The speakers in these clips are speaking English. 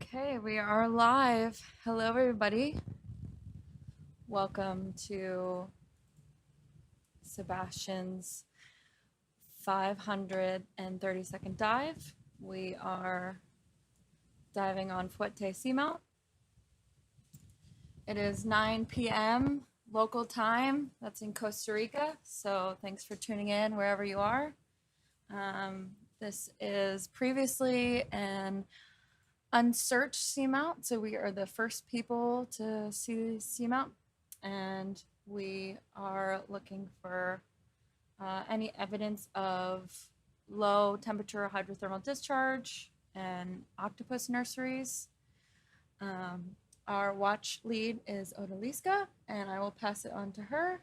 Okay, we are live. Hello, everybody. Welcome to Sebastian's 530-second dive. We are diving on Fuente Seamount. It is 9 p.m. local time. That's in Costa Rica. So thanks for tuning in wherever you are. This is previously an unsearched seamount, so we are the first people to see seamount, and we are looking for any evidence of low temperature hydrothermal discharge and octopus nurseries. Our watch lead is Odalisca, and I will pass it on to her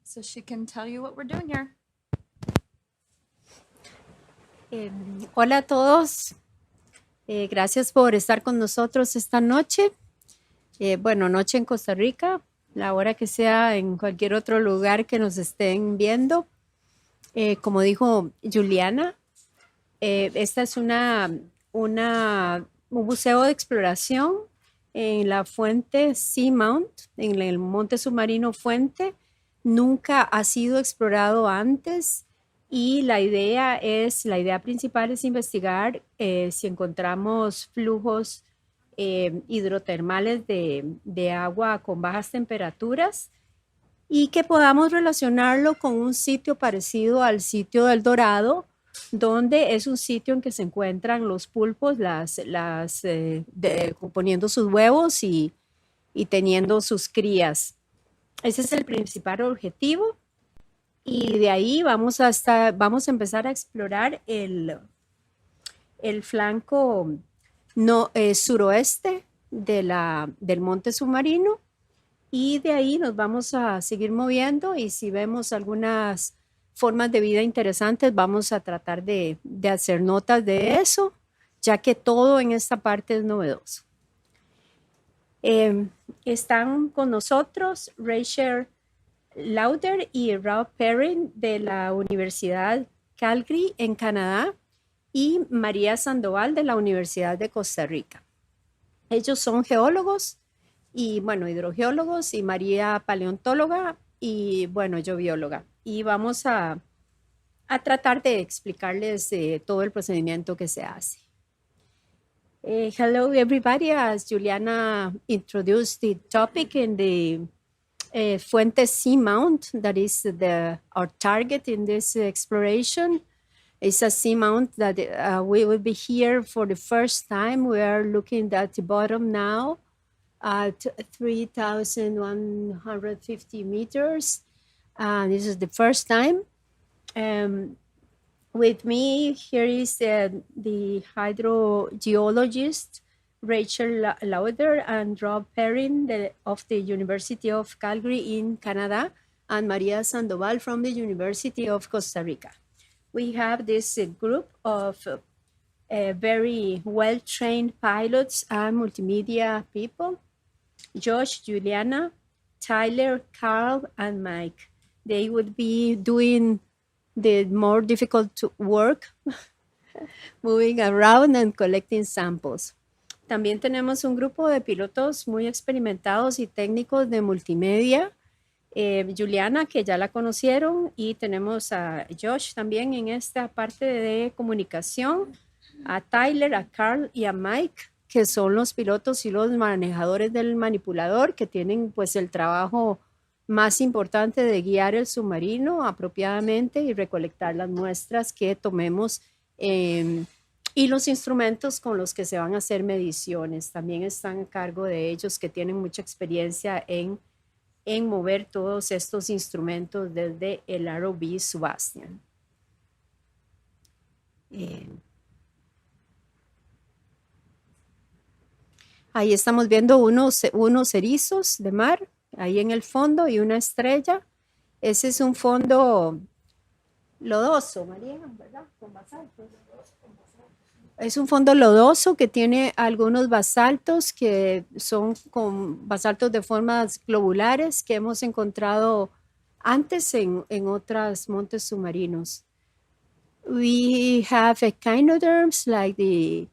so she can tell you what we're doing here. Hola a todos. Gracias por estar con nosotros esta noche. Bueno, noche en Costa Rica, la hora que sea en cualquier otro lugar que nos estén viendo. Como dijo Juliana, esta es un buceo de exploración en la Fuente Seamount, en el monte submarino Fuente. Nunca ha sido explorado antes. Y la idea principal es investigar si encontramos flujos hidrotermales de agua con bajas temperaturas y que podamos relacionarlo con un sitio parecido al sitio del Dorado, donde es un sitio en que se encuentran los pulpos poniendo sus huevos y teniendo sus crías. Ese es el principal objetivo. Y de ahí vamos a empezar a explorar el flanco suroeste del monte submarino, y de ahí nos vamos a seguir moviendo, y si vemos algunas formas de vida interesantes vamos a tratar de hacer notas de eso, ya que todo en esta parte es novedoso. Están con nosotros Rachel Lauder y Rob Perrin de la Universidad Calgary en Canadá y María Sandoval de la Universidad de Costa Rica. Ellos son geólogos y hidrogeólogos, y María paleontóloga y yo bióloga. Y vamos a tratar de explicarles todo el procedimiento que se hace. Hello everybody, as Juliana introduced the topic in the Fuente Seamount, that is our target in this exploration. It's a seamount that we will be here for the first time. We are looking at the bottom now at 3,150 meters. This is the first time. With me here is the hydrogeologist Rachel Lauder and Rob Perrin of the University of Calgary in Canada, and Maria Sandoval from the University of Costa Rica. We have this group of very well-trained pilots and multimedia people: Josh, Juliana, Tyler, Carl, and Mike. They would be doing the more difficult work, moving around and collecting samples. También tenemos un grupo de pilotos muy experimentados y técnicos de multimedia. Juliana, que ya la conocieron, y tenemos a Josh también en esta parte de comunicación, a Tyler, a Carl y a Mike, que son los pilotos y los manejadores del manipulador, que tienen pues el trabajo más importante de guiar el submarino apropiadamente y recolectar las muestras que tomemos y los instrumentos con los que se van a hacer mediciones. También están a cargo de ellos, que tienen mucha experiencia en mover todos estos instrumentos desde el ROV SuBastian. Ahí estamos viendo unos erizos de mar, ahí en el fondo, y una estrella. Ese es un fondo lodoso, María, ¿verdad? Con basaltos. Es un fondo lodoso que tiene algunos basaltos que son con basaltos de formas globulares que hemos encontrado antes en otros montes submarinos. We have echinoderms like the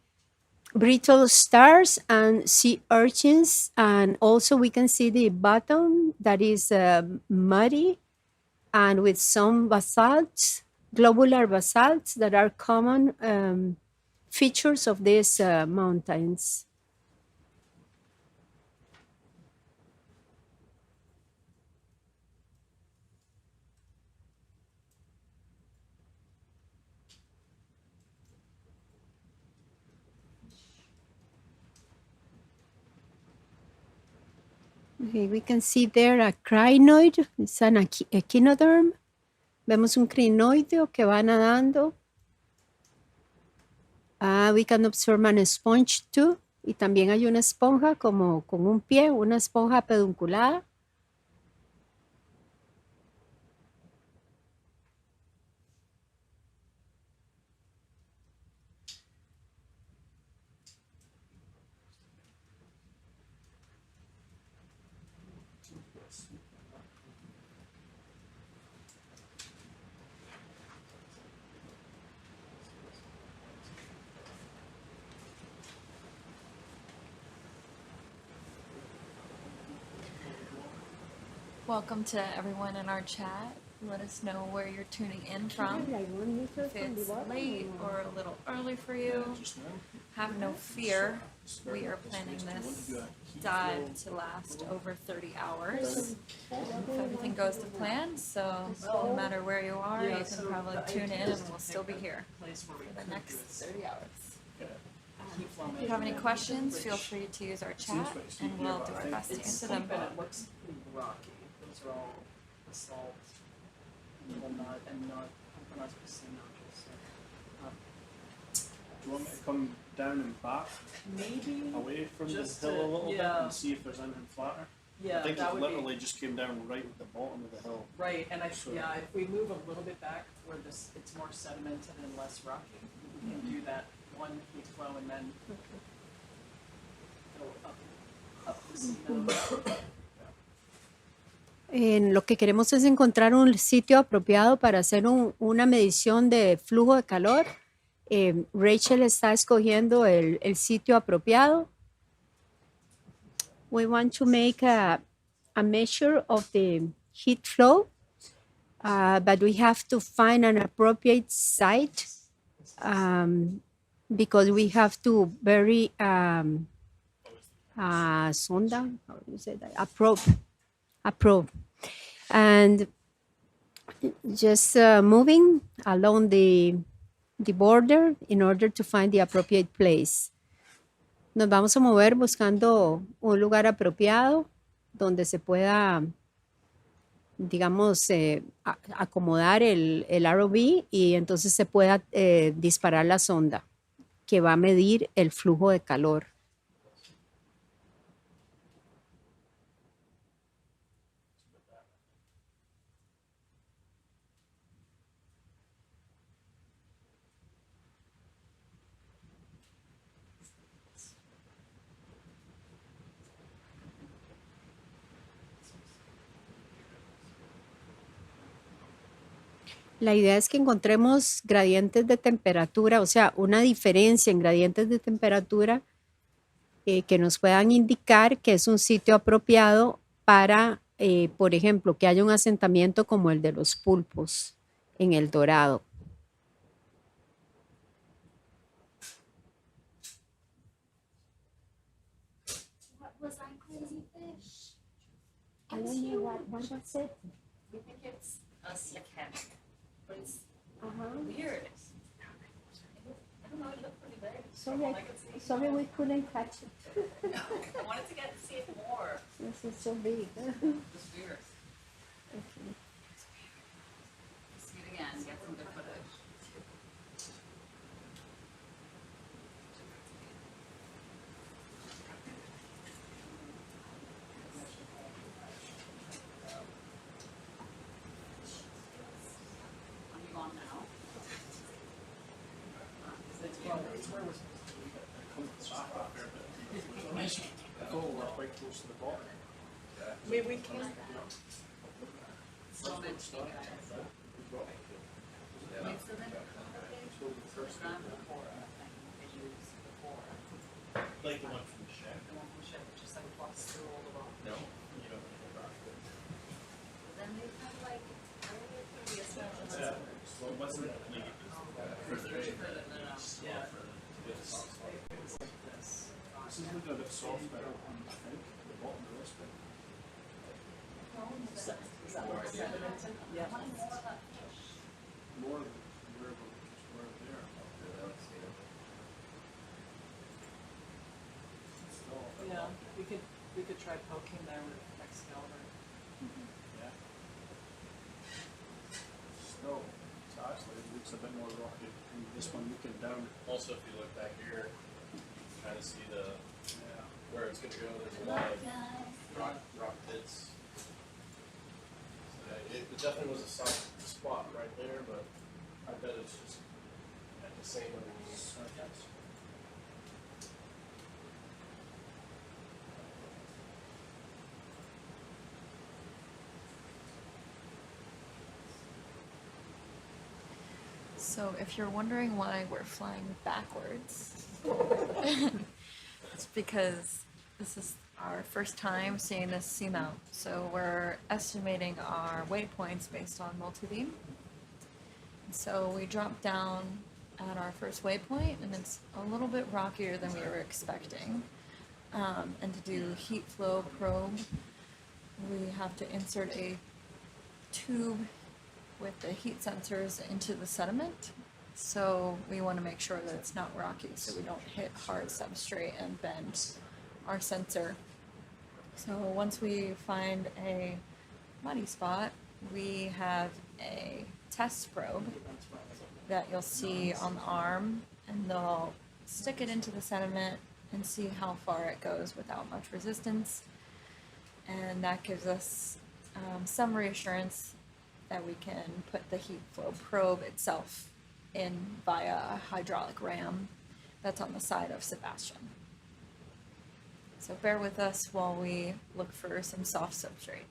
brittle stars and sea urchins, and also we can see the bottom that is muddy and with some basalts, globular basalts that are common features of these mountains. Okay, we can see there a crinoid, it's an echinoderm. Vemos un crinoideo que va nadando. We can observe an sponge too. Y también hay una esponja como con un pie, una esponja pedunculada. Welcome to everyone in our chat. Let us know where you're tuning in from. If it's late or a little early for you, have no fear. We are planning this dive to last over 30 hours. If everything goes to plan, so no matter where you are, you can probably tune in and we'll still be here for the next 30 hours. If you have any questions, feel free to use our chat and we'll do our best to answer them. Rocky. Those are all basalt and not Do you want me to come down and back maybe away from the just hill a to- little bit yeah. and see if there's anything flatter? yeah, I think that it would literally be just came down right at the bottom of the hill. right. And So- if we move a little bit back where it's more sedimented and less rocky, we can do that one heat flow and then go up the seamount. Lo que queremos es encontrar un sitio apropiado para hacer una medición de flujo de calor. Rachel está escogiendo el sitio apropiado. We want to make a measure of the heat flow, but we have to find an appropriate site because we have to bury sonda, how do you say that? A probe. And just moving along the border in order to find the appropriate place. Nos vamos a mover buscando un lugar apropiado donde se pueda, digamos, acomodar el ROV y entonces se pueda disparar la sonda que va a medir el flujo de calor. La idea es que encontremos gradientes de temperatura, o sea, una diferencia en gradientes de temperatura que nos puedan indicar que es un sitio apropiado para, por ejemplo, que haya un asentamiento como el de los pulpos en el Dorado. What was that crazy fish? I don't know what was it. We think it's a secant, but it's weird. I don't know, it looked pretty big. Sorry we couldn't catch it. I wanted to see it more. This is so big. It's weird. Okay. See it again, get some good footage. Are you on now? It's where we're supposed to be, but it comes back a fair bit. Oh, we're quite close to the bottom. Maybe we can. So then, wait, so then, grab before, I think, I used before. This is looking a bit softer on the think, the bottom of this bit. Is that like sedimented? Yeah. More where there. Still, Yeah, we could try poking there with Excalibur. yeah. Still, so actually it looks a bit more rocky. And this one looking down. Also, if you look back here, you can kind of see Yeah. where it's going to go. There's a lot of rock pits. So, it definitely was a soft spot right there, but I bet it's just at the same underneath. So if you're wondering why we're flying backwards, it's because this is our first time seeing this seamount. So we're estimating our waypoints based on multi-beam. So we dropped down at our first waypoint, and it's a little bit rockier than we were expecting. And to do heat flow probe, we have to insert a tube with the heat sensors into the sediment. So we want to make sure that it's not rocky so we don't hit hard substrate and bend our sensor. So once we find a muddy spot, we have a test probe that you'll see on the arm, and they'll stick it into the sediment and see how far it goes without much resistance. And that gives us some reassurance that we can put the heat flow probe itself in via a hydraulic ram that's on the side of SuBastian. So bear with us while we look for some soft substrate.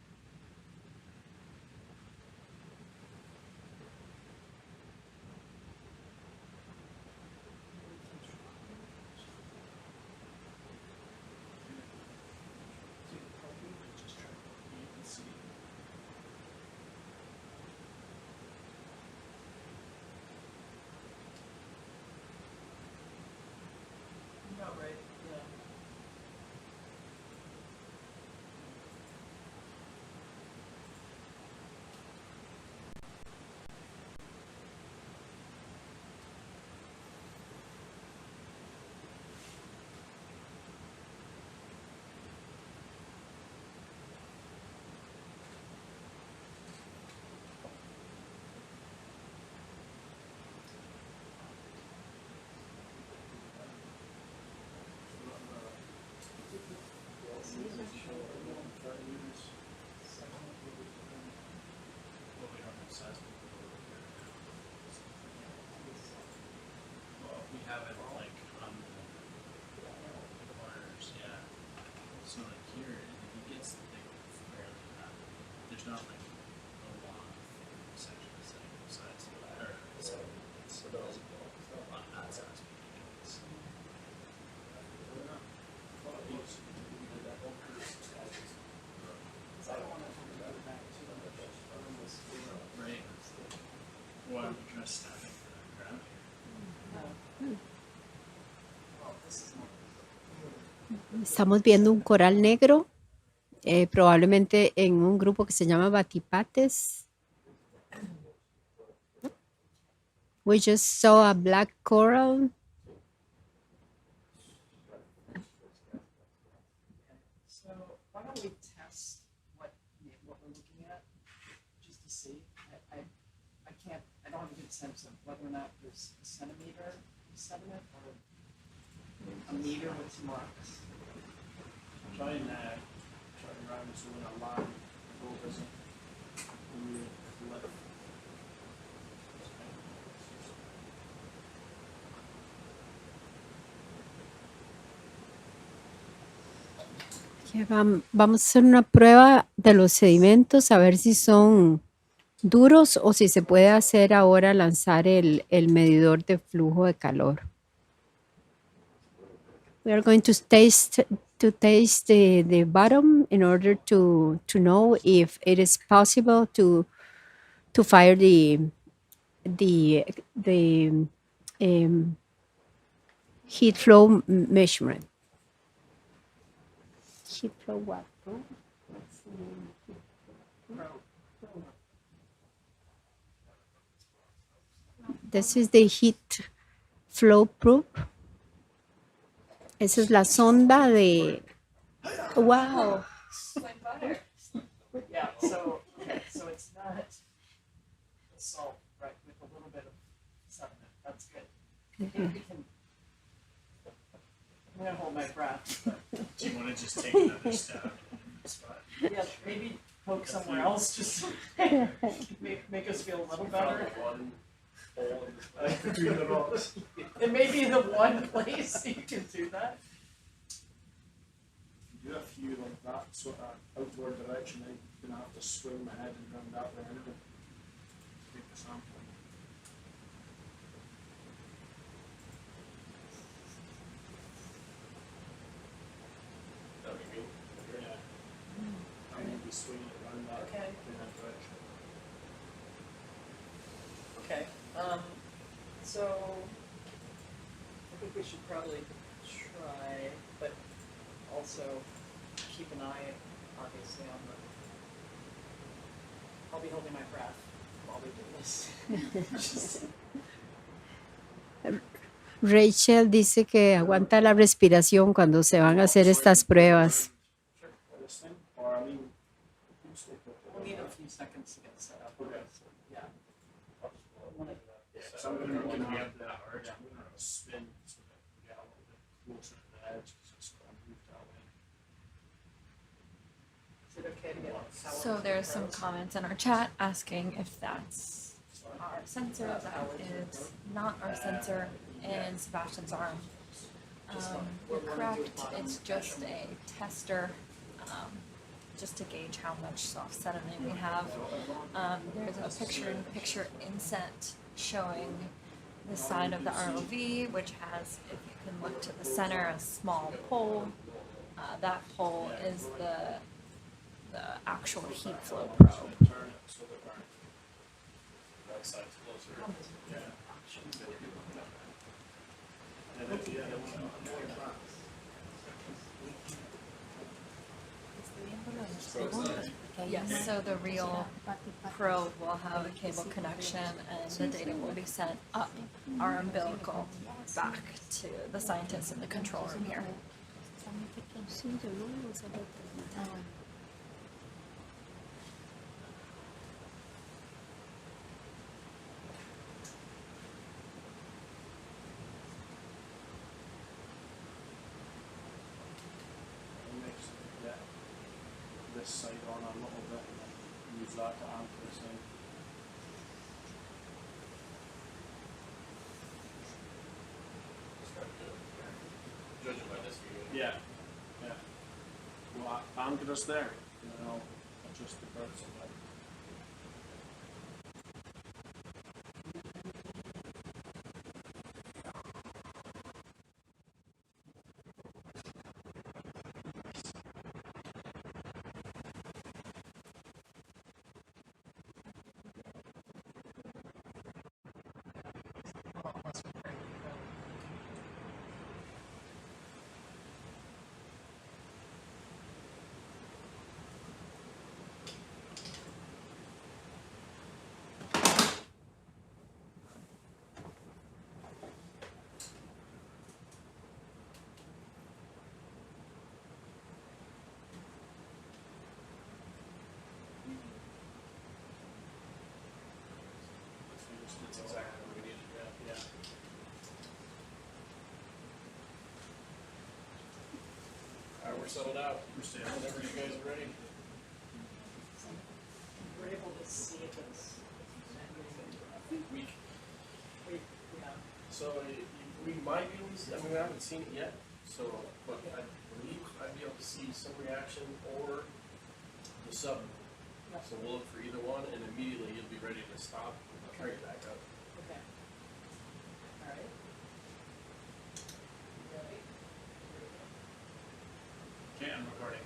No, right, yeah. Well, we have it like on the corners, yeah. So like here, if it gets thick, it's barely that. There's not like a long sections that go sides to that, or it's on that size. Right. Why don't we try stabbing the ground here? Estamos viendo un coral negro, probablemente en un grupo que se llama batipates. We just saw a black coral. So why don't we test what we're looking at, just to see. I don't have a good sense of whether or not there's a centimeter sediment or a meter with some rocks. Try and round so when a line probe isn't really lift. Vamos a hacer una prueba de los sedimentos, a ver si son duros o si se puede hacer ahora lanzar el medidor de flujo de calor. We are going to taste the bottom in order to know if it is possible to fire the the heat flow measurement. Heat flow what? What's the name? This is the heat flow probe. Esa es la sonda de. Wow. Yeah, so it's not salt, right, with a little bit of sediment. That's good. Maybe we can. I'm gonna hold my breath, but Do you wanna just take another stab in the spot? yeah, maybe poke somewhere else just to make us feel a little better. One hole in between the rocks. It may be the one place you can do that. Do a few like that sort of outward direction, I'm gonna have to swing my head and run that way anyway. Take the sample. That would be good. Yeah. I'm gonna be swinging it around that Okay. in that direction. Okay, so I think we should probably try, but also keep an eye, obviously, on the. I'll be holding my breath while we do this. Rachel dice que aguanta la respiración cuando se van a hacer estas pruebas. Sure. This thing, or I mean, We'll need a few seconds to get set up. Okay. Yeah. so I'm gonna When we have have that arch, I'm gonna spin so that we get a little bit closer to the edge, because it's gonna move that way. Is it okay to get power So to there's the some pros? comments in our chat asking if that's our sensor. That is not our sensor in Sebastian's arm. You're correct, it's just a tester, just to gauge how much soft sediment we have. There's a picture-in-picture inset showing the side of the ROV, which has, if you can look to the center, a small pole. That pole is the actual heat flow probe. Turn it so that that side's closer. yeah. And if you want to Yes, so the real probe will have a cable connection and the data will be sent up our umbilical back to the scientists in the control room here. mix this side on a little bit and then use that to anchor this in. Judging by this view. Yeah, yeah. Well, anchor us there, and then I'll adjust the birds a bit. That's exactly what we needed, yeah. Yeah. Alright, we're settled out. Whenever you guys are ready. We're able to see if it's. We, Yeah. so we might be able to see, I mean, we haven't seen it yet, so, but I believe I'd be able to see some reaction or the sub. So we'll look for either one and immediately you'll be ready to stop and carry it back up. Okay. All right. Ready? Okay, I'm recording.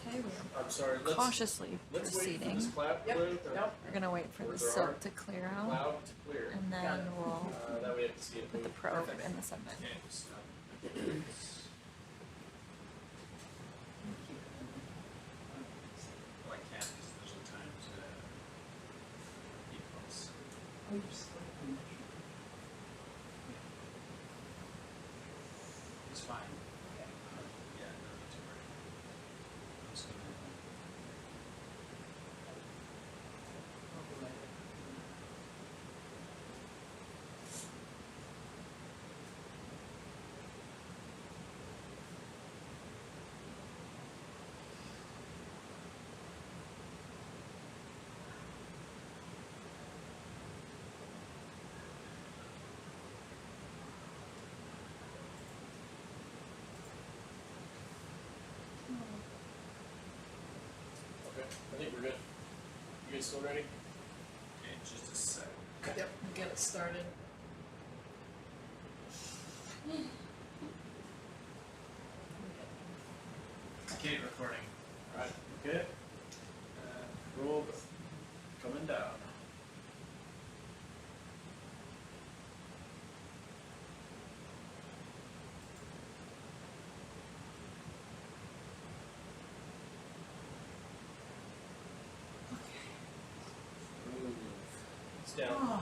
Okay, we are I'm sorry, cautiously let's wait for proceeding. this cloud to Yep, clear. yep. We're gonna wait for the Where's our silt to clear out, Cloud to clear. and Got then it. we'll That way we have to see it put the move. probe Perfect. in the sediment. Okay, just, well, I can't because there's no time to be close. Oh, you're still in the- It's fine. Yeah, no need to worry. I'm just gonna. Okay, I think we're good. You guys still ready? Okay, just a sec. Yep, get it started. Okay, recording. Alright, okay. Probe coming down. It's down.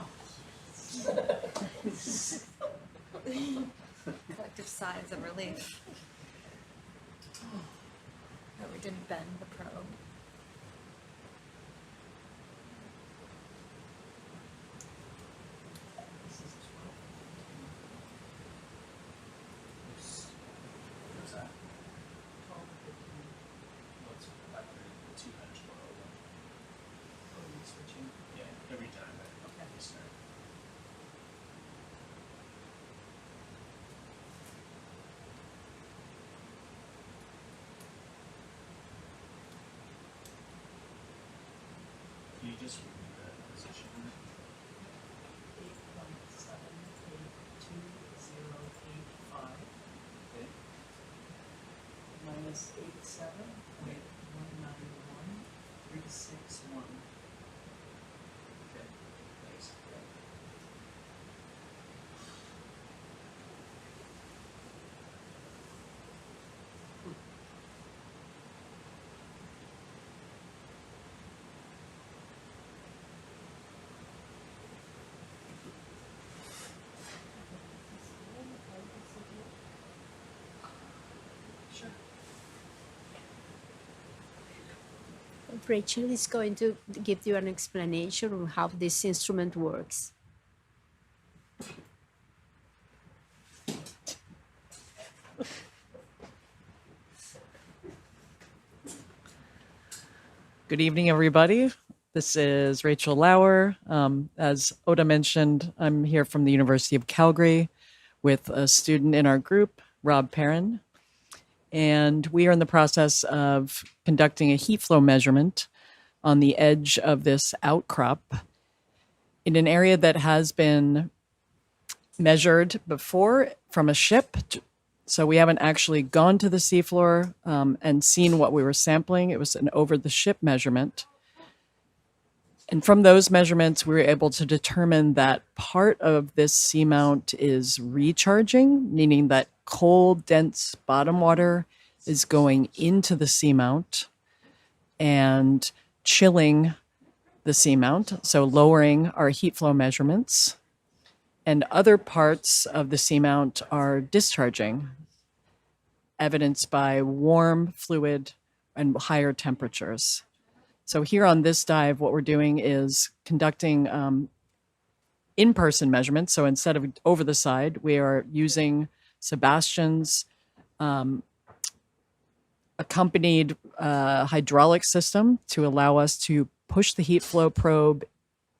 Collective sighs of relief. That we didn't bend the probe. What's that? What's back there? 212. Oh, you're switching. Yeah, every time I start. Can you just read the position? 8.78285 Okay. minus 87.191361. Okay. Thanks. Sure. Rachel is going to give you an explanation on how this instrument works. Good evening, everybody. This is Rachel Lauer. As Oda mentioned, I'm here from the University of Calgary with a student in our group, Rob Perrin. And we are in the process of conducting a heat flow measurement on the edge of this outcrop in an area that has been measured before from a ship. So we haven't actually gone to the seafloor and seen what we were sampling. It was an over-the-ship measurement. And from those measurements, we were able to determine that part of this seamount is recharging, meaning that cold, dense bottom water is going into the seamount and chilling the seamount, so lowering our heat flow measurements. And other parts of the seamount are discharging, evidenced by warm fluid and higher temperatures. So here on this dive, what we're doing is conducting in-person measurements. So instead of over the side, we are using SuBastian's accompanied hydraulic system to allow us to push the heat flow probe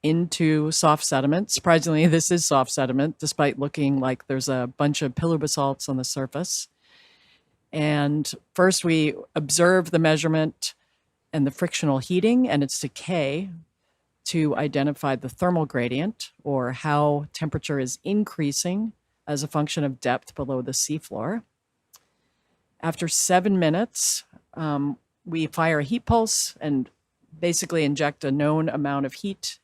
into soft sediment. Surprisingly, this is soft sediment, despite looking like there's a bunch of pillar basalts on the surface. And first we observe the measurement and the frictional heating and its decay to identify the thermal gradient, or how temperature is increasing as a function of depth below the seafloor. After 7 minutes, we fire a heat pulse and basically inject a known amount of heat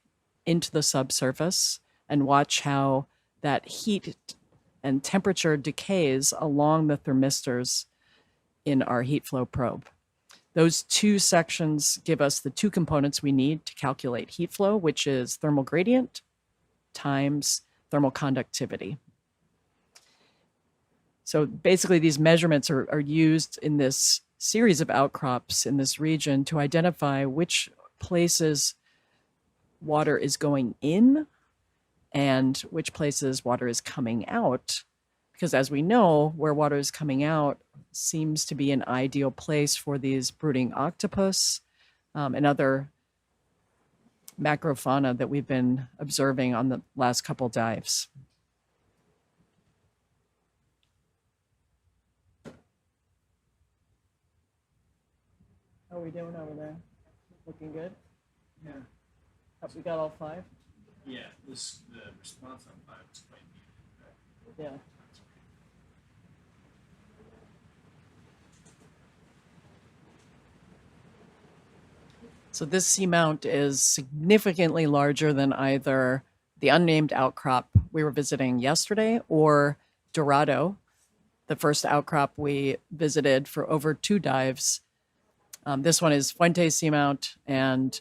into the subsurface and watch how that heat and temperature decays along the thermistors in our heat flow probe. Those two sections give us the two components we need to calculate heat flow, which is thermal gradient times thermal conductivity. So basically these measurements are used in this series of outcrops in this region to identify which places water is going in and which places water is coming out. Because as we know, where water is coming out seems to be an ideal place for these brooding octopus and other macrofauna that we've been observing on the last couple dives. How are we doing over there? Looking good? Yeah. Have we got all five? Yeah, the response on 5 is quite muted. Yeah. So this seamount is significantly larger than either the unnamed outcrop we were visiting yesterday or Dorado, the first outcrop we visited for over 2 dives. This one is Fuente Seamount, and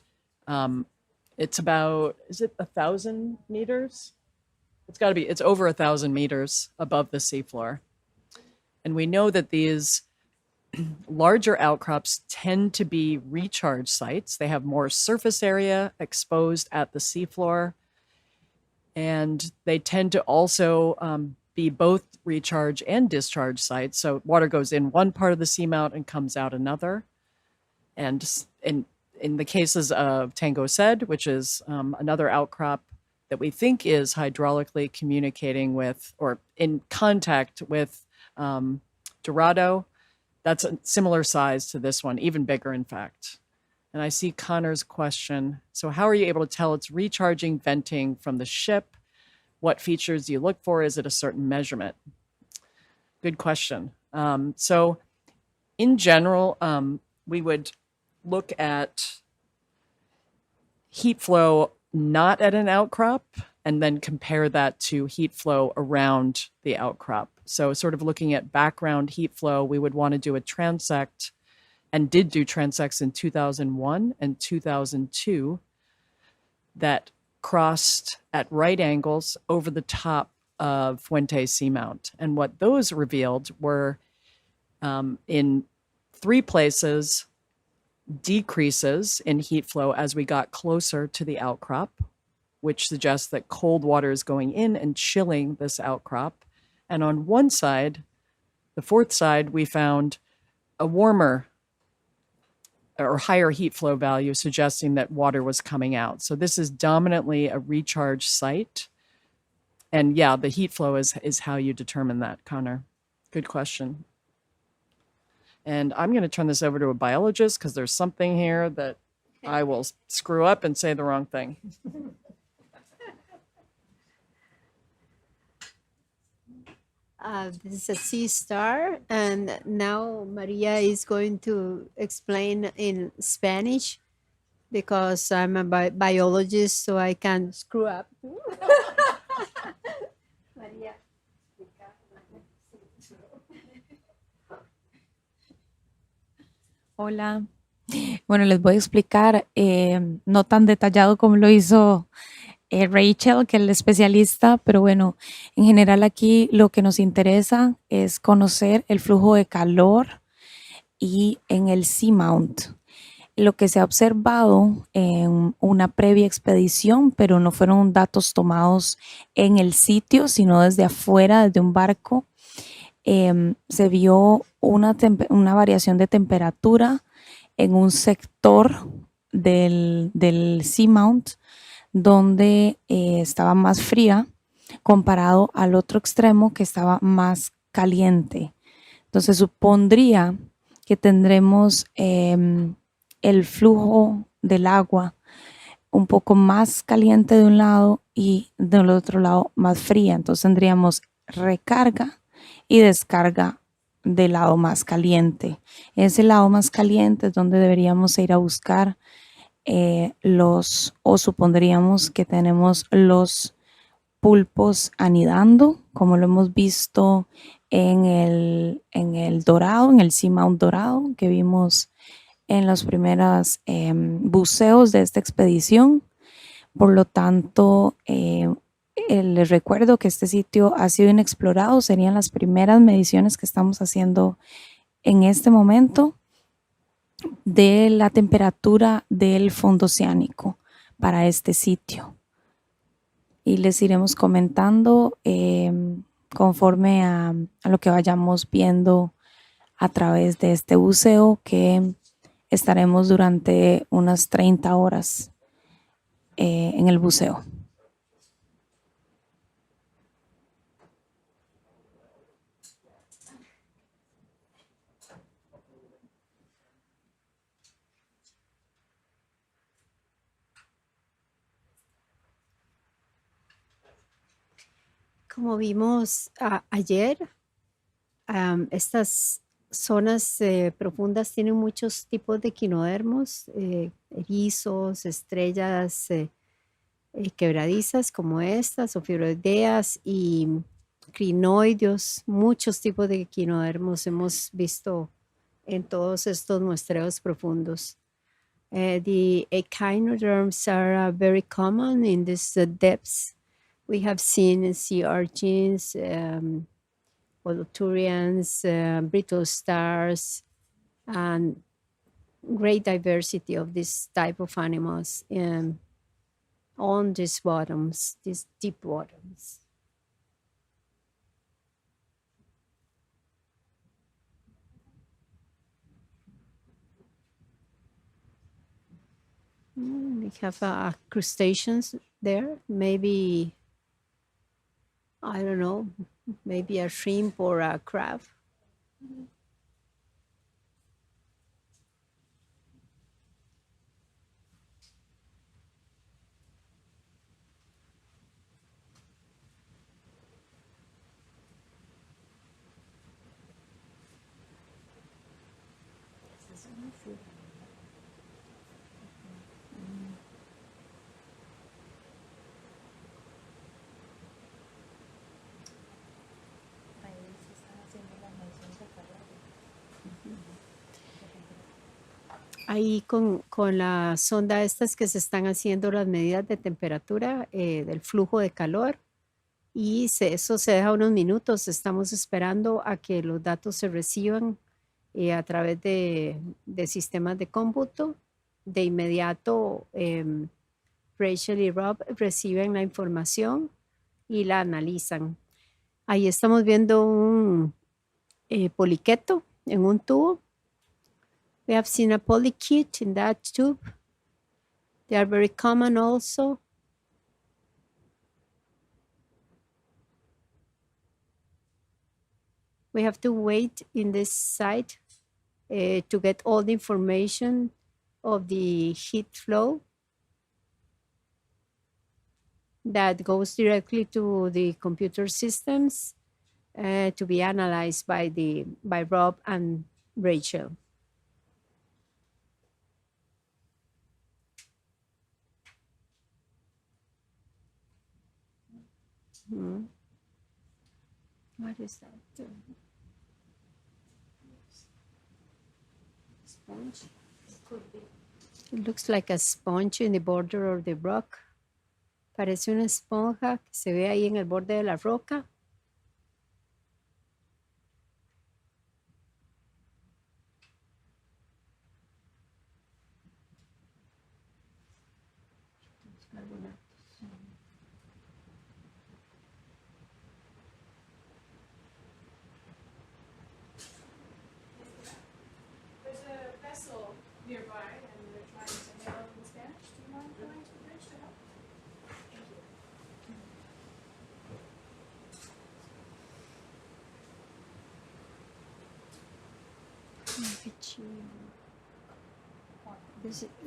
it's about, is it 1,000 meters? It's over 1,000 meters above the seafloor. And we know that these larger outcrops tend to be recharge sites. They have more surface area exposed at the seafloor, and they tend to also be both recharge and discharge sites. So water goes in one part of the seamount and comes out another. And in the cases of Tango Sed, which is another outcrop that we think is hydraulically communicating with or in contact with Dorado, that's a similar size to this one, even bigger, in fact. And I see Connor's question. So how are you able to tell it's recharging, venting from the ship? What features do you look for? Is it a certain measurement? Good question. So in general, we would look at heat flow not at an outcrop and then compare that to heat flow around the outcrop. So sort of looking at background heat flow, we would want to do a transect and did do transects in 2001 and 2002 that crossed at right angles over the top of Fuente Seamount. And what those revealed were in 3 places, decreases in heat flow as we got closer to the outcrop, which suggests that cold water is going in and chilling this outcrop. And on one side, the 4th side, we found a warmer or higher heat flow value suggesting that water was coming out. So this is dominantly a recharge site. And yeah, the heat flow is how you determine that, Connor. Good question. And I'm going to turn this over to a biologist because there's something here that I will screw up and say the wrong thing. This is a sea star, and now Maria is going to explain in Spanish because I'm a biologist, so I can screw up. Maria. Hola. Bueno, les voy a explicar, no tan detallado como lo hizo Rachel, que es el especialista, pero bueno, en general aquí lo que nos interesa es conocer el flujo de calor y en el Seamount. Lo que se ha observado en una previa expedición, pero no fueron datos tomados en el sitio, sino desde afuera, desde un barco, se vio una variación de temperatura en un sector del Seamount donde estaba más fría comparado al otro extremo que estaba más caliente. Entonces supondría que tendremos el flujo del agua un poco más caliente de un lado y del otro lado más fría. Entonces tendríamos recarga y descarga del lado más caliente. Ese lado más caliente es donde deberíamos ir a buscar o supondríamos que tenemos los pulpos anidando, como lo hemos visto en el Dorado, en el Seamount Dorado, que vimos en los primeros buceos de esta expedición. Por lo tanto, les recuerdo que este sitio ha sido inexplorado, serían las primeras mediciones que estamos haciendo en este momento de la temperatura del fondo oceánico para este sitio. Y les iremos comentando conforme a lo que vayamos viendo a través de este buceo, que estaremos durante unas 30 horas en el buceo. Como vimos ayer, estas zonas profundas tienen muchos tipos de equinodermos, erizos, estrellas quebradizas como estas, o fibroideas y crinoideos. Muchos tipos de equinodermos hemos visto en todos estos muestreos profundos. The echinoderms are very common in these depths. We have seen sea urchins, holoturians, brittle stars, and great diversity of this type of animals on these bottoms, these deep bottoms. We have crustaceans there, maybe, I don't know, maybe a shrimp or a crab. Ahí con la sonda estas que se están haciendo las medidas de temperatura del flujo de calor, y eso se deja unos minutos. Estamos esperando a que los datos se reciban a través de sistemas de cómputo. De inmediato Rachel y Rob reciben la información y la analizan. Ahí estamos viendo un poliqueto en un tubo. We have seen a polychaete in that tube. They are very common also. We have to wait in this site to get all the information of the heat flow that goes directly to the computer systems to be analyzed by Rob and Rachel. What is that? Sponge? It looks like a sponge in the border of the rock. Parece una esponja que se ve ahí en el borde de la roca.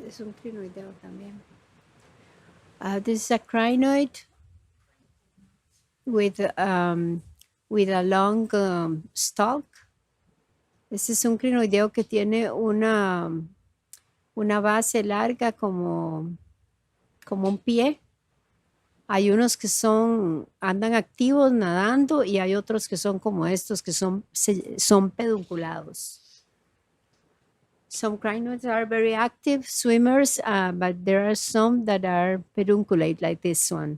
Es un crinoideo también. This is a crinoid with a long stalk Este es un crinoideo que tiene una base larga como un pie. Hay unos que andan activos nadando y hay otros que son como estos, que son pedunculados. Some crinoids are very active swimmers, but there are some that are pedunculate, like this one.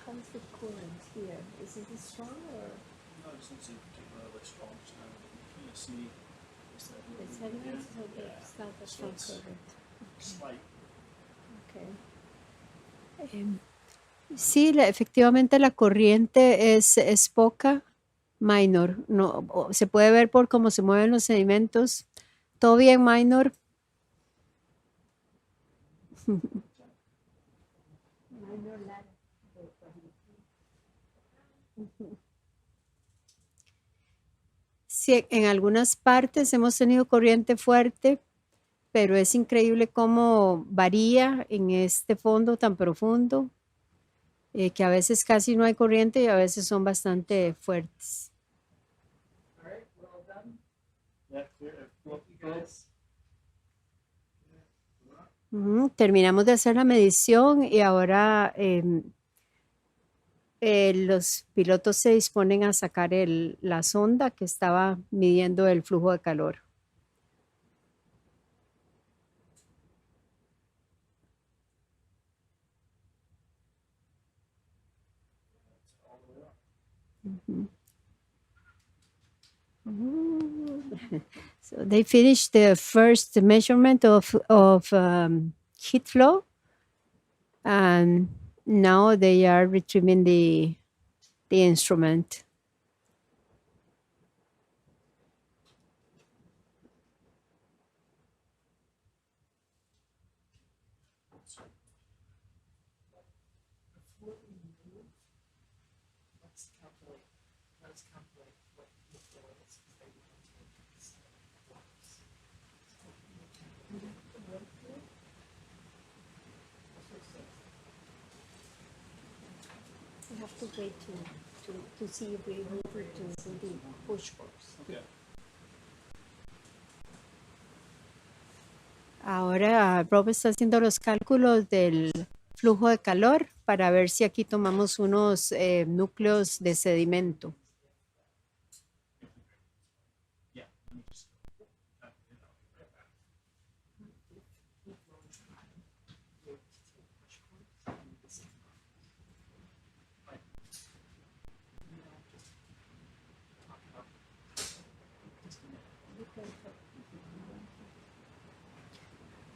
How's the current here? Is it strong or? No, it doesn't seem particularly strong, so you can see is that The sediments? Okay, Yeah. it's not a So strong it's current. slight. Okay. Sí, efectivamente la corriente es poca, minor. No, se puede ver por cómo se mueven los sedimentos. Todo bien, minor. Sí, en algunas partes hemos tenido corriente fuerte, pero es increíble cómo varía en este fondo tan profundo, que a veces casi no hay corriente y a veces son bastante fuertes. All right, well done. Yeah, clear. Thank you guys. Terminamos de hacer la medición y ahora los pilotos se disponen a sacar la sonda que estaba midiendo el flujo de calor. So they finished the first measurement of heat flow, and now they are retrieving the instrument. Let's calculate what the flow is, because they want to make this blocks. We have to wait to see if we're able to do the push box. Okay. Ahora Rob está haciendo los cálculos del flujo de calor para ver si aquí tomamos unos núcleos de sedimento. Yeah. Let me just right back.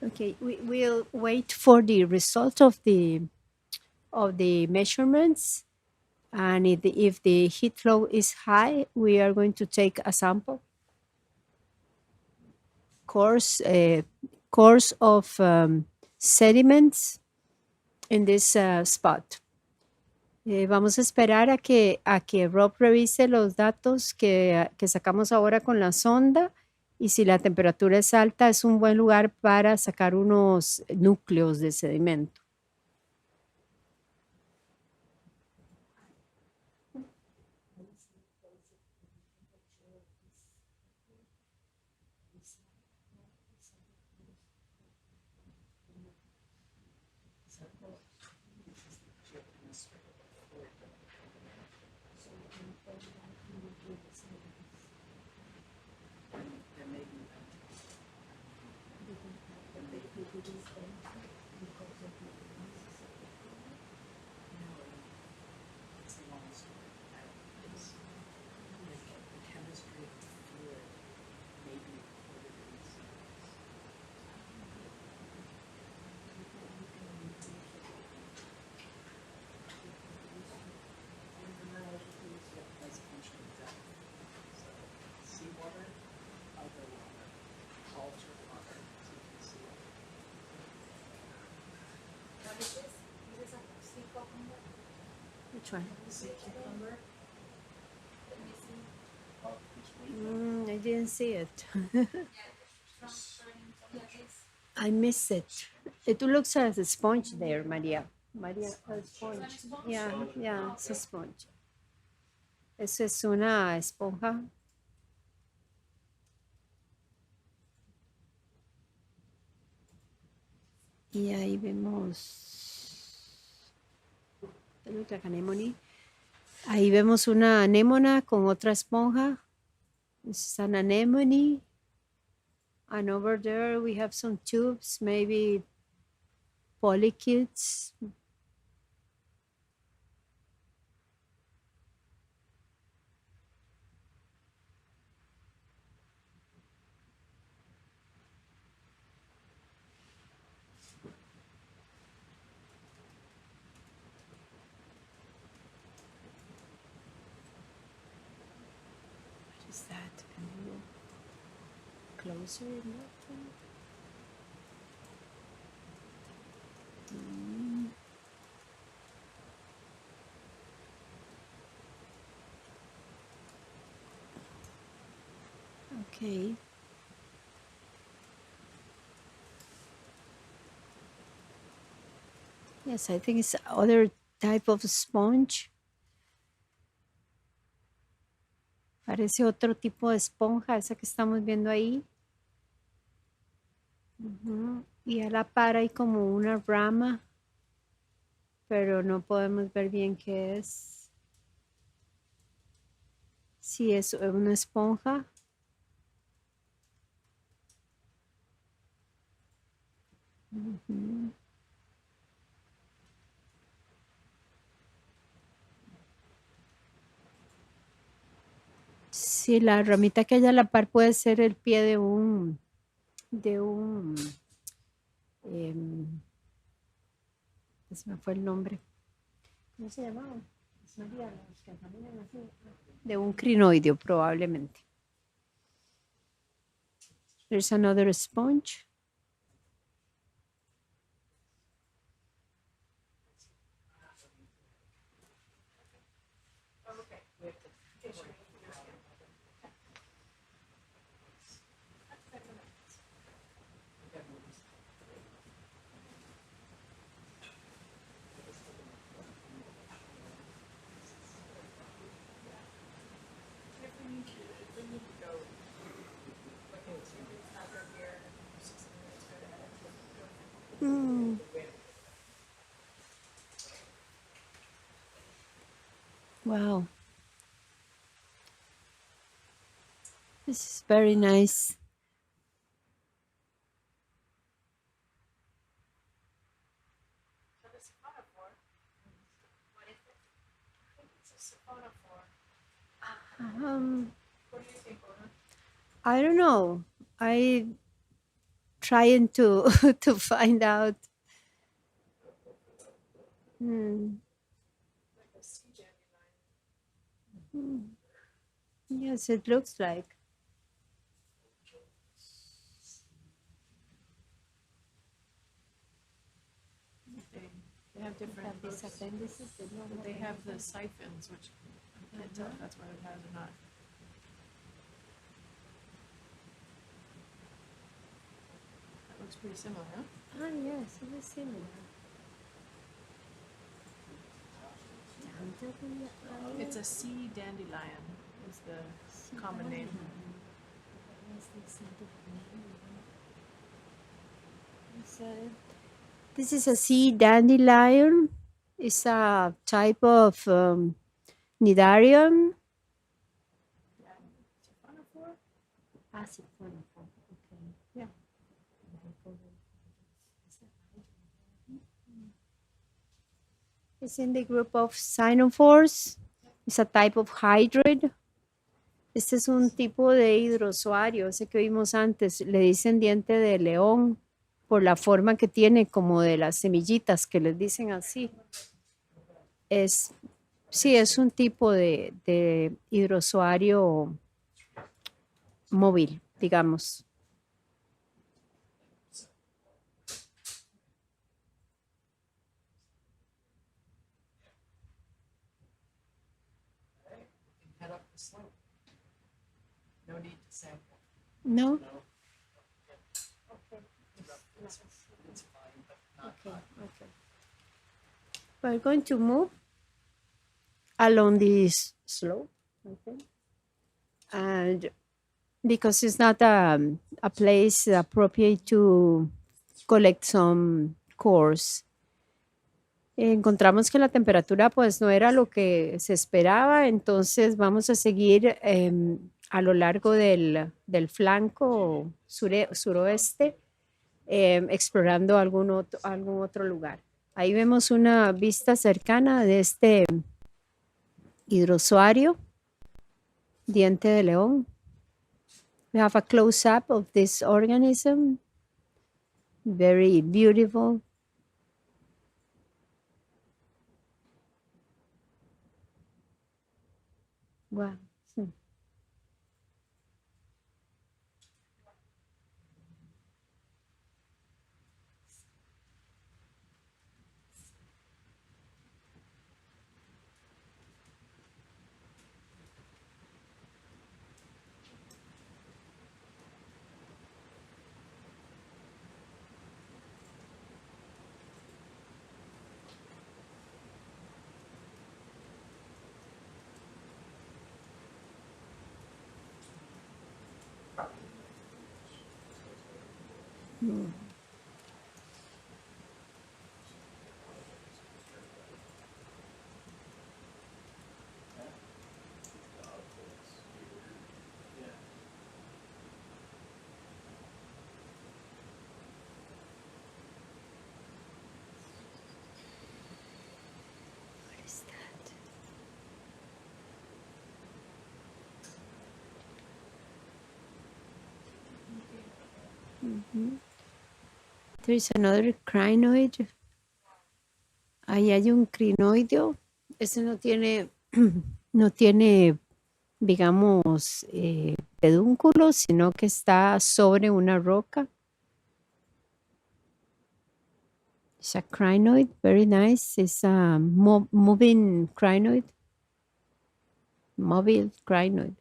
Okay, we'll wait for the result of the measurements, and if the heat flow is high, we are going to take a sample course of sediments in this spot. Vamos a esperar a que Rob revise los datos que sacamos ahora con la sonda, y si la temperatura es alta es un buen lugar para sacar unos núcleos de sedimento. It's a long story. It's like the chemistry of the fluid may be recorded in the cells. As a function of depth. So seawater, other water, altered water, as you can see. What is this? This is a sea cucumber. Which one? Sea cucumber. Let me see. I didn't see it. Yeah, this. I miss it. It looks like a sponge there, Maria. Maria, a sponge. Yeah, yeah, it's a sponge. Eso es una esponja. Y ahí vemos. Look like an anemone. Ahí vemos una anémona con otra esponja. This is an anemone. And over there we have some tubes, maybe polychaetes. What is that? Can you look closer in that one? Okay. Yes, I think it's other type of sponge. Parece otro tipo de esponja, esa que estamos viendo ahí. Ujú. Y a la par hay como una rama, pero no podemos ver bien qué es. Sí, es una esponja. Ujú. Sí, la ramita que hay a la par puede ser el pie de un se me fue el nombre. ¿Cómo se llamaba? María, los que caminan así. De un crinoideo, probablemente. There's another sponge. Mm. Wow. This is very nice. I don't know. I trying to to find out. Hmm. Yes, it looks like. They have different books, but they have the siphons, which I can't tell if that's what it has or not. That looks pretty similar, huh? Ah, yes, it is similar. It's a sea dandelion is the common name. This is a sea dandelion. It's a type of cnidarian. Ah, siphonophore. Okay. Yeah. It's in the group of cyanophores. It's a type of hydroid. Este es un tipo de hidrozoario, ese que vimos antes. Le dicen diente de león por la forma que tiene, como de las semillitas que les dicen así. Sí, es un tipo de hidrozoario móvil, digamos. Head up the slope. No need to sample. No? It's fine, but not Okay. We're going to move along this slope, okay? And because it's not a place appropriate to collect some cores. Encontramos que la temperatura pues no era lo que se esperaba, entonces vamos a seguir a lo largo del flanco suroeste, explorando algún otro lugar. Ahí vemos una vista cercana de este hidrozoario, diente de león. We have a close-up of this organism. Very beautiful. Wow. What is that? There is another crinoid. Ahí hay un crinoideo. Ese no tiene, no tiene, digamos, pedúnculos, sino que está sobre una roca. It's a crinoid, very nice. It's a moving crinoid. Mobile crinoid.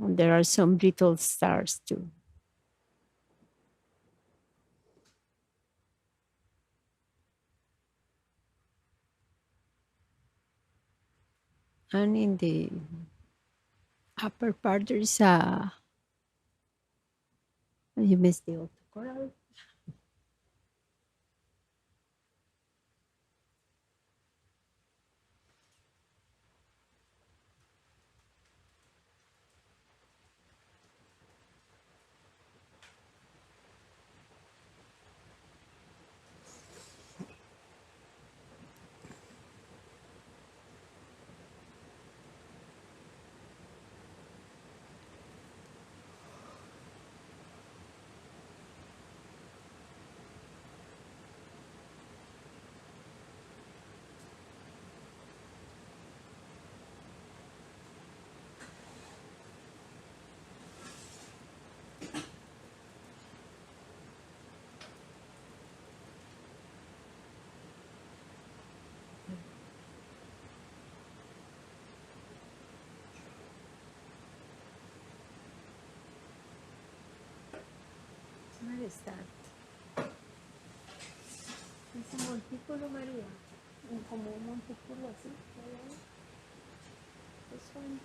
And there are some brittle stars too. And in the upper part, there is you missed the autocoral. What is that? Es un montículo, María. Como un montículo así. This one.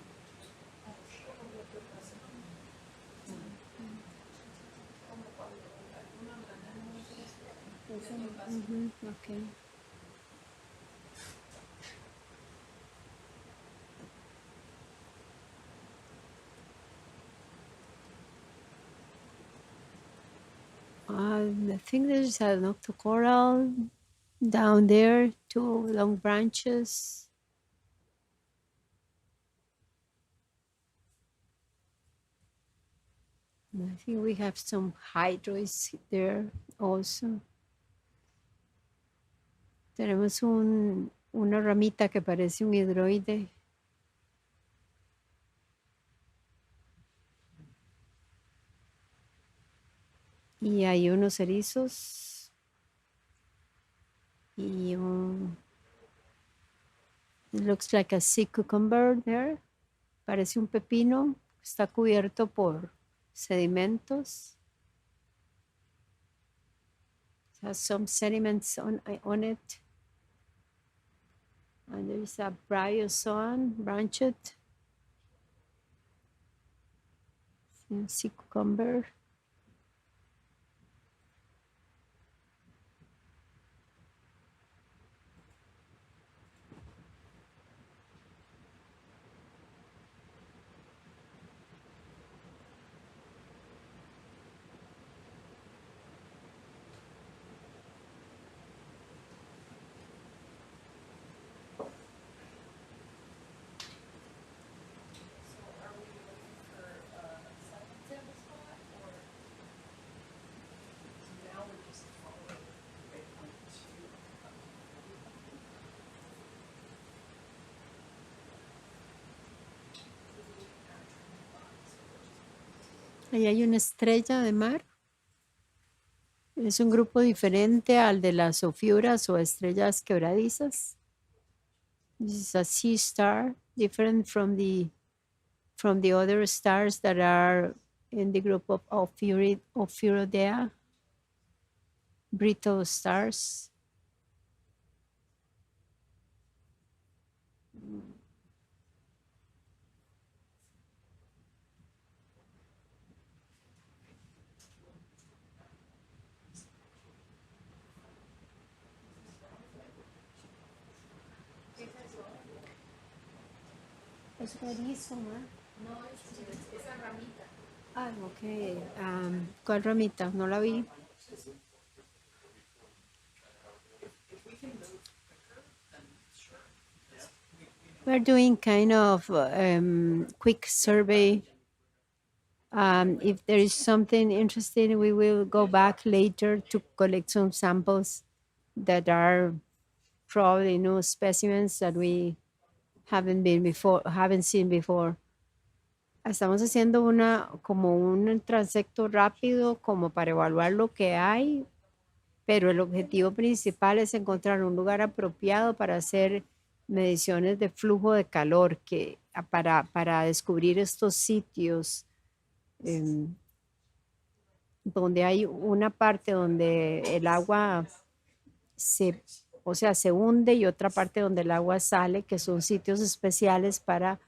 Okay. I think there's an octocoral down there, two long branches. And I think we have some hydroids there also. Tenemos una ramita que parece un hidroide. Y hay unos erizos. Y it looks like a sea cucumber there. Parece un pepino. Está cubierto por sedimentos. It has some sediments on it. And there's a bryozoan branched sea cucumber. So now we're just following waypoint two. Ahí hay una estrella de mar. Es un grupo diferente al de las ofiuras o estrellas quebradizas. This is a sea star, different from the other stars that are in the group of Ophiuridea, brittle stars. Es rarísimo, ¿eh? No, es esa ramita. Ah, ok. ¿Cuál ramita? No la vi. We're doing kind of quick survey. If there is something interesting, we will go back later to collect some samples that are probably new specimens that we haven't seen before. Estamos haciendo como un transecto rápido como para evaluar lo que hay, pero el objetivo principal es encontrar un lugar apropiado para hacer mediciones de flujo de calor para descubrir estos sitios donde hay una parte donde el agua se hunde y otra parte donde el agua sale, que son sitios especiales para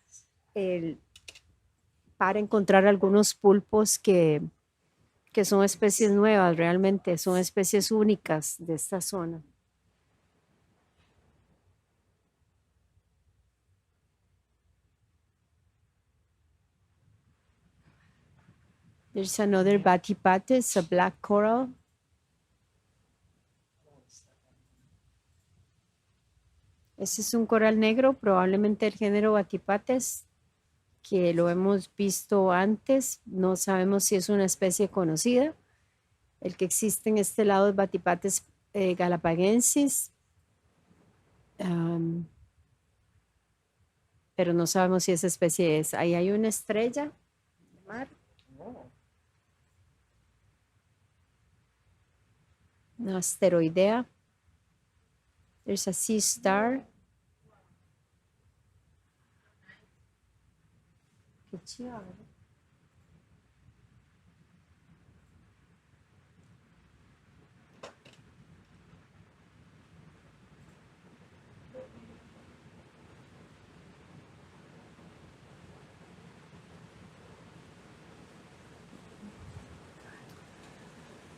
encontrar algunos pulpos que son especies nuevas, realmente son especies únicas de esta zona. There's another Bathypathes, a black coral. Este es un coral negro, probablemente el género Bathypathes, que lo hemos visto antes. No sabemos si es una especie conocida. El que existe en este lado es Bathypathes galapagensis. Pero no sabemos si esa especie es. Ahí hay una estrella de mar. Una asteroidea. There's a sea star. Qué chido, ¿verdad?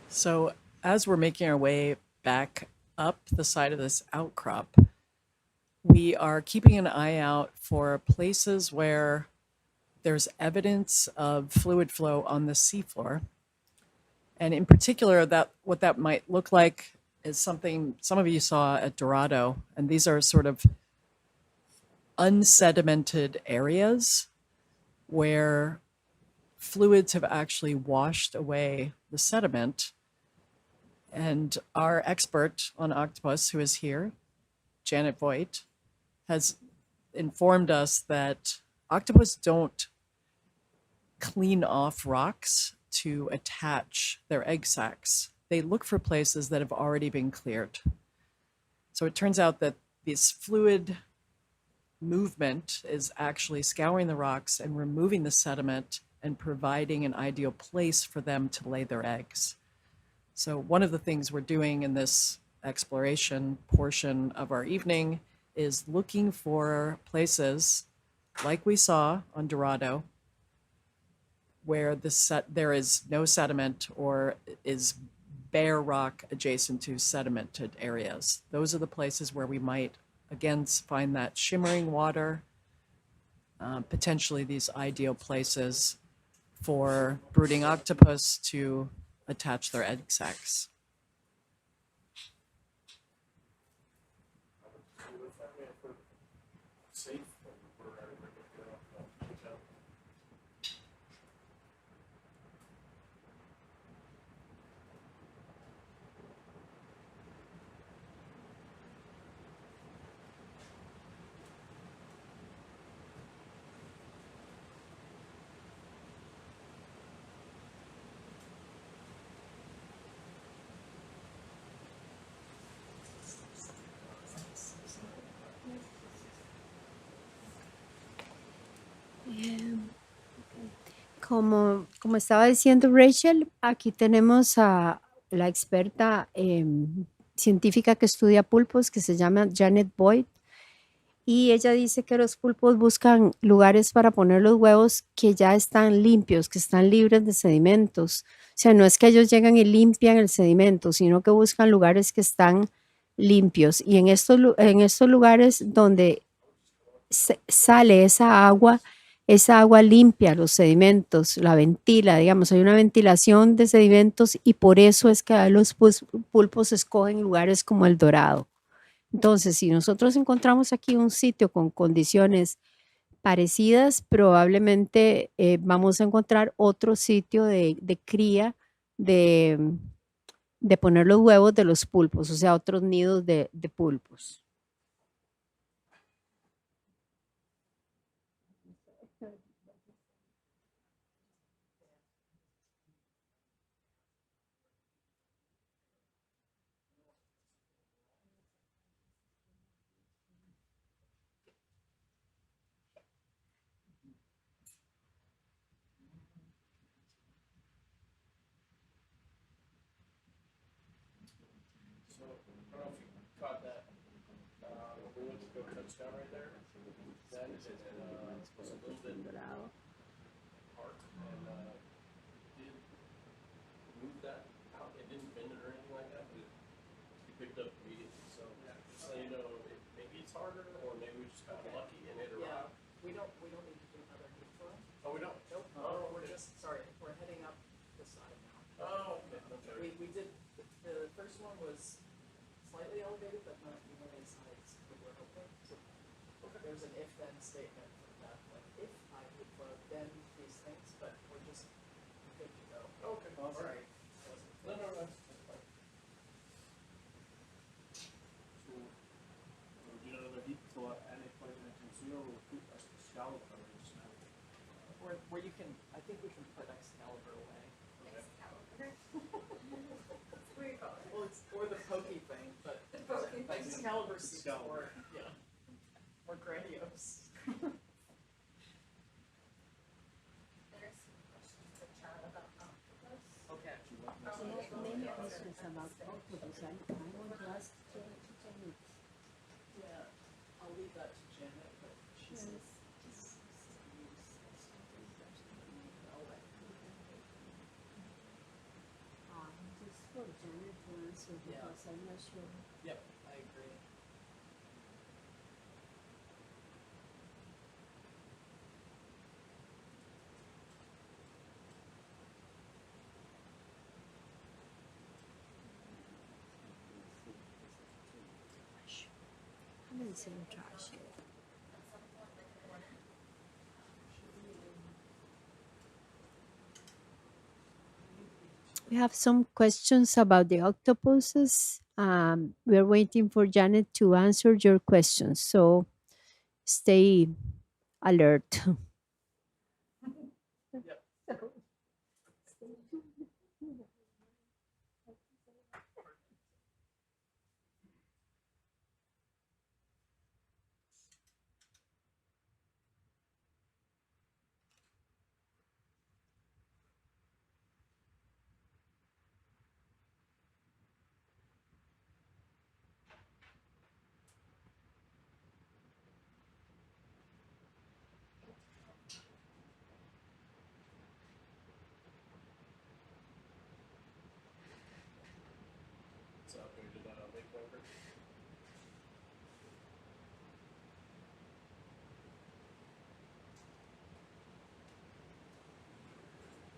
So as we're making our way back up the side of this outcrop, we are keeping an eye out for places where there's evidence of fluid flow on the seafloor. And in particular, that what that might look like is something some of you saw at Dorado. And these are sort of unsedimented areas where fluids have actually washed away the sediment. And our expert on octopus, who is here, Janet Voigt, has informed us that octopus don't clean off rocks to attach their egg sacs. They look for places that have already been cleared. So it turns out that this fluid movement is actually scouring the rocks and removing the sediment and providing an ideal place for them to lay their eggs. So one of the things we're doing in this exploration portion of our evening is looking for places like we saw on Dorado, where there is no sediment or is bare rock adjacent to sedimented areas. Those are the places where we might, again, find that shimmering water, potentially these ideal places for brooding octopus to attach their egg sacs. Safe. Como estaba diciendo Rachel, aquí tenemos a la experta científica que estudia pulpos, que se llama Janet Boyd, y ella dice que los pulpos buscan lugares para poner los huevos que ya están limpios, que están libres de sedimentos. O sea, no es que ellos llegan y limpian el sedimento, sino que buscan lugares que están limpios. Y en estos lugares donde sale esa agua limpia los sedimentos, la ventila, digamos, hay una ventilación de sedimentos y por eso es que los pulpos escogen lugares como el Dorado. Entonces, si nosotros encontramos aquí un sitio con condiciones parecidas, probablemente vamos a encontrar otro sitio de cría, de poner los huevos de los pulpos, o sea, otros nidos de pulpos. So, I don't know if you caught that, when we went to go touch down right there, that is, was a little bit apart, and, did move that out, it didn't bend it or anything like that, but it picked up immediately, so, just so you know, maybe it's harder, or maybe we just got lucky and it arrived. We don't need to do another deep flow. Oh, we don't? Nope. Oh, We're okay. just, sorry, we're heading up this side now. Oh, okay. We did, the first one was slightly elevated, but not nearly as high as we were hoping. So there's an if-then statement from that, like if I would flow, then these things, but we're just good to go. Okay, All all right. right. No, that's fine. So, would you another deep flow and a point in zero will put us to shallow coverage now? Where you can, I think we can put Excalibur away. Well, it's, or the pokey thing, but Excalibur seems more, yeah, more grandiose. There's some questions for Chad about octopus. Okay. Yeah, I'll leave that to Janet, but she says. Yep, I agree. We have some questions about the octopuses. We're waiting for Janet to answer your questions, so stay alert. So we did that on Lake Walker.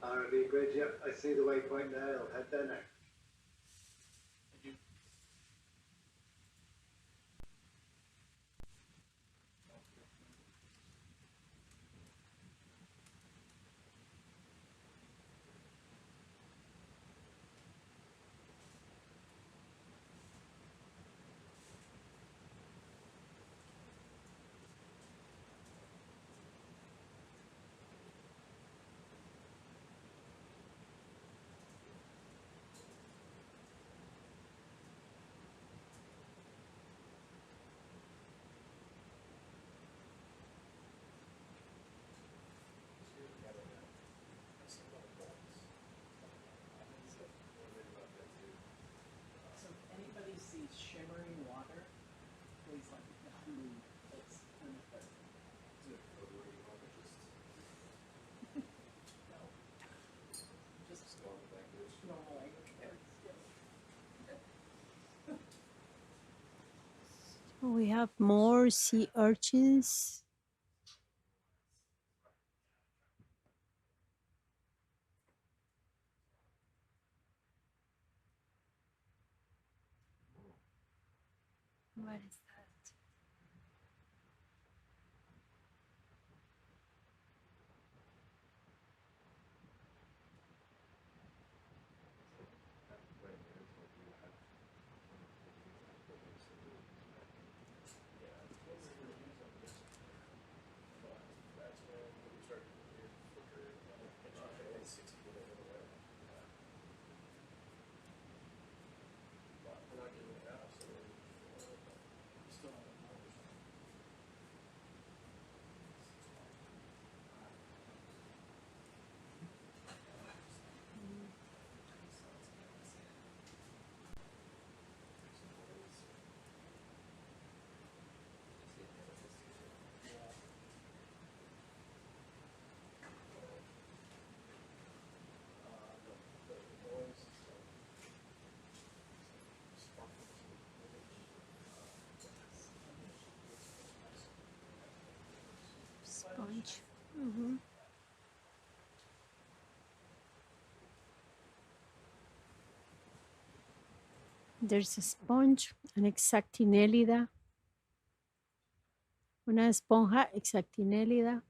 ROV bridge, yep, I see the waypoint now, I'll head there now. Thank you. So if anybody sees shimmering water, please let me know. It's unpleasant. No. Just normal language. We have more sea urchins. What is that? Sponge. There's a sponge, an exactinélida, una esponja exactinélida.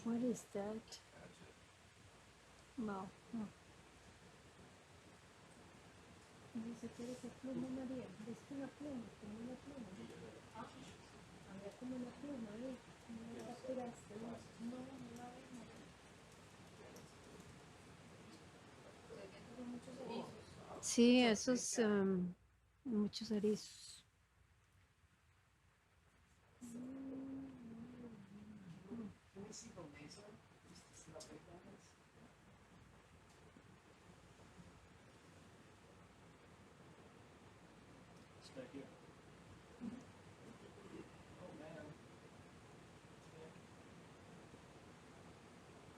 What is that? Wow. Oh. Dice, ¿quiere que pluma, María? Dice una pluma, como una pluma. Ah, había como una pluma ahí. No la tiraste, no la vemos. Sí, esos muchos erizos. Can we see the laser? Just to see how big that is? It's back here. Oh, man.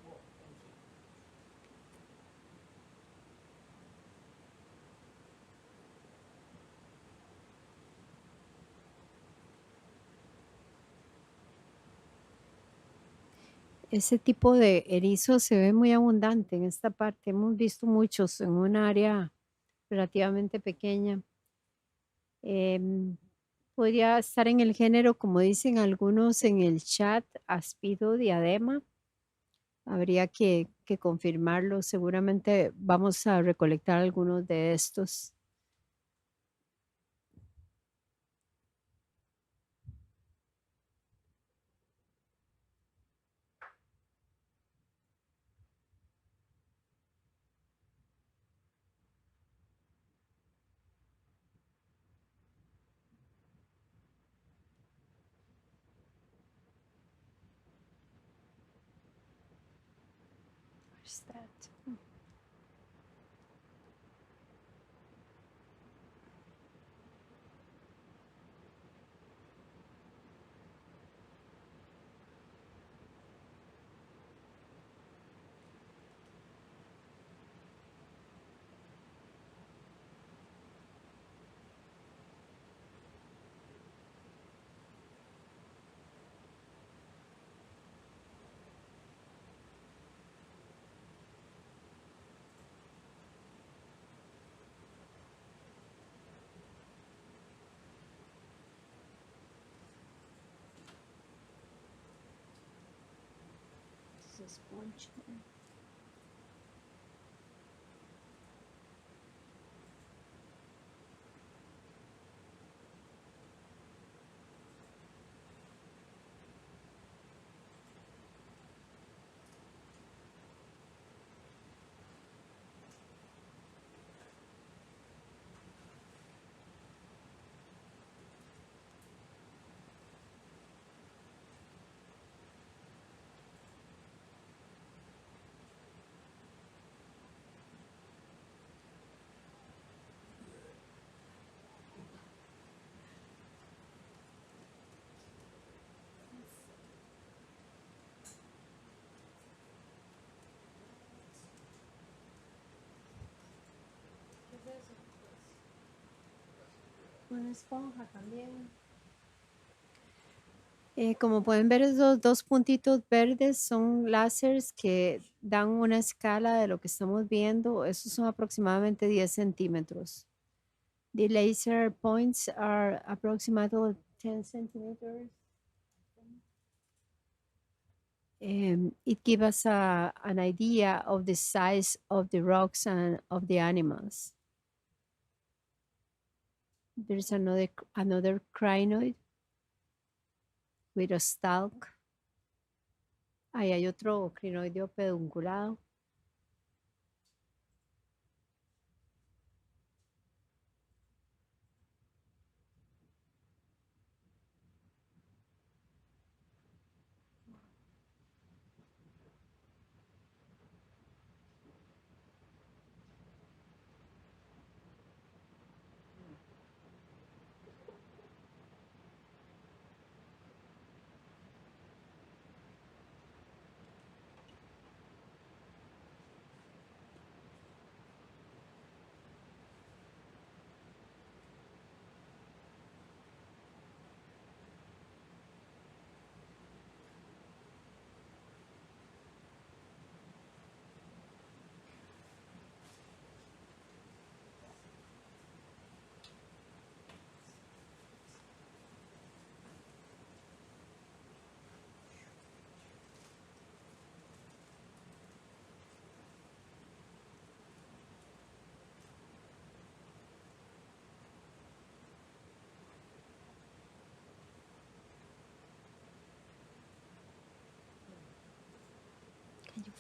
Cool, thank you. Ese tipo de erizo se ve muy abundante en esta parte. Hemos visto muchos en un área relativamente pequeña. Podría estar en el género, como dicen algunos en el chat, aspido diadema. Habría que confirmarlo. Seguramente vamos a recolectar algunos de estos. Where's that? This is sponge. Una esponja también. Como pueden ver, esos dos puntitos verdes son láseres que dan una escala de lo que estamos viendo. Esos son aproximadamente 10 centímetros. The laser points are approximately 10 centimeters. It gives us an idea of the size of the rocks and of the animals. There's another crinoid with a stalk. Ahí hay otro crinoideo pedunculado.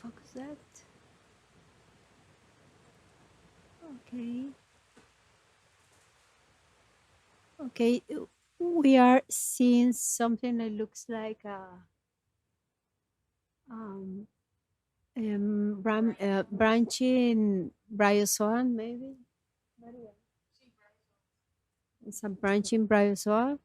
focus that. Okay. Okay, we are seeing something that looks like a branching bryozoan, maybe. It's a branching bryozoa.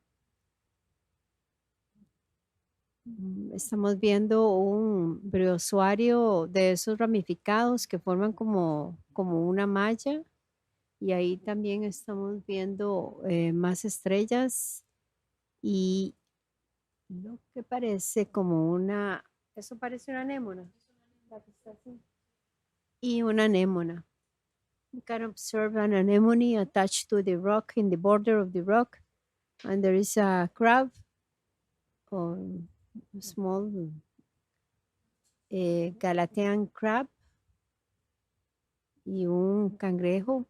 Estamos viendo un briozoario de esos ramificados que forman como una malla. Y ahí también estamos viendo más estrellas y lo que parece como una, eso parece una anémona, la que está así. Y una anémona. You can observe an anemone attached to the rock in the border of the rock. And there is a crab or a small Galatean crab y un cangrejo.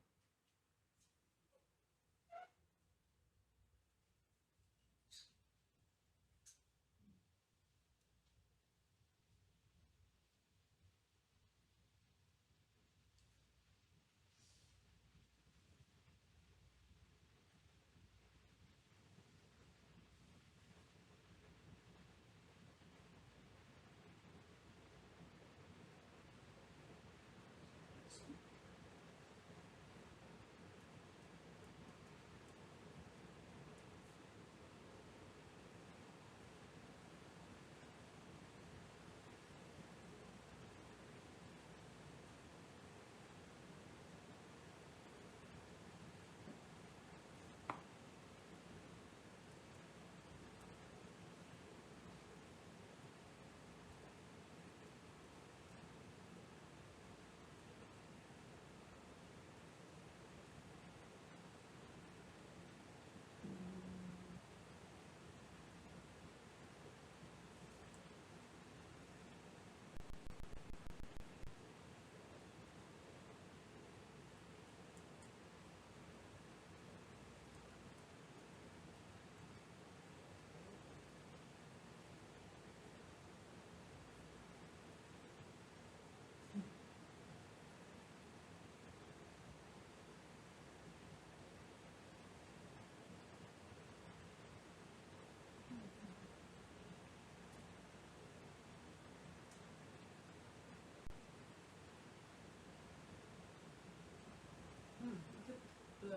The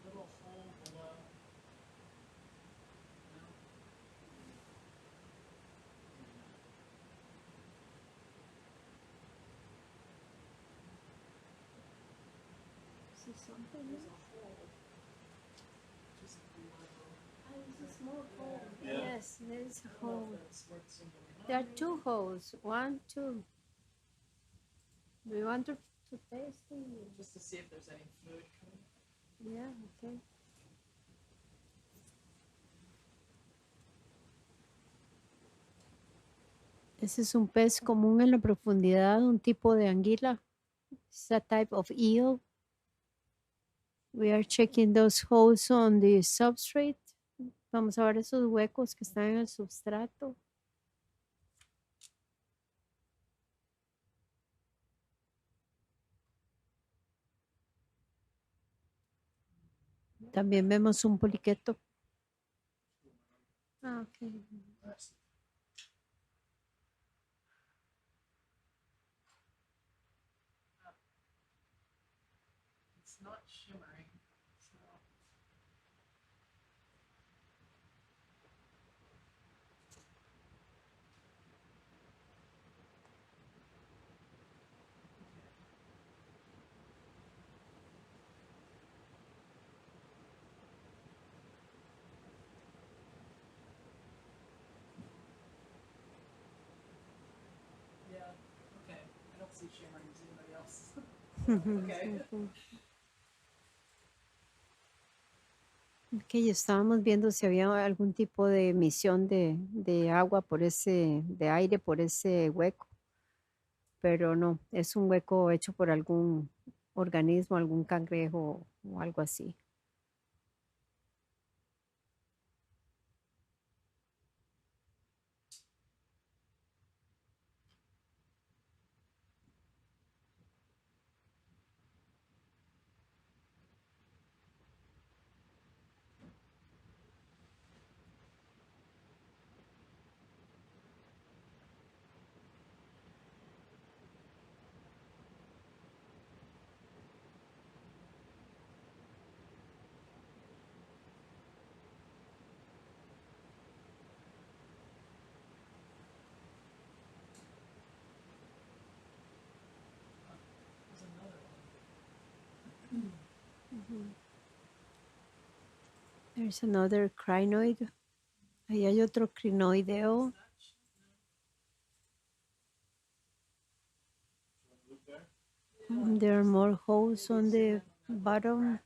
little hole below. Is this something? There's a hole just below. It's a small hole. Yeah. Yes, there is a I don't know hole. if that's worth singling out. There are two holes. One, two. Do you want to taste it? Just to see if there's any fluid coming. Yeah, okay. Ese es un pez común en la profundidad, un tipo de anguila. It's a type of eel. We are checking those holes on the substrate. Vamos a ver esos huecos que están en el substrato. También vemos un poliqueto. Ah, ok. It's not shimmering. So yeah, okay. I don't see shimmering. Does anybody else? Okay. Ok, estábamos viendo si había algún tipo de emisión de agua de aire por ese hueco, pero no, es un hueco hecho por algún organismo, algún cangrejo o algo así. There's another crinoid. Ahí hay otro crinoideo. There are more holes on the bottom.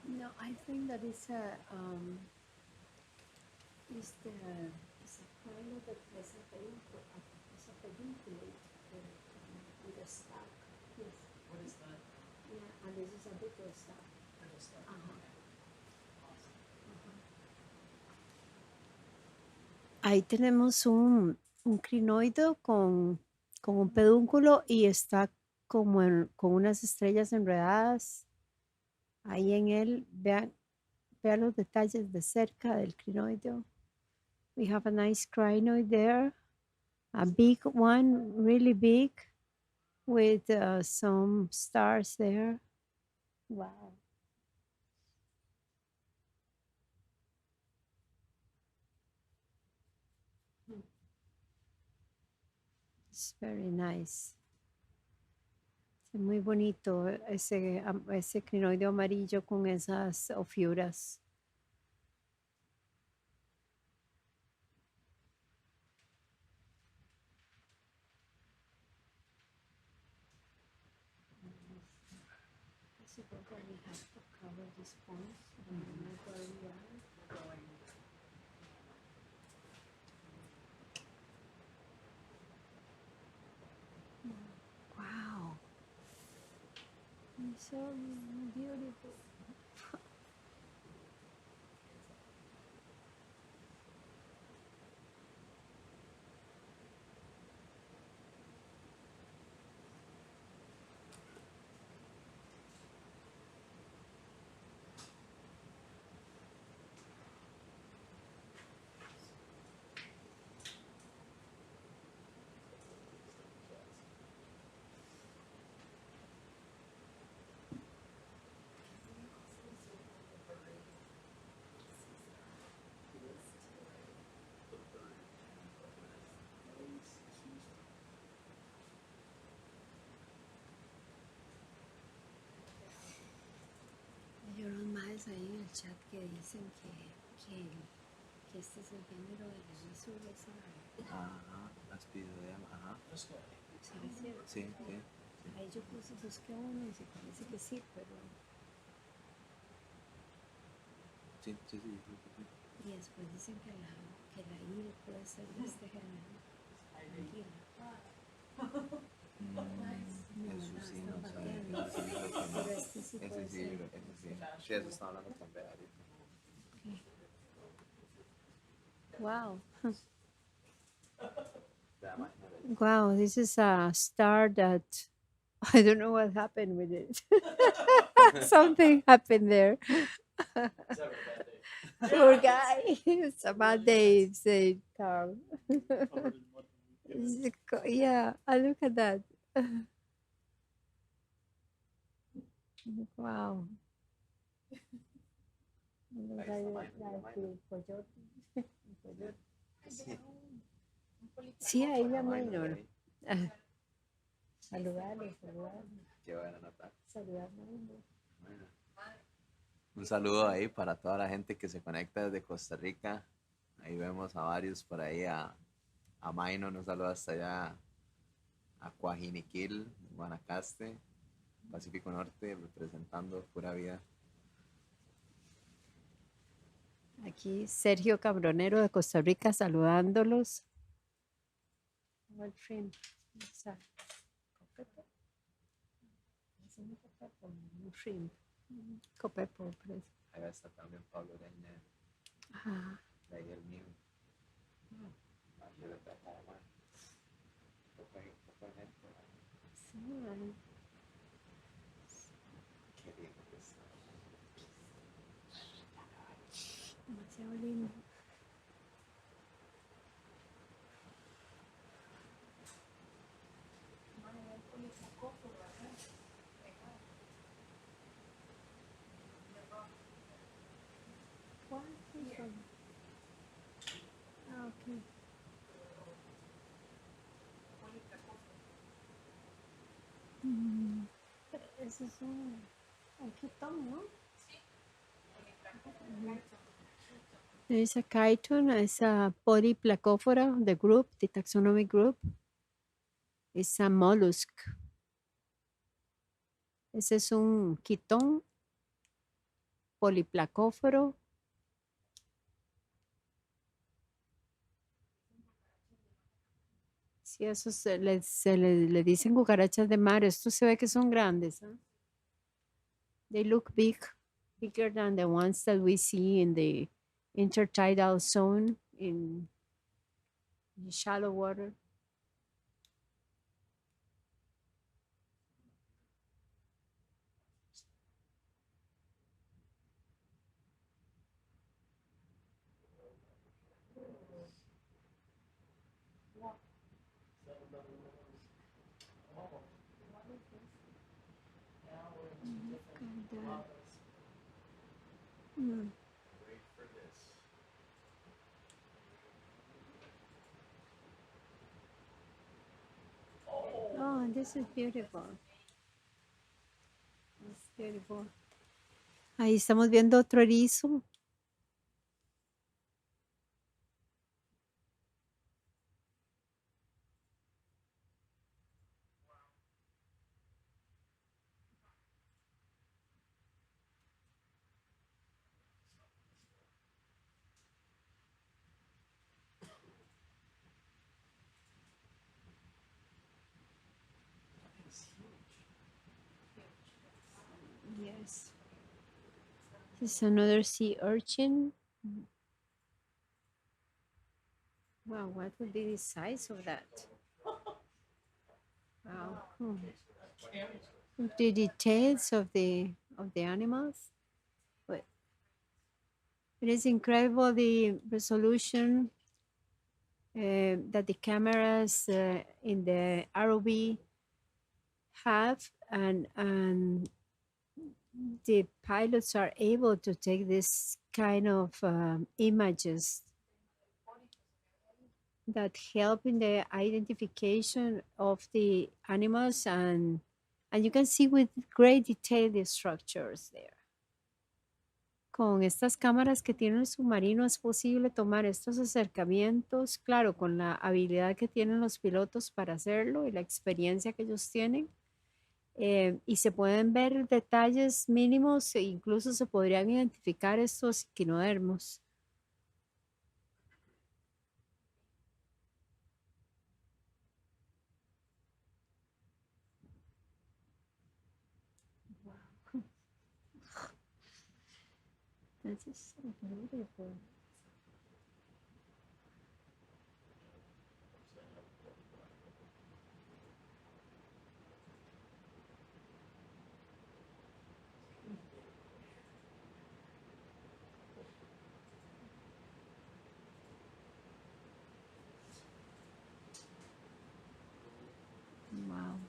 No, I think that it's a crino that has a pedunculate with a stalk. Yes. What is that? Yeah, and this is a brittle stalk. Brittle stuff. Ahí tenemos un crinoido con un pedúnculo y está como con unas estrellas enredadas. Ahí en él, vean los detalles de cerca del crinoideo. We have a nice crinoid there, a big one, really big, with some stars there. Wow. It's very nice. Es muy bonito ese crinoideo amarillo con esas ofiuras. We have to cover these points. Wow. It's so beautiful. Hay unos más ahí en el chat que dicen que este es el género de la basura, ¿sabes? Ajá, las videodemas, ajá. Sí, sí. Ahí yo puse, busqué uno y se parece que sí, pero... Sí, sí, sí. Y después dicen que la I puede ser de este género. Tranquila. Eso sí, no sabe. Pero este sí puede Ese sí, ser. ese sí. Sí, eso está hablando con Bea ahorita. Wow. Bea, imagínate. Wow, this is a star that I don't know what happened with it. Something happened there. Poor guy. It's a bad day, said Carl. Yeah, look at that. Wow. Sí, ahí la minor. Saludarle. Qué buena nota. Saludarle. Bueno. Un saludo ahí para toda la gente que se conecta desde Costa Rica. Ahí vemos a varios por ahí, a Maino, un saludo hasta allá, a Coajiniquil, Guanacaste, Pacífico Norte, representando pura vida. Aquí Sergio Cabronero de Costa Rica saludándolos. What shrimp? It's a copepo. Es un copepo, un shrimp. Copepo, pues. Ahí va a estar también Pablo Reina, Ajá. de ahí el mío. Aquí le toca a Juan. Poco gente. Sí, ahí. Qué lindo que está. Demasiado lindo. ¿Cuál es eso? Ah, ok. Ese es un quitón, ¿no? There is a chiton, it's a polyplacophora, the group, the taxonomic group. It's a mollusk. Ese es un quitón poliplacóforo. Sí, eso le dicen cucarachas de mar. Estos se ve que son grandes. ¿Eh? They look big, bigger than the ones that we see in the intertidal zone in shallow water. Mm. Oh, this is beautiful. It's beautiful. Ahí estamos viendo otro erizo. Yes. This is another sea urchin. Wow, what would be the size of that? Wow. The details of the animals. But it is incredible the resolution that the cameras in the ROV have, and the pilots are able to take this kind of images that help in the identification of the animals, and you can see with great detail the structures there. Con estas cámaras que tiene el submarino es posible tomar estos acercamientos, claro, con la habilidad que tienen los pilotos para hacerlo y la experiencia que ellos tienen. y se pueden ver detalles mínimos e incluso se podrían identificar estos equinodermos. That is so beautiful. Wow.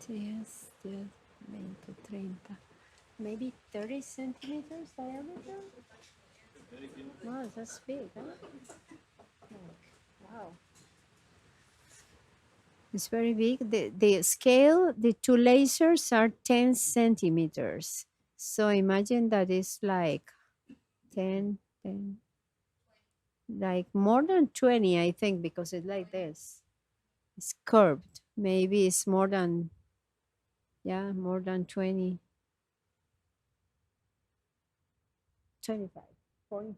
Yes, 10, 20, 30. Maybe 30 centimeters diameter? Wow, that's big, huh? Wow. It's very big. The scale, the two lasers are 10 centimeters. So imagine that it's like 10, 10, like more than 20, I think, because it's like this. It's curved. Maybe it's more than, yeah, more than 20. 25.5.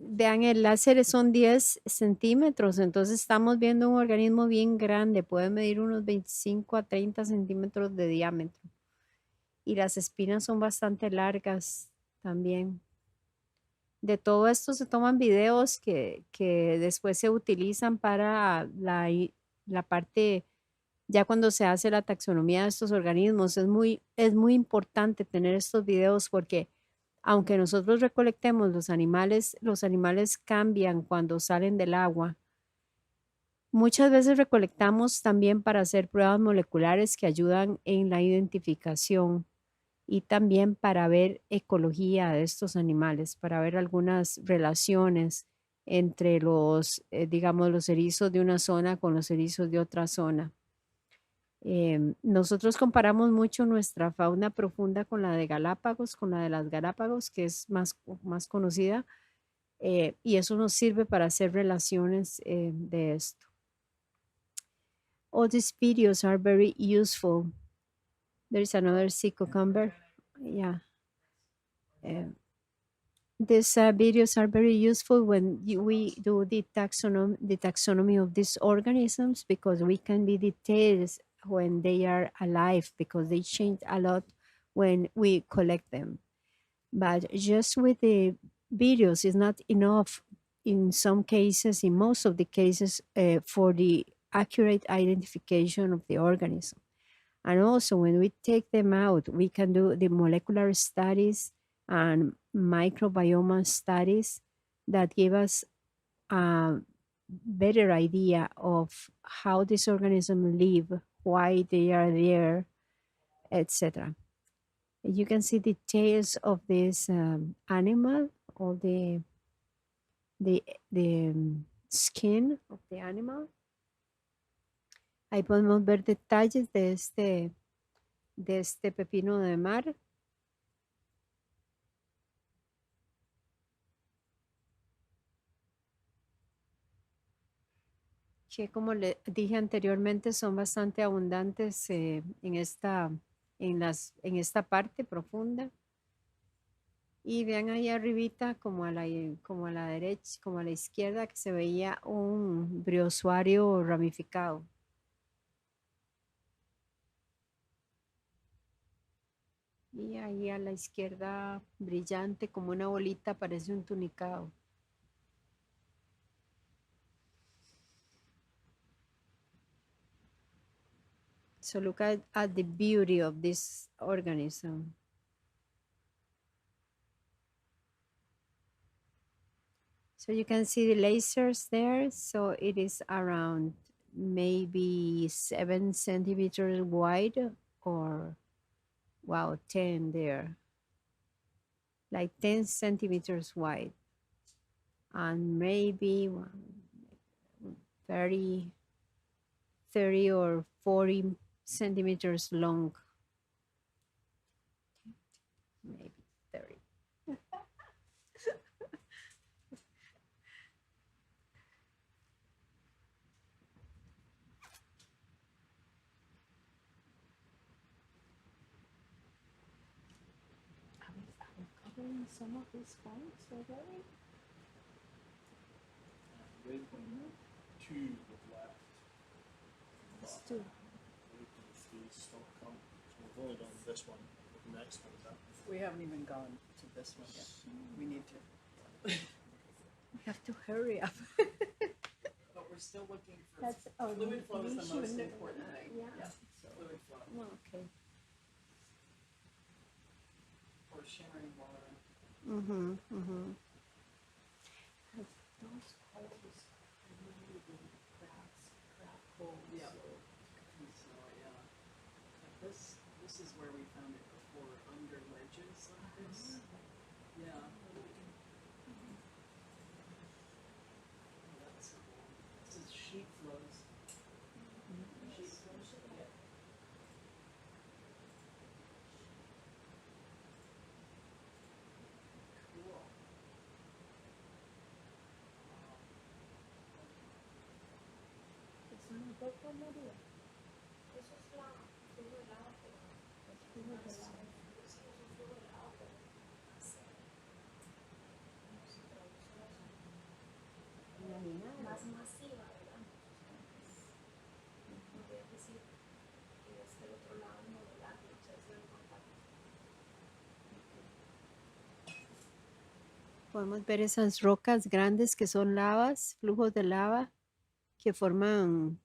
Vean, el láser son 10 centímetros, entonces estamos viendo un organismo bien grande, puede medir unos 25 a 30 centímetros de diámetro. Y las espinas son bastante largas también. De todo esto se toman videos que después se utilizan para la parte, ya cuando se hace la taxonomía de estos organismos. Es muy importante tener estos videos porque aunque nosotros recolectemos los animales cambian cuando salen del agua. Muchas veces recolectamos también para hacer pruebas moleculares que ayudan en la identificación y también para ver ecología de estos animales, para ver algunas relaciones entre los, digamos, los erizos de una zona con los erizos de otra zona. Nosotros comparamos mucho nuestra fauna profunda con la de Galápagos, con la de las Galápagos, que es más conocida, y eso nos sirve para hacer relaciones de esto. All these videos are very useful. There's another sea cucumber. Yeah. These videos are very useful when we do the taxonomy of these organisms because we can be details when they are alive because they change a lot when we collect them. But just with the videos is not enough in some cases, in most of the cases, for the accurate identification of the organism. And also when we take them out, we can do the molecular studies and microbiome studies that give us a better idea of how these organisms live, why they are there, etc. You can see details of this animal, all the skin of the animal. Ahí podemos ver detalles de este pepino de mar. Que como le dije anteriormente son bastante abundantes en esta parte profunda. Y vean ahí arribita como a la derecha, como a la izquierda que se veía un briozoario ramificado. Y ahí a la izquierda brillante como una bolita parece un tunicado. So look at the beauty of this organism. So you can see the lasers there. So it is around maybe 7 centimeters wide or, wow, 10 there. Like 10 centimeters wide. And maybe 30 or 40 centimeters long. some of these points already. Waypoint 2 with left. It's two. Waypoint 3 still come. So we've only done this one. The next one is that. We haven't even gone to this one yet. We need to. We have to hurry up. But we're still looking for That's our fluid flow is the most mission. important thing. Yeah. So fluid flow Okay. or shimmering water. Mm-hmm. Mm-hmm. Those holes are really the crab holes. Yeah. So yeah. Like this is where we found it before, under ledges like this. Yeah. That's cool. This is sheet flows. Sheet flows. Yeah. Cool. Es una poca María. Eso es la flujo del agua, pero Flujo del agua. sí, es un flujo del agua, pero no se traduce Un animal. más masiva, ¿verdad? Podría decir que es del otro lado modular, o sea, es del contacto. Podemos ver esas rocas grandes que son lavas, flujos de lava que forman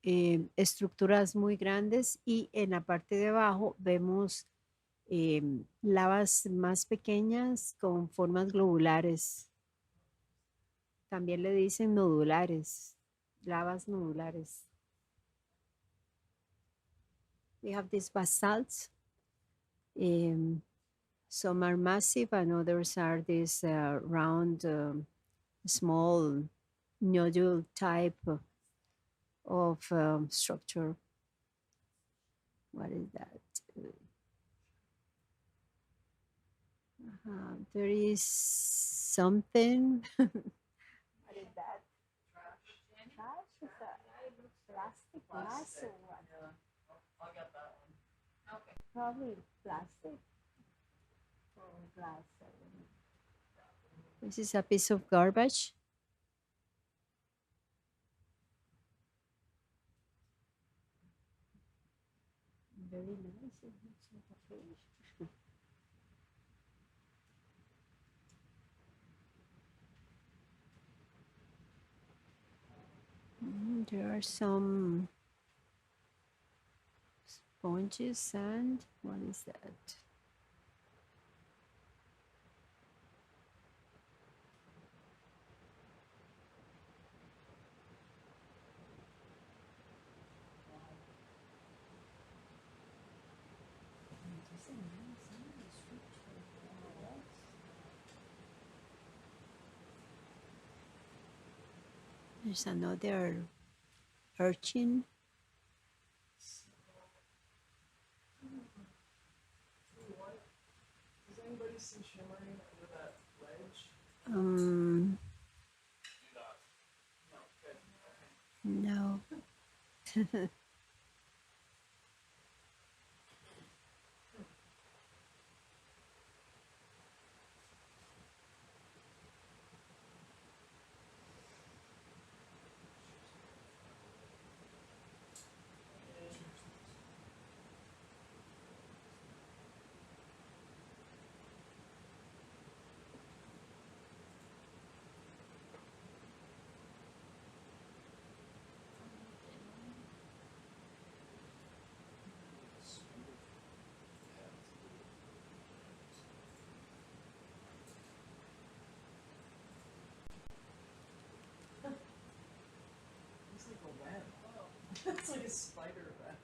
estructuras muy grandes, y en la parte de abajo vemos lavas más pequeñas con formas globulares. También le dicen nodulares, lavas nodulares. We have these basalts. Some are massive and others are this round, small nodule type of structure. What is that? There is something. What is that? Trash? Is that plastic glass or what? Yeah. I'll get that one. Okay. Probably plastic or glass. I don't know. This is a piece of garbage. Very nice. It looks like a fish. There are some sponges, sand. What is that? There's another urchin. Does anybody see shimmering under that ledge? Um, No, good. Okay. no. It's like a web. It's like a spider web.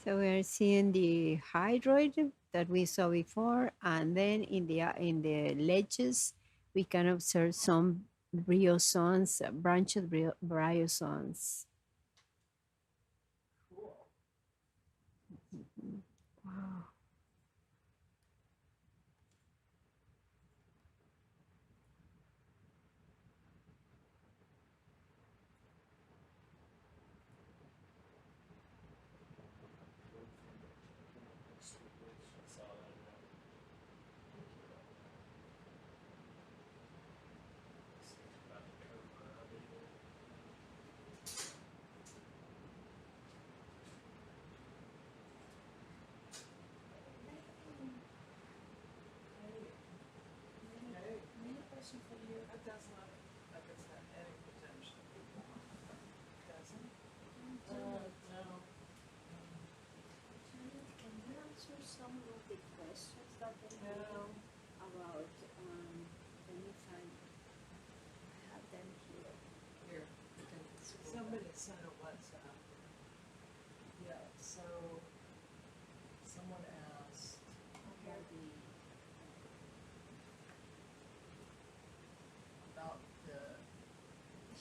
So we are seeing the hydroid that we saw before, and then in the ledges we can observe some bryozoans, branched bryozoans. Cool. Wow.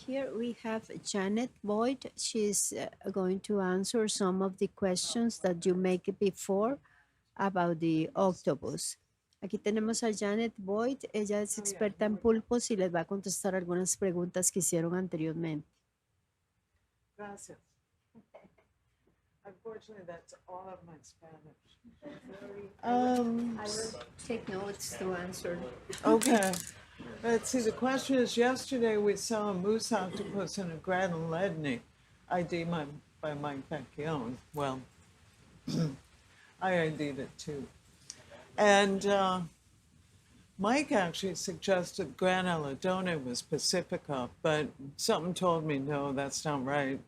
here we have Janet Boyd. She's going to answer some of the questions that you make before about the octopus. Aquí tenemos a Janet Boyd. Ella es experta en pulpos y les va a contestar algunas preguntas que hicieron anteriormente. Gracias. Unfortunately, that's all of my Spanish. I will take notes to answer. Okay. Let's see, the question is, yesterday we saw a moose octopus in a granoledni, ID by Mike Vecchione. Well, I ID'd it too. And Mike actually suggested Granulodone was Pacifica, but something told me, no, that's not right.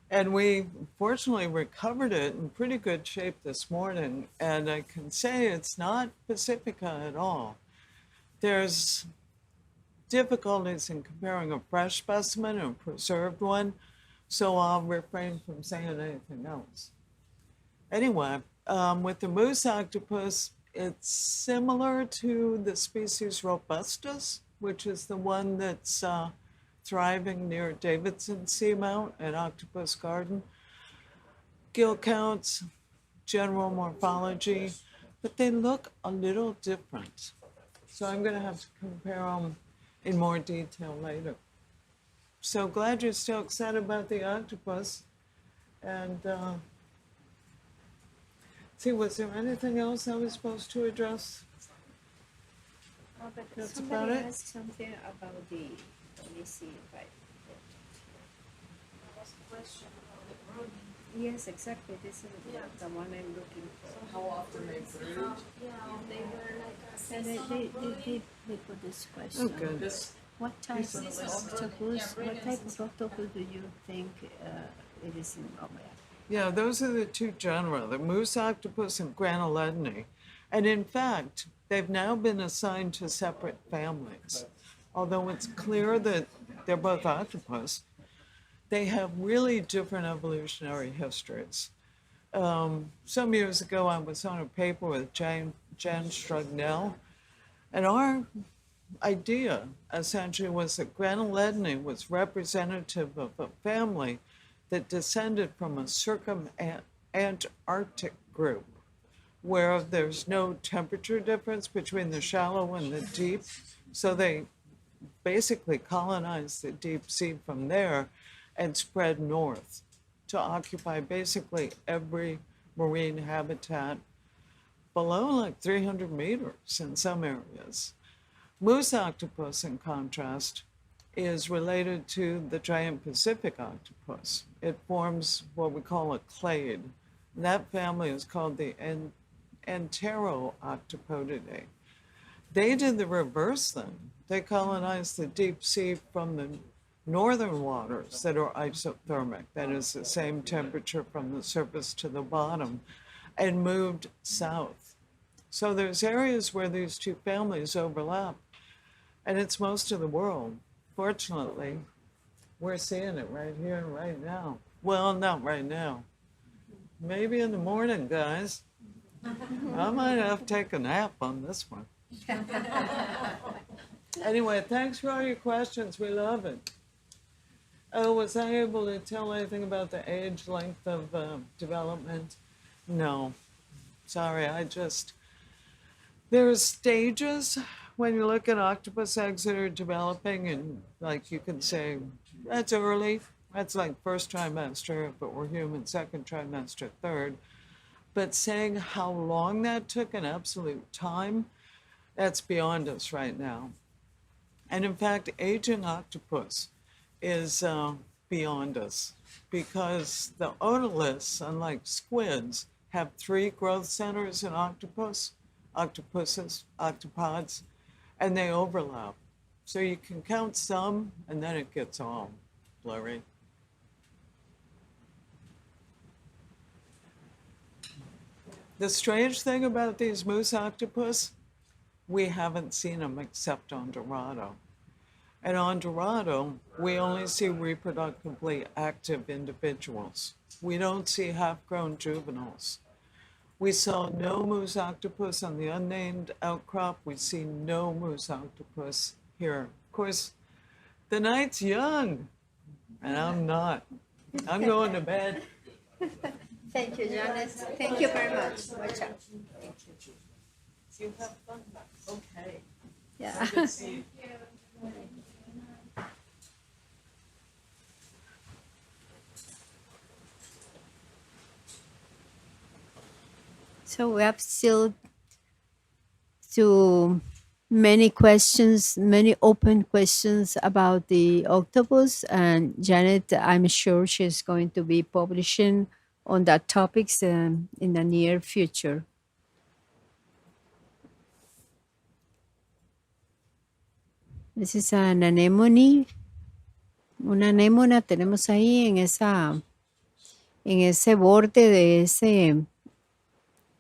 And we fortunately recovered it in pretty good shape this morning, and I can say it's not Pacifica at all. There's difficulties in comparing a fresh specimen and a preserved one, so I'll refrain from saying anything else. Anyway, with the moose octopus, it's similar to the species Robustus, which is the one that's thriving near Davidson Seamount and Octopus Garden. Gill counts, general morphology, but they look a little different. So I'm going to have to compare them in more detail later. So glad you're still excited about the octopus. And see, was there anything else I was supposed to address? Oh, but That's somebody about it? asked something about the, let me see if I. Yes, exactly. This is the one I'm looking for. How often they breed? And they put this question. Oh, good. What type of octopus? What type of octopus do you think it is in Roma? Yeah, those are the two genera, the moose octopus and Granulodone. And in fact, they've now been assigned to separate families. Although it's clear that they're both octopus, they have really different evolutionary histories. Some years ago, I was on a paper with Jan Strugnell, and our idea essentially was that Granulodone was representative of a family that descended from a circumantarctic group, where there's no temperature difference between the shallow and the deep. So they basically colonized the deep sea from there and spread north to occupy basically every marine habitat below like 300 meters in some areas. Moose octopus, in contrast, is related to the giant Pacific octopus. It forms what we call a clade. And that family is called the Enterooctopodidae. They did the reverse thing. They colonized the deep sea from the northern waters that are isothermic, that is the same temperature from the surface to the bottom, and moved south. So there's areas where these two families overlap, and it's most of the world. Fortunately, we're seeing it right here and right now. Well, not right now. Maybe in the morning, guys. I might have to take a nap on this one. Anyway, thanks for all your questions. We love it. Oh, was I able to tell anything about the age length of development? No. Sorry, there's stages when you look at octopus eggs that are developing, and like you can say, that's early. That's like first trimester, if it were human, second trimester, third. But saying how long that took in absolute time, that's beyond us right now. And in fact, aging octopus is beyond us, because the otoliths, unlike squids, have 3 growth centers in octopuses, octopods, and they overlap. So you can count some, and then it gets all blurry. The strange thing about these moose octopus, we haven't seen them except on Dorado. And on Dorado, we only see reproductively active individuals. We don't see half-grown juveniles. We saw no moose octopus on the unnamed outcrop. We see no moose octopus here. Of course, the night's young. and I'm not. I'm going to bed. Thank you, Janice. Thank you very much. Watch out. You have fun. Okay. Yeah. Good to see you. So we have still many questions, many open questions about the octopus, and Janet, I'm sure she's going to be publishing on that topics in the near future. This is an anemone. Una anémona tenemos ahí en ese borde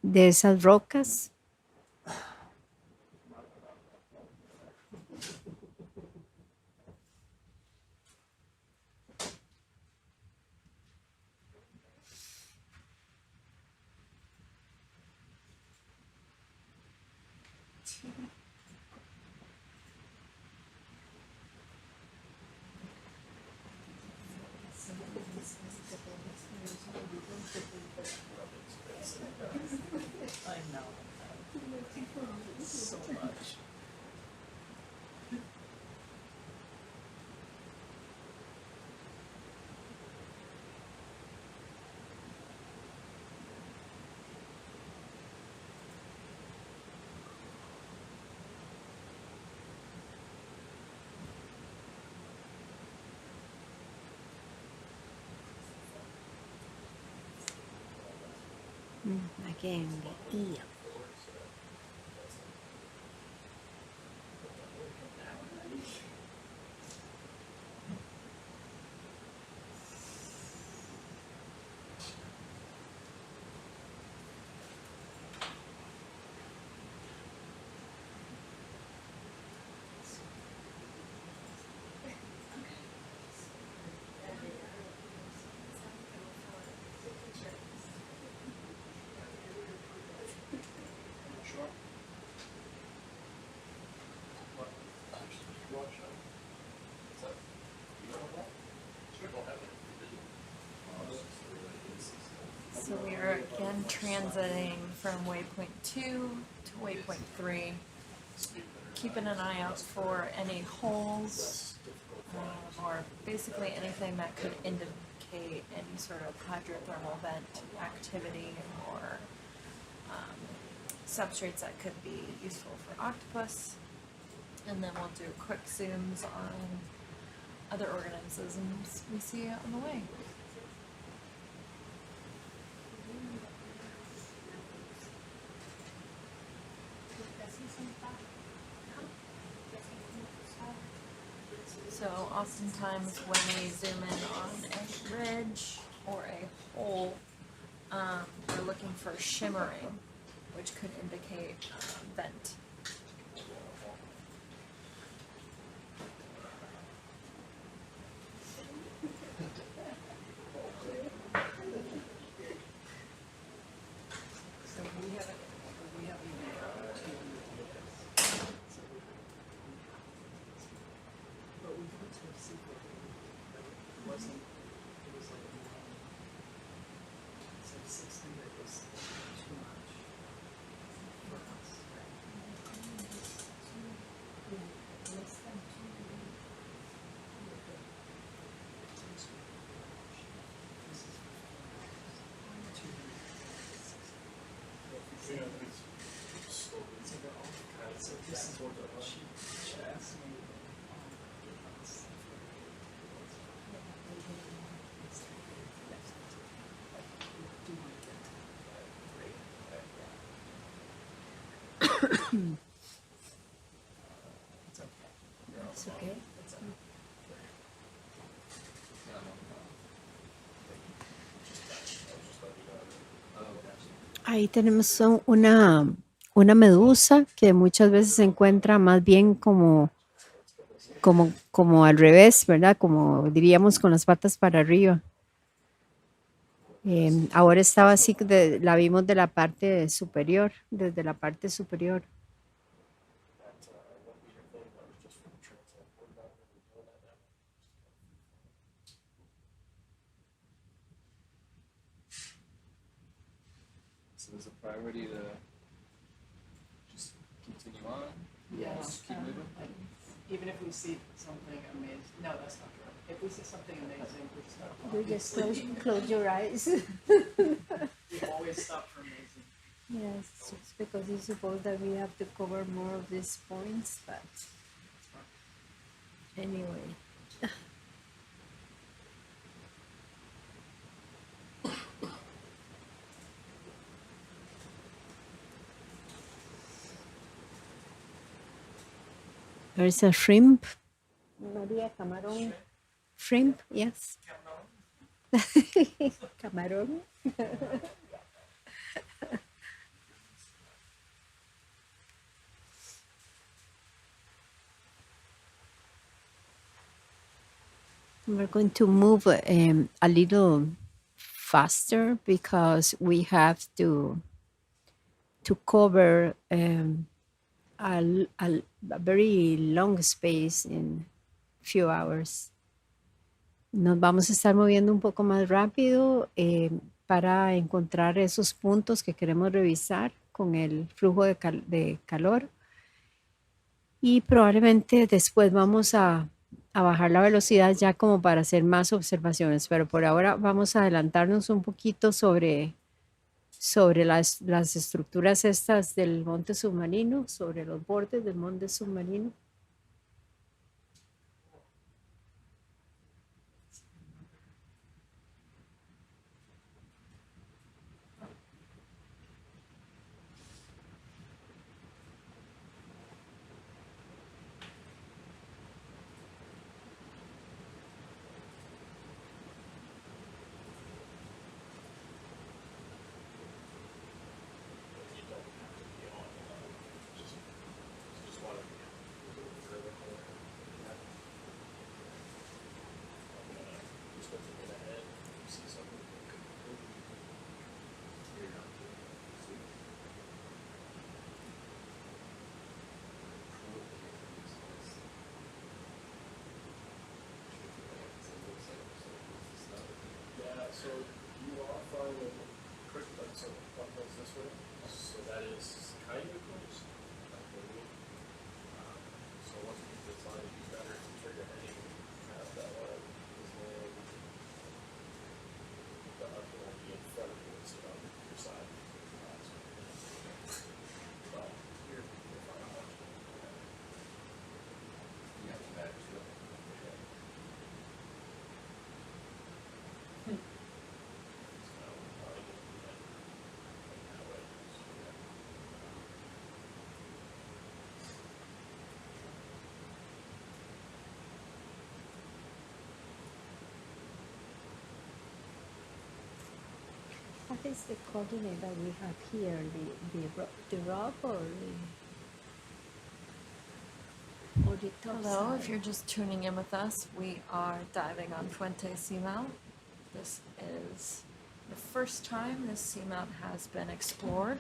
de esas rocas. I know. So much. Again, the eel. So we are again transiting from waypoint 2 to waypoint 3, keeping an eye out for any holes or basically anything that could indicate any sort of hydrothermal vent activity or substrates that could be useful for octopus. And then we'll do quick zooms on other organisms we see on the way. So oftentimes when we zoom in on a ridge or a hole, we're looking for shimmering, which could indicate vent. It's okay. Ahí tenemos una medusa que muchas veces se encuentra más bien como al revés, ¿verdad? Como diríamos con las patas para arriba. Ahora estaba así, la vimos de la parte superior, desde la parte superior. So is the priority to just continue on? Yeah. Just keep moving? Even if we see something amazing, no, that's not true. If we see something amazing, we stop. You just close your eyes. We always stop for amazing. Yes, it's because you suppose that we have to cover more of these points, but anyway. There's a shrimp. Maria, camarón. Shrimp, yes. Camarón. We're going to move a little faster because we have to cover a very long space in few hours. Nos vamos a estar moviendo un poco más rápido para encontrar esos puntos que queremos revisar con el flujo de calor. Y probablemente después vamos a bajar la velocidad ya como para hacer más observaciones, pero por ahora vamos a adelantarnos un poquito sobre las estructuras estas del monte submarino, sobre los bordes del monte submarino. So you are following curriculum, so what goes this way? So that is kind of close. So once we get this on, it'd be better to trigger heading past that line. Because then the up will be in front of you instead of your side. But here, if I'm not you have the back too. What is the coordinate that we have here? The rock or the top Hello, side? if you're just tuning in with us, we are diving on Fuente Seamount. This is the first time this seamount has been explored.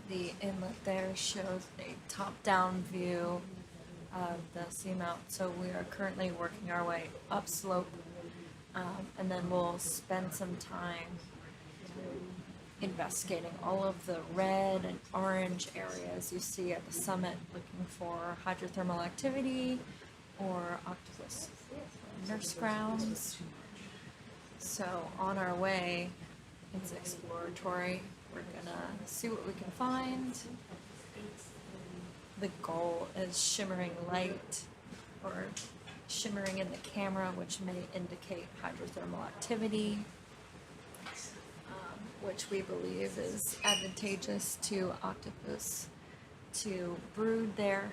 The inlet there shows a top-down view of the seamount. So we are currently working our way upslope, and then we'll spend some time investigating all of the red and orange areas you see at the summit, looking for hydrothermal activity or octopus nurse grounds. So on our way, it's exploratory. We're gonna see what we can find. The goal is shimmering light or shimmering in the camera, which may indicate hydrothermal activity, which we believe is advantageous to octopus to brood there.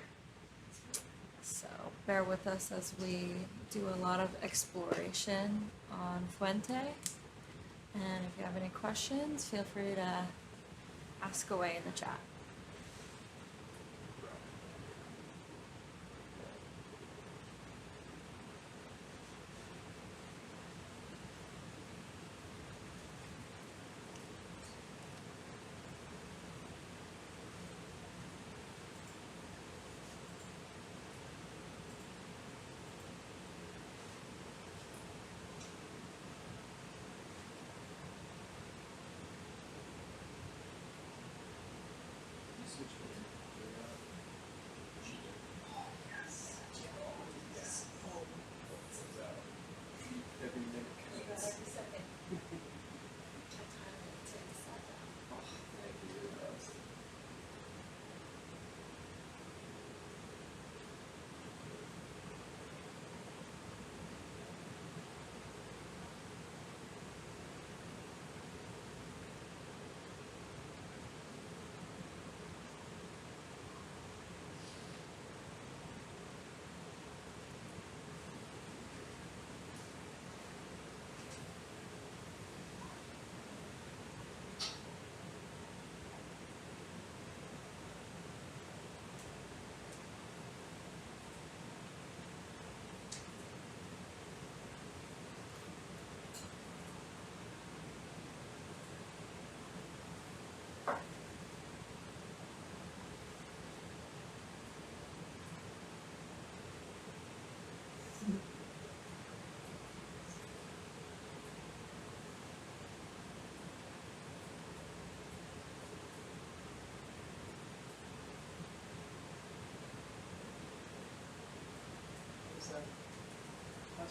So bear with us as we do a lot of exploration on Fuente. And if you have any questions, feel free to ask away in the chat.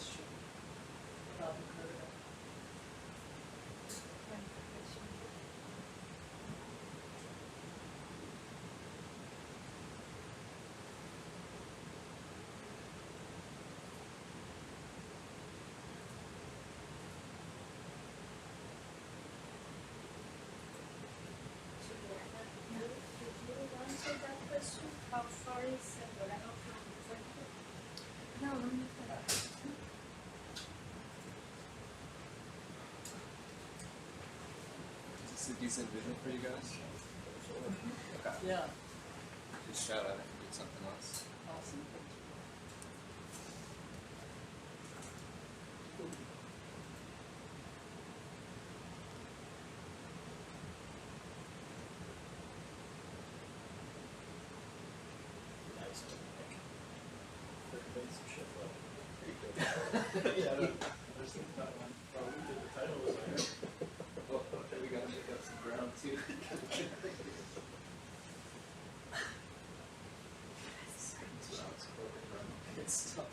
question about the curve. How far is Dorado from Fuente? No, let me look that up. Is this a decent vision for you guys? Okay. Yeah, Just shout out if you did something else. awesome. Nice. Everybody's shit flow. Yeah, there's that one. Probably the title was like, Oh, we gotta check out some ground too. It's tough.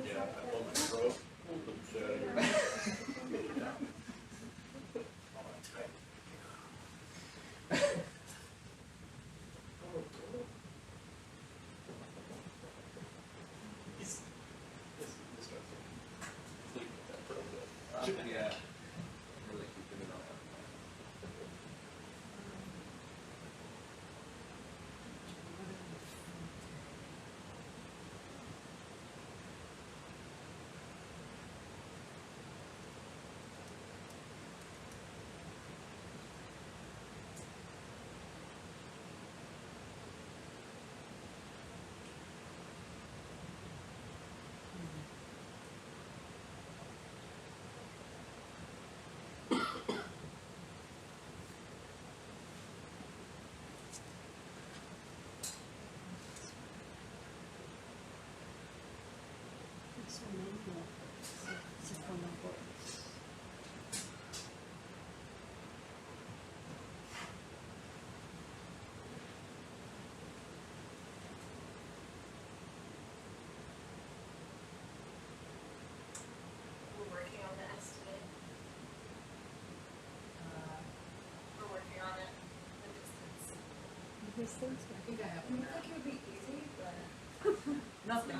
yeah, I pulled my throat. Yeah. Really keeping it on. We're working on the estimate. We're working on it, the distance. I think I have I think it would be easy, but nothing.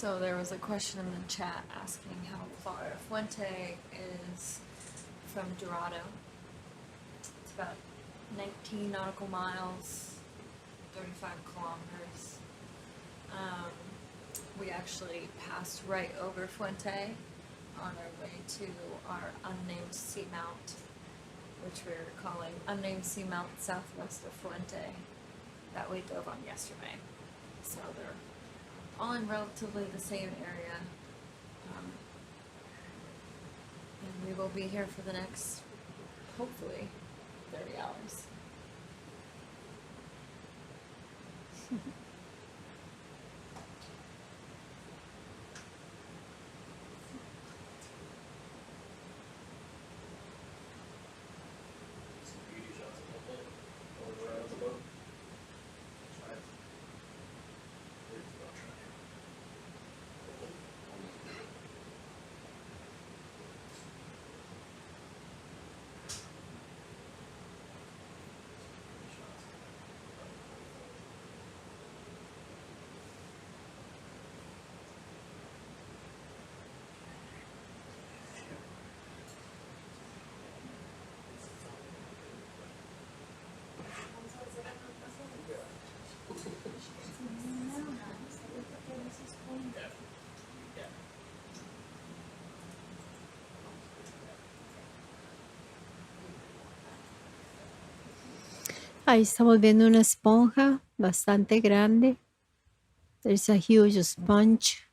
So there was a question in the chat asking how far Fuente is from Dorado. It's about 19 nautical miles, 35 kilometers. We actually passed right over Fuente on our way to our unnamed seamount, which we're calling unnamed seamount southwest of Fuente, that we dove on yesterday. So they're all in relatively the same area. And we will be here for the next, hopefully, 30 hours. Ahí estamos viendo una esponja bastante grande. There's a huge sponge.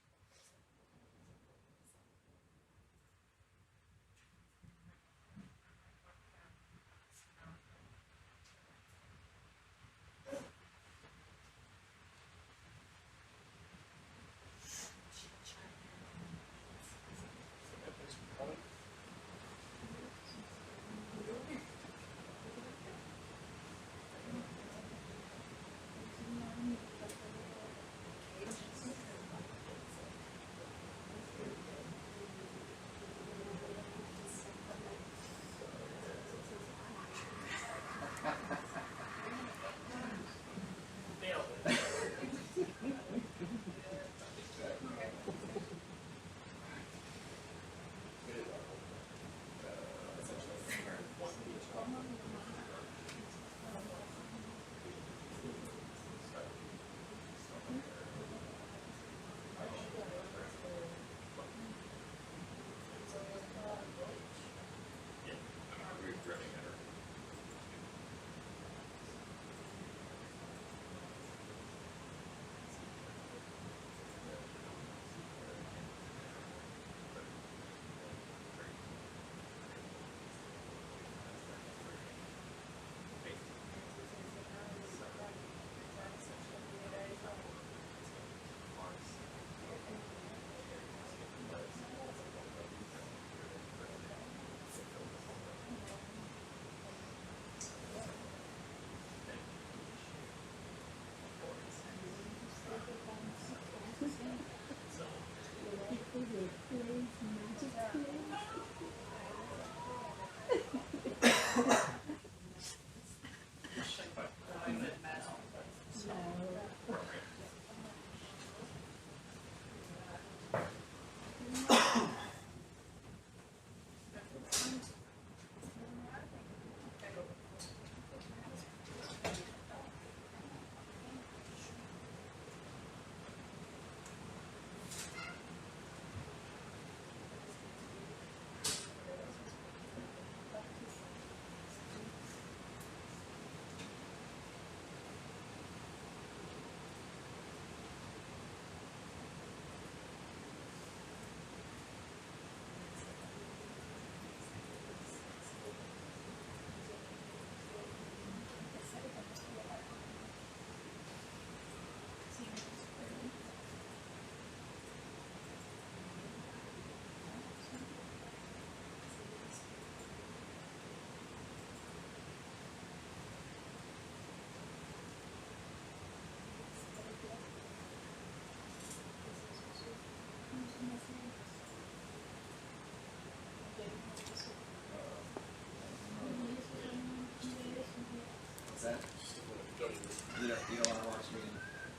You don't want to watch me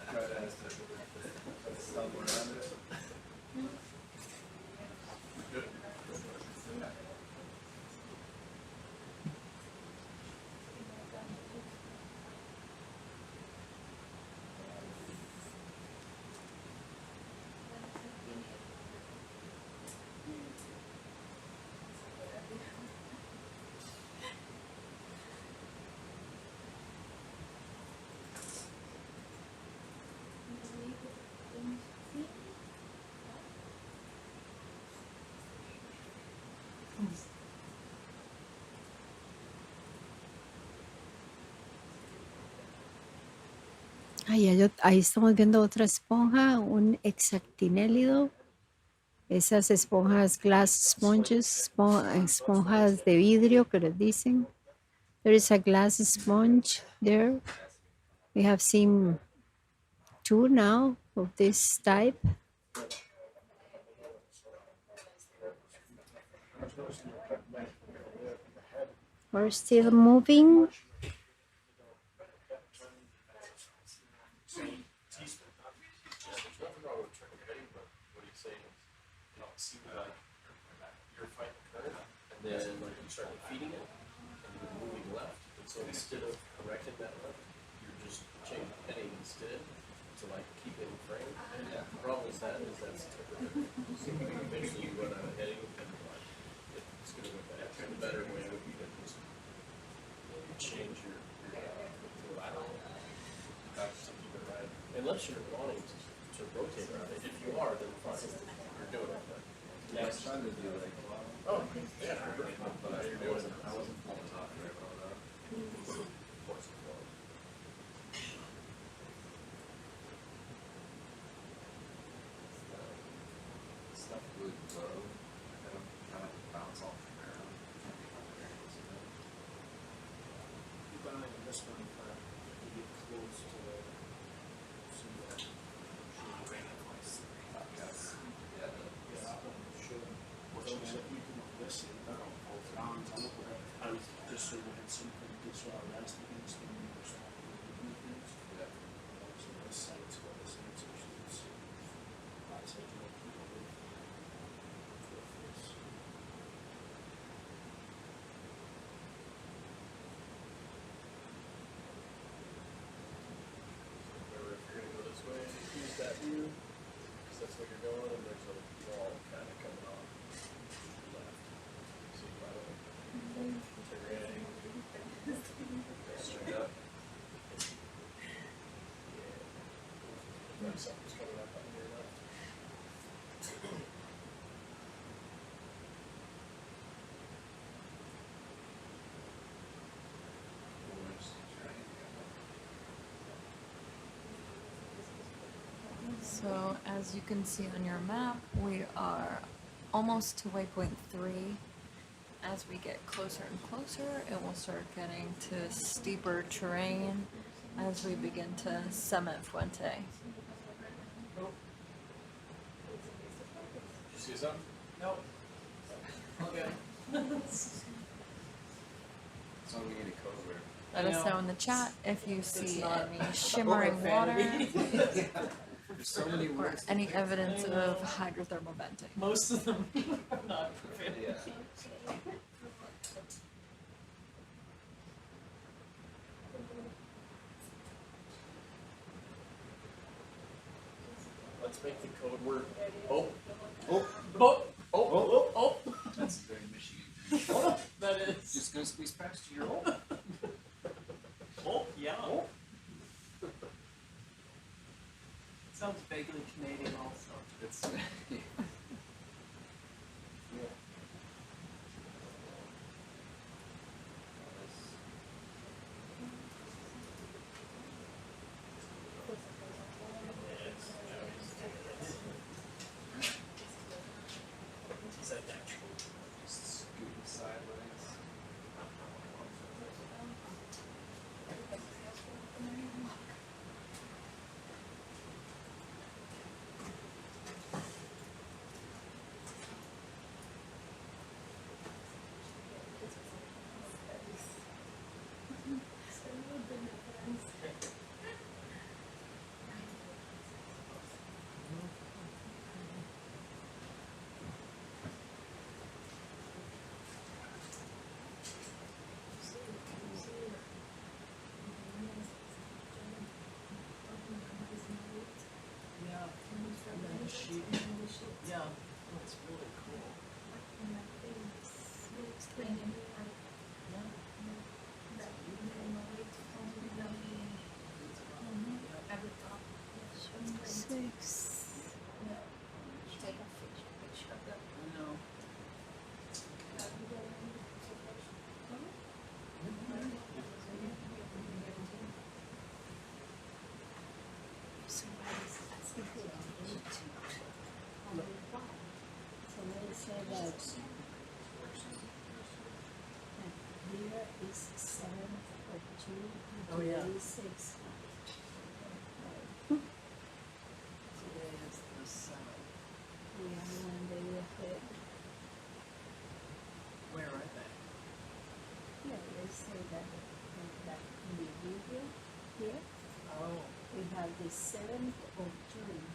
try to Ahí estamos viendo otra esponja, un hexactinélido. Esas esponjas, glass sponges, esponjas de vidrio que les dicen. There is a glass sponge there. We have seen two now of this type. We're still moving. Then like you started feeding it and you're moving left. And so instead of correcting that left, you're just changing heading instead to like keep it in frame. And the problem with that is that's temporary. Eventually you run out of heading and like it's gonna go back. The better way would be to just change your lateral to keep it right. Unless you're wanting to rotate around it. If you are, then fine. You're doing it. But Yeah, I was trying to do like, oh, yeah. but I wasn't pulling off very well though. Stuff really low. I don't kind of bounce off the ground. Keep an eye on this one, you get close to the, see that, Yes. Yeah. should, so you can listen, both rounds, I was just so we had something to sort of rest against when we were starting to do things. Yeah. So this site's got this intersection, it's, I'd say, you know, people with this. Remember, if you're gonna go this way, use that view, because that's where you're going, and there's a wall kind of coming off left. So you might want to turn your heading, straight up. Yeah. If something's coming up on your left. So as you can see on your map, we are almost to waypoint 3. As we get closer and closer, it will start getting to steeper terrain as we begin to summit Fuente. Did you see something? No. Okay. So we need a code word. Let us know in the chat if you see any shimmering water There's so many or words. any evidence of hydrothermal venting. Most of them are not profanity. Yeah. Let's make the code word. Oh, Oh, oh, oh, oh, oh. That's very Michigan. Oh, that is. just gonna squeeze past you. Oh, Oh, yeah. Oh. sounds vaguely Canadian also. It's yeah. Is that natural? Just scooting sideways. Here is 7th of June. Oh, yeah. Today is 6th. Today is the 7th. We are 1 day ahead. Where are they? Yeah, they say that in the video here, Oh, we have the 7th of June,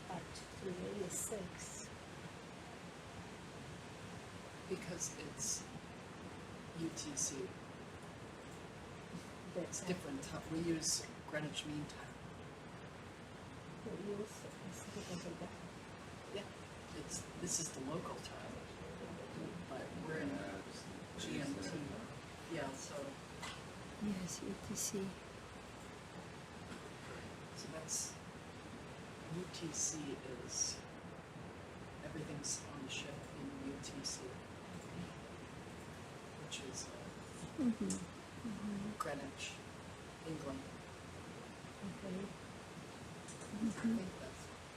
but today is 6th. because it's UTC. It's different time. We use Greenwich Mean Time. Yeah, this is the local time, but we're in GMT. Yeah, so Yes, UTC. that's UTC is everything's on the ship in UTC, which is Greenwich, England.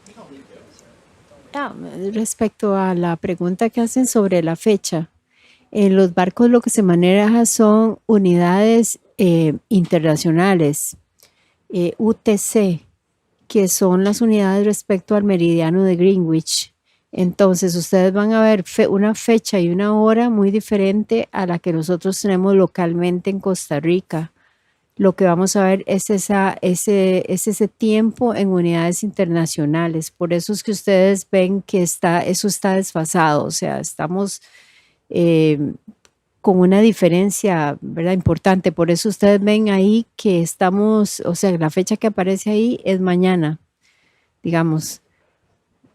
We don't need those, don't we? Respecto a la pregunta que hacen sobre la fecha, en los barcos lo que se maneja son unidades internacionales, UTC, que son las unidades respecto al meridiano de Greenwich. Entonces, ustedes van a ver una fecha y una hora muy diferente a la que nosotros tenemos localmente en Costa Rica. Lo que vamos a ver es ese tiempo en unidades internacionales. Por eso es que ustedes ven que eso está desfasado. O sea, estamos con una diferencia, ¿verdad?, importante. Por eso ustedes ven ahí que estamos, o sea, la fecha que aparece ahí es mañana, digamos.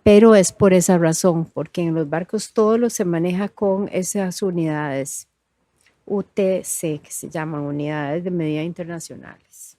Pero es por esa razón, porque en los barcos todo lo se maneja con esas unidades UTC, que se llaman unidades de medida internacionales.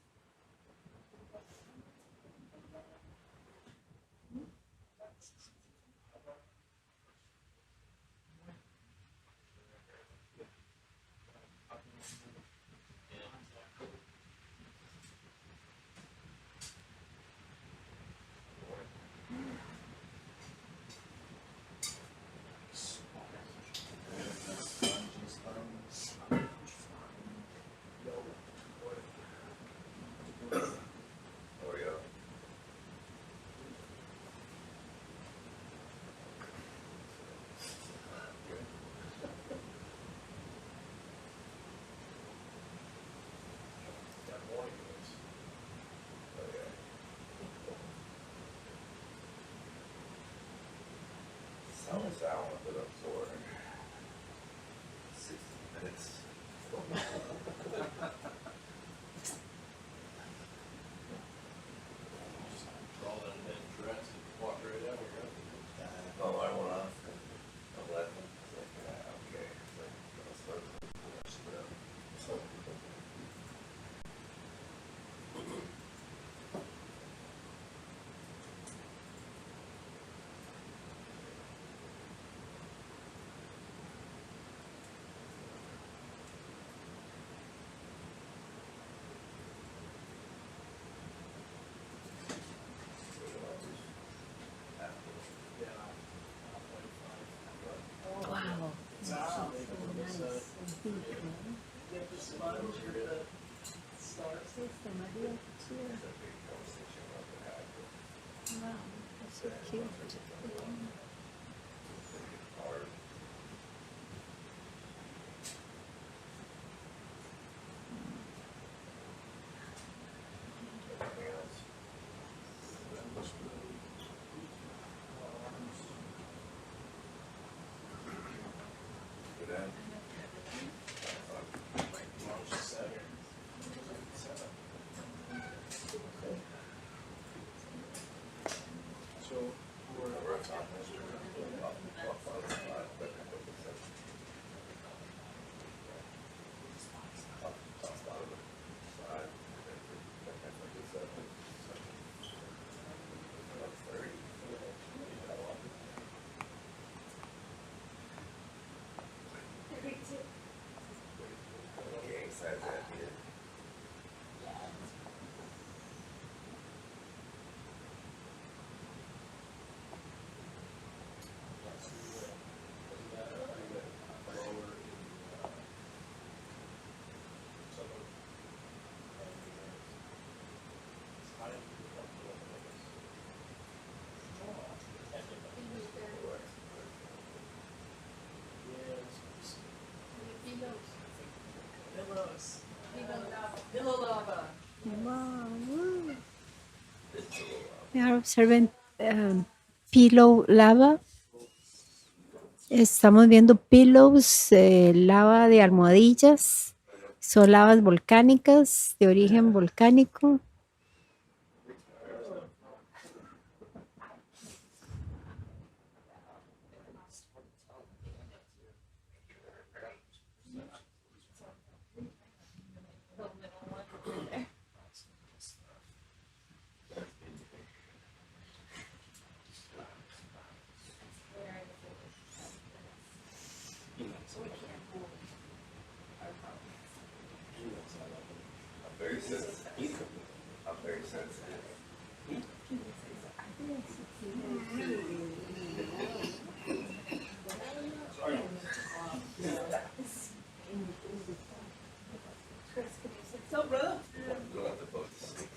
Sounds out, but I'm sore. 60 minutes. Draw that in dress and walk right out here. Oh, I went off at 11. It's like, okay. It's like, I'll start so. Wow. Wow, that's so cute. So we're Wow. We are observing pillow lava. Estamos viendo pillows, lava de almohadillas. Son lavas volcánicas, de origen volcánico. Very sensitive. I'm very sensitive. Don't let the boat sink.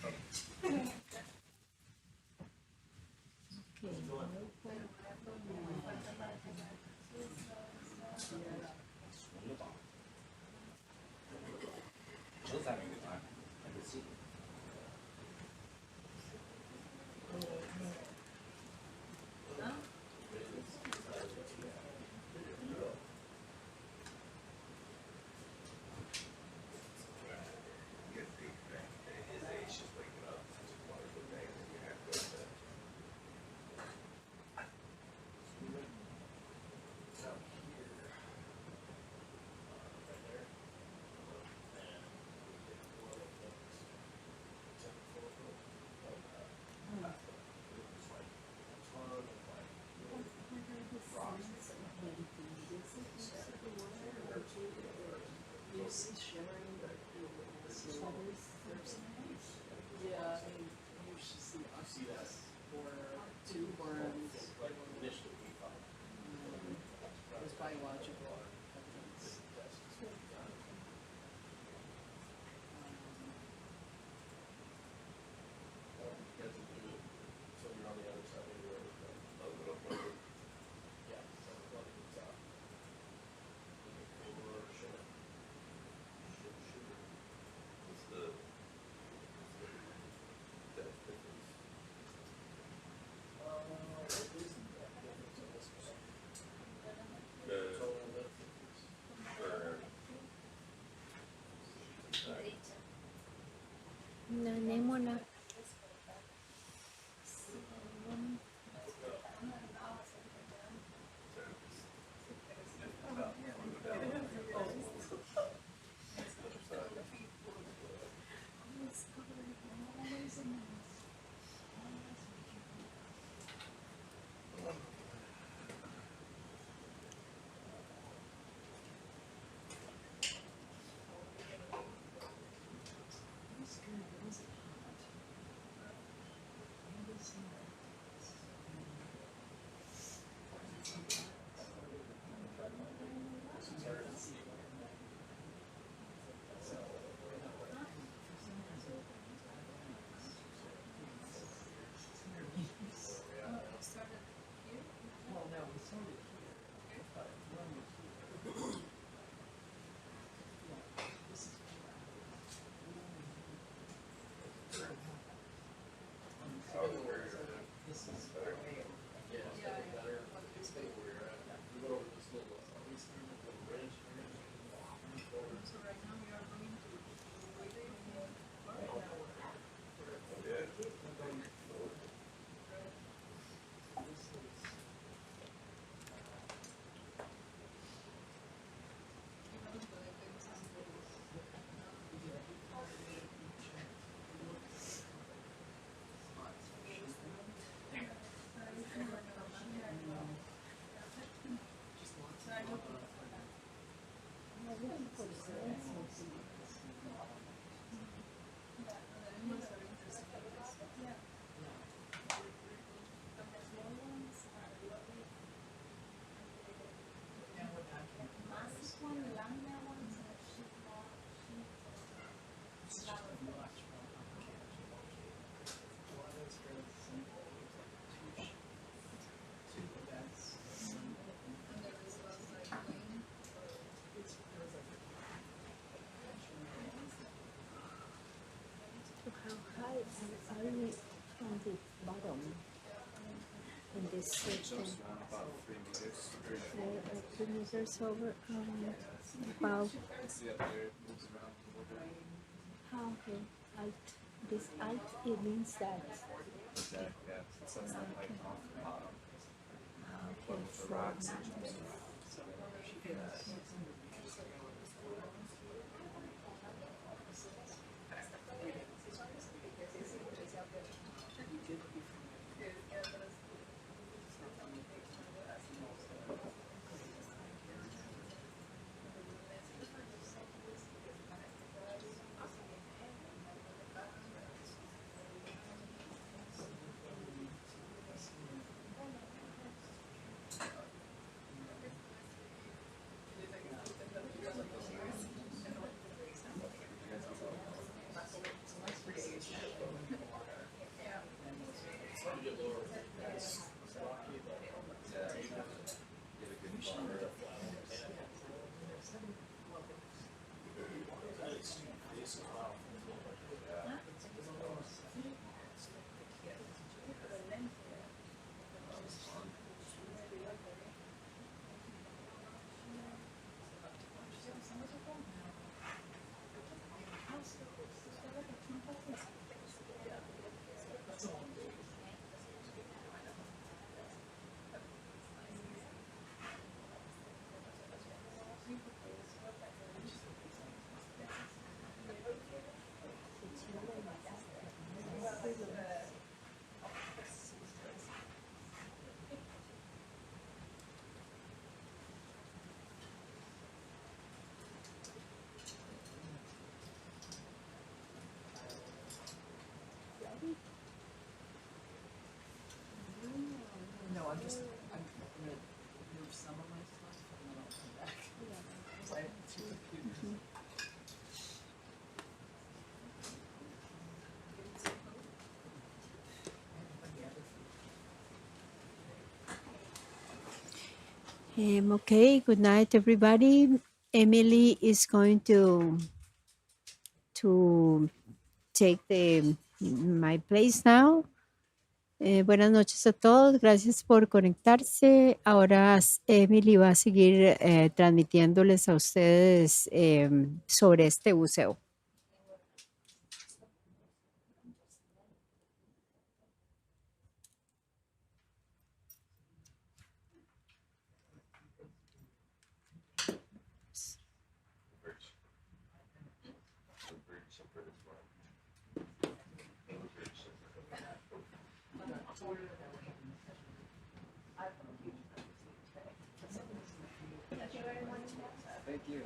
Biological evidence. Una anémona. Only from the bottom. In this section. 3 meters over about. How okay. Alt. This alt, it means that. Okay. No, I'm gonna move some of my stuff and then I'll come back. Because I have 2 computers. Okay, good night, everybody. Emily is going to take my place now. Buenas noches a todos, gracias por conectarse. Ahora Emily va a seguir transmitiéndoles a ustedes sobre este buceo. Thank you.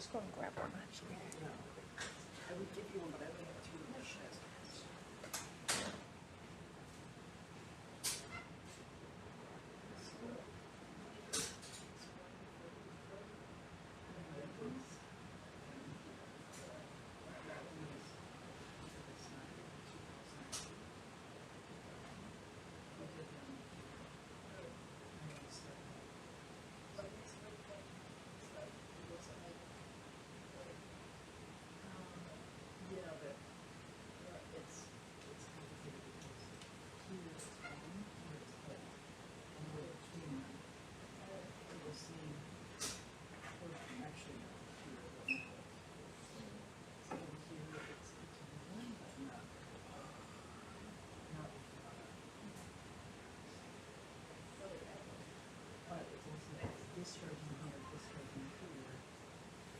just go and grab one, actually. I would give you one, but I only have 2 in my shed. Yeah, but it's complicated because here it's on, here it's head, and we're between them. You'll see, actually, here, so here it's one, but not. But it's also discharging here, discharging here,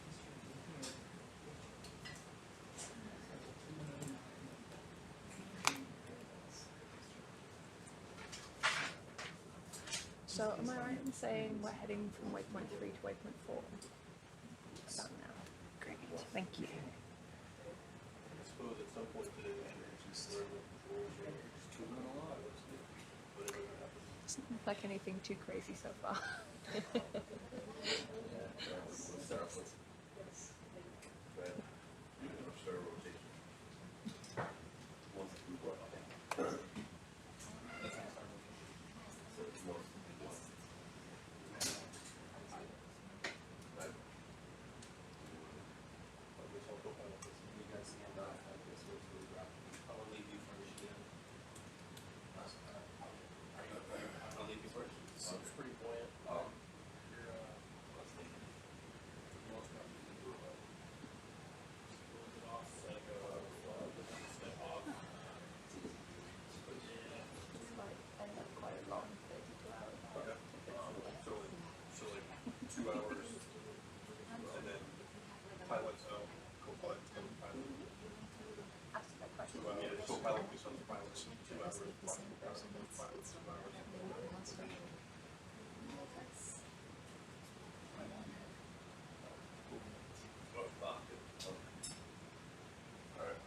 discharging here. So am I right in saying we're heading from waypoint 3 to waypoint 4? About now. Great, thank you. I suppose at some point today, we should learn what controls are. Whatever happens. Doesn't look like anything too crazy so far. Start rotation. Once we go out. So it's more. I'll leave you first. Seems pretty buoyant. So like 2 hours, and then pilots out, co-pilot, co-pilot. 2 hours, co-pilot becomes pilot, 2 hours, pilot, 2 hours. Oh, fuck it. Okay. All right.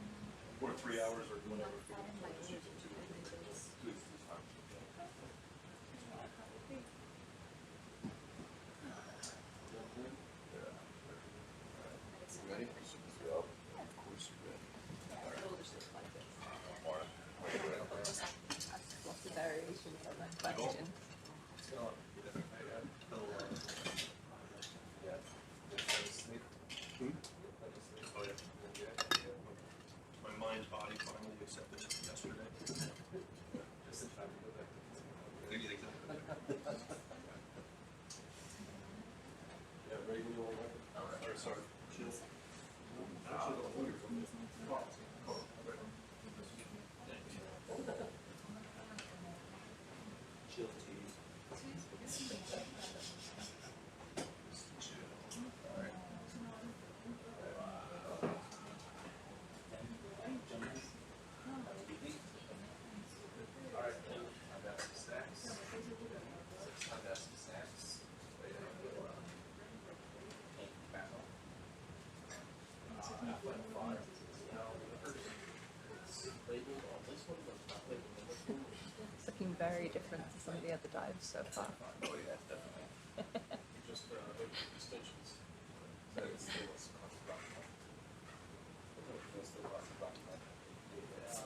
Or 3 hours or whatever. Just use it 2 is fine. You ready? Yeah. Of course you're ready. Lots of variations on that question. Oh, yeah. My mind body finally accepted it yesterday. Exactly. Yeah, ready when you want to. All right, sorry. Chill. Chill, team. All right. All right, I've asked the stacks. I've asked the stacks. It's looking very different to some of the other dives so far. Oh yeah, definitely. Just distinctions. That is still what's classified. It's still classified. It's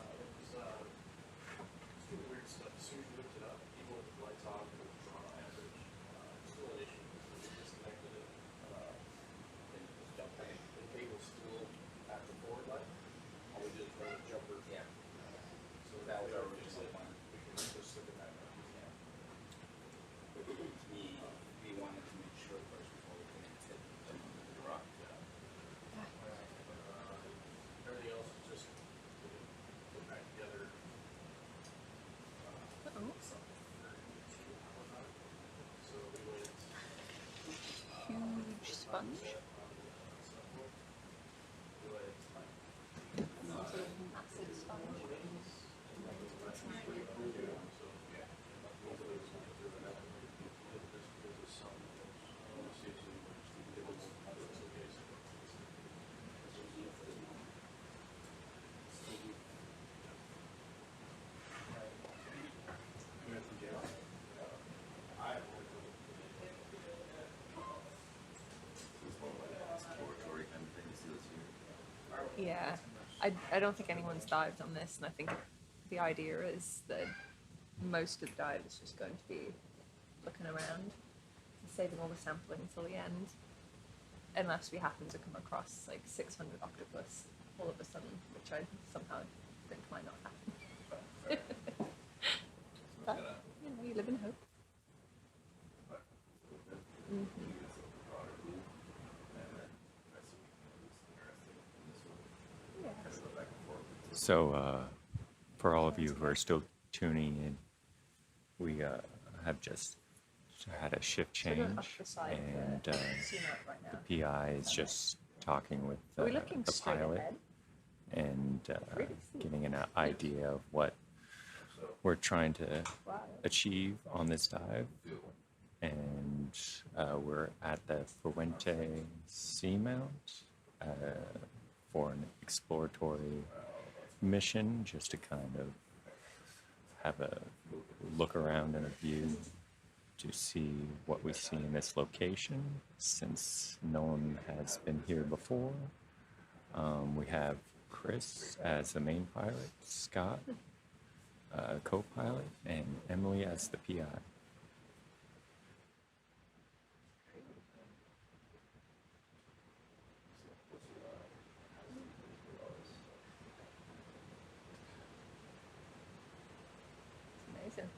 doing weird stuff. As soon as you lift it up, even with the lights on, it was on average. Still an issue. We disconnected it. And just jumped in. The cable's still at the forward light. All we did is run the jumper. Yeah. So that was our original plan. We can just slip it back up. Yeah. We wanted to make sure first before we connected the rock. Yeah. Everything else is just put back together. So we went. Huge sponge. Massive sponge. Yeah, I don't think anyone's dived on this, and I think the idea is that most of the dive is just going to be looking around and saving all the sampling until the end, unless we happen to come across like 600 octopus all of a sudden, which I somehow think might not happen. But, you know, you live in hope. So, for all of you who are still tuning in, we have just had a shift change, and the PI is just talking with the pilot and giving an idea of what we're trying to achieve on this dive. And we're at the Fuente Seamount for an exploratory mission, just to kind of have a look around and a view to see what we see in this location, since no one has been here before. We have Chris as the main pilot, Scott co-pilot, and Emily as the PI. Amazing.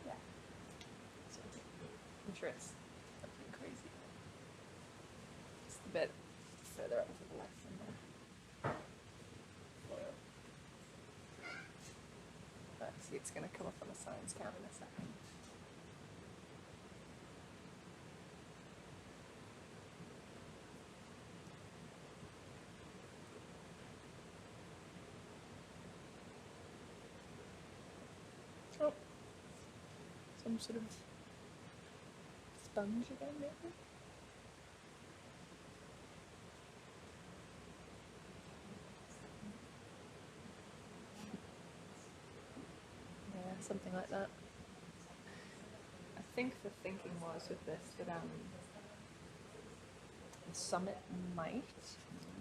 Yeah. I'm sure it's something crazy. Just a bit further up to the left from there. But see, it's going to come up on the science cam in a second. Oh, some sort of sponge again, maybe? Yeah, something like that. I think the thinking was with this that the summit might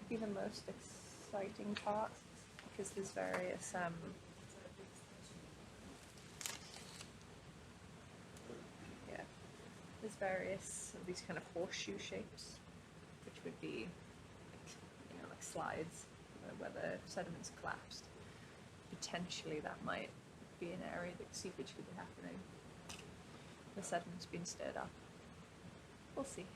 be the most exciting part, because there's various there's various of these kind of horseshoe shapes, which would be like slides where the sediments collapsed. Potentially that might be an area that seepage could be happening. The sediment's been stirred up. We'll see.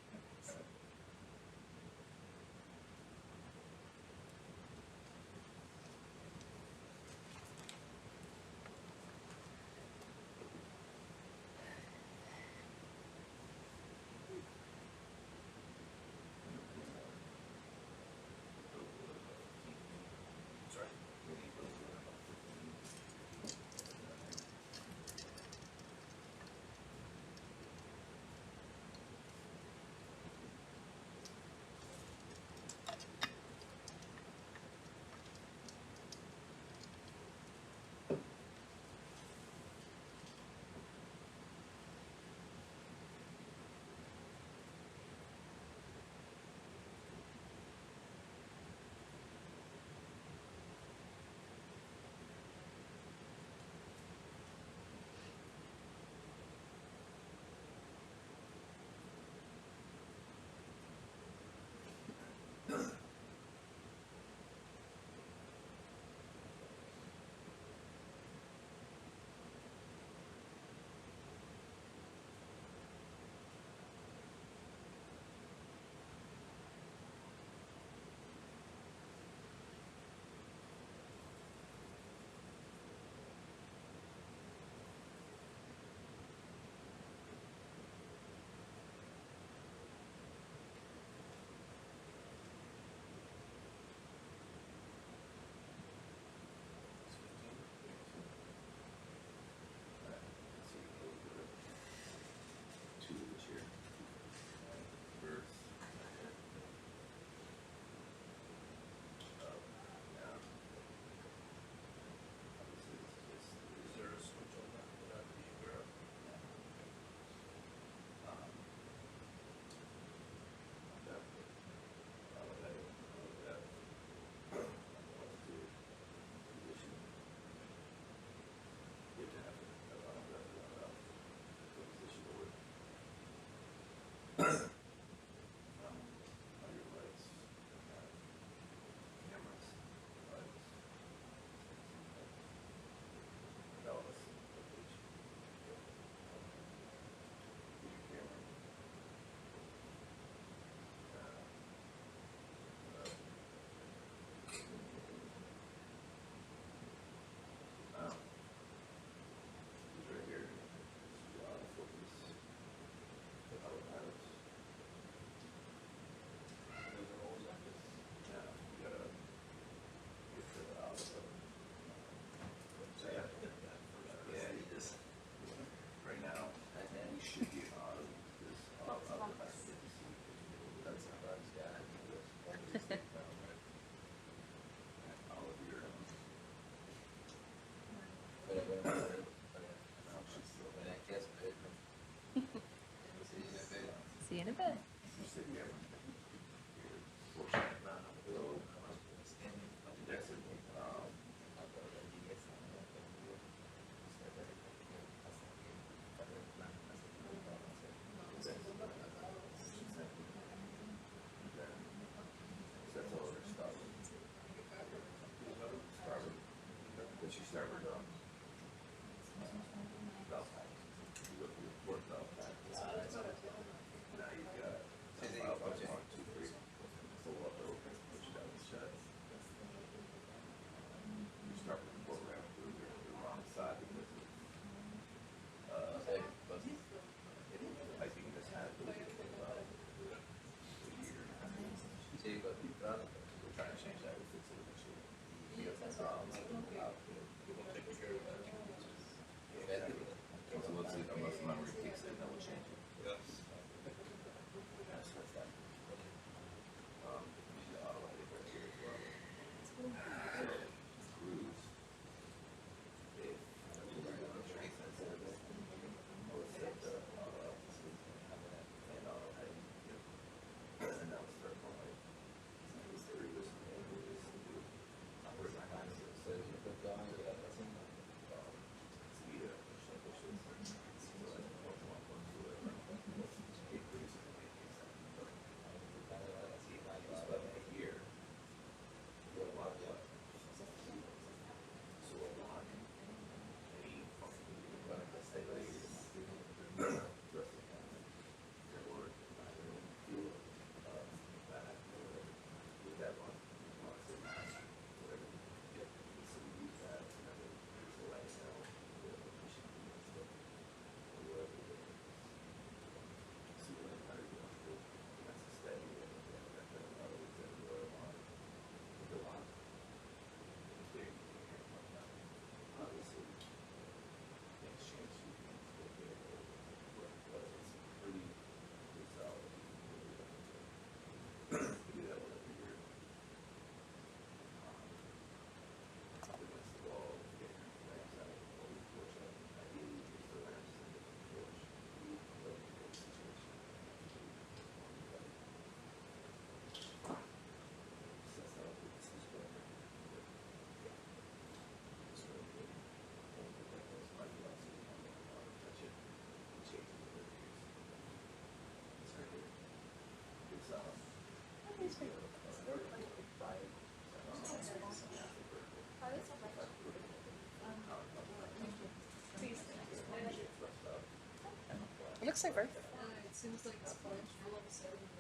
It looks like Earth. It seems like it's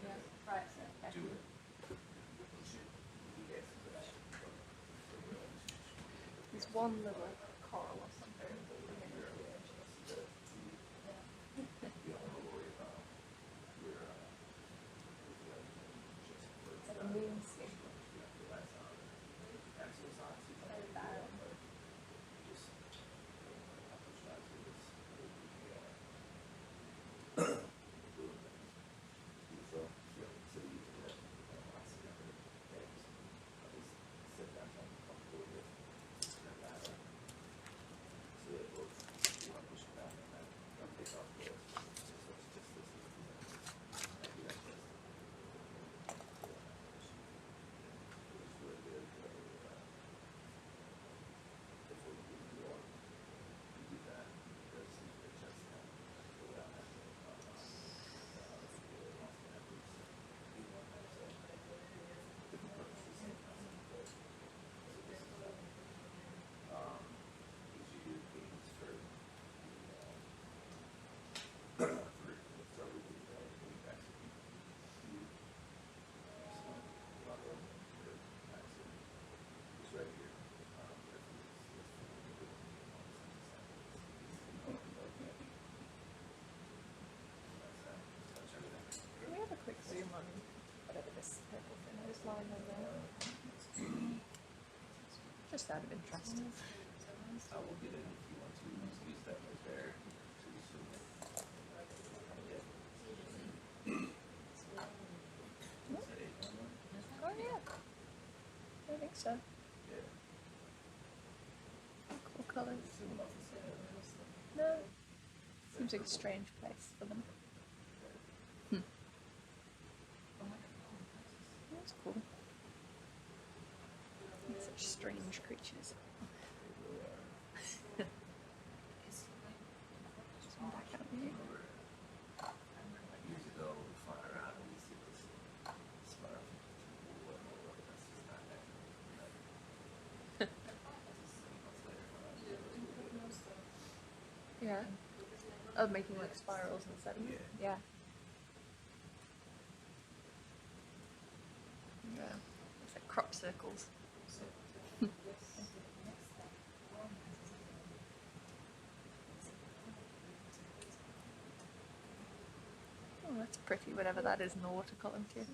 yeah. Right. There's one little coral or something. It's like a moonscape. Can we have a quick zoom on whatever this purple thing is lying on there? Just out of interest. I will get it if you want to use that right there. Oh yeah. I think so. Cool colours. No. Seems like a strange place for them. That's cool. Such strange creatures. Some back out here. Yeah. Of making like spirals and sediment. Yeah. Yeah. It's like crop circles. Oh, that's pretty, whatever that is in the watercolor too.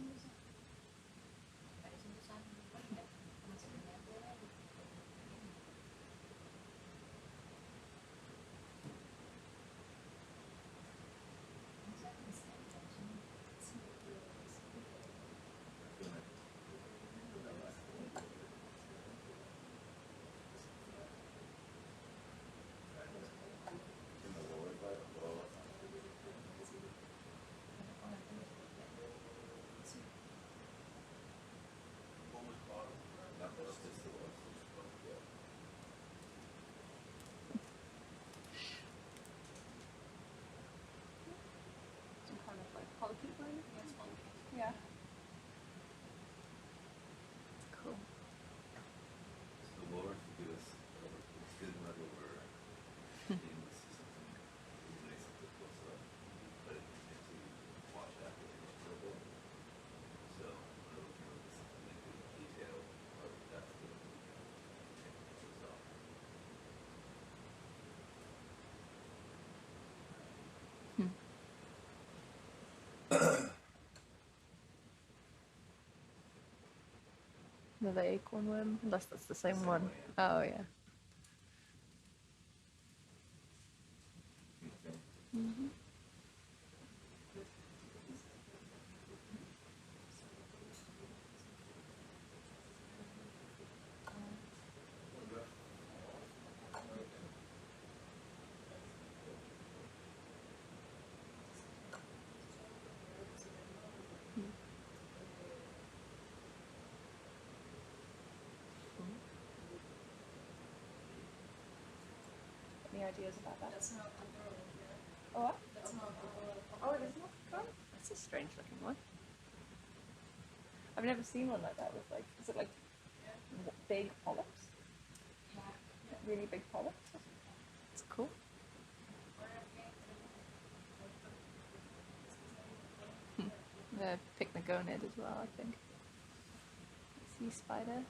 The acorn worm, unless that's the same one. Oh yeah. Any ideas about that? That's not the girl. Oh, what? That's not the girl. Oh, it is not. Oh, that's a strange looking one. I've never seen one like that with like, is it like big polyps? Yeah. Really big polyps? It's cool. The pycnogonid as well, I think. Sea spider.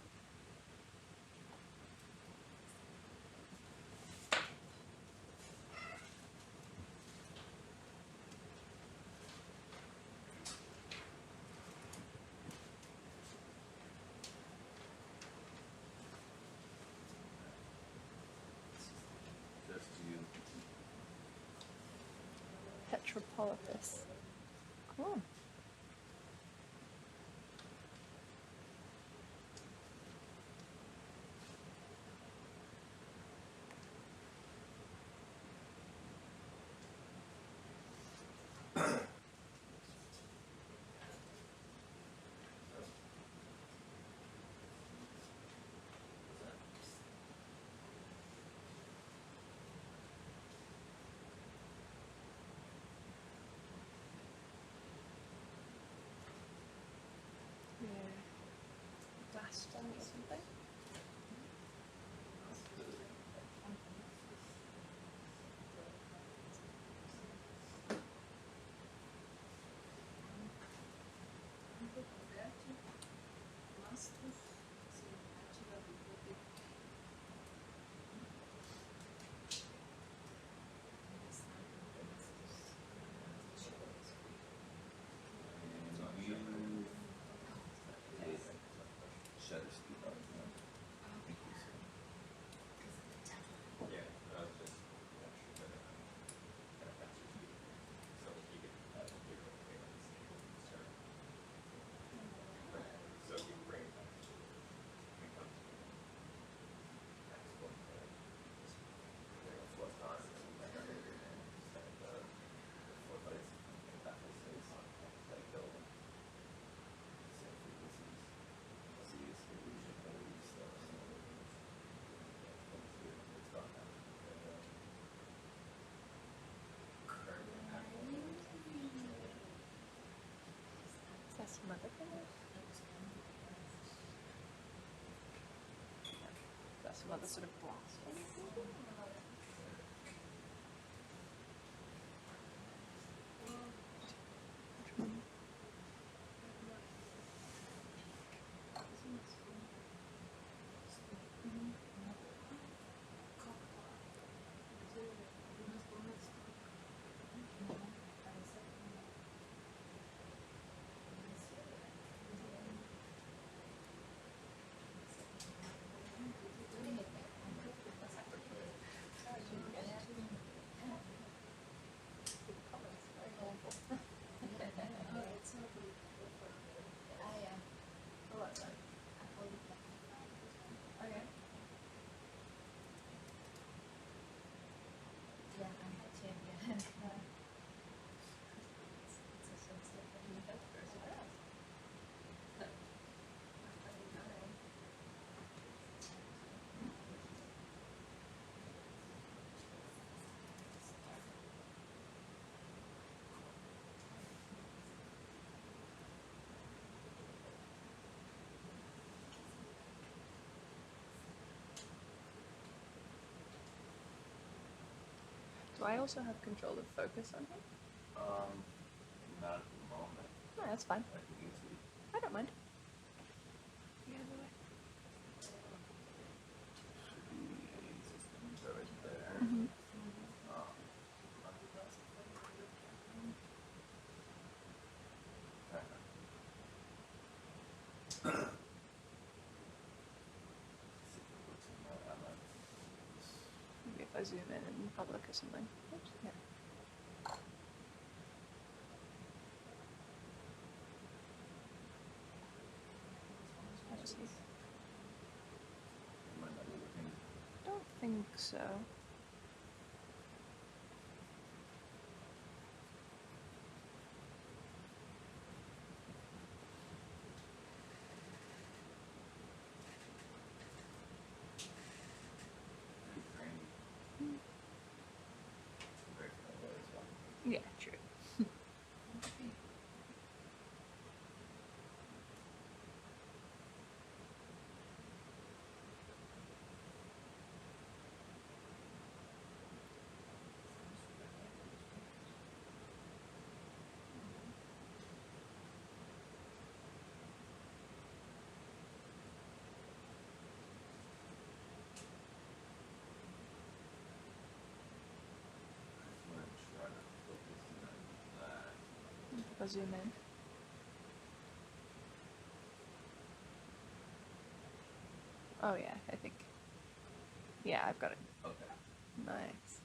Petropolypus. Cool. Dust or something. That's some other things. That's some other sort of blast. Do I also have control of focus on him? Not at the moment. No, that's fine. I can easily I don't mind. Yeah, no way. should be any systems right there. Mhm. I zoom in and have a look at something. Oops, yeah. Let's see. Don't think so. Yeah, true. If I zoom in. Oh yeah, I think. Yeah, I've got it. Okay. Nice.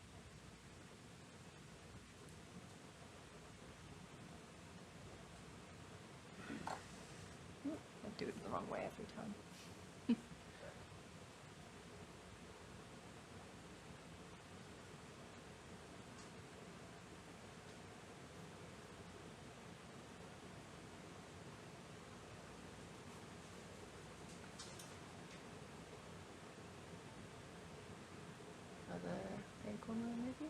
I do it the wrong way every time. Another acorn maybe?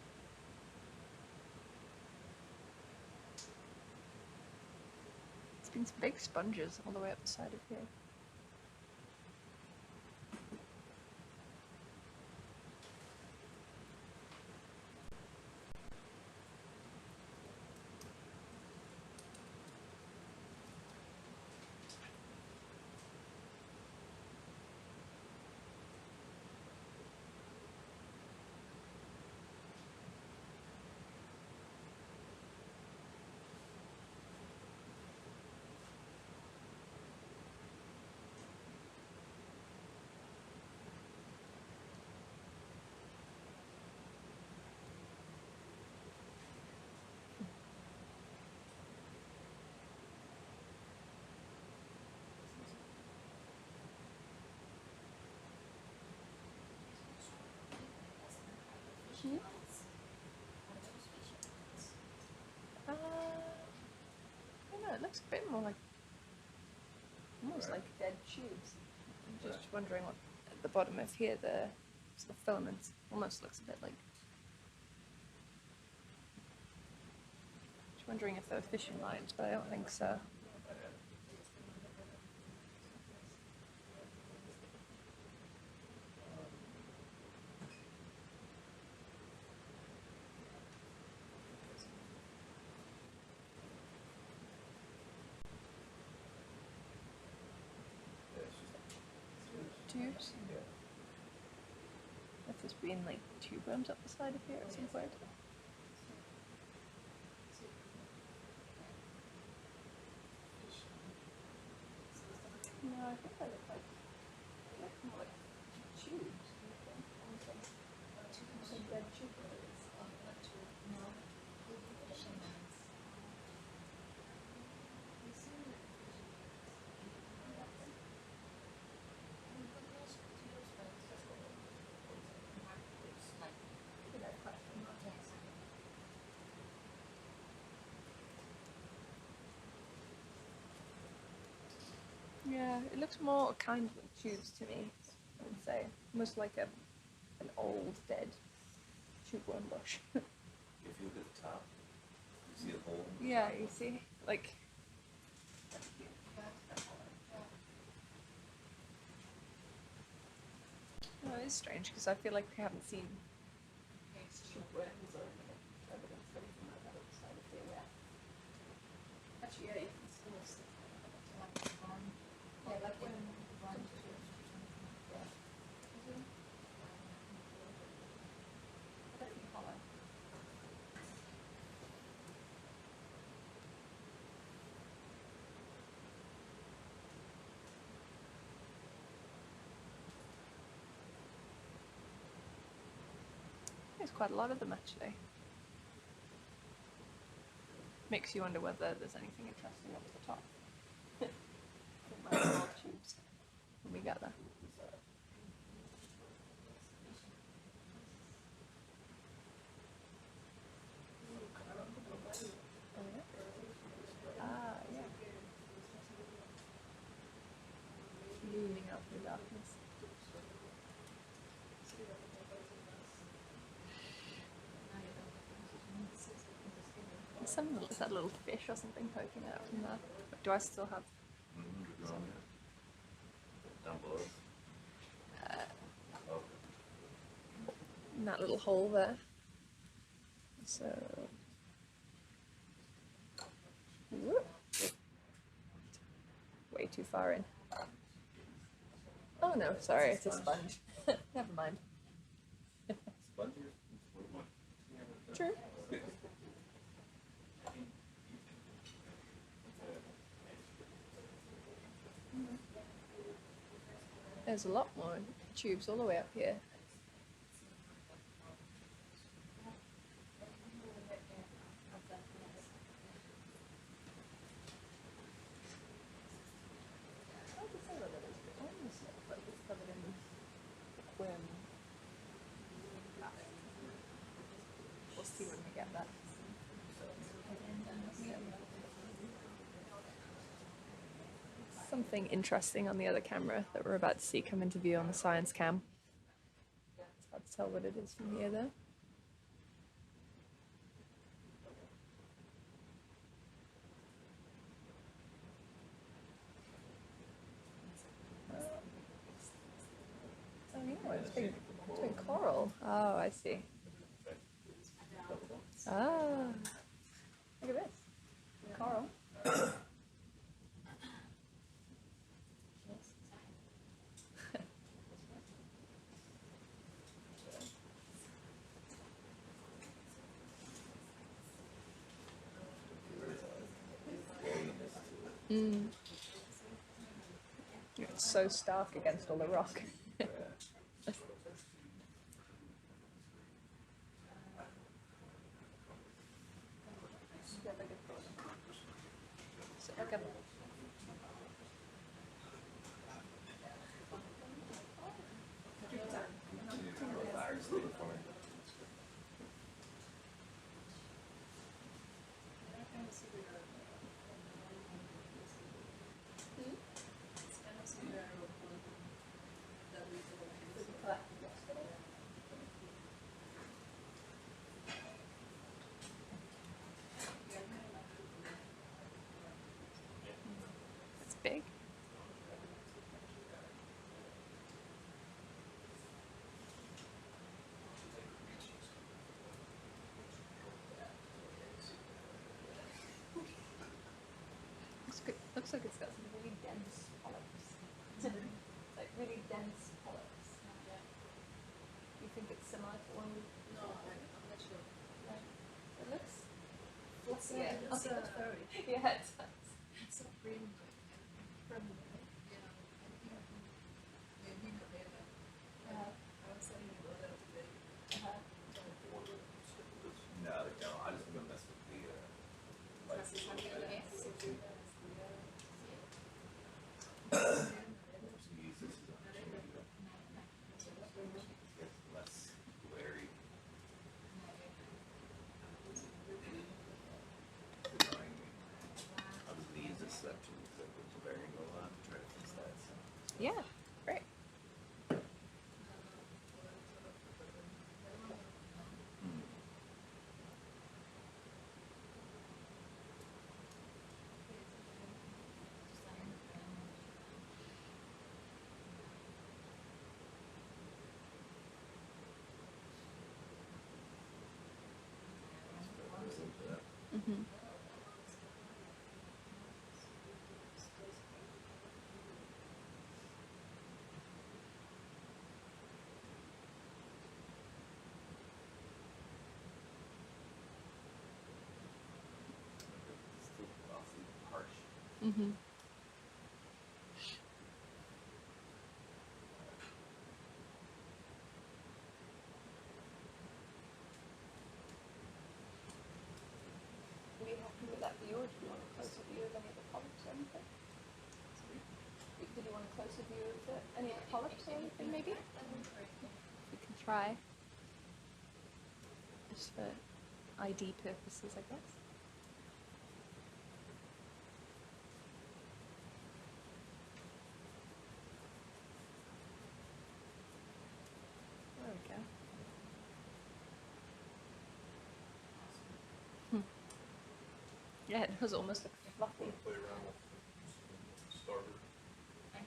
It's been some big sponges all the way up the side of here. I don't know, it looks a bit more like, almost like dead tubes. I'm just wondering what, at the bottom of here, the sort of filaments almost looks a bit like. Just wondering if they were fishing lines, but I don't think so. Tubes. If there's been like tube worms up the side of here at some point. No, I think they look more like tubes. Some dead tube worms. Yeah, it looks more kind of like tubes to me, I would say. Almost like an old, dead tube worm bush. If you look at the top, you see a hole. Yeah, you see? Like... No, it is strange, because I feel like we haven't seen tube worms or evidence of anything like that on the side of here yet. Actually, yeah, you can still see. Yeah, like when there's quite a lot of them actually. Makes you wonder whether there's anything interesting up the top. My small tubes when we get there. Ah, yeah. Looming out in the darkness. Is that little fish or something poking out from there? Do I still have some? Down below. In that little hole there. So. Whoop. Way too far in. Oh no, sorry, it's a sponge. Never mind. True. There's a lot more tubes all the way up here. We'll see when we get that. Something interesting on the other camera that we're about to see come into view on the science cam. It's hard to tell what it is from here though. Oh, yeah, it's big coral. Oh, I see. Ah, look at this. Coral. Mm. It's so stark against all the rock. It's big. Looks like it's got some really dense polyps. Like really dense polyps. Do you think it's similar to one? No, I'm not sure. It looks. Yeah, it's furry. Yeah, it does. It's so green. No, I just want to mess with the less glary. I'll just use this section because it's very low on to try to fix that. Yeah, great. Mm-hmm. It's still awfully harsh. Mm-hmm. few of the, any polyps or anything maybe? We can try. Just for ID purposes, I guess. There we go. Yeah, it does almost look fluffy. Play around with starter, leg,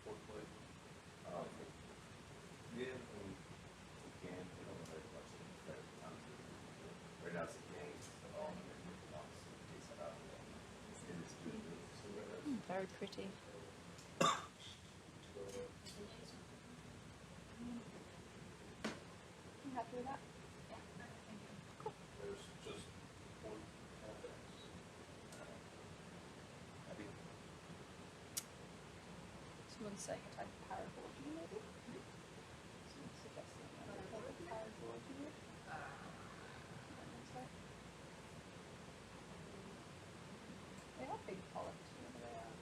fork leg. Yeah, we can, you know, very much right now it's a game, all Very pretty. You happy with that? There's just one context. Someone's saying a type of paragorgy, maybe? Someone's suggesting a type of paragorgy. They have big polyps, whatever they are.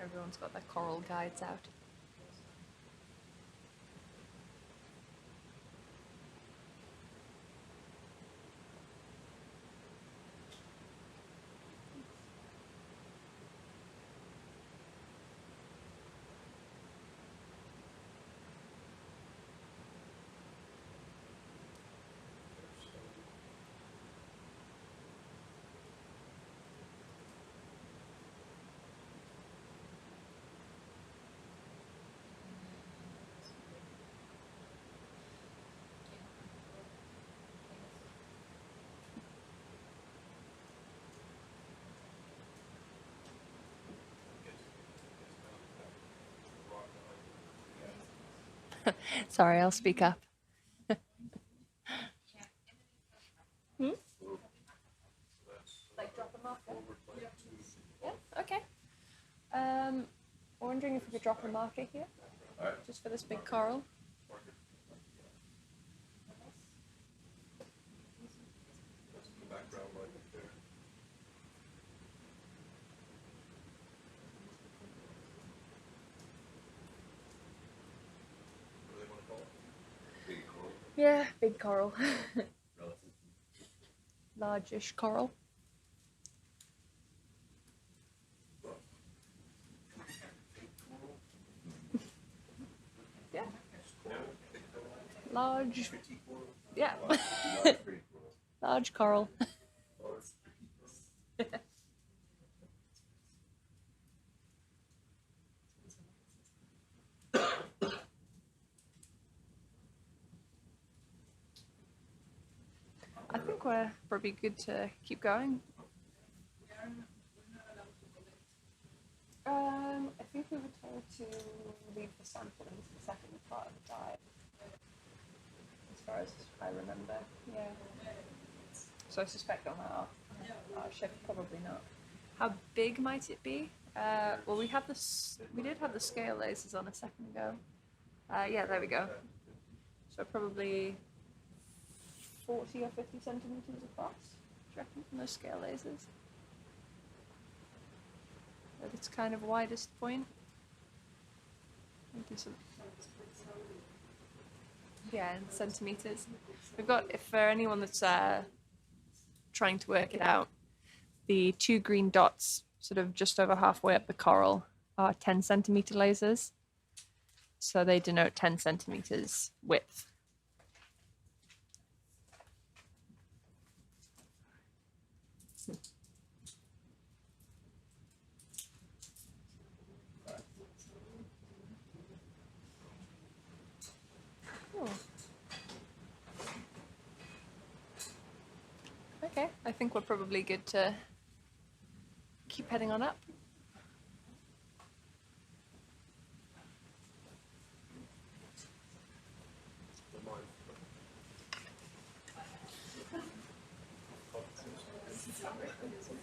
Everyone's got their coral guides out. Sorry, I'll speak up. Like drop a marker? Yeah, okay. Wondering if we could drop a marker here, just for this big coral. Background light up there. What do they want to call it? big coral. Yeah, big coral. Relative. Largish coral. Yeah. Large. Yeah. Large coral. I think we're probably good to keep going. I think we were told to leave the sample into the second part of the dive, as far as I remember. Yeah. So I suspect on our ship, probably not. How big might it be? Well, we did have the scale lasers on a second ago. Yeah, there we go. So probably 40 or 50 centimeters across, do you reckon, from those scale lasers? At its kind of widest point. Yeah, in centimeters. We've got, if for anyone that's trying to work it out, the two green dots, sort of just over halfway up the coral, are 10 centimeter lasers. So they denote 10 centimeters width. Cool. Okay, I think we're probably good to keep heading on up.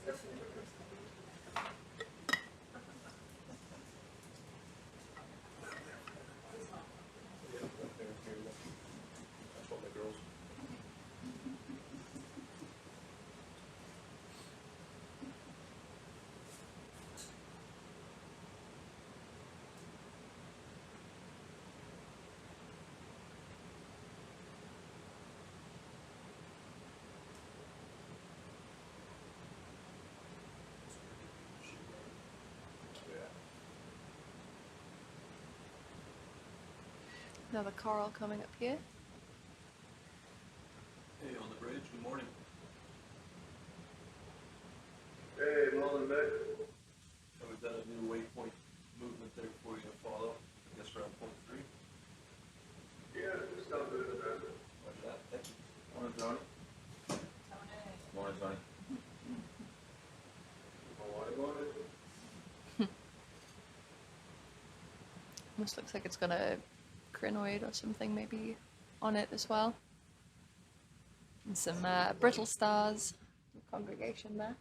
That's what my girls. Another coral coming up here. Hey, on the bridge, good morning. Hey, morning, mate. So we've done a new waypoint movement there for you to follow. I guess around point 3. Yeah, just don't do it now. Roger that. Thank you. Morning, Johnny. Morning, Johnny. Almost looks like it's got a crinoid or something maybe on it as well. And some brittle stars. Congregation there.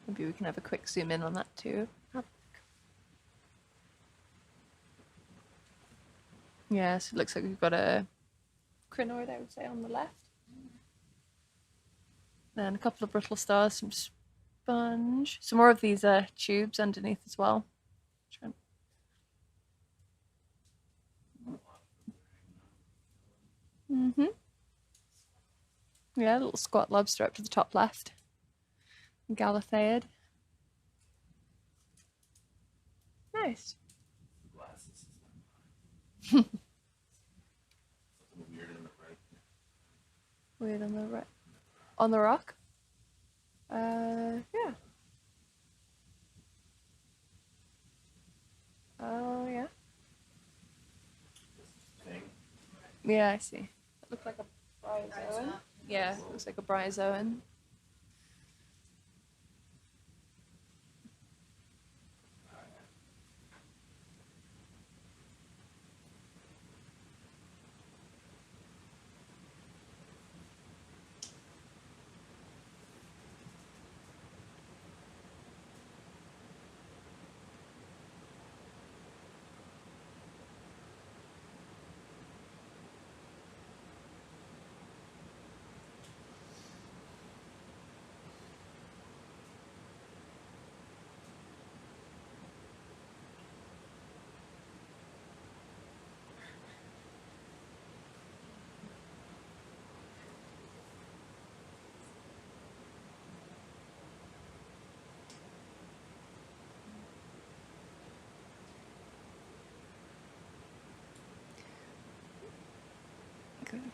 Maybe we can have a quick zoom in on that too. Yeah, so it looks like we've got a crinoid, I would say, on the left. Then a couple of brittle stars, some sponge. Some more of these tubes underneath as well. Yeah, a little squat lobster up to the top left. Galatheid. Nice. Weird on the right. On the rock? Yeah. Oh, yeah. Yeah, I see. It looks like a bryozoan. Yeah, it looks like a bryozoan.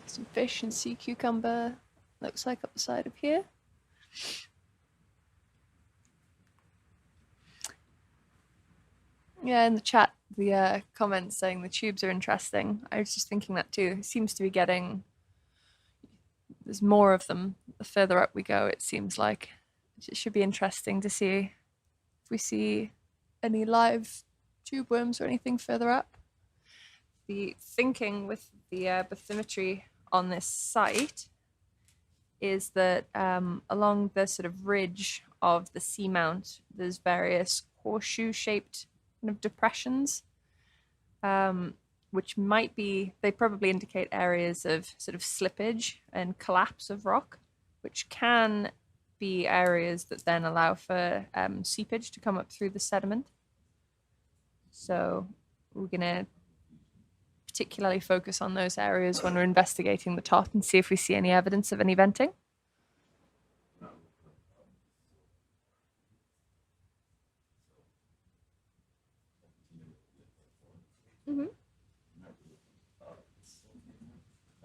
Some fish and sea cucumber, looks like up the side of here. Yeah, in the chat, the comments saying the tubes are interesting. I was just thinking that too. It seems to be getting, there's more of them. The further up we go, it seems like. It should be interesting to see if we see any live tube worms or anything further up. The thinking with the bathymetry on this site is that along the sort of ridge of the seamount, there's various horseshoe-shaped kind of depressions, which might be, they probably indicate areas of sort of slippage and collapse of rock, which can be areas that then allow for seepage to come up through the sediment. So we're going to particularly focus on those areas when we're investigating the top and see if we see any evidence of any venting.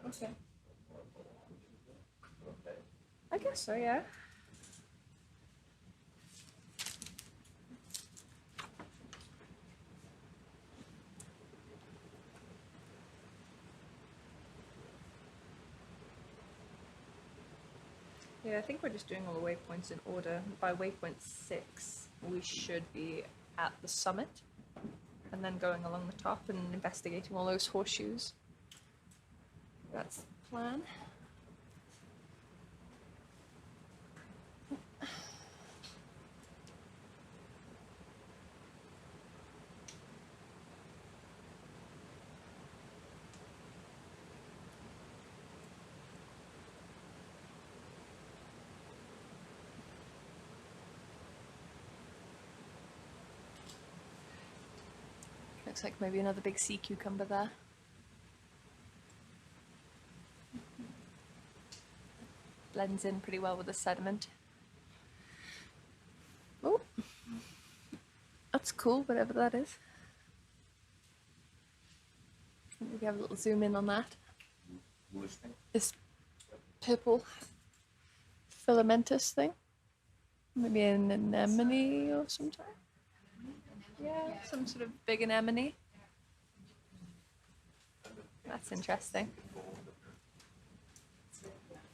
Okay. I guess so, yeah. Yeah, I think we're just doing all the waypoints in order. By waypoint 6, we should be at the summit and then going along the top and investigating all those horseshoes. That's the plan. Looks like maybe another big sea cucumber there. Blends in pretty well with the sediment. That's cool, whatever that is. Maybe have a little zoom in on that. This purple filamentous thing. Maybe an anemone or some type. Yeah, some sort of big anemone. That's interesting.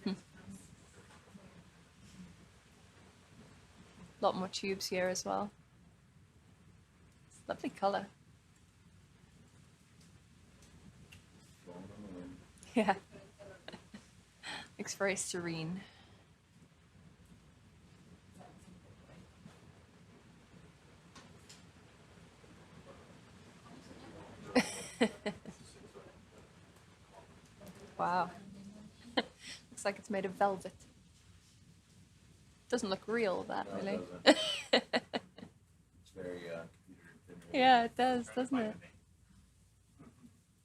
A lot more tubes here as well. It's a lovely colour. Yeah. Looks very serene. Wow. Looks like it's made of velvet. Doesn't look real, that really. It's very Yeah, it does, doesn't it?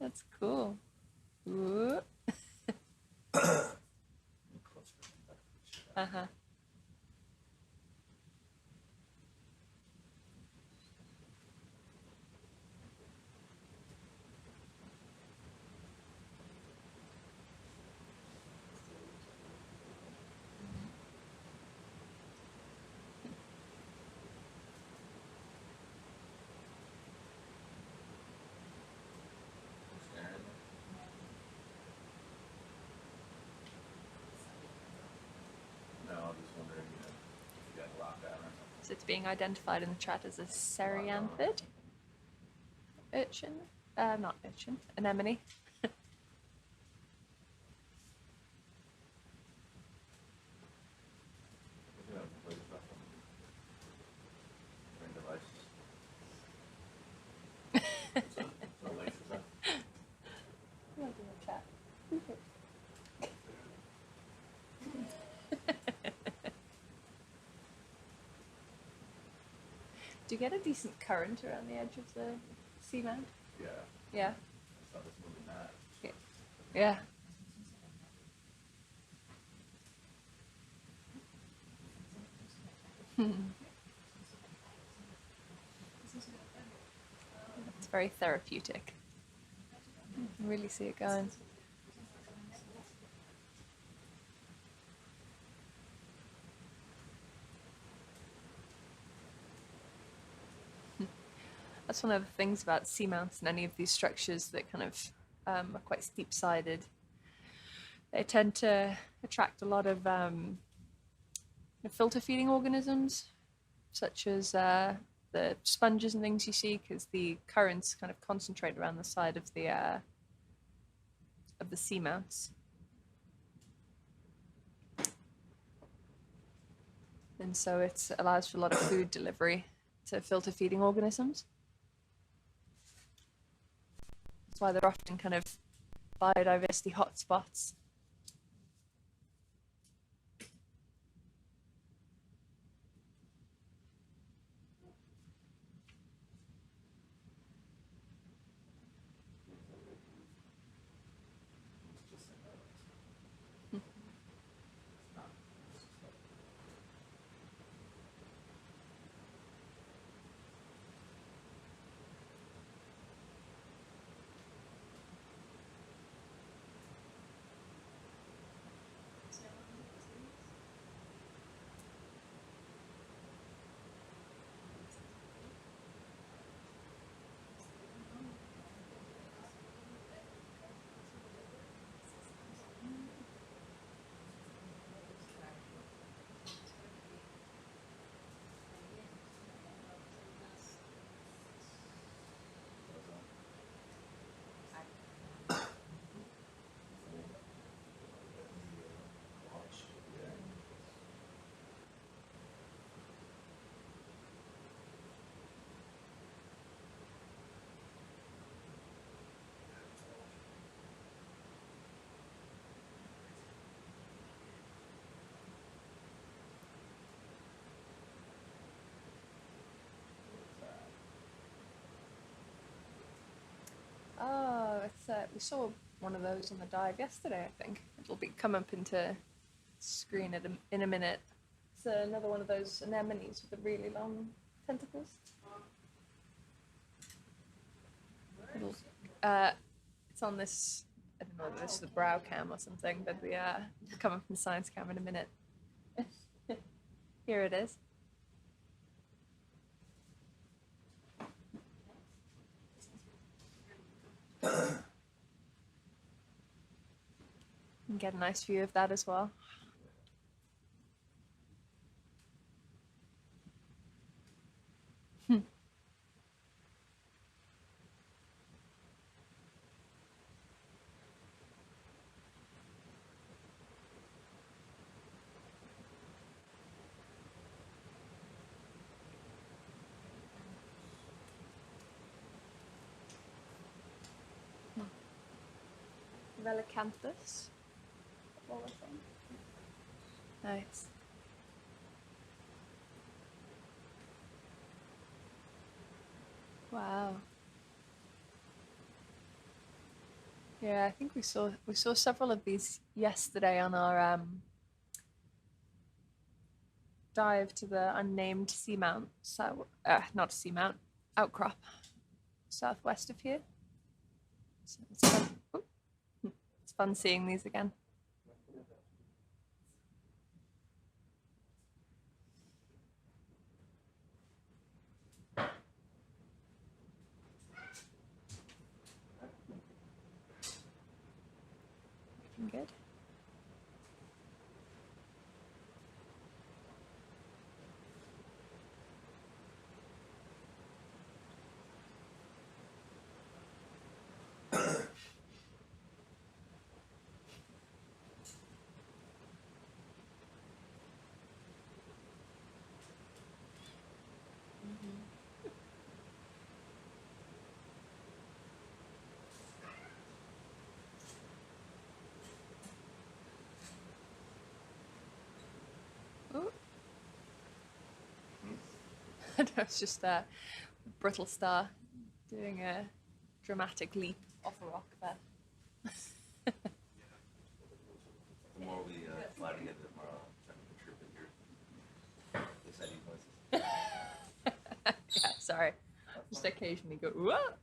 That's cool. Ooh. Uh-huh. So it's being identified in the chat as a cerianthid urchin, not urchin, anemone. Do you get a decent current around the edge of the seamount? Yeah. Yeah. So it's moving that. Yeah. It's very therapeutic. You can really see it going. That's one of the things about seamounts and any of these structures that kind of are quite steep-sided. They tend to attract a lot of filter-feeding organisms, such as the sponges and things you see, because the currents kind of concentrate around the side of the seamounts. And so it allows for a lot of food delivery to filter-feeding organisms. That's why they're often kind of biodiversity hotspots. Oh, it's we saw one of those on the dive yesterday, I think. It'll come up into screen in a minute. It's another one of those anemones with the really long tentacles. It's on this, I don't know whether this is the brow cam or something, but we come up from the science cam in a minute. Here it is. You can get a nice view of that as well. Velicanthus. Nice. Wow. Yeah, I think we saw several of these yesterday on our dive to the unnamed seamount, not seamount, outcrop, southwest of here. So it's fun. It's fun seeing these again. Good. It's just a brittle star doing a dramatic leap off a rock there. The more we fly together, the more I'll try to contribute here. Yeah, sorry. Just occasionally go, whoa!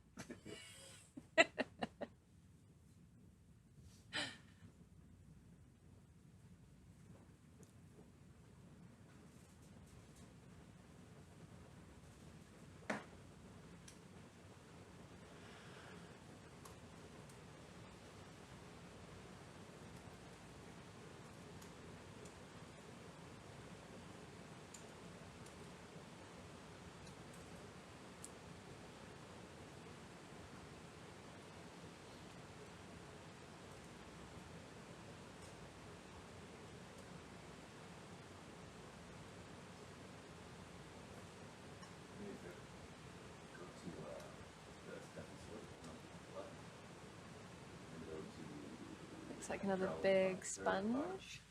Looks like another big sponge.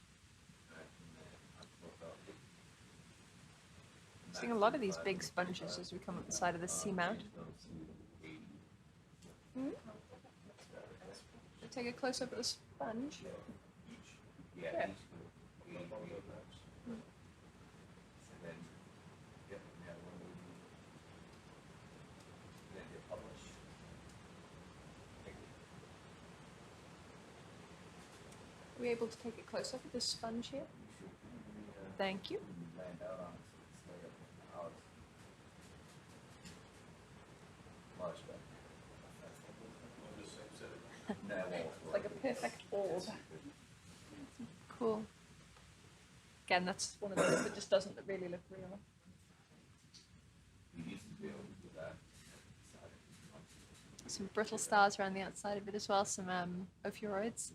I'm seeing a lot of these big sponges as we come up the side of the seamount. Take a close up at the sponge. Yeah. Are we able to take a close up at this sponge here? Thank you. It's like a perfect orb. Cool. Again, that's one of those that just doesn't really look real. Some brittle stars around the outside of it as well, some ophiuroids.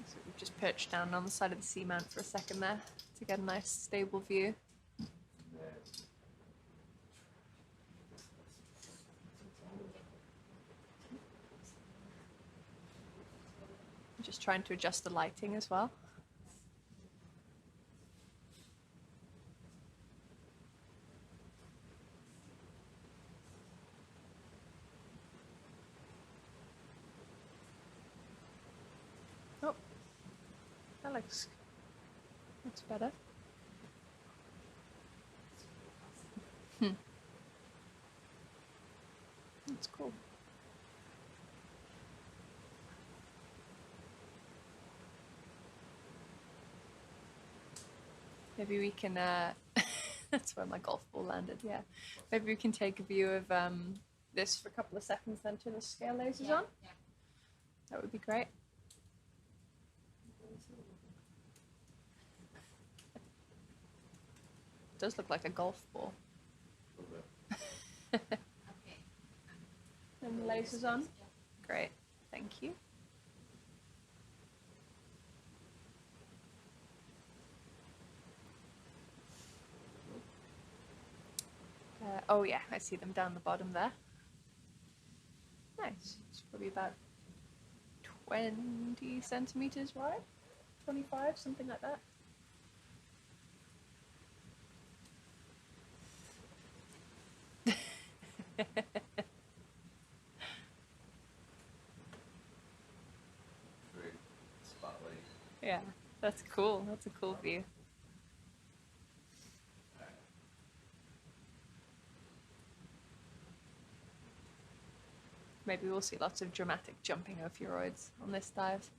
So we've just perched down on the side of the seamount for a second there to get a nice stable view. Just trying to adjust the lighting as well. That looks better. That's cool. Maybe we can, that's where my golf ball landed, yeah. Maybe we can take a view of this for a couple of seconds then turn the scale lasers on. Yeah. That would be great. It does look like a golf ball. Okay. And the lasers on? Great, thank you. Oh yeah, I see them down the bottom there. Nice. It's probably about 20 centimeters wide, 25, something like that. Great spotlight. Yeah, that's cool. That's a cool view. Maybe we'll see lots of dramatic jumping of furoids on this dive.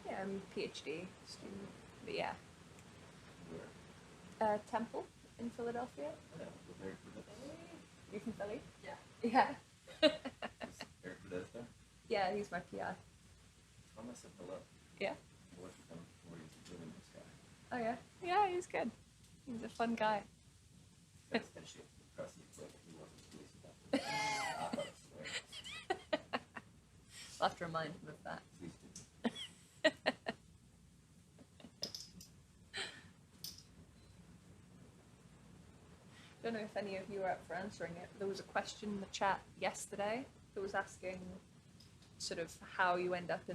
Yeah, I'm a PhD student, but yeah. Temple in Philadelphia. You from Philly? Yeah. Yeah. Eric Podesta? Yeah, he's my PI. I must have hello. Yeah. What are you doing this guy? Oh yeah. Yeah, he's good. He's a fun guy. That's that shit. Crusty, but he wasn't pleased about it. I'll have to remind him of that. Please do. Don't know if any of you are up for answering it. There was a question in the chat yesterday that was asking sort of how you ended up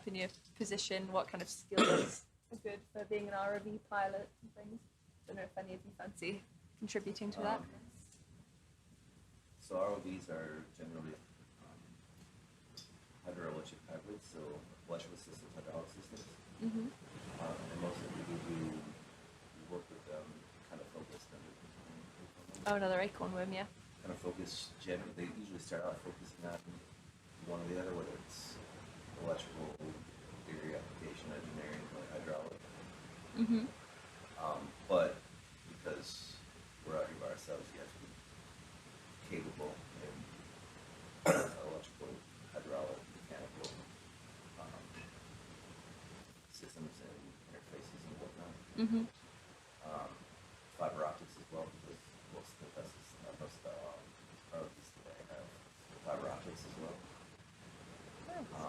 in your position, what kind of skills are good for being an ROV pilot and things. Don't know if any of you fancy contributing to that. So ROVs are generally hydroelectric hybrids, so electrical systems, hydraulic systems. Mm-hmm. And most of the we work with them, kind of focused on Oh, another acorn worm, yeah. kind of focus generally. They usually start out focusing on one or the other, whether it's electrical theory, application, engineering, or hydraulic. Mm-hmm. But because we're out here by ourselves, you have to be capable in electrical, hydraulic, mechanical systems and interfaces and whatnot. Mm-hmm. Fiber optics as well, because most of the vessels, most of the ROVs today have fiber optics as well.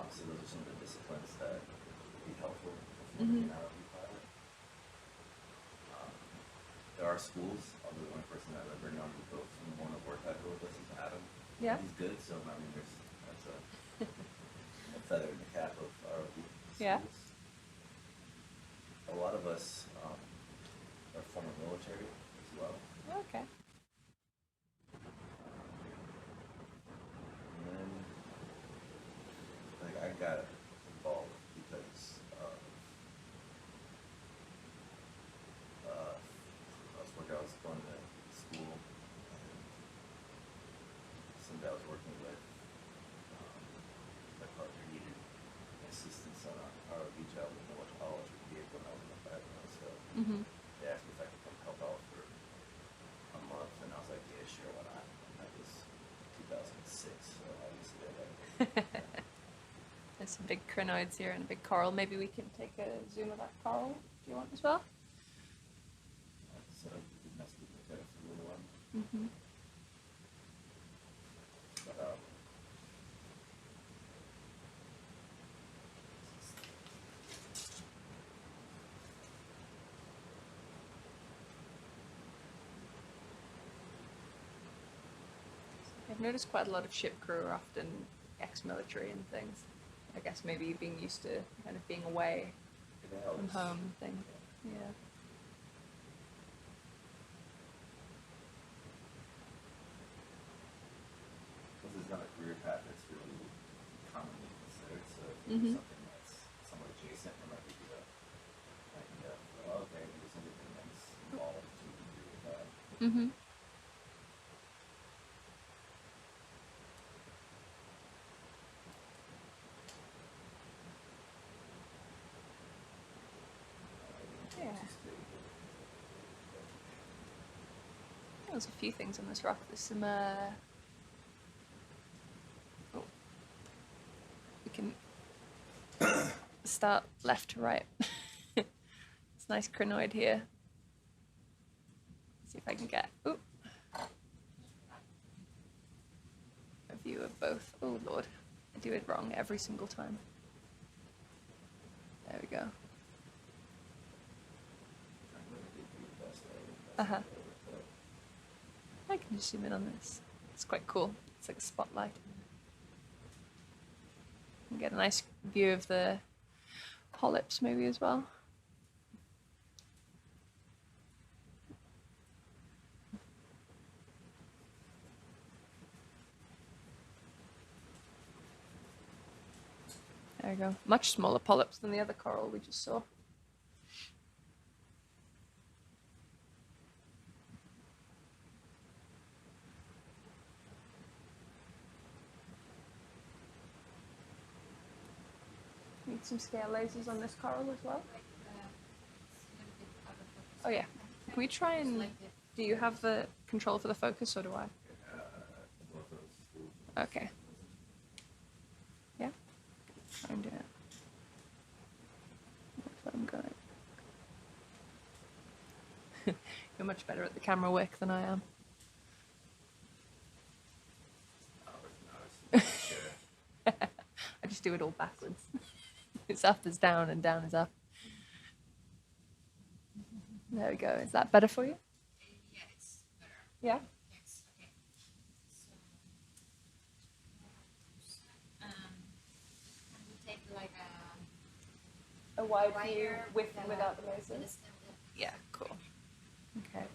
So those are some of the disciplines that would be helpful if you're an ROV pilot. There are schools, although the only person I've ever known who goes from one of work I've with is Adam. Yeah. He's good, so I mean, that's a feather in the cap of ROV schools. Yeah. A lot of us are former military as well. Okay. And then, like, I got involved because I was going to school, and somebody I was working with, my partner needed assistance on a ROV job with an electric vehicle, and I was There's some big crinoids here and a big coral. Maybe we can take a zoom of that coral. Do you want as well? Mm-hmm. I've noticed quite a lot of ship crew are often ex-military and things. I guess maybe being used to kind of being away from home and things. Yeah. This is not a career path that's really commonly considered, so if Mhm. something that's somewhat adjacent, it might be the idea of, well, okay, there's something that's involved to do with that. Mm-hmm. Yeah. There's a few things on this rock. There's some, oh. We can start left to right. It's a nice crinoid here. See if I can get, ooh, a view of both. Oh Lord, I do it wrong every single time. There we go. Uh-huh. I can just zoom in on this. It's quite cool. It's like a spotlight. You get a nice view of the polyps maybe as well. There we go. Much smaller polyps than the other coral we just saw. Need some scale lasers on this coral as well. Oh yeah. Can we try and... Do you have the control for the focus or do I? Okay. Yeah? Try and do it. That's what I'm going. You're much better at the camera work than I am. I just do it all backwards. It's up is down and down is up. There we go. Is that better for you? Yeah, it's better. Yeah? Yes, okay. So, can we take like A wide view wider with and without the lasers? Yeah. Yeah, cool. Okay.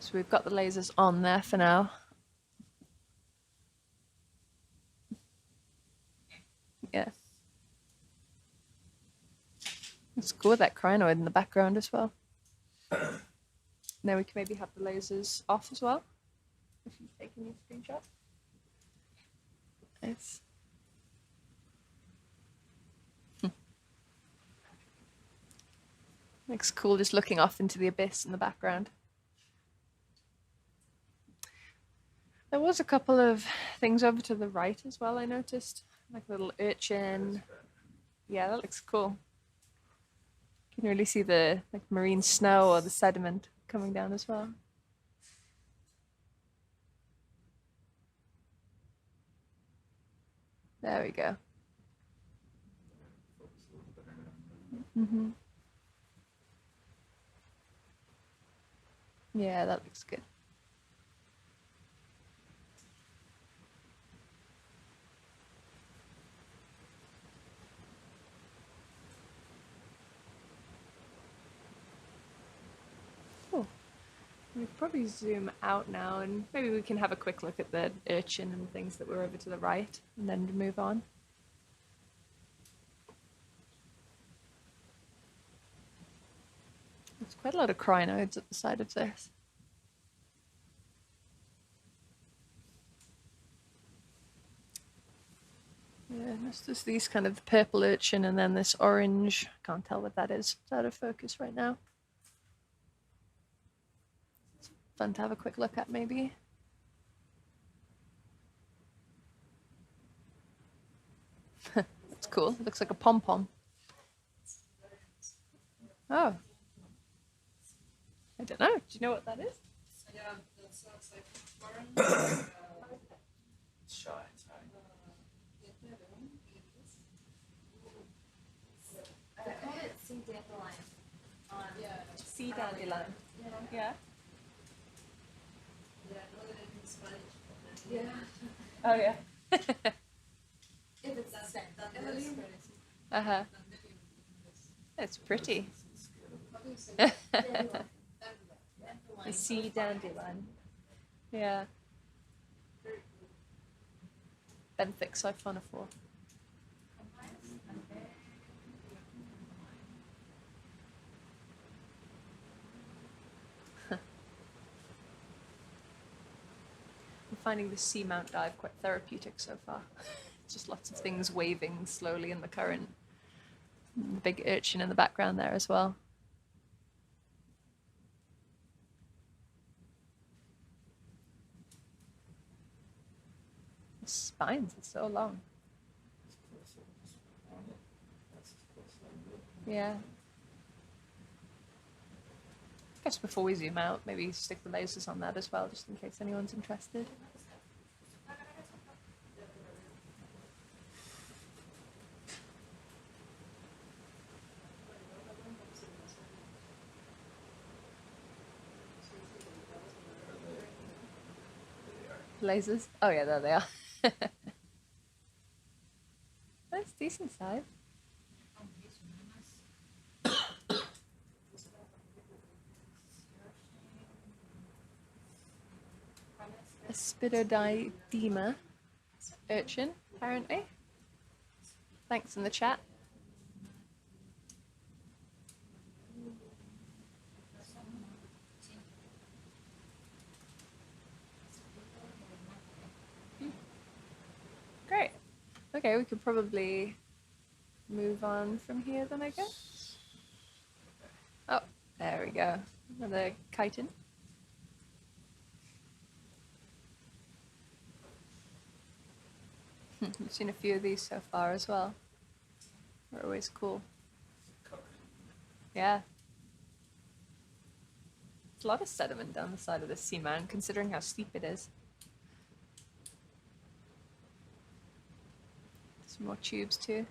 So we've got the lasers on there for now. Yeah. It's cool with that crinoid in the background as well. Now we can maybe have the lasers off as well. If you're taking your screenshot. Nice. Looks cool just looking off into the abyss in the background. There was a couple of things over to the right as well, I noticed. Like a little urchin. Yeah, that looks cool. You can really see the like marine snow or the sediment coming down as well. There we go. Mm-hmm. Yeah, that looks good. Cool. We could probably zoom out now and maybe we can have a quick look at the urchin and things that were over to the right and then move on. There's quite a lot of crinoids at the side of this. Yeah, There's just these kind of purple urchin and then this orange. Can't tell what that is. It's out of focus right now. It's fun to have a quick look at, maybe. That's cool. It looks like a pom-pom. Oh. I don't know. Do you know what that is? Yeah, that sounds like foreign. Shy, sorry. They call it sea dandelion. Sea dandelion. Yeah. Yeah, I know that in Spanish. Yeah. Oh yeah. If it's that same. Uh-huh. It's pretty. The sea dandelion. Yeah. Benthic siphonophore. I'm finding the seamount dive quite therapeutic so far. Just lots of things waving slowly in the current. The big urchin in the background there as well. The spines are so long. Yeah. I guess before we zoom out, maybe stick the lasers on that as well, just in case anyone's interested. Lasers? Oh yeah, there they are. That's decent size. A Spidodidema urchin, apparently. Thanks in the chat. Great. Okay, we could probably move on from here then, I guess. Oh, there we go. Another chitin. We've seen a few of these so far as well. They're always cool. Yeah. There's a lot of sediment down the side of this seamount, considering how steep it is. Some more tubes too.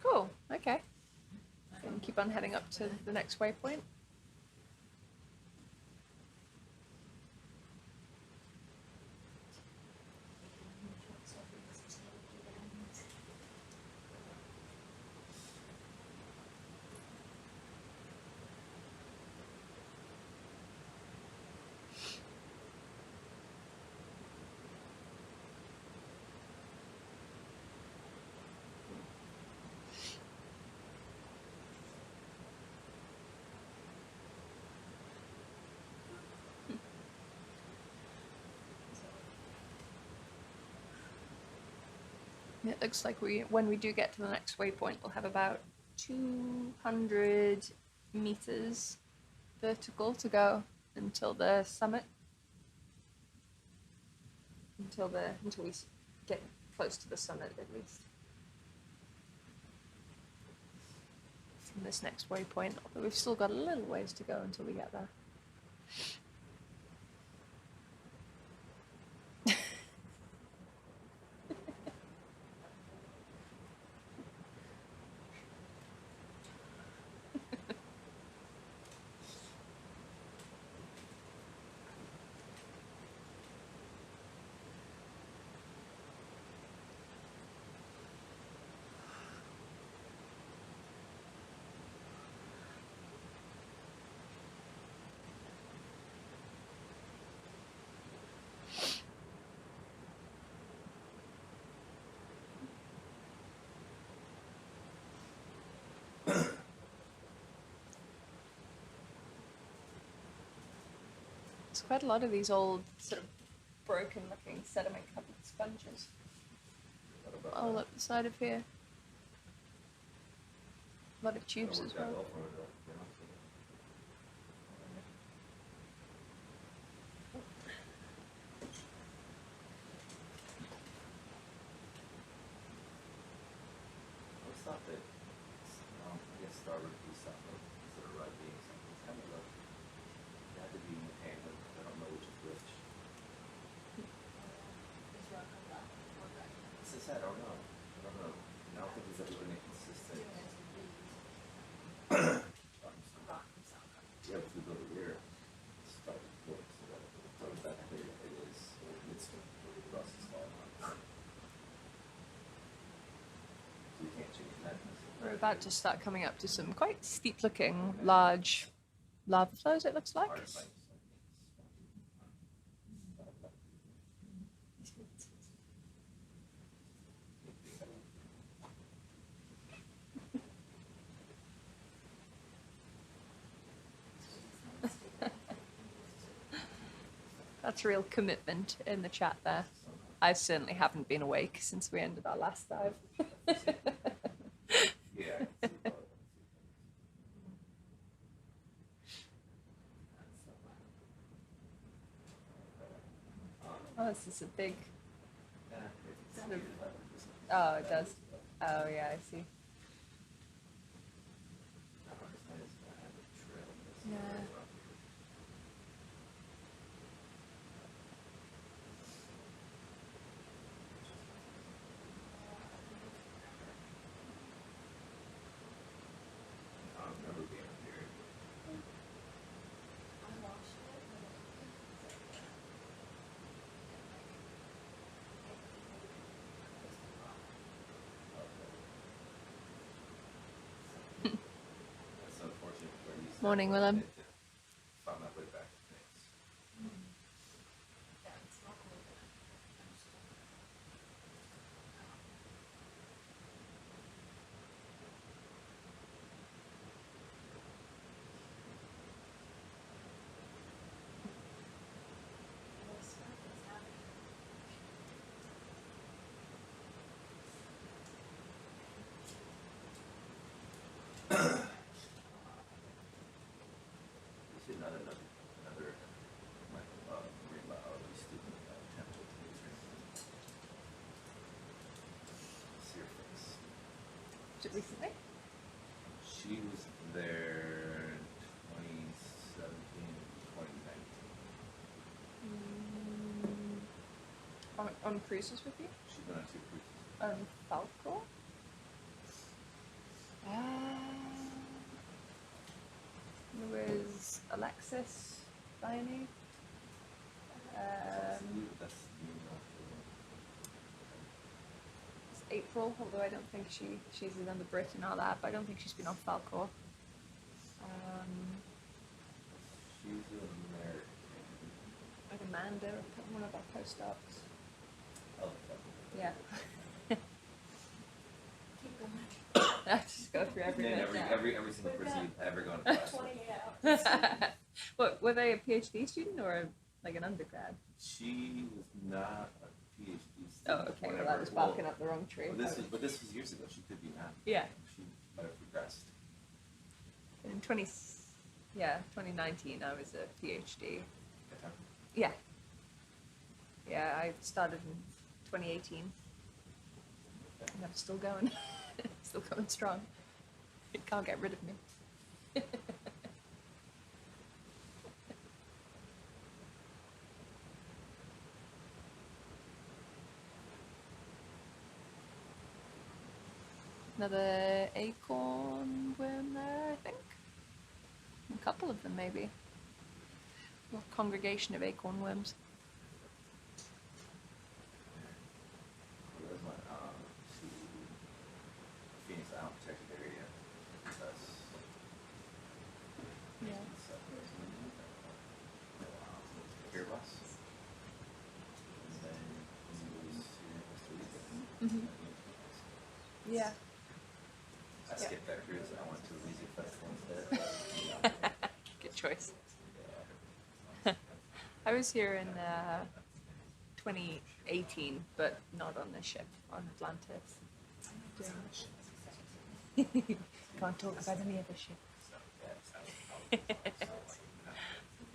Cool, okay. And keep on heading up to the next waypoint. It looks like when we do get to the next waypoint, we'll have about 200 meters vertical to go until the summit. Until we get close to the summit, at least. From this next waypoint, although we've still got a little ways to go until we get there. There's quite a lot of these old, sort of broken-looking sediment-covered sponges all up the side of here. A lot of tubes as well. What's up that I guess starboard piece up instead of right being something. It's kind of like it had to be in the hand, but I don't know which is which. It's just I don't know. I don't know. I don't think there's ever been a consistent. Yeah, if we go to here, it's starboard port, so that that clear it is. It's rust is falling on. So you can't change that. We're about to start coming up to some quite steep-looking, large lava flows, it looks like. That's real commitment in the chat there. I certainly haven't been awake since we ended our last dive. Yeah. Oh, this is a big. Sort of, oh, it does. Oh, yeah, I see. Yeah. Morning, Willem. Found my way back. Another marine biology student attempted to see her face. Was it recently? She was there 2017, 2019. On cruises with you? She's been on 2 cruises. On Falco? There was Alexis, Dione. That's It's April, although I don't think she's in the Brit and all that, but I don't think she's been on Falco. she's an American. Like Amanda, one of our postdocs. Oh, Yeah. I just go through every and bit now. every single person you've ever gone to class with. What, were they a PhD student or like an undergrad? She was not a PhD student. Oh, okay. Well, I was barking up the wrong tree. But this was years ago. She could be now. Yeah. She might have progressed. In 2019, I was a PhD. Okay. Yeah. Yeah, I started in 2018. And I'm still going. Still going strong. It can't get rid of me. Another acorn worm there, I think. A couple of them, maybe. A congregation of acorn worms. There's one, Phoenix Island protected area. That's Yeah. Airbus. And then he was here in Costa Rica. Yeah. I skipped that cruise. I went to a music festival instead. Good choice. I was here in 2018, but not on the ship, on Atlantis. Can't talk about any other ship.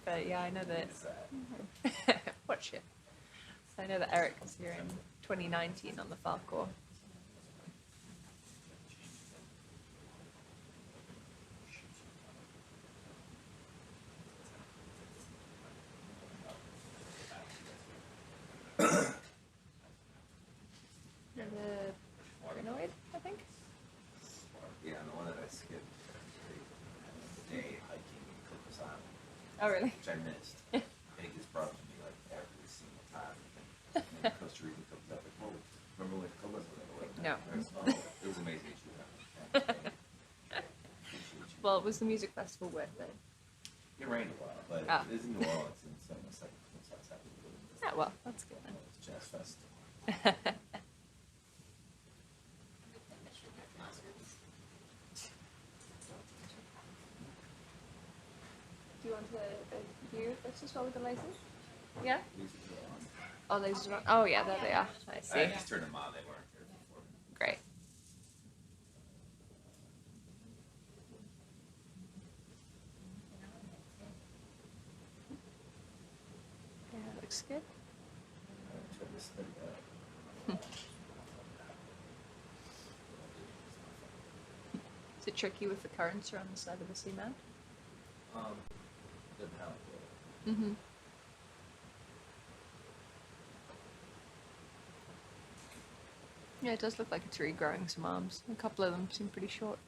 But yeah, I know that. What ship? I know that Eric was here in 2019 on the Falcor. The Paranoid, I think. Yeah, the one that I skipped a day hiking in Octopus Island. Oh, really? Which I missed. I think it's probably me like every single time. And then Costa Rica comes up like, whoa, remember when Columbus was like, No. It was amazing to shoot that. Well, was the music festival worth it? It rained a while, but it is in New Orleans, and so it's like outside of the Yeah, well, that's good then. It's Jazz Fest. Do you want to view this as well with the lasers? Yeah? Oh, lasers are on. Oh, yeah, there they are. I see. I just turned them on, they weren't there before. Great. Yeah, looks good. Is it tricky with the currents around the side of the seamount? Doesn't help. Mm-hmm. Yeah, it does look like it's regrowing some arms. A couple of them seem pretty short.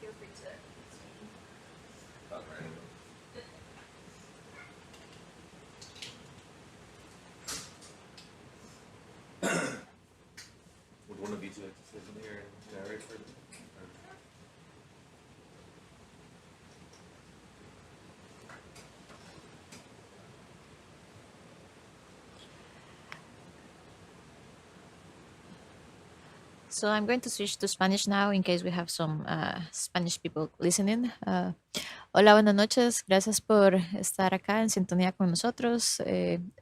Feel free to. Would one of you two like to sit in here and narrate for them? So I'm going to switch to Spanish now in case we have some Spanish people listening. Hola, buenas noches. Gracias por estar acá en sintonía con nosotros.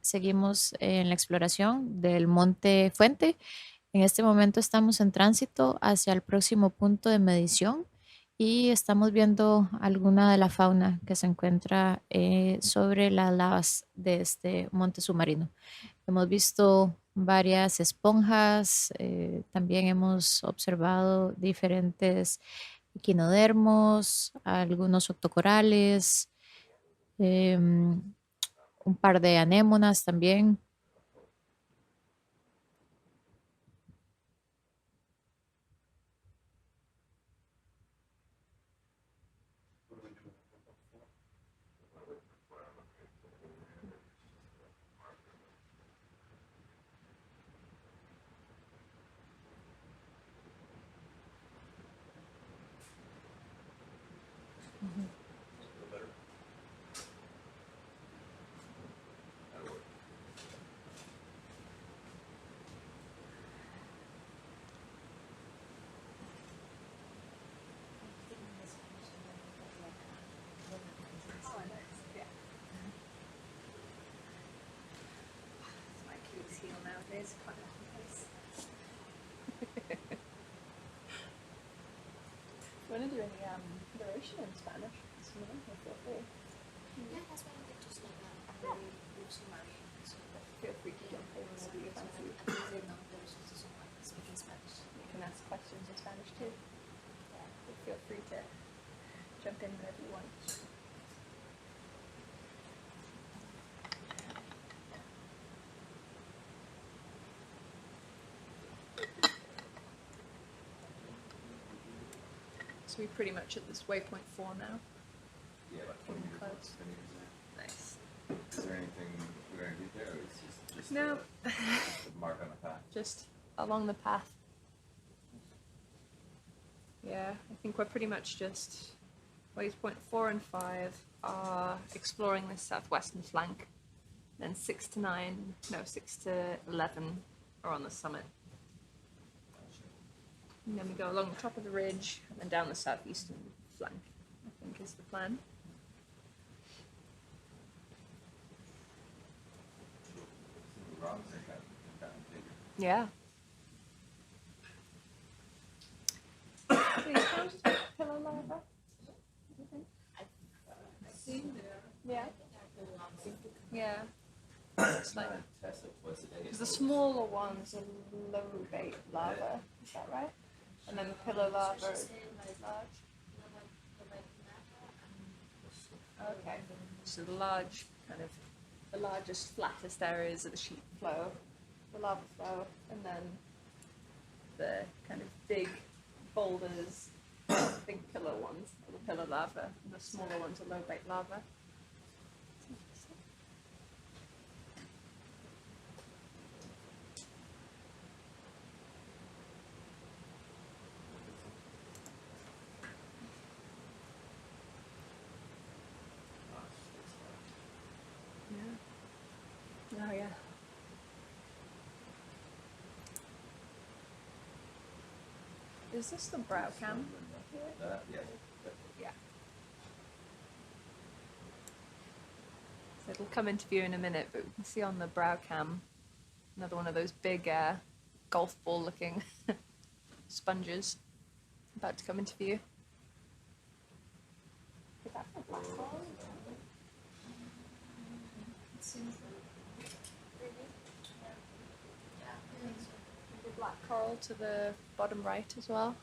Seguimos en la exploración del Monte Fuente. En este momento estamos en tránsito hacia el próximo punto de medición y estamos viendo alguna de la fauna que se encuentra sobre las lavas de este monte submarino. Hemos visto varias esponjas, también hemos observado diferentes equinodermos, algunos octocorales, un par de anémonas también. My Achilles heel nowadays, quite nice. Want to do any narration in Spanish? So, you know, feel free. Yeah, that's why I think just like a very ROV summary. So Feel free to jump in whenever you at fancy. least they know there's also someone speaking Spanish. You can ask questions in Spanish too. Yeah, but feel free to jump in whenever you want. So we're pretty much at this waypoint 4 now. Yeah, about 20 Getting meters. close. 10 meters there. Is there anything we're gonna do there, or is it just No. a mark on the path? Just along the path. Yeah, I think we're pretty much just waypoint 4 and 5 are exploring the southwestern flank. Then 6 to 11 are on the summit. And then we go along the top of the ridge and then down the southeastern flank, I think is the plan. The rocks are kind of bigger. Yeah. These counts as pillow lava? Yeah. Yeah. It's like, because the smaller ones are low-bait lava, is that right? And then the pillow lava is large. Okay. So the large, kind of, the largest, flattest areas of the sheet flow, the lava flow, and then the kind of big boulders, big pillar ones, are the pillar lava, and the smaller ones are low-bait lava. Oh yeah. Is this the brow cam? Yeah. Yeah. So it'll come into view in a minute, but we can see on the brow cam another one of those big golf ball looking sponges about to come into view. Is that for black coral? The black coral to the bottom right as well.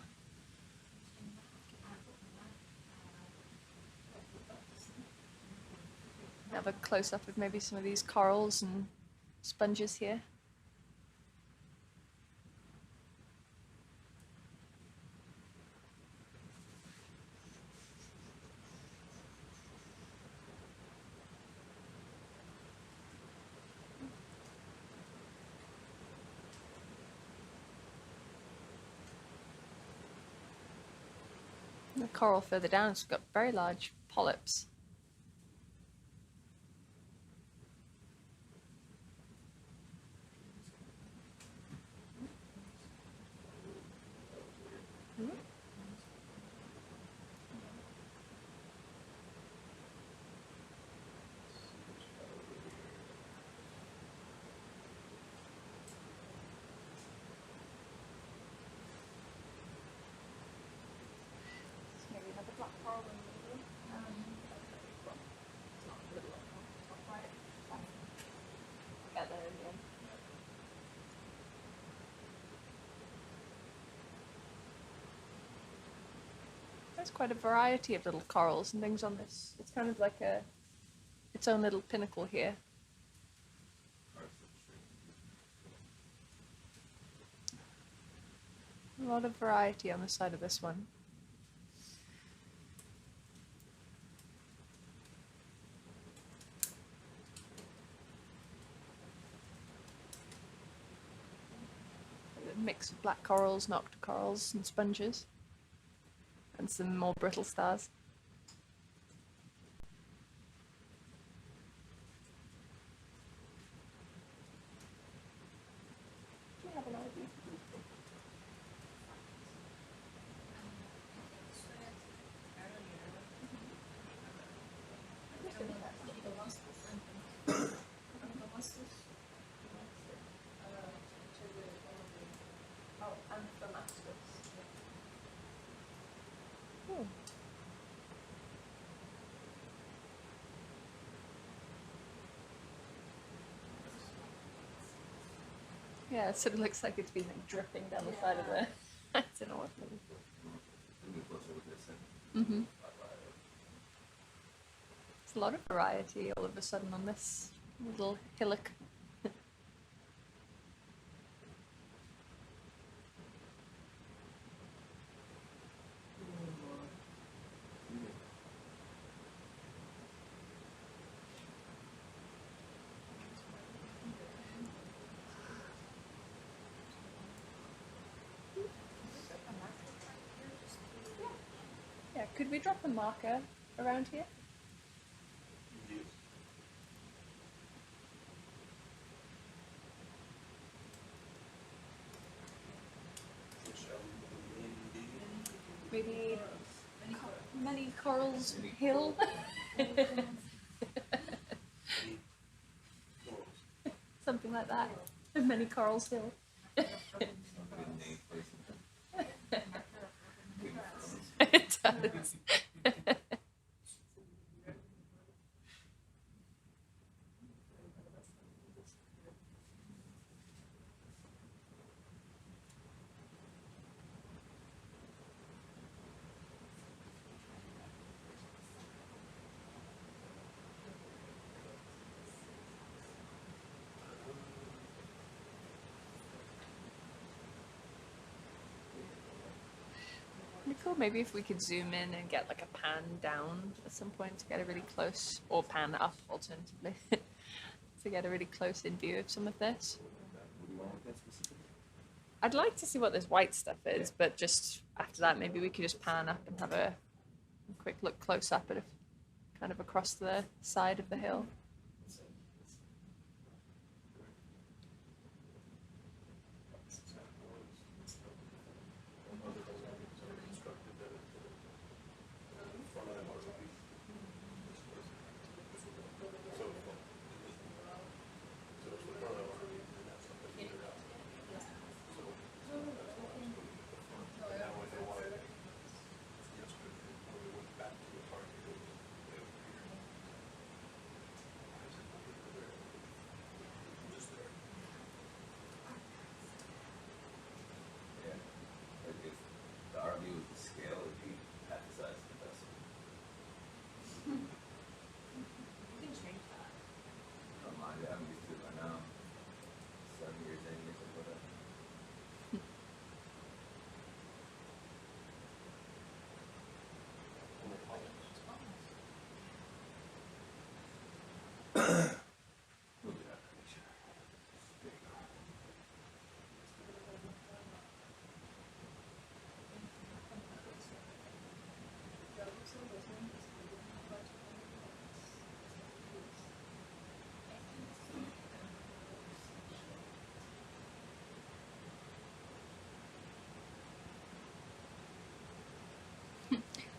Have a close up of maybe some of these corals and sponges here. The coral further down has got very large polyps. Maybe another black coral in the middle. Get there in the end. There's quite a variety of little corals and things on this. It's kind of like its own little pinnacle here. A lot of variety on the side of this one. A mix of black corals, noctocorals and sponges. And some more brittle stars. Do you have an idea? Yeah, it sort of looks like it's been like dripping down the side of the. I don't know what. Mm-hmm. There's a lot of variety all of a sudden on this little hillock. Could we drop a marker around here? Maybe Many Corals Hill. Something like that. Many Corals Hill. It does. Cool. Maybe if we could zoom in and get like a pan down at some point to get a really close, or pan up alternatively, to get a really close in view of some of this. I'd like to see what this white stuff is, but just after that, maybe we could just pan up and have a quick look close up at it, kind of across the side of the hill.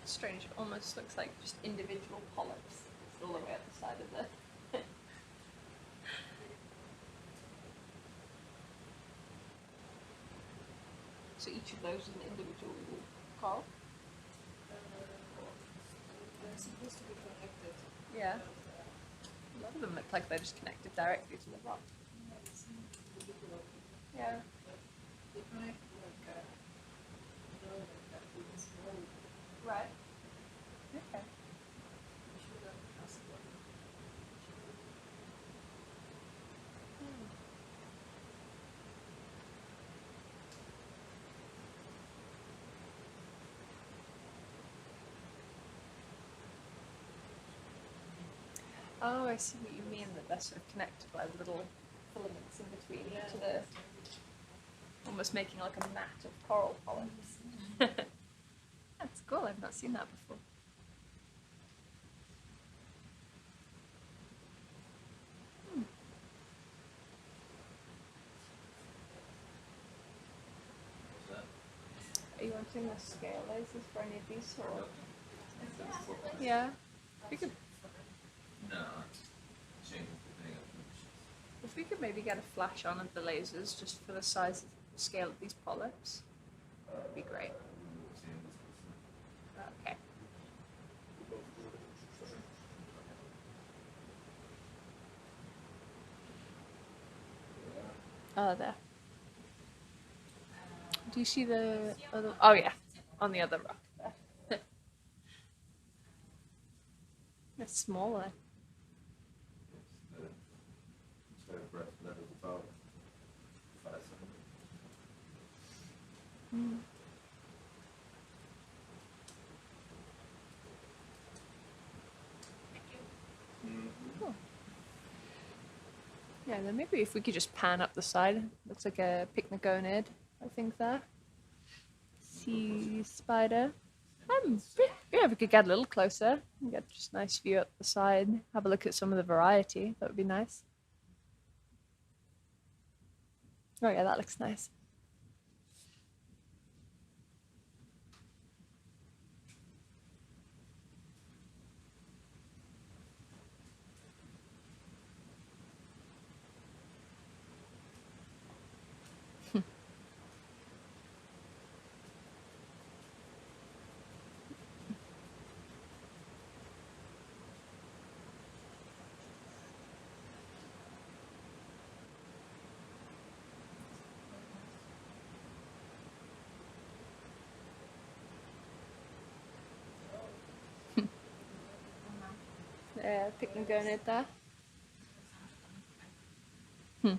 Strange, it almost looks like just individual polyps all the way up the side of the... So each of those is an individual coral? They're supposed to be connected. Yeah. A lot of them look like they're just connected directly to the rock. Yeah. They connect Right. Okay. Oh, I see what you mean, that they're sort of connected by little filaments in between each of the, almost making like a mat of coral polyps. That's cool, I've not seen that before. Are you wanting the scale lasers for any of these, or? Yeah. We could, No. if we could maybe get a flash on of the lasers just for the size and scale of these polyps, that'd be great. Okay. Oh, there. Do you see the other? Oh yeah, on the other rock there. It's smaller. Mm. Cool. Yeah, then maybe if we could just pan up the side. Looks like a pycnogonid, I think there. Sea spider. Yeah, we could get a little closer and get just a nice view up the side. Have a look at some of the variety. That would be nice. Oh yeah, that looks nice. Pycnogonid there. I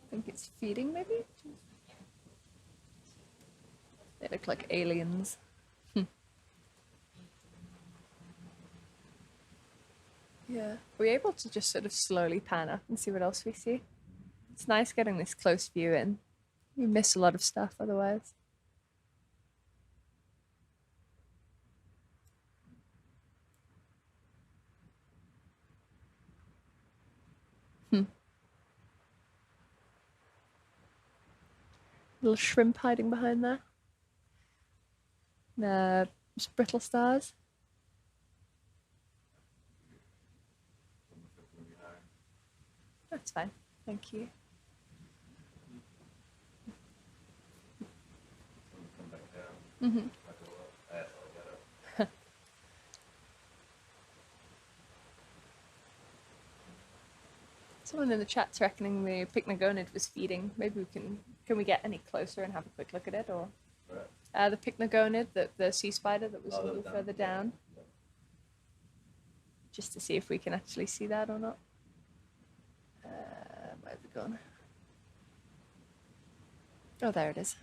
think it's feeding, maybe? They look like aliens. Yeah. Are we able to just sort of slowly pan up and see what else we see? It's nice getting this close view in. You miss a lot of stuff otherwise. Little shrimp hiding behind there. Just brittle stars. That's fine. Thank you. Mm-hmm. Someone in the chat's reckoning the pycnogonid was feeding. Maybe we can we get any closer and have a quick look at it, or the pycnogonid, the sea spider that was a little further down, just to see if we can actually see that or not. Where's it gone? Oh, there it is.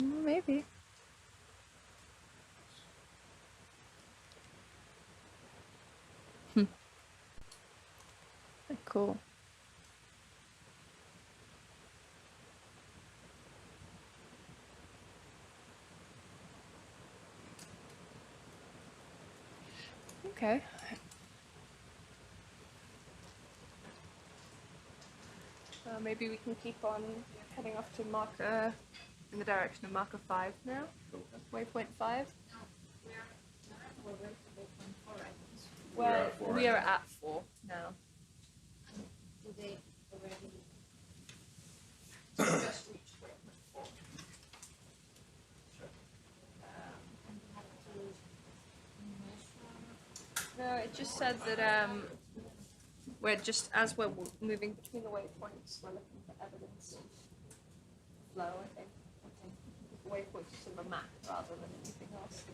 Maybe. Cool. Okay. Maybe we can keep on heading off to marker in the direction of marker 5 now. Waypoint 5. Well, we are at 4 now. Do they already just reached waypoint 4? No, it just said that we're just, as we're moving between the waypoints, we're looking for evidence of flow, I think. The waypoints is sort of a map rather than anything else.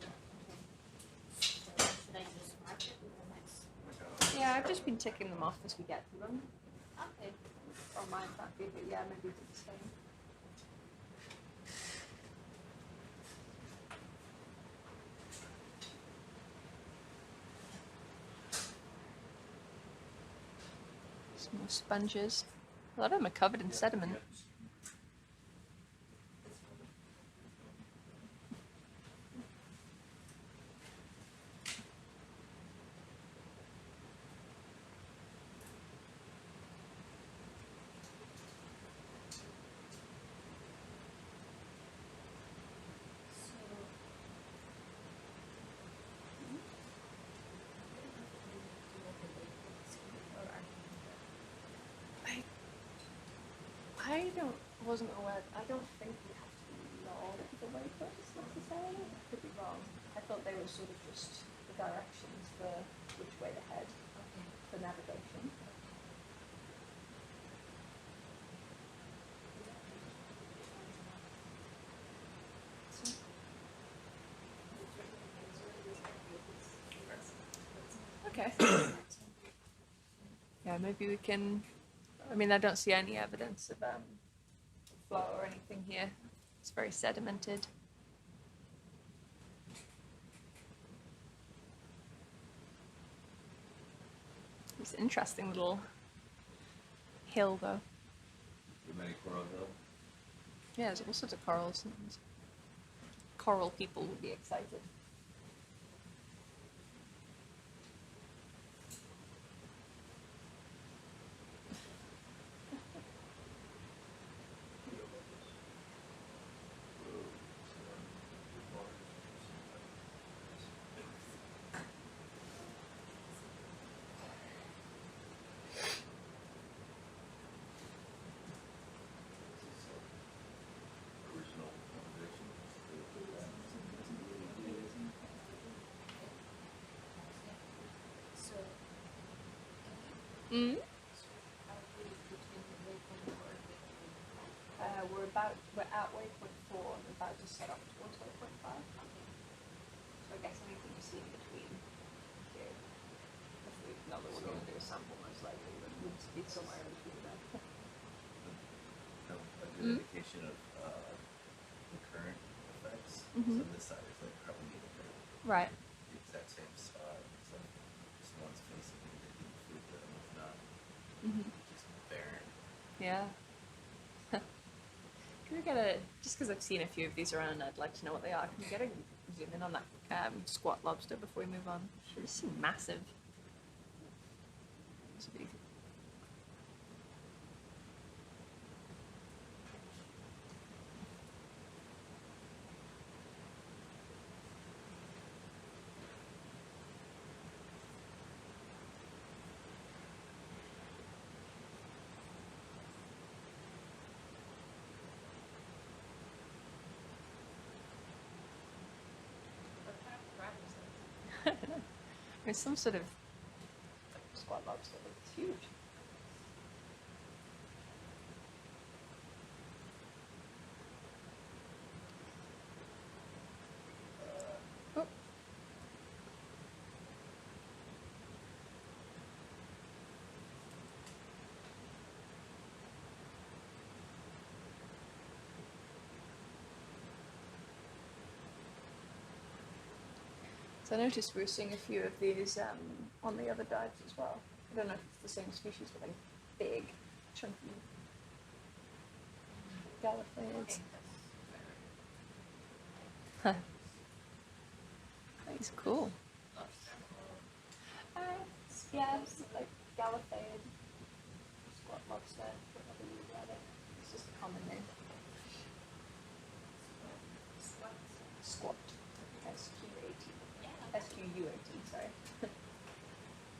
Should I just mark it with the next? Yeah, I've just been ticking them off as we get to them. Okay. Or mine can't be, but yeah, maybe do the same. Some more sponges. A lot of them are covered in sediment. I wasn't aware. I don't think we have to know the waypoints necessarily. I could be wrong. I thought they were sort of just the directions for which way to head for navigation. Okay. Yeah, maybe we can. I mean, I don't see any evidence of flow or anything here. It's very sedimented. It's an interesting little hill, though. Too many coral hill. Yeah, there's all sorts of corals. Coral people would be excited. Mm. We're at waypoint 4 and we're about to set up towards waypoint 5. So I guess anything you see in between here, if we know that we're going to do a sample most likely, but we'd be somewhere in between there. A good indication of the current effects. So this side is like carbonated curve. Right. The exact same spot. So this one's facing the food, the other one's not. Just barren. Yeah. Can we get a, just because I've seen a few of these around, I'd like to know what they are. Can we get a zoom in on that squat lobster before we move on? They seem massive. It's big. There's some sort of squat lobster. It's huge. Oh. So I noticed we were seeing a few of these on the other dives as well. I don't know if it's the same species, but like big, chunky gallophids. Huh. That's cool. Yeah, it's like gallopid, squat lobster, whatever you got it. It's just a common name. Squat. S-Q-A-T. S-Q-U-A-T, sorry.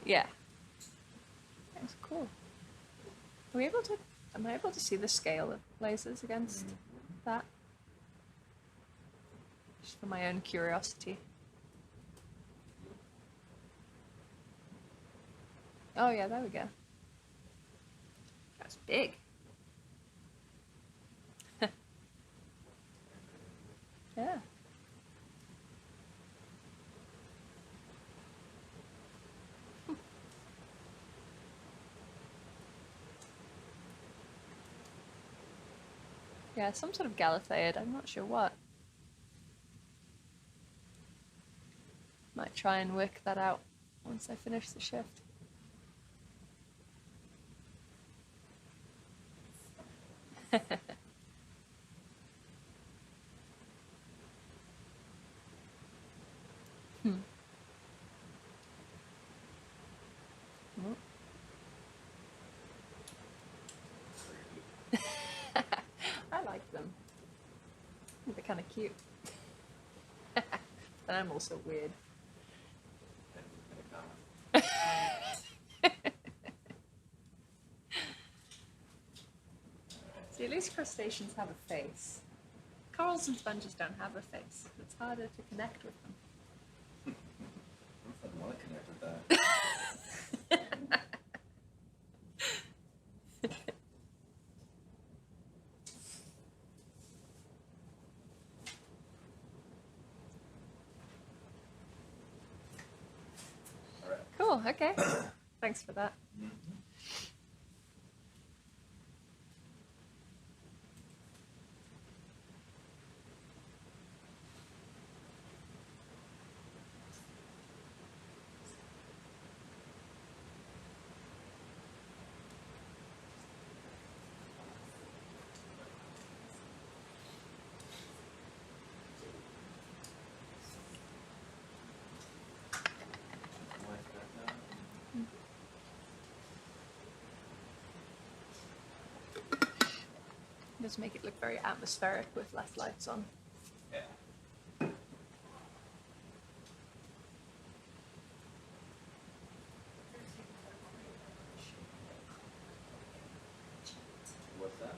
Yeah. That's cool. Are we able to, am I able to see the scale of lasers against that? Just for my own curiosity. Oh yeah, there we go. That's big. Yeah. Yeah, some sort of gallopid, I'm not sure what. Might try and work that out once I finish the shift. I like them. They're kind of cute. But I'm also weird. See, at least crustaceans have a face. Corals and sponges don't have a face. It's harder to connect with them. I don't want to connect with that. Cool, okay. Thanks for that. Just make it look very atmospheric with less lights on. Yeah. What's that?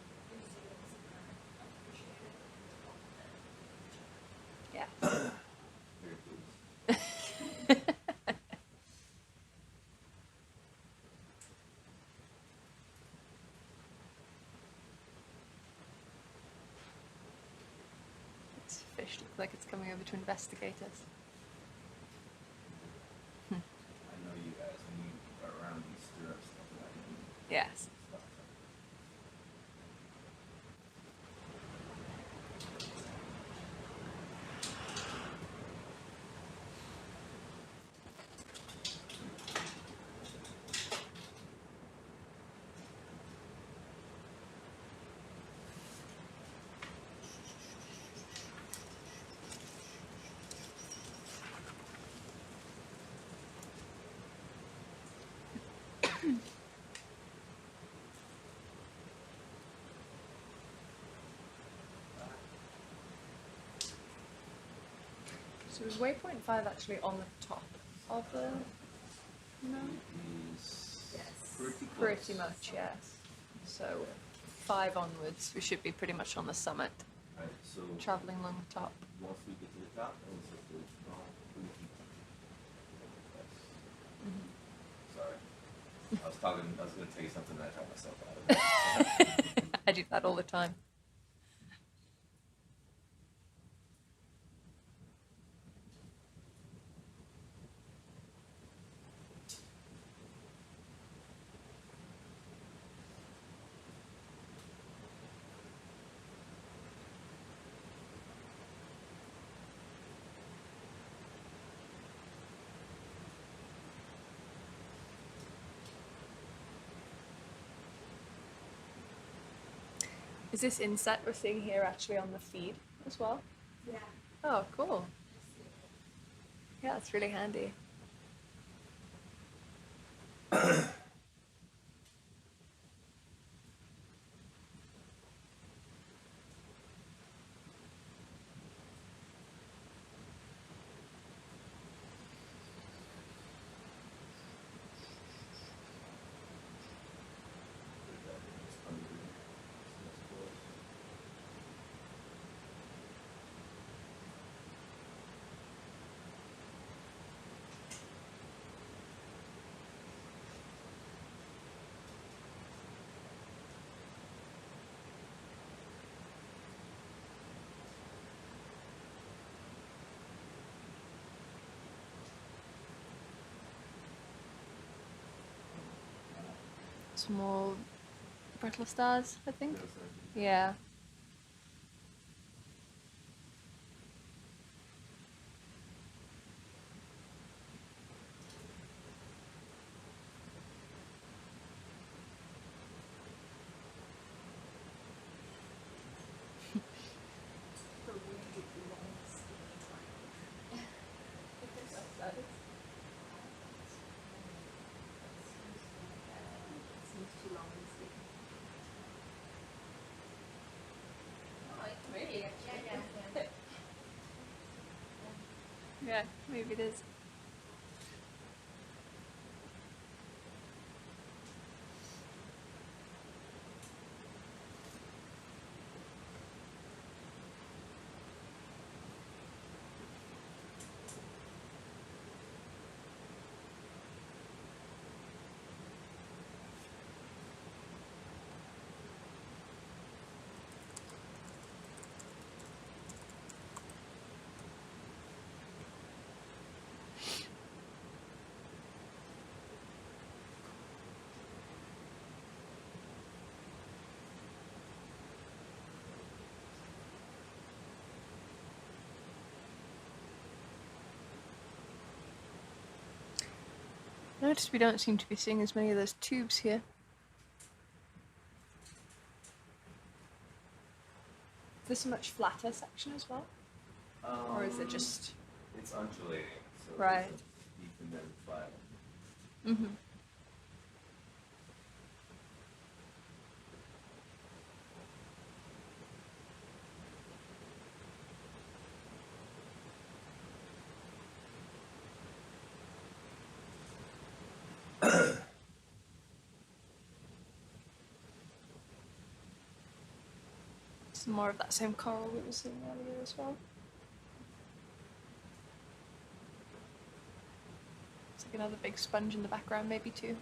Yeah. Very pleased. This fish looks like it's coming over to investigate us. I know you guys when you are around these stirrups stuff like that. Yes. So is waypoint 5 actually on the top of the map? Pretty much, yes. So 5 onwards, we should be pretty much on the summit, Right, so traveling along the top. once we get to the top, then we have to Sorry. I was gonna tell you something that I talked myself out of it. I do that all the time. Is this inset we're seeing here actually on the feed as well? Yeah. Oh, cool. Yeah, it's really handy. Small brittle stars, I think. Yeah. Yeah, maybe it is. Notice we don't seem to be seeing as many of those tubes here. Is this a much flatter section as well? Or is it just... It's undulating, so right. It's deep and then flat. Mm-hmm. Some more of that same coral we were seeing earlier as well. It's like another big sponge in the background, maybe too.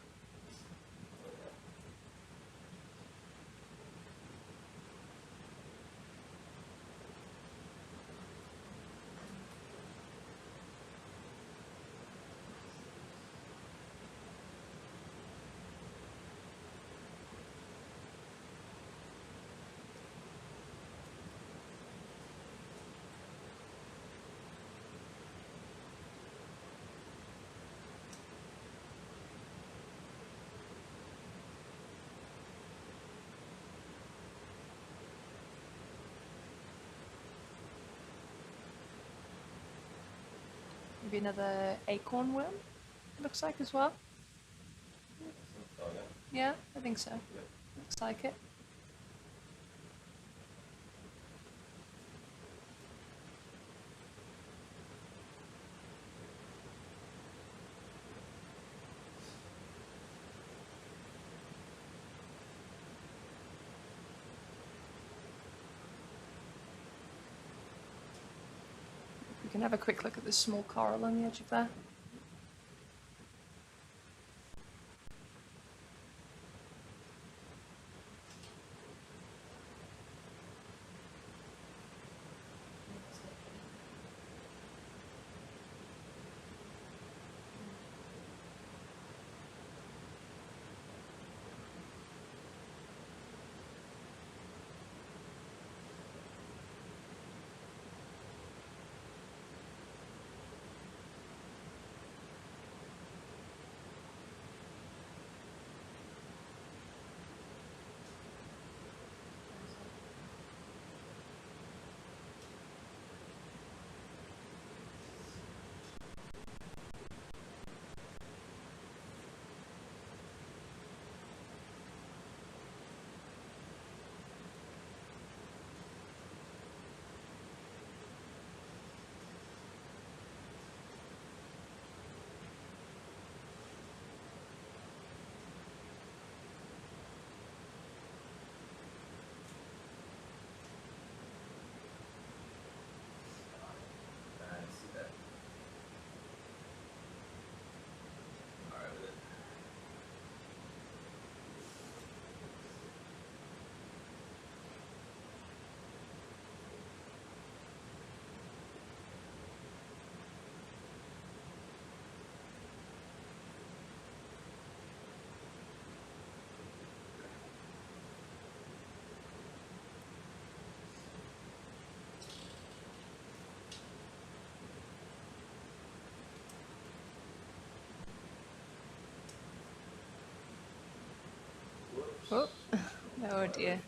Maybe another acorn worm, looks like as well. Yeah, I think so. Looks like it. We can have a quick look at this small coral on the edge of there. Oh, oh dear.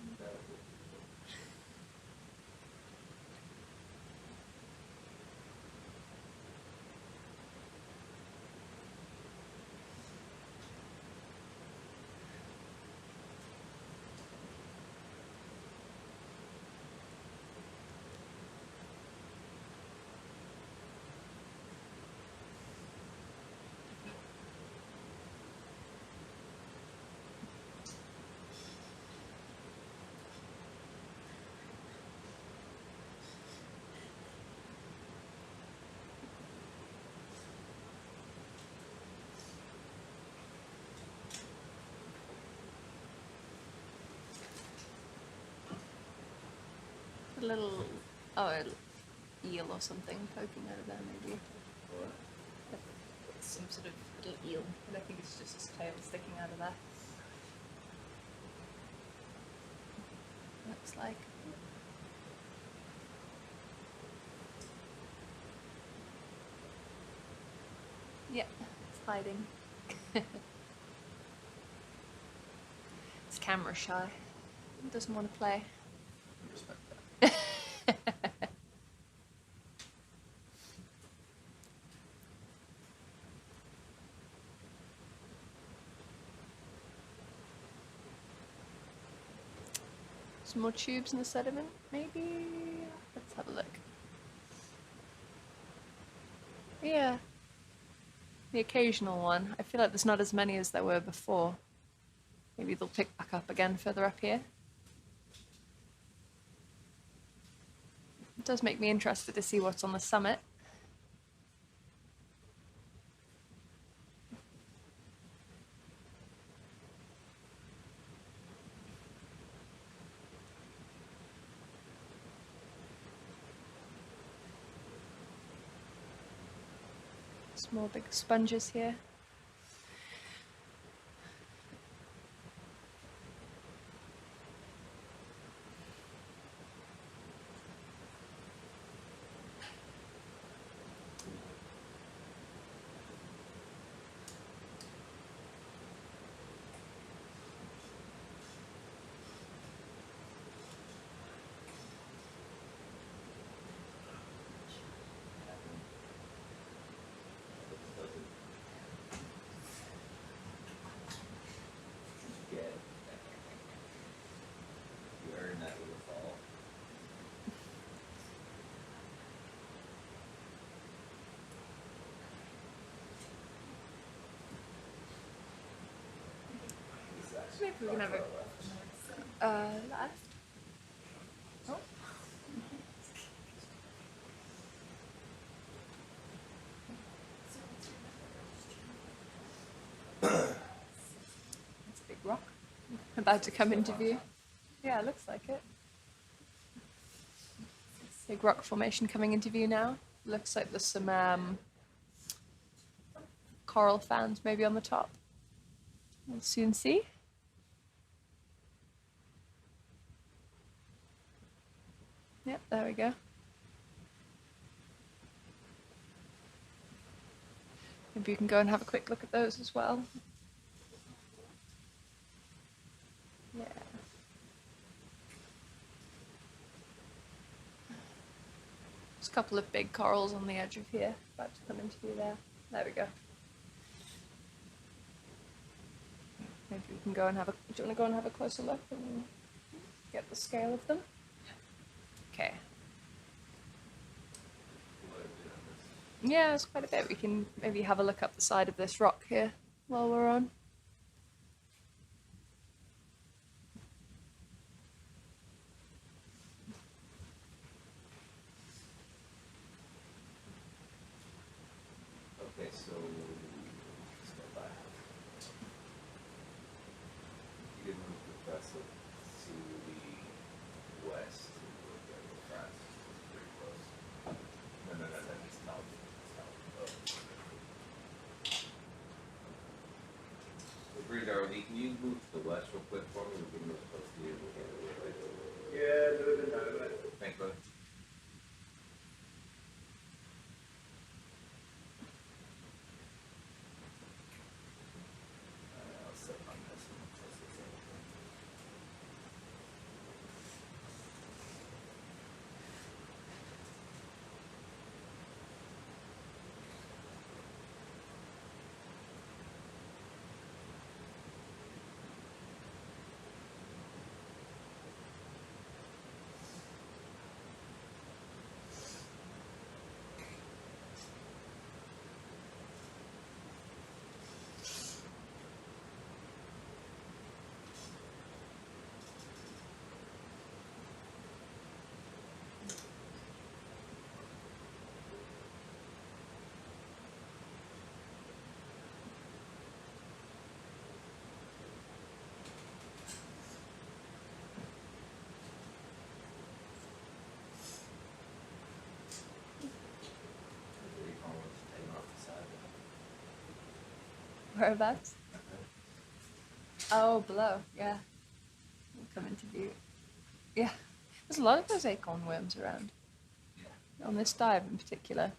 A little, eel or something poking out of there, maybe. Some sort of little eel, but I think it's just its tail sticking out of there. Looks like. Yeah, it's hiding. It's camera shy. It doesn't want to play. Some more tubes in the sediment, maybe? Let's have a look. Yeah. The occasional one. I feel like there's not as many as there were before. Maybe they'll pick back up again further up here. It does make me interested to see what's on the summit. Small big sponges here. Maybe we can have a left. Oh. That's a big rock about to come into view. Yeah, it looks like it. Big rock formation coming into view now. Looks like there's some coral fans maybe on the top. We'll soon see. Yep, there we go. Maybe you can go and have a quick look at those as well. Yeah. There's a couple of big corals on the edge of here, about to come into view there. There we go. Maybe we can go and have a, do you want to go and have a closer look and get the scale of them? Okay. Yeah, it's quite a bit. We can maybe have a look up the side of this rock here while we're on. Okay, so let's go back. You can move the vessel to the west. Pretty close. No, that's south. Breeze, can you move to the west real quick for me? We can move close to you. Yeah, moving over. Thank you. I'll set my message. Whereabouts? Oh, below, yeah. We'll come into view. Yeah, there's a lot of those acorn worms around. On this dive in particular.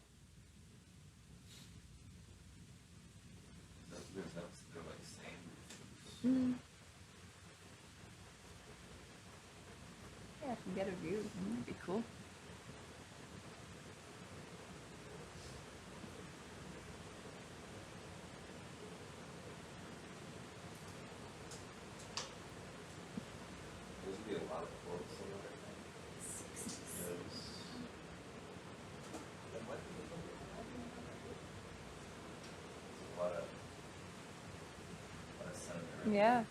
Mm. Yeah, if we can get a view, that'd be cool. Yeah.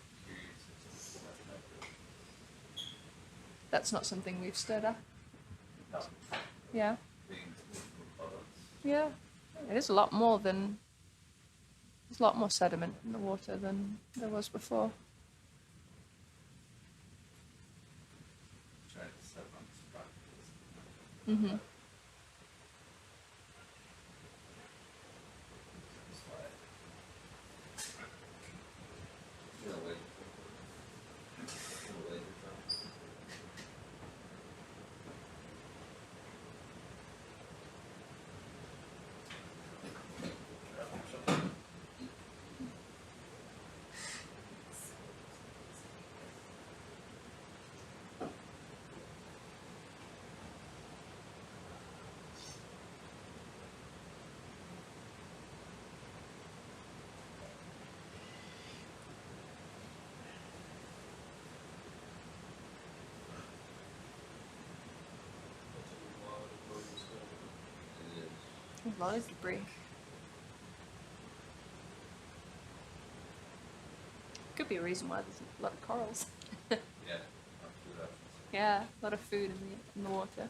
That's not something we've stirred up. Yeah. Yeah. It is a lot more than, there's a lot more sediment in the water than there was before. Mm-hmm. A lot of debris. Could be a reason why there's a lot of corals. Yeah, a lot of food in the water.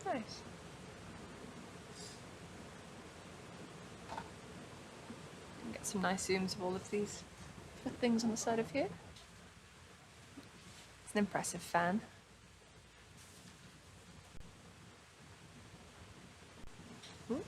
Nice. Get some nice zooms of all of these things on the side of here. It's an impressive fan. Ooh.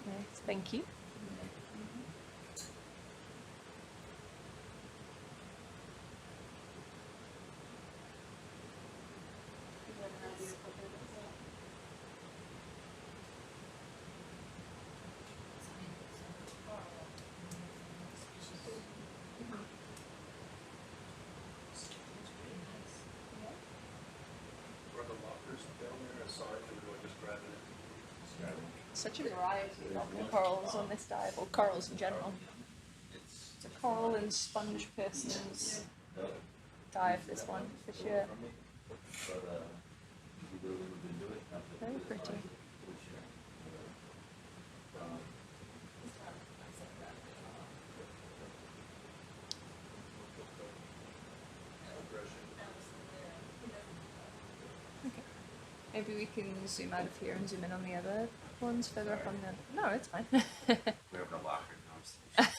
Nice, thank you. Were the lockers down there aside from just grabbing it? Such a variety of the corals on this dive, or corals in general. It's a coral and sponge piercings dive, this one, for sure. Very pretty. Okay. Maybe we can zoom out of here and zoom in on the other ones further up on the... No, it's fine. We have a locker conversation.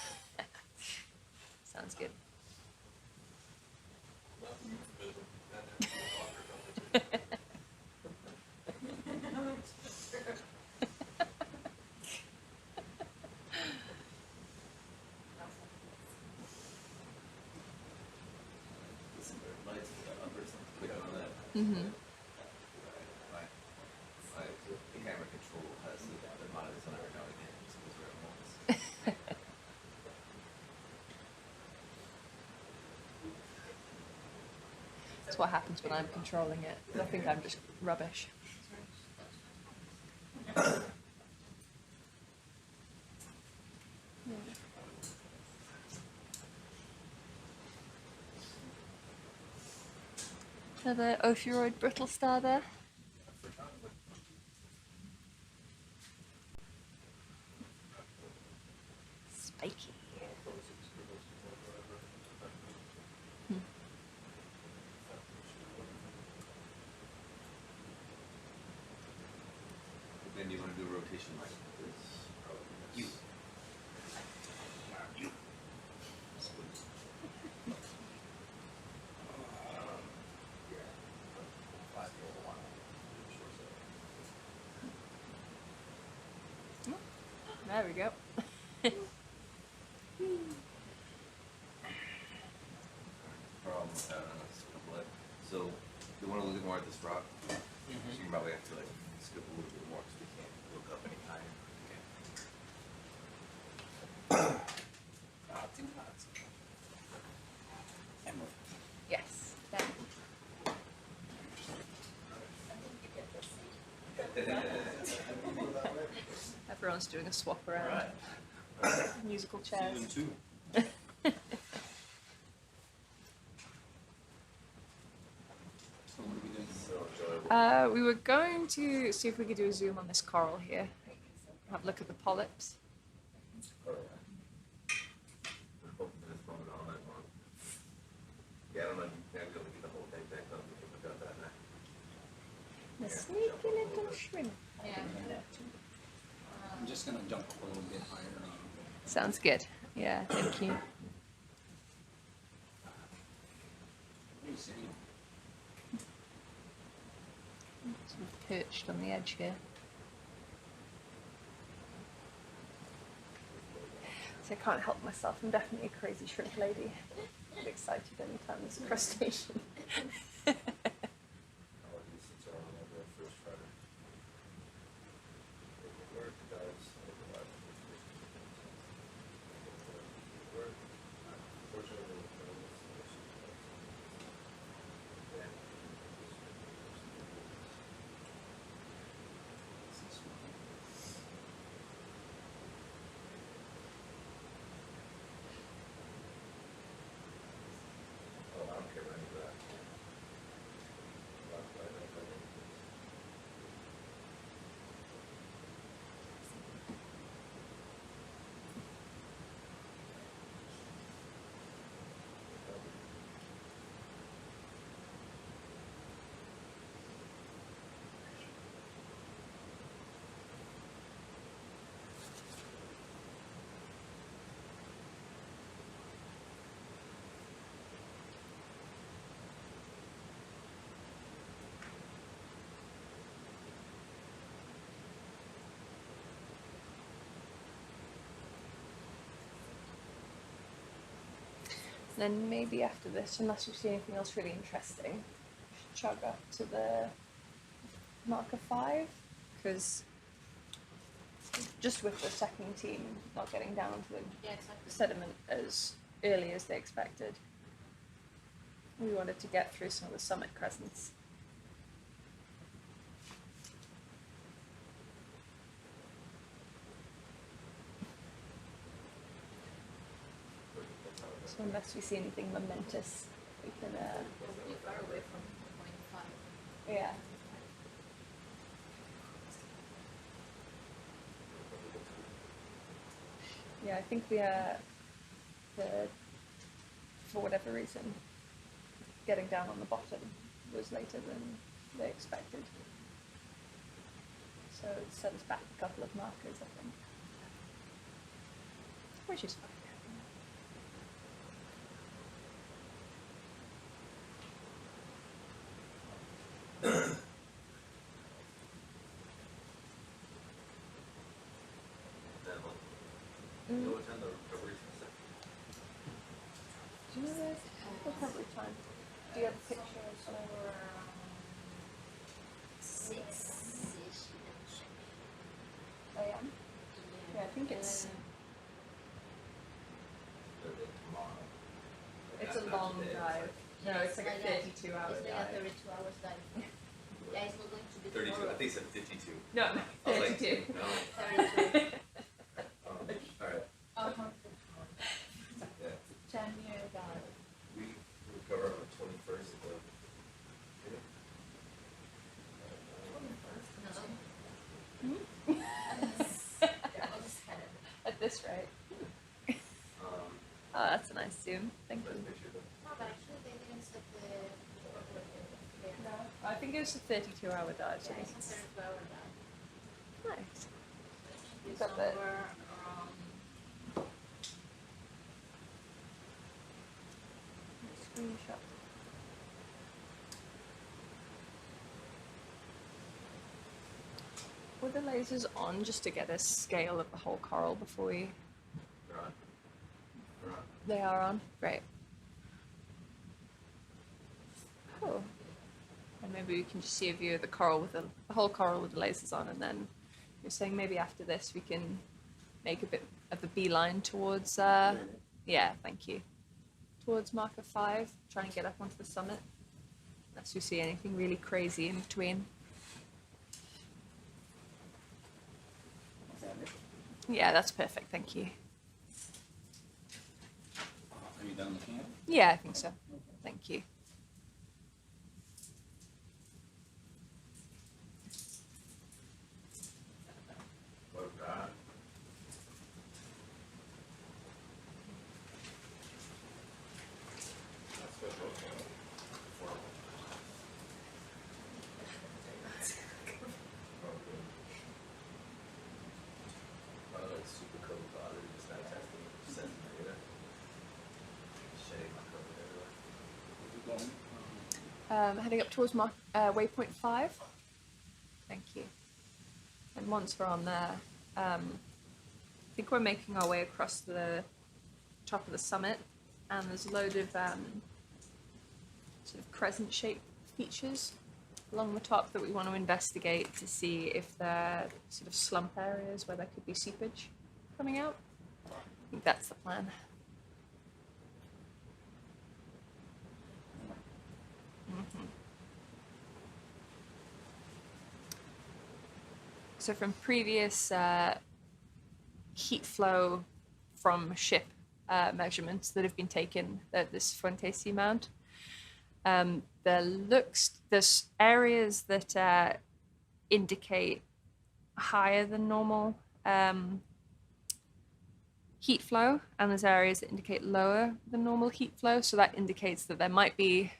Sounds good. Mm-hmm. The camera control has the monitors on every now and again, just because we're at once. That's what happens when I'm controlling it. I think I'm just rubbish. Another ophiuroid brittle star there. Spiky. Then you want to do rotation like this. You. You. There we go. So you want to look more at this rock. So you probably have to like skip a little bit more because we can't look up any higher. Yes. Everyone's doing a swap around. Musical chairs. Season 2. We were going to see if we could do a zoom on this coral here. Have a look at the polyps. Yeah, I don't know if you're able to get the whole thing back up if you got that now. The sneaky little shrimp. I'm just gonna jump a little bit higher. Sounds good. Yeah, thank you. What are you seeing? Sort of perched on the edge here. So I can't help myself. I'm definitely a crazy shrimp lady. I'm excited anytime there's a crustacean. Then maybe after this, unless you see anything else really interesting, chug up to the marker 5, because just with the second team not getting down to the sediment as early as they expected, we wanted to get through some of the summit crescents. So unless we see anything momentous, we can. You're far away from point 5. Yeah. Yeah, I think for whatever reason, getting down on the bottom was later than they expected. So it set us back a couple of markers, I think. Which is fine. Do you know the recovery time? Do you have a picture or 6-ish. AM? Yeah, I think it's a long dive. No, it's like a 32 hour It's like dive. a 32 hours dive. Yeah, it's not going to be 32. tomorrow. I think it said 52. No, I was like, 32. no. 32. All right. Yeah. 10-year dive. We recover on the 21st of Oh, that's a nice zoom. Thank you. No, I think it was a 32-hour dive. So nice. You got the screenshot. Were the lasers on just to get a scale of the whole coral before we? They're on. They are on. Great. Cool. And maybe we can just see a view of the coral with the whole coral with the lasers on, and then you're saying maybe after this we can make a bit of a beeline towards. Yeah, thank you. Towards marker 5. Try and get up onto the summit. Unless we see anything really crazy in between. Yeah, that's perfect. Thank you. Are you done looking at it? Yeah, I think so. Thank you. Heading up towards waypoint 5. Thank you. And once we're on there, I think we're making our way across the top of the summit, and there's a load of sort of crescent-shaped features along the top that we want to investigate to see if they're sort of slump areas where there could be seepage coming out. I think that's the plan. So from previous heat flow from ship measurements that have been taken at this Fuente Seamount, there's areas that indicate higher than normal heat flow, and there's areas that indicate lower than normal heat flow. So that indicates that there might be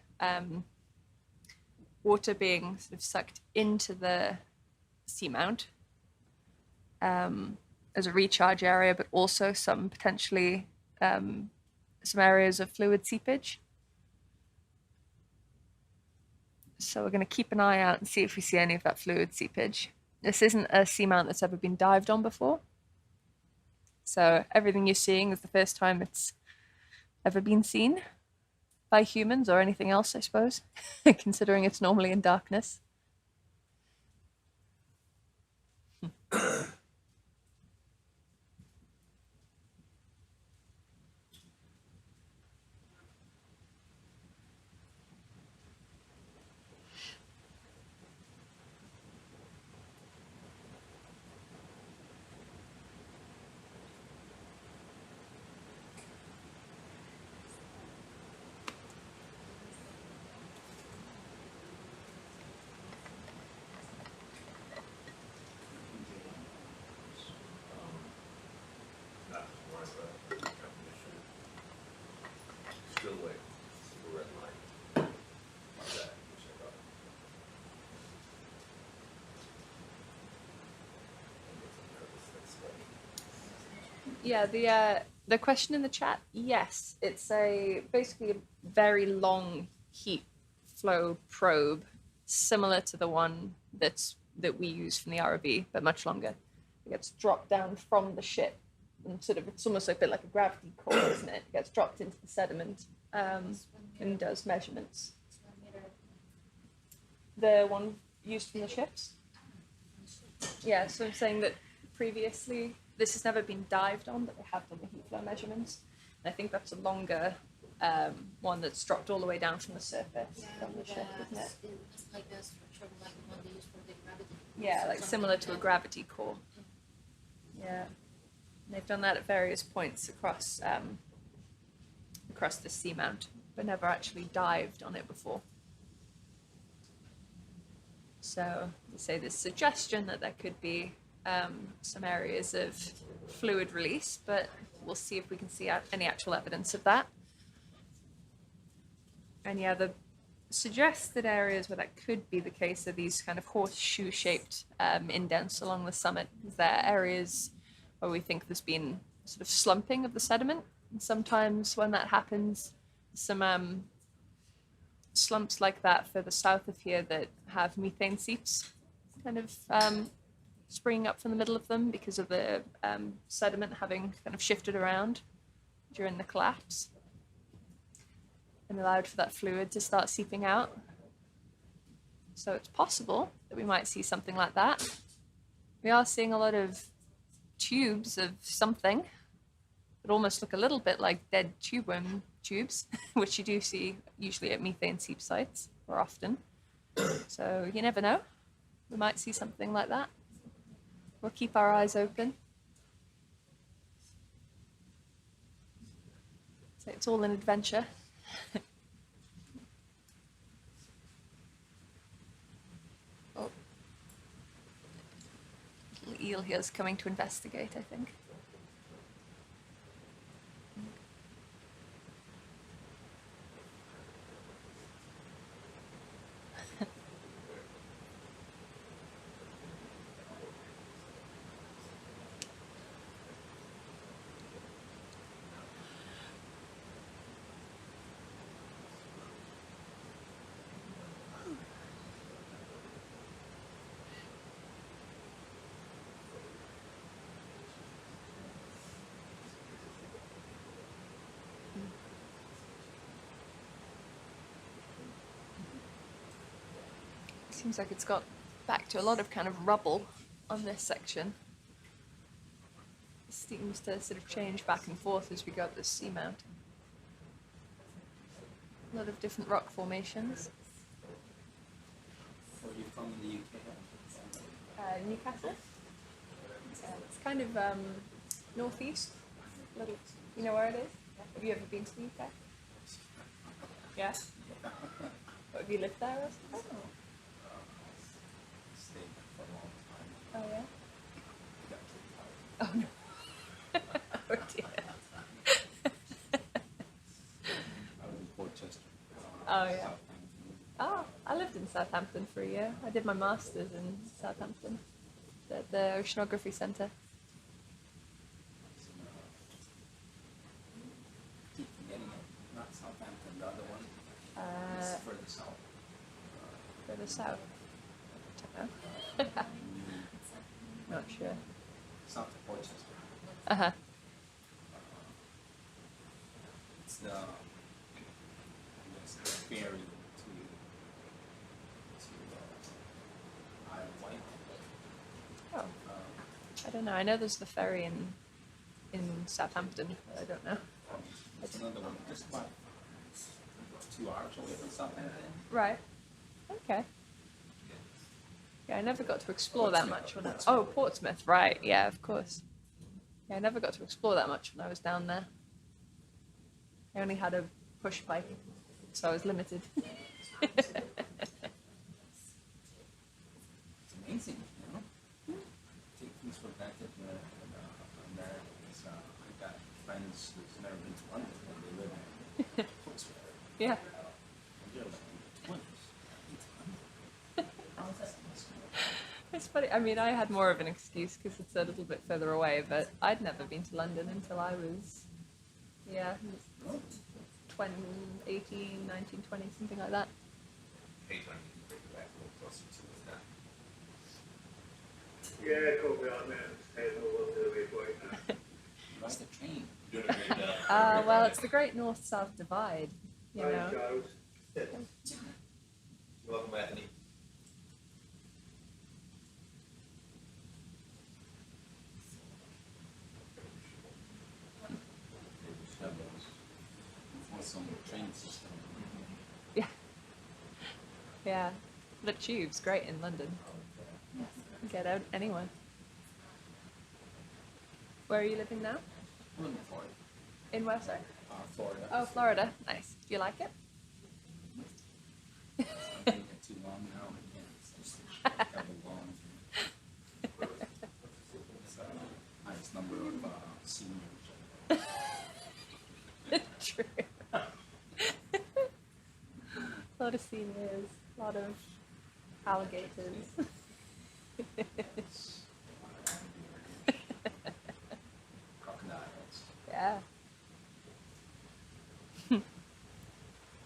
water being sort of sucked into the seamount as a recharge area, but also some potentially some areas of fluid seepage. So we're going to keep an eye out and see if we see any of that fluid seepage. This isn't a seamount that's ever been dived on before. So everything you're seeing is the first time it's ever been seen by humans or anything else, I suppose, considering it's normally in darkness. Yeah, the question in the chat, yes, it's basically a very long heat flow probe, similar to the one that we use from the ROV, but much longer. It gets dropped down from the ship, and sort of it's almost a bit like a gravity core, isn't it? It gets dropped into the sediment and does measurements. The one used from the ships? Yeah, so I'm saying that previously, this has never been dived on, but they have done the heat flow measurements. And I think that's a longer one that's dropped all the way down from the surface from the ship, isn't it? It's like a structure like the one they use for the gravity. Yeah, like similar to a gravity core. Yeah. And they've done that at various points across the seamount, but never actually dived on it before. So they say there's suggestion that there could be some areas of fluid release, but we'll see if we can see any actual evidence of that. And yeah, the suggested areas where that could be the case are these kind of horseshoe-shaped indents along the summit. There are areas where we think there's been sort of slumping of the sediment. And sometimes when that happens, some slumps like that further south of here that have methane seeps kind of springing up from the middle of them because of the sediment having kind of shifted around during the collapse and allowed for that fluid to start seeping out. So it's possible that we might see something like that. We are seeing a lot of tubes of something that almost look a little bit like dead tube worm tubes, which you do see usually at methane seep sites more often. So you never know. We might see something like that. We'll keep our eyes open. So it's all an adventure. Oh. Little eel here is coming to investigate, I think. Seems like it's got back to a lot of kind of rubble on this section. It seems to sort of change back and forth as we go up this seamount. A lot of different rock formations. Where are you from in the UK? Newcastle. It's kind of northeast. Little, you know where it is? Have you ever been to the UK? Yeah. What, have you lived there or something? Oh yeah. Oh no. Oh dear. I was in Portchester. Oh yeah. Oh, I lived in Southampton for a year. I did my master's in Southampton at the Oceanography Centre. Keep forgetting it. Not Southampton, the other one. It's further south. Further south. I don't know. Not sure. South of Portchester. Uh-huh. It's the, I guess, the ferry to Isle of Wight. Oh. I don't know. I know there's the ferry in Southampton, but I don't know. There's another one just about 2 hours away from Southampton. Right. Okay. Yeah, I never got to explore that much when I... Oh, Portsmouth, right. Yeah, of course. Yeah, I never got to explore that much when I was down there. I only had a push bike, so I was limited. It's amazing, you know? Take things for granted when Americans, I got friends who's never been to London and they live in Portsmouth. Yeah. They're like twins. It's funny. I mean, I had more of an excuse because it's a little bit further away, but I'd never been to London until I was, 20, 18, 19, 20, something like that. Yeah, copy on, man. Heading over to the waypoint now. That's the train. Well, it's the Great North-South Divide, you Hi, know. Charles. Welcome, Anthony. Some train system. Yeah. Yeah. The tube's great in London. Get out anywhere. Where are you living now? I live in Florida. In where, sorry? Florida. Oh, Florida. Nice. Do you like it? I've been here too long now. It's just kind of long. It's highest number of seniors True. A lot of seniors, a lot of alligators. Crocodiles. Yeah. It's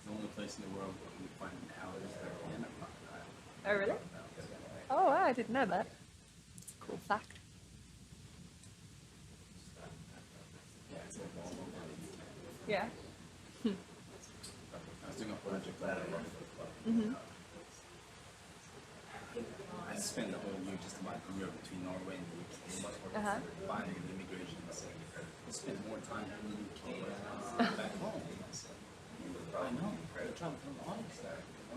the only place in the world where we find alligators that are in a crocodile. Oh, really? Oh, wow, I didn't know that. Cool fact. Yeah, it's like all over. Yeah. I was doing a project on it. Mm-hmm. I spent the whole year just about the year between Norway and the UK, finding immigration. I spent more time in the UK back home. I know. They're trying to come on.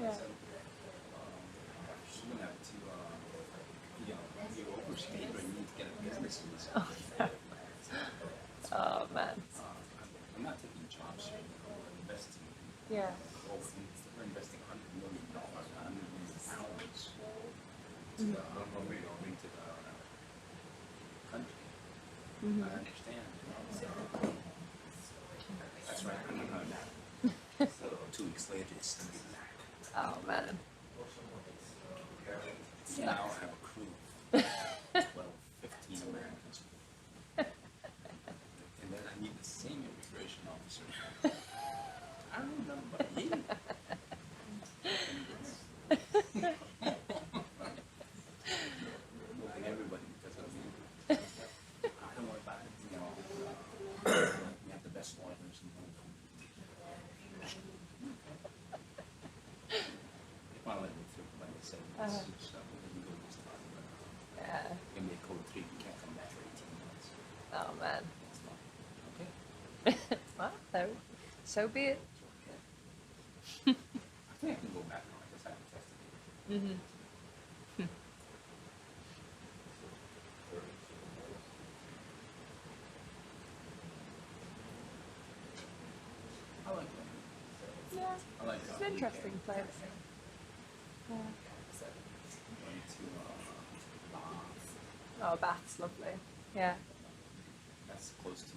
Yeah. She wouldn't have to, you overstay, but you need to get a business in this. Oh, man. I'm not taking jobs here. We're investing. Yeah. We're investing $100 million, £100 million to bring to the country. Mhm. I understand. That's right. I'm not back. 2 weeks later, it's going to be back. Oh, man. Now I have a crew of 15 Americans. And then I need the same immigration officer. I don't know nothing about you. Moving everybody because of me. I don't worry about it. We have the best lawyers in the world. They finally let me through, like I said. So we go this time. Yeah. Give me a code 3, you can't come back for 18 months. Oh, man. Okay. Well, so be it. I think I can go back now. I just haven't tested it. Mm-hmm. I like that. Yeah. I like It's an interesting place. Yeah. Went to Bath. Oh, Bath's lovely. Yeah. That's close to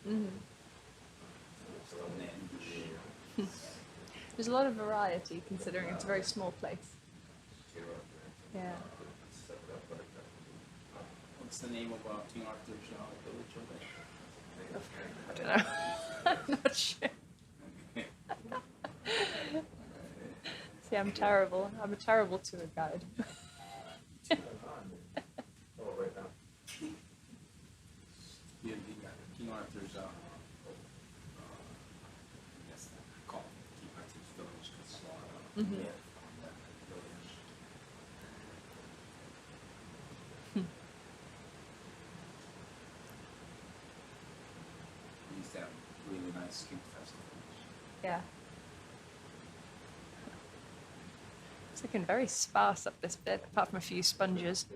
Mm-hmm. Stonehenge. There's a lot of variety considering it's a very small place. Yeah. What's the name of King Arthur's village over I don't know. I'm not sure. See, I'm terrible. I'm a terrible tour guide. Yeah, King Arthur's, I guess I call it King Arthur's village because Mhm. village. We used to have really nice skink festivals. Yeah. It's looking very sparse up this bit, apart from a few sponges.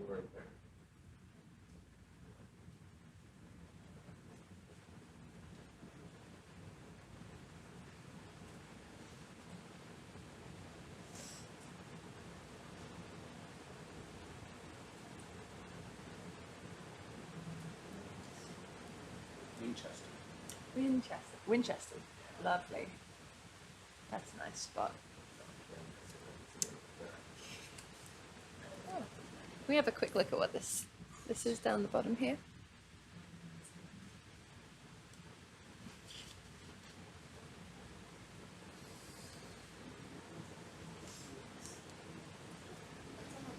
Winchester. Winchester. Lovely. That's a nice spot. Oh. Can we have a quick look at what this is down the bottom here?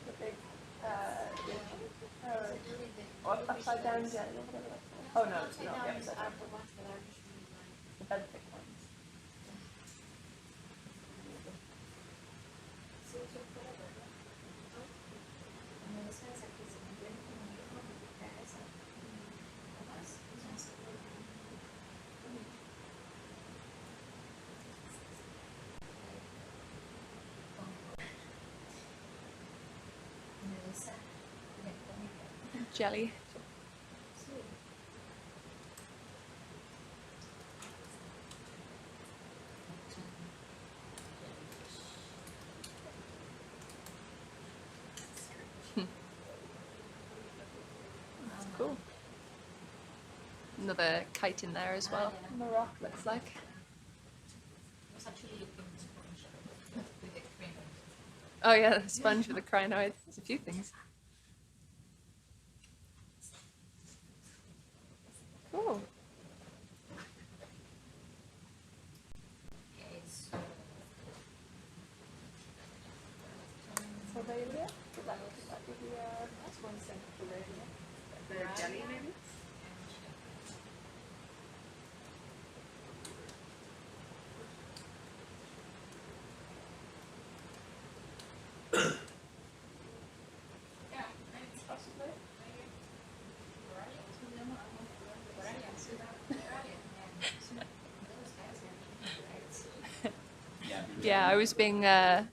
The big, upside down jelly or whatever that's called. Oh no, it's not the upside down. The benthic ones. Jelly. That's cool. Another kite in there as well. On the rock, looks like. Oh yeah, the sponge with the crinoid. There's a few things. Cool. So there you go. That would be that's one cent for the jelly maybe. Yeah, I was being the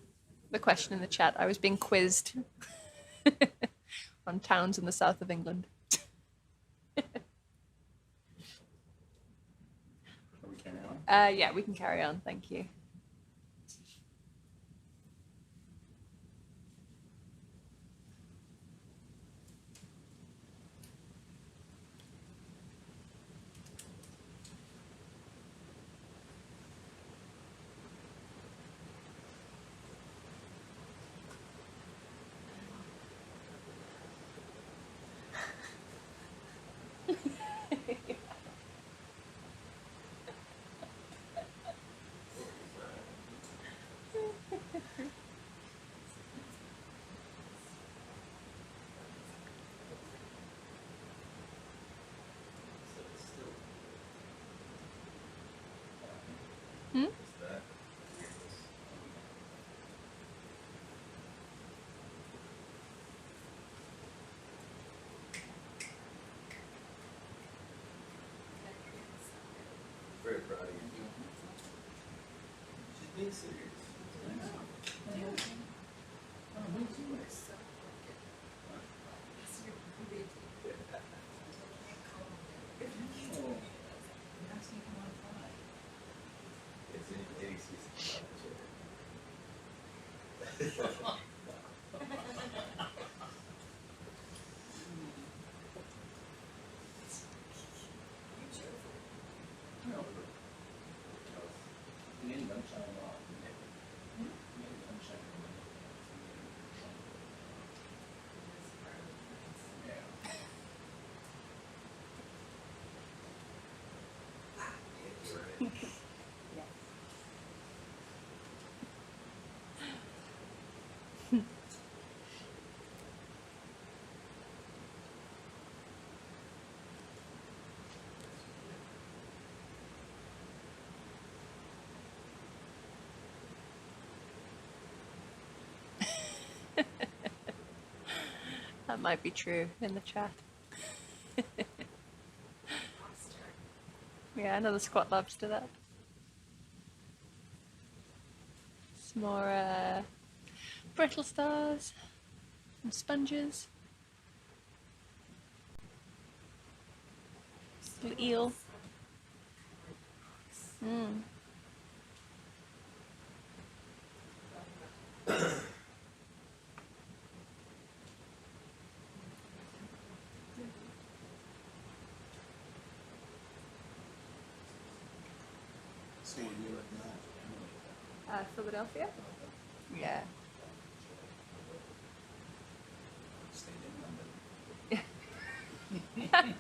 question in the chat. I was being quizzed on towns in the south of England. Yeah, we can carry on. Thank you. Hmm? Very proud of you. She's being serious. That might be true in the chat. Yeah, another squat lobster that. Some more brittle stars, some sponges, little eel. Mm. So you do it now? Philadelphia? Yeah. Stayed in London.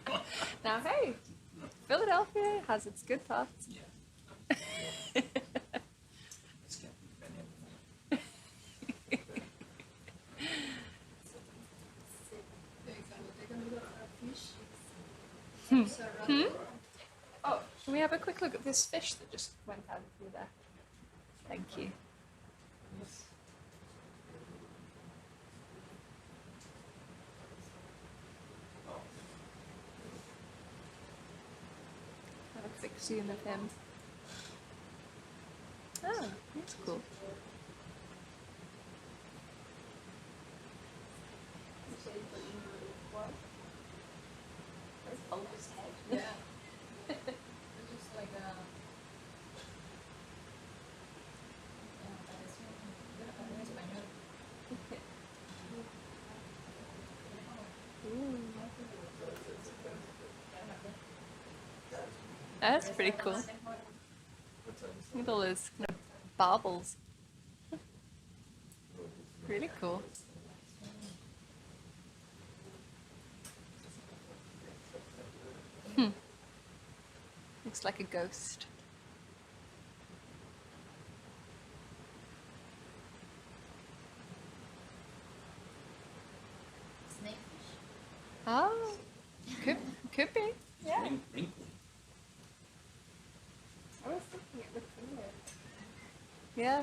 Now, hey, Philadelphia has its good parts. Yeah. It's got Hmm? Oh, can we have a quick look at this fish that just went out through there? Thank you. Have a quick zoom of him. Oh, that's cool. Yeah. It's just like a. That's pretty cool. Look at all those kind of barbels. Really cool. Looks like a ghost. Oh, could be. Yeah. Wrinkly. I was thinking it looked familiar. Yeah.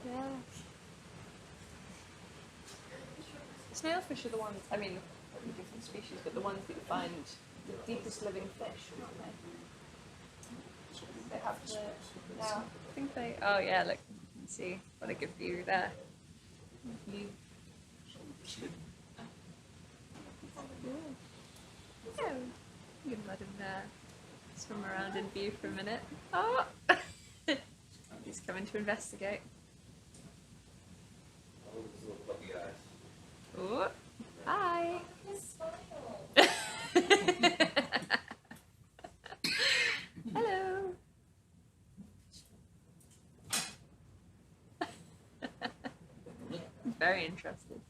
Yeah. Snailfish are the ones, I mean, different species, but the ones that you find the deepest living fish, aren't they? They have the, yeah, I think they, oh yeah, look, you can see what a good view there. View. Yeah, you can let him swim around in view for a minute. Oh! He's coming to investigate. Oh, hi! Hello! Very interested.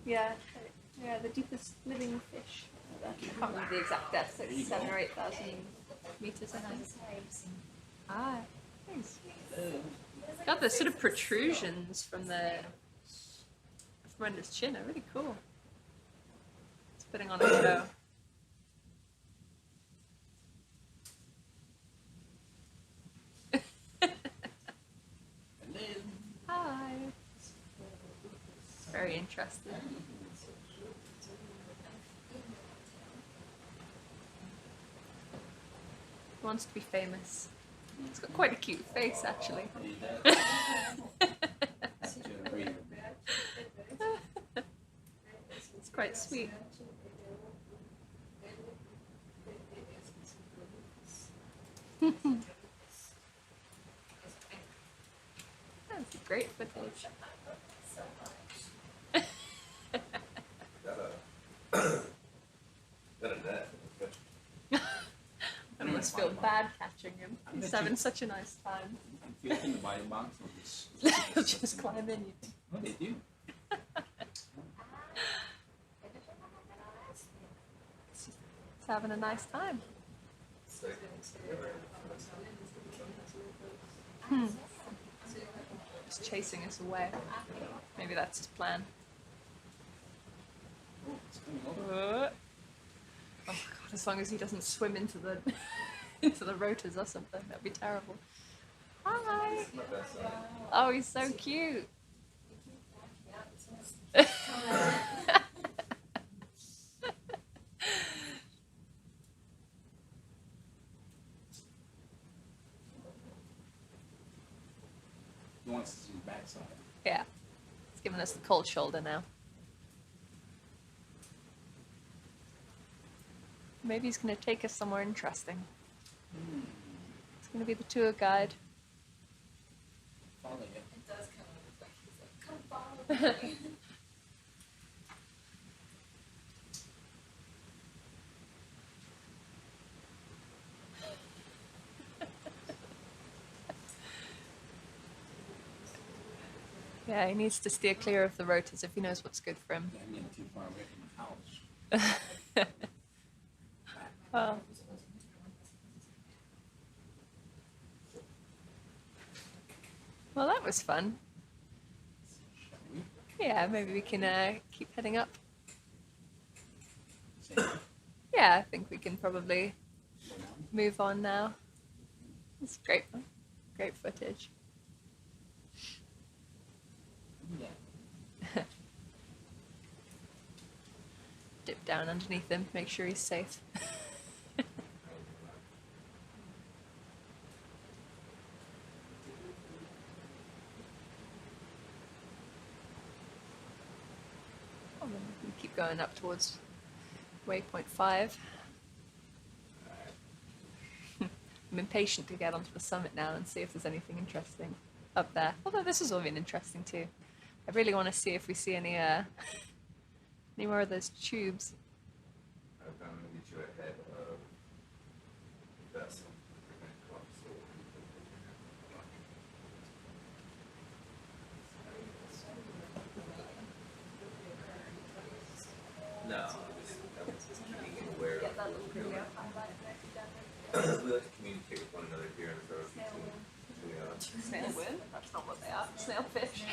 Yeah, yeah, the deepest living fish. I can't remember the exact depth, so it's 7,000 or 8,000 meters in height. Ah, thanks. God, the sort of protrusions from under his chin are really cool. It's putting on a show. Hi. Very interested. He wants to be famous. He's got quite a cute face, actually. It's quite sweet. That's great footage. I almost feel bad catching him. He's having such a nice time. He'll just climb in you. Oh, they do. He's having a nice time. Just chasing us away. Maybe that's his plan. Oh god, as long as he doesn't swim into the into the rotors or something, that'd be terrible. Hi! Oh, he's so cute. He wants to see the backside. Yeah. He's giving us the cold shoulder now. Maybe he's going to take us somewhere interesting. He's going to be the tour guide. Follow you. It does kind of look like he's like, come follow me. Yeah, he needs to steer clear of the rotors if he knows what's good for him. Yeah, I'm getting too far away from the house. Well, well, that was fun. Yeah, maybe we can keep heading up. Yeah, I think we can probably move on now. It's great, great footage. Dip down underneath him, make sure he's safe. Oh, then we can keep going up towards waypoint 5. I'm impatient to get onto the summit now and see if there's anything interesting up there. Although this has all been interesting too. I really want to see if we see any more of those tubes. I'm going to get you ahead of the vessel. No, just being aware of what we're doing. We like to communicate with one another here in the road between Snail worm? That's not what they are. Snailfish.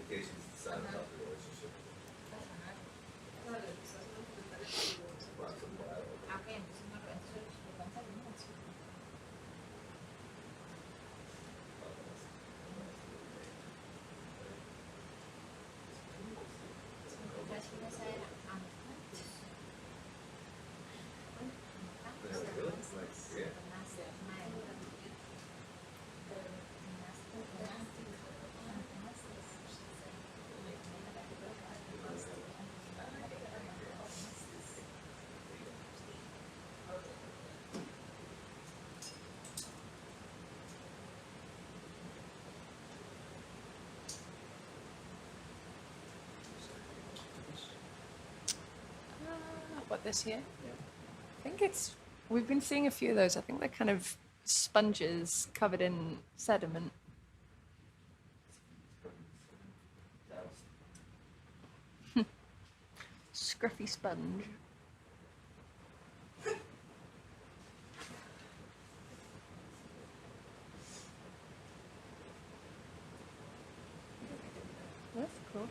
communications is the sign about the relationship. Lots of dialogue. What, this here? I think we've been seeing a few of those. I think they're kind of sponges covered in sediment. Scruffy sponge. That's cool.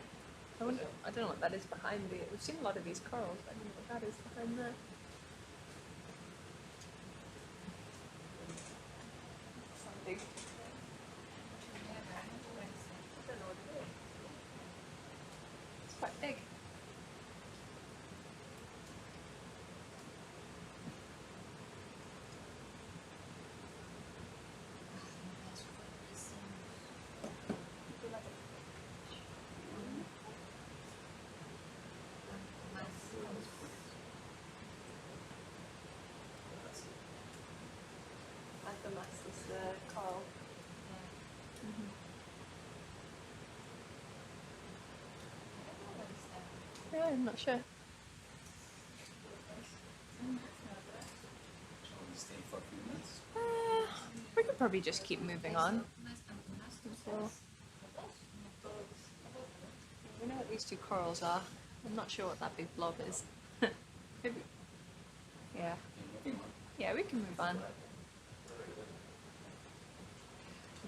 I don't know what that is behind the. We've seen a lot of these corals, but I don't know what that is behind there. Something. I don't know what it is. It's quite big. The masses, coral. Yeah, I'm not sure. Stay for a few minutes. We could probably just keep moving on. We know what these two corals are. I'm not sure what that big blob is. Maybe. Yeah. Yeah, we can move on.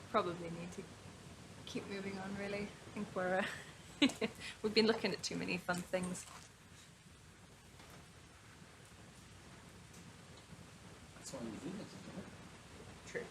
Probably need to keep moving on, really. I think we're we've been looking at too many fun things. That's why we do this, isn't it? True.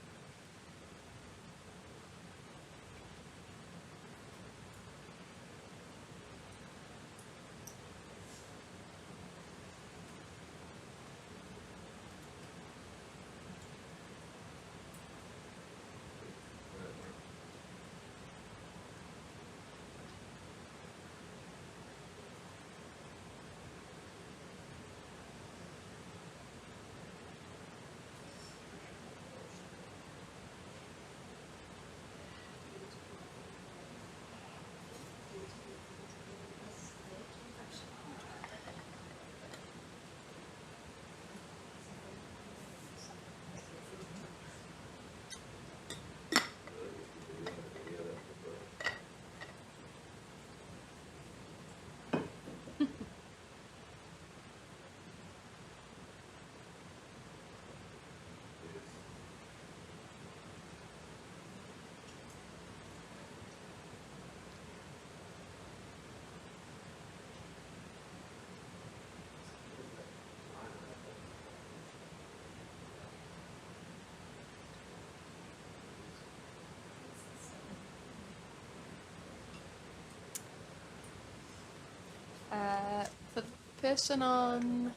For the person on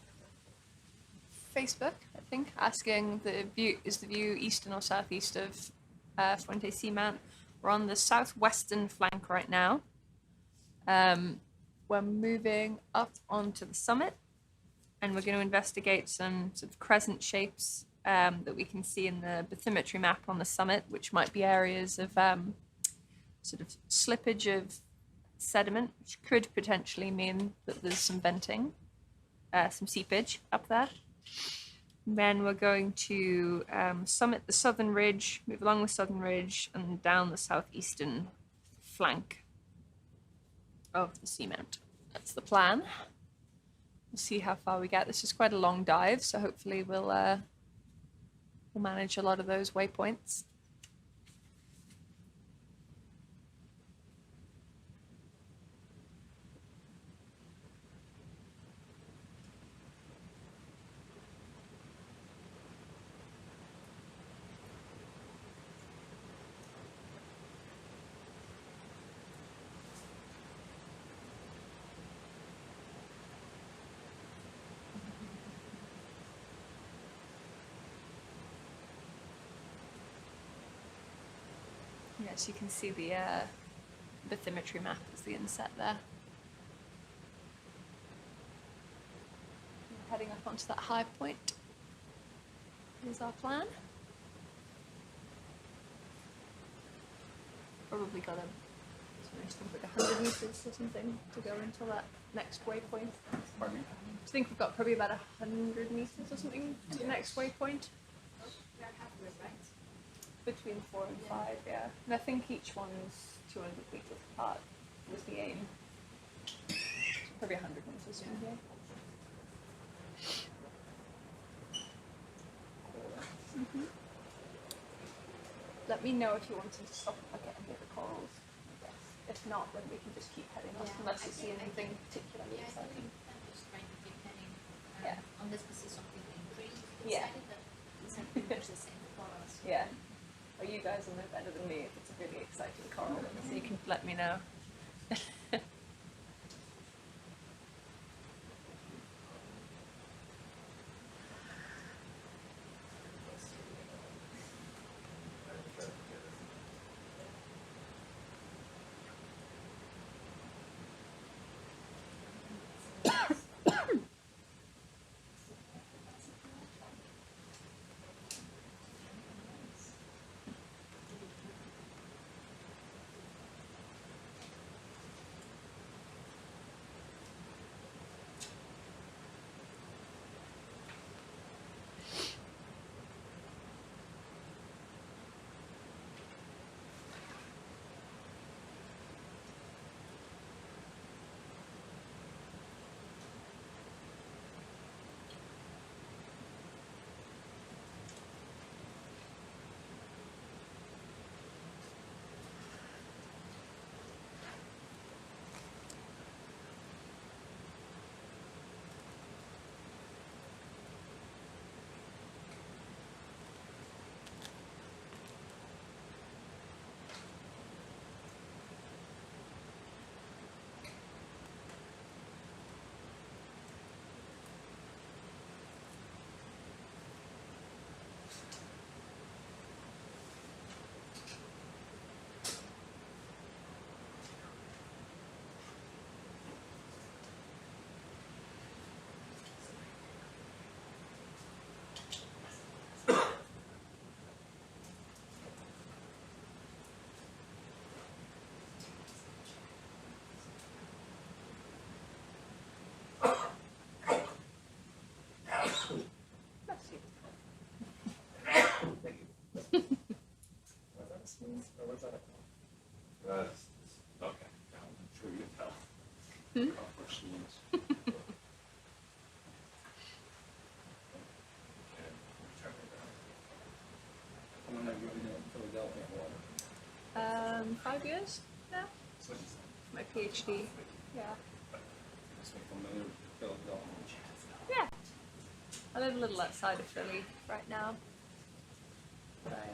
Facebook, I think, asking the view eastern or southeast of Fuente Seamount. We're on the southwestern flank right now. We're moving up onto the summit, and we're going to investigate some sort of crescent shapes that we can see in the bathymetry map on the summit, which might be areas of sort of slippage of sediment, which could potentially mean that there's some venting, some seepage up there. And then we're going to summit the southern ridge, move along the southern ridge, and down the southeastern flank of the seamount. That's the plan. We'll see how far we get. This is quite a long dive, so hopefully we'll manage a lot of those waypoints. Yes, you can see the bathymetry map as the inset there. We're heading up onto that high point. Here's our plan. Probably got like 100 meters or something to go until that next waypoint. Pardon me? I think we've got probably about 100 meters or something to the next waypoint. Between 4 and 5, yeah. And I think each one is 200 meters apart was the aim. Probably 100 meters from here. Let me know if you want to stop and look at any of the corals. If not, then we can just keep heading up unless you see anything particularly exciting. I'm just trying to keep heading Unless we see something increase. Yeah. There's the same corals. Yeah. Or you guys will know better than me if it's a really exciting coral, so you can let me know. Okay, I'm sure you can tell. How long have you been in Philadelphia for? 5 years now. My PhD. Yeah. So familiar with Philadelphia? Yeah. I live a little outside of Philly right now. But I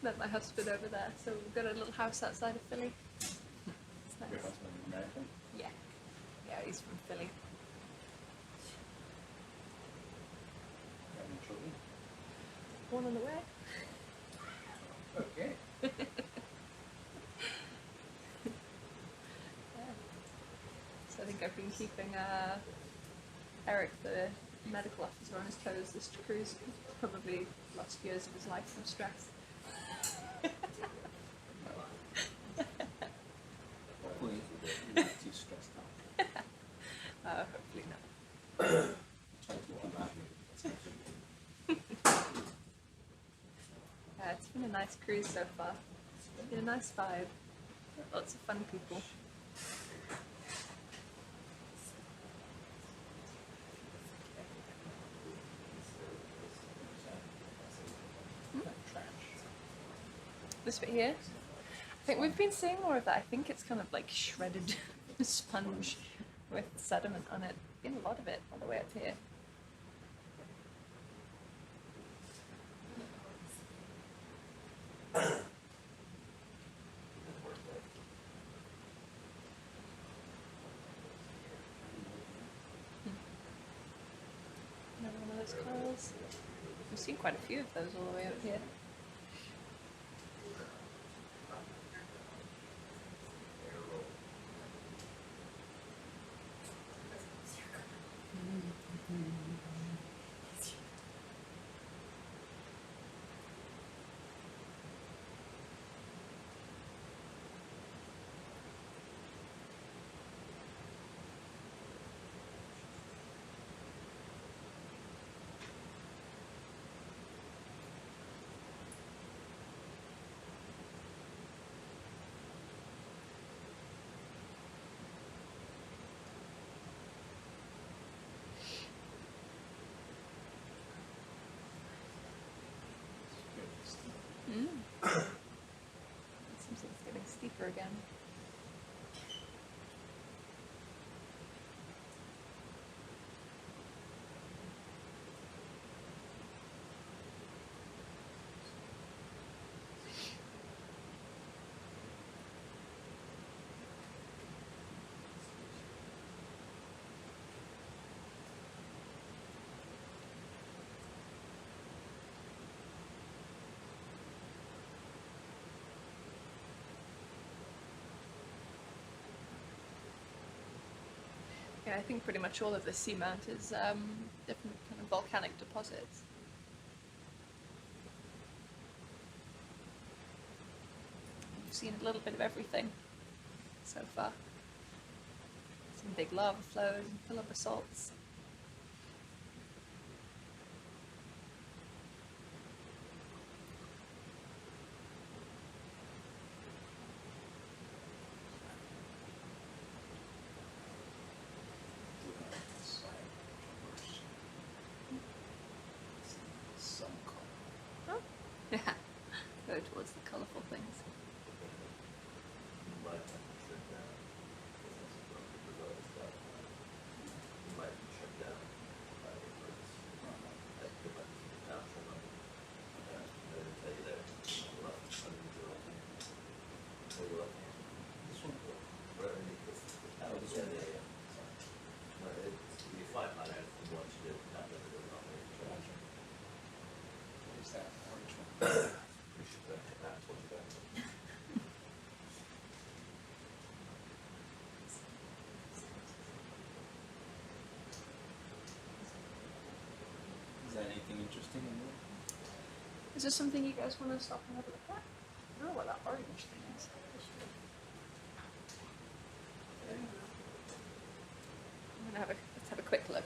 met my husband over there, so we've got a little house outside of Philly. It's nice. Your husband is American? Yeah. Yeah, he's from Philly. Got any children? One on the way. Okay. So I think I've been keeping Eric, the medical officer on his toes this cruise. He's probably lost years of his life from stress. Hopefully, you're not too stressed out. Hopefully not. Try to keep you happy. Yeah, it's been a nice cruise so far. It's been a nice vibe. Lots of fun people. This bit here, I think we've been seeing more of that. I think it's kind of like shredded sponge with sediment on it. Been a lot of it all the way up here. Another one of those corals. We've seen quite a few of those all the way up here. It seems like it's getting steeper again. Yeah, I think pretty much all of the seamount is different kind of volcanic deposits. We've seen a little bit of everything so far. Some big lava flows and pillar basalts. Yeah, go towards the colourful things. Is there anything interesting in there? Is there something you guys want to stop and have a look at? I don't know what that orange thing is. Let's have a quick look.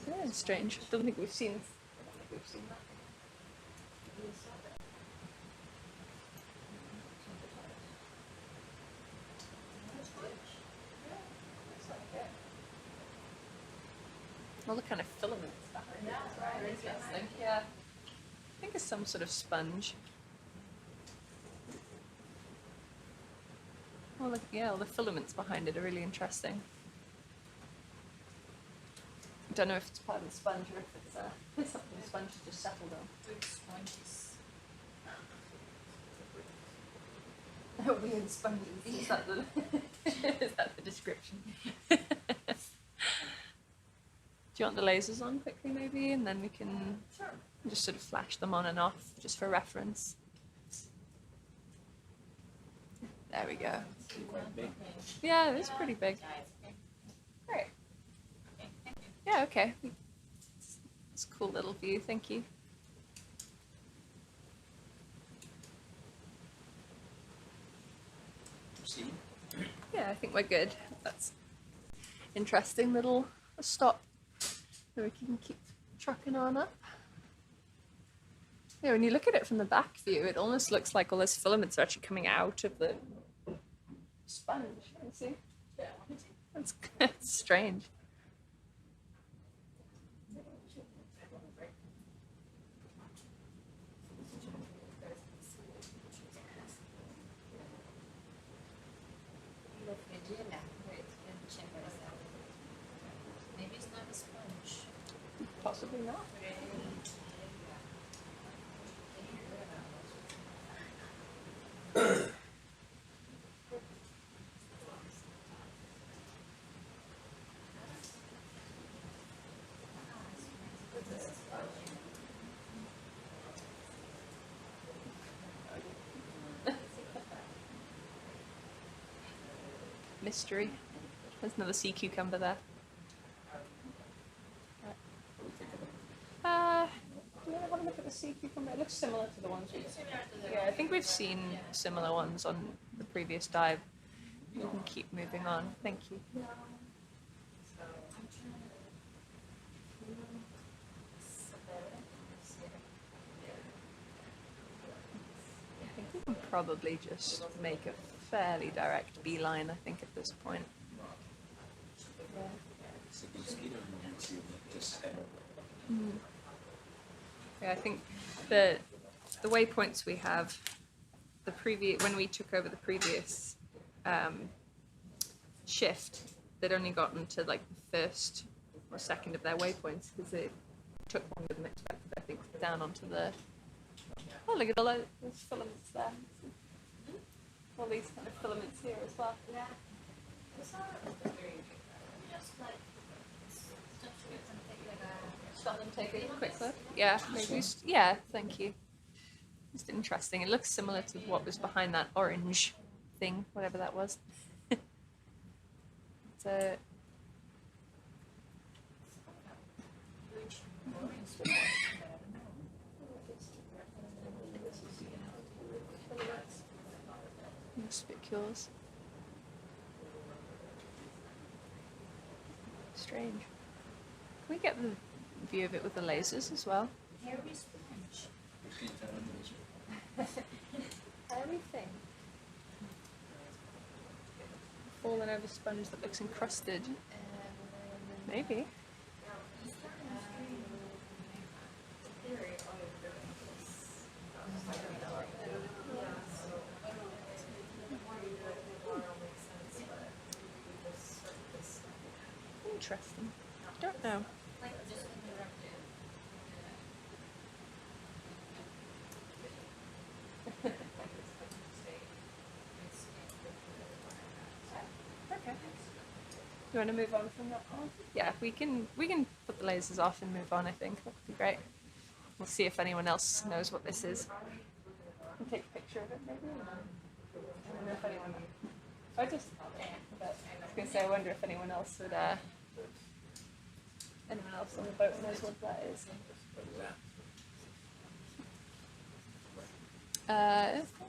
Yeah, strange. I don't think we've seen that. All the kind of filaments behind it is very interesting. Yeah. I think it's some sort of sponge. Well, yeah, all the filaments behind it are really interesting. I don't know if it's part of the sponge or if it's something the sponge has just settled on. Weird sponges. Weird sponges. Is that the is that the description? Do you want the lasers on quickly maybe, and then we can just sort of flash them on and off just for reference. There we go. actually quite big. Yeah, it is pretty big. Great. Yeah, okay. It's a cool little view, thank you. See? Yeah, I think we're good. That's interesting little stop. So we can keep trucking on up. Yeah, when you look at it from the back view, it almost looks like all those filaments are actually coming out of the sponge. You see? That's it's strange. Maybe it's not a sponge. Possibly not. Mystery. There's another sea cucumber there. Do you want to have a look at the sea cucumber? It looks similar to the ones we've seen. Yeah, I think we've seen similar ones on the previous dive. We can keep moving on. Thank you. I think we can probably just make a fairly direct beeline, I think, at this point. It's a mosquito and you see just Yeah, I think the waypoints we have, the previous when we took over the previous shift, they'd only gotten to like the first or second of their waypoints because it took longer than expected. I think down onto the look at all those filaments there. All these kind of filaments here as well. Yeah. Just like Stop and take a quick look. Yeah, maybe. Yeah, thank you. Just interesting. It looks similar to what was behind that orange thing, whatever that was. It's a spicules. Strange. Can we get the view of it with the lasers as well? hairy sponge. Hairy thing. Fallen over sponge that looks encrusted. Maybe. Interesting. Don't know. Okay. You want to move on from that one? Yeah, we can put the lasers off and move on. I think that would be great. We'll see if anyone else knows what this is. We'll take a picture of it, maybe. I don't know if anyone. I was going to say, I wonder if anyone else would. Anyone else on the boat knows what that is.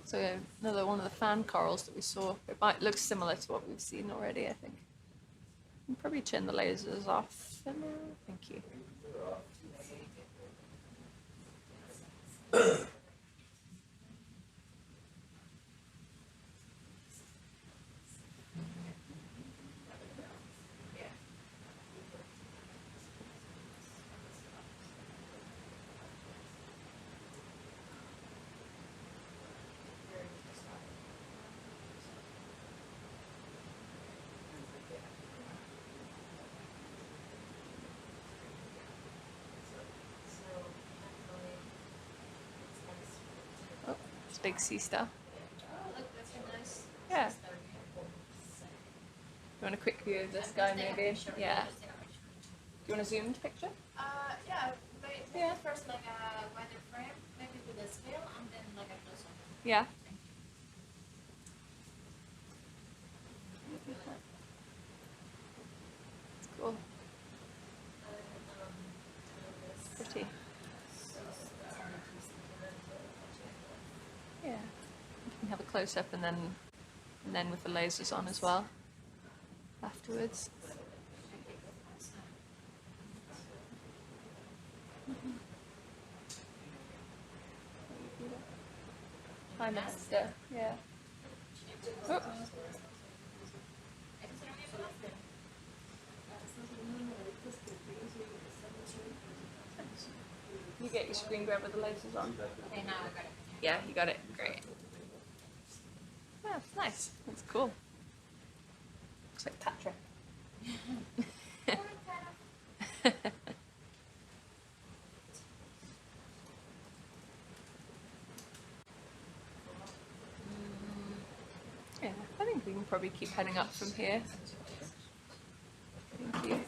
So another one of the fan corals that we saw. It might look similar to what we've seen already, I think. I'll probably turn the lasers off for now. Thank you. Big sea star. Oh, look, that's a nice. Yeah. You want a quick view of this guy, maybe? Yeah. Do you want a zoomed picture? Yeah. Maybe first like a wider frame, maybe with a scale, and then like a close up. Yeah. It's cool. Pretty. Yeah. You can have a close up and then with the lasers on as well afterwards. Hi, Master. Yeah. Oh. You get your screen grab with the lasers on? Okay, now I got it. Yeah, you got it. Great. Yeah, it's nice. That's cool. Looks like Patrick. Yeah, I think we can probably keep heading up from here. Thank you.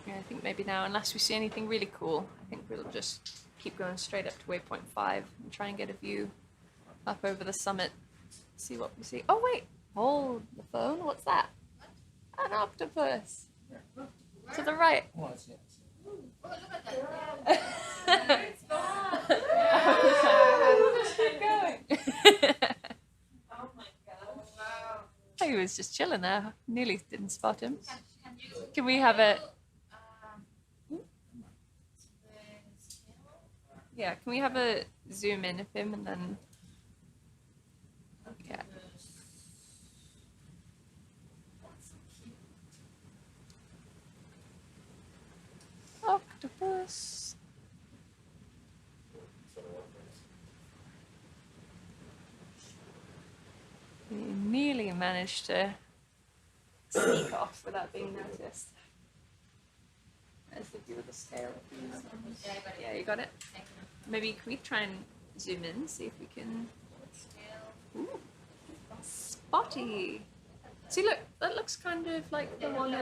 Yeah, I think maybe now, unless we see anything really cool, I think we'll just keep going straight up to waypoint 5 and try and get a view up over the summit, see what we see. Oh wait, hold the phone, what's that? An octopus! To the right. Oh, look at that. Keep going. Oh my god. Wow. He was just chilling there. Nearly didn't spot him. Can we have a... Yeah, can we have a zoom in of him and then... Yeah. Octopus. He nearly managed to sneak off without being noticed. There's the view of the scale. Yeah, you got it. Maybe can we try and zoom in, see if we can... Ooh, spotty. See, look, that looks kind of like the one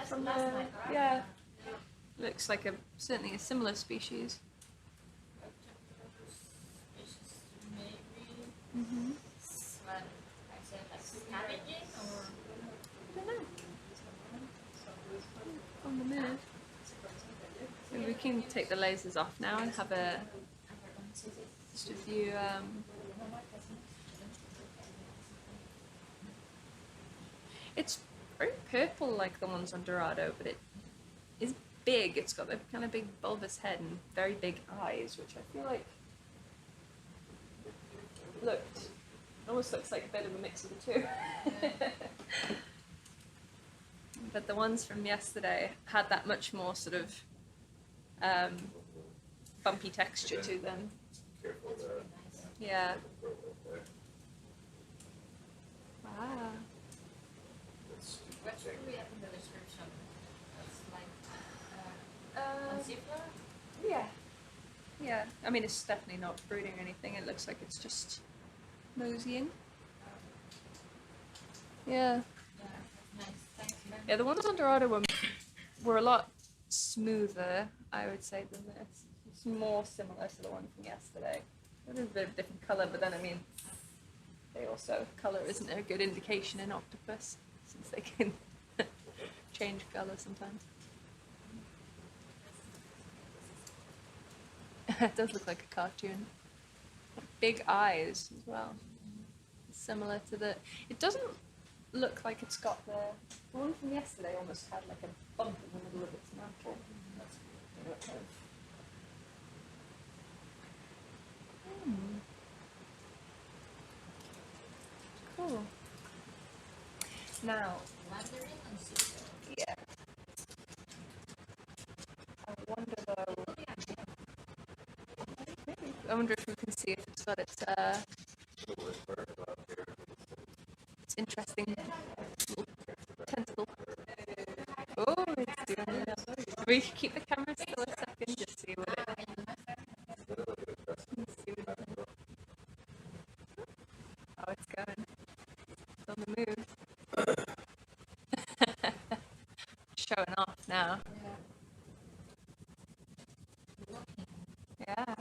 from the... Yeah. Looks like certainly a similar species. Mm-hmm. I don't know. On the move. Maybe we can take the lasers off now and have just a view. It's very purple like the ones on Dorado, but it is big. It's got a kind of big bulbous head and very big eyes, which I feel like almost looks like a bit of a mix of the two. But the ones from yesterday had that much more sort of bumpy texture to them. Yeah. Wow. What should we have in the description? It's like yeah. Yeah. I mean, it's definitely not brooding or anything. It looks like it's just moseying. Yeah. Yeah, the ones on Dorado were a lot smoother, I would say, than this. It's more similar to the one from yesterday. It is a bit of a different colour, but then I mean, colour isn't a good indication in octopus, since they can change colour sometimes. It does look like a cartoon. Big eyes as well. Similar to the... It doesn't look like it's got the one from yesterday almost had like a bump in the middle of its mantle. Cool. Now, yeah. I wonder if we can see if it's got its interesting little tentacle. Oh, it's doing it. We should keep the camera still a second, just see what it how it's going. It's on the move. Showing off now. Yeah.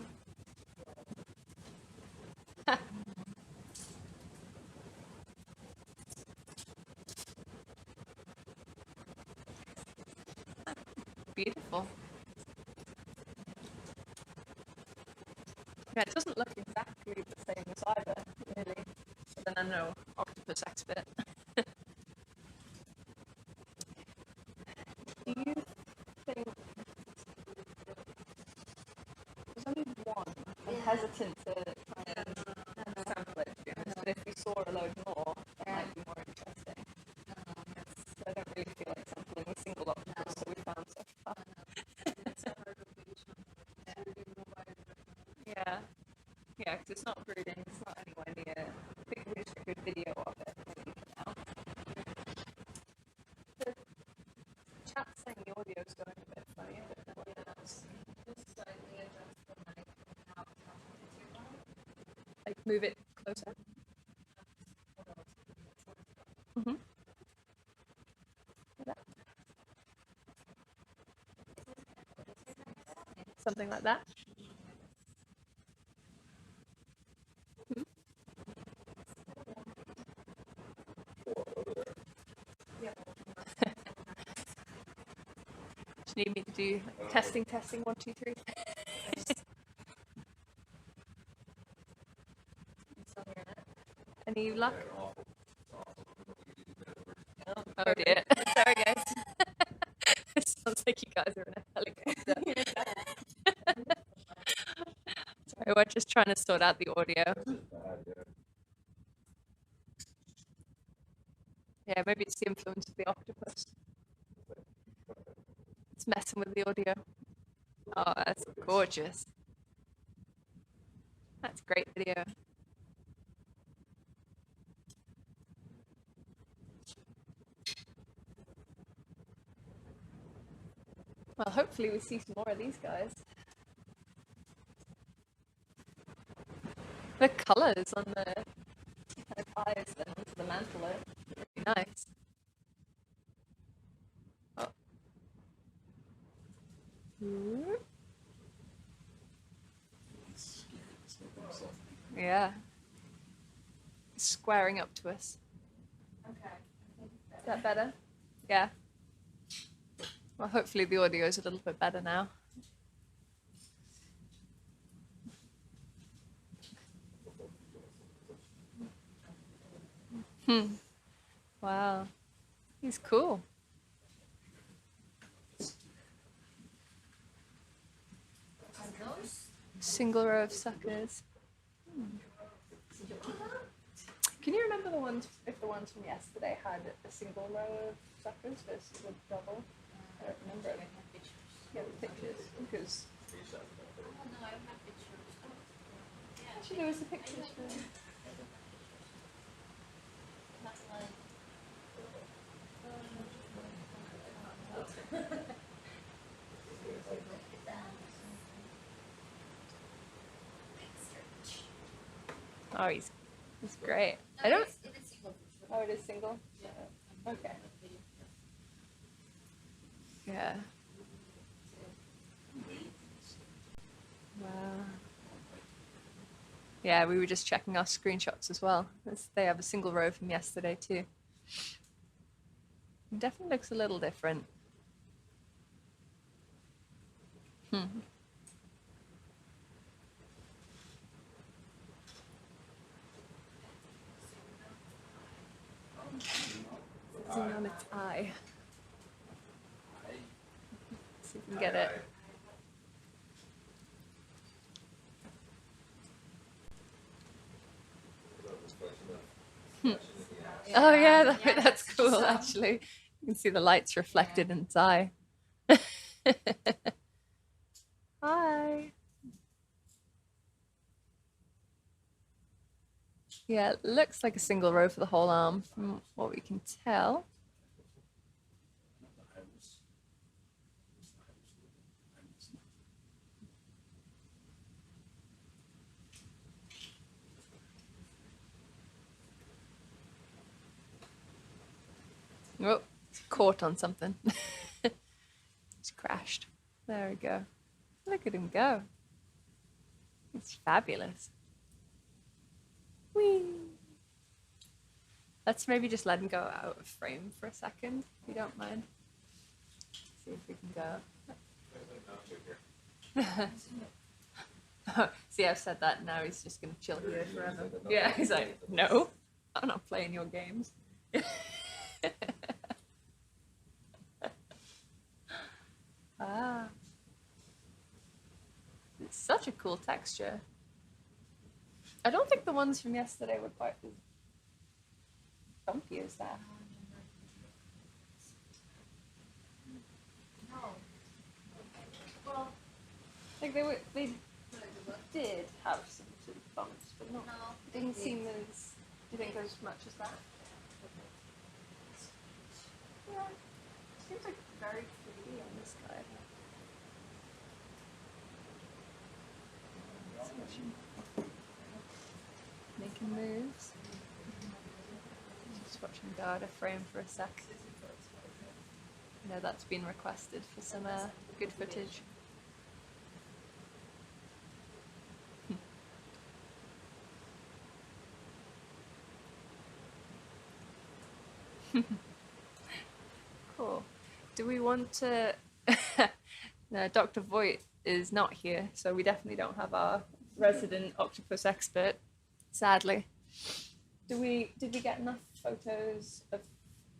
Beautiful. Yeah, it doesn't look exactly the same as either, really. But then I'm no octopus expert. Do you think there's only one? I'm hesitant to try and sample it, to be honest, but if we saw a load more, that might be more interesting. So I don't really feel like sampling a single octopus that we found so far. Yeah. Yeah, because it's not breeding, it's not anywhere near. I think we just got a good video of it maybe for now. The chat's saying the audio's going a bit funny, I don't know what it is. Like move it closer. Mm-hmm. Something like that. Just need me to do testing, 1, 2, 3. Any luck? Oh dear. Sorry guys. It sounds like you guys are in a helicopter. Sorry, we're just trying to sort out the audio. Yeah, maybe it's the influence of the octopus. It's messing with the audio. Oh, that's gorgeous. That's great video. Well, hopefully we see some more of these guys. The colours on the kind of eyes and onto the mantle are really nice. Oh. Yeah. He's squaring up to us. Okay. Is that better? Yeah. Well, hopefully the audio is a little bit better now. Wow. He's cool. Single row of suckers. Can you remember the ones, if the ones from yesterday had a single row of suckers versus a double? I don't remember. Yeah, the pictures, because... Actually, there was the pictures from... Oh, he's great. I don't... Oh, it is single? Yeah. Okay. Yeah. Wow. Yeah, we were just checking our screenshots as well. They have a single row from yesterday too. It definitely looks a little different. Zoom on its eye. See if we can get it. Oh yeah, Yeah, that's cool so- actually. You can see the lights reflected in its eye. Hi. Yeah, it looks like a single row for the whole arm from what we can tell. Oh, it's caught on something. It's crashed. There we go. Look at him go. It's fabulous. Whee! Let's maybe just let him go out of frame for a second, if you don't mind. See if we can go. See, I've said that, now he's just going to chill here forever. Yeah, he's like, no, I'm not playing your games. Ah. It's such a cool texture. I don't think the ones from yesterday were quite as bumpy as that. No. Well, Like they did have some sort of bumps, but not. no. Didn't seem as. Do you think as much as that? Yeah. Seems like very pretty on this guy. Making moves. Just watching go out of frame for a sec. I know that's been requested for some good footage. Cool. Do we want to? No, Dr. Voigt is not here, so we definitely don't have our resident octopus expert, sadly. Did we get enough photos of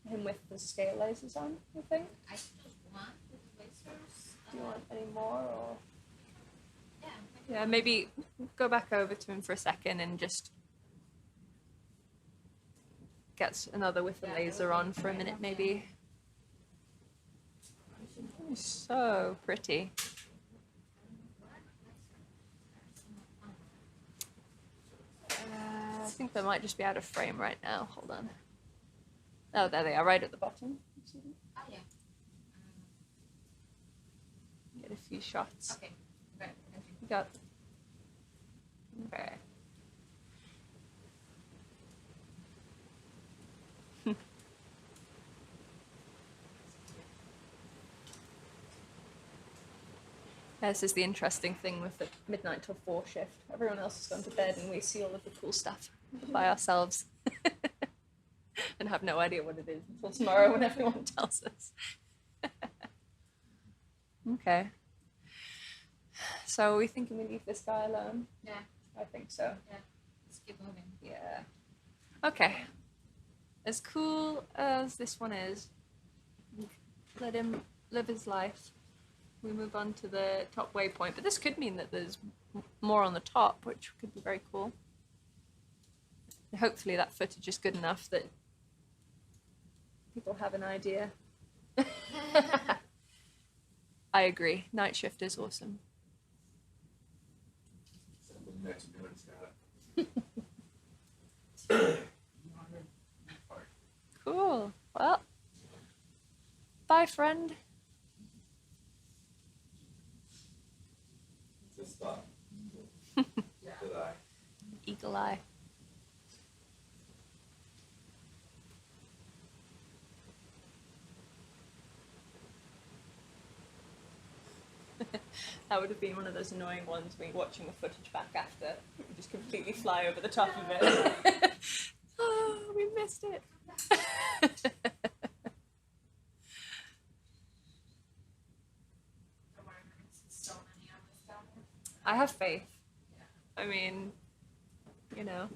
him with the scale lasers on, I think? I just want the lasers. Do you want any more, or? Yeah. Yeah, maybe go back over to him for a second and just get another with the laser on for a minute, maybe. So pretty. I think they might just be out of frame right now. Hold on. Oh, there they are, right at the bottom. Oh yeah. Get a few shots. Okay. Right. You got. Okay. This is the interesting thing with the midnight till 4 shift. Everyone else has gone to bed and we see all of the cool stuff by ourselves and have no idea what it is until tomorrow when everyone tells us. Okay. So are we thinking we leave this guy alone? Yeah. I think so. Yeah. Let's keep moving. Yeah. Okay. As cool as this one is, let him live his life. We move on to the top waypoint, but this could mean that there's more on the top, which could be very cool. Hopefully that footage is good enough that people have an idea. I agree. Night shift is awesome. Cool. Well, bye, friend. Eagle eye. That would have been one of those annoying ones when you're watching the footage back after. You just completely fly over the top of it. Oh, we missed it. I have faith. I mean, you know,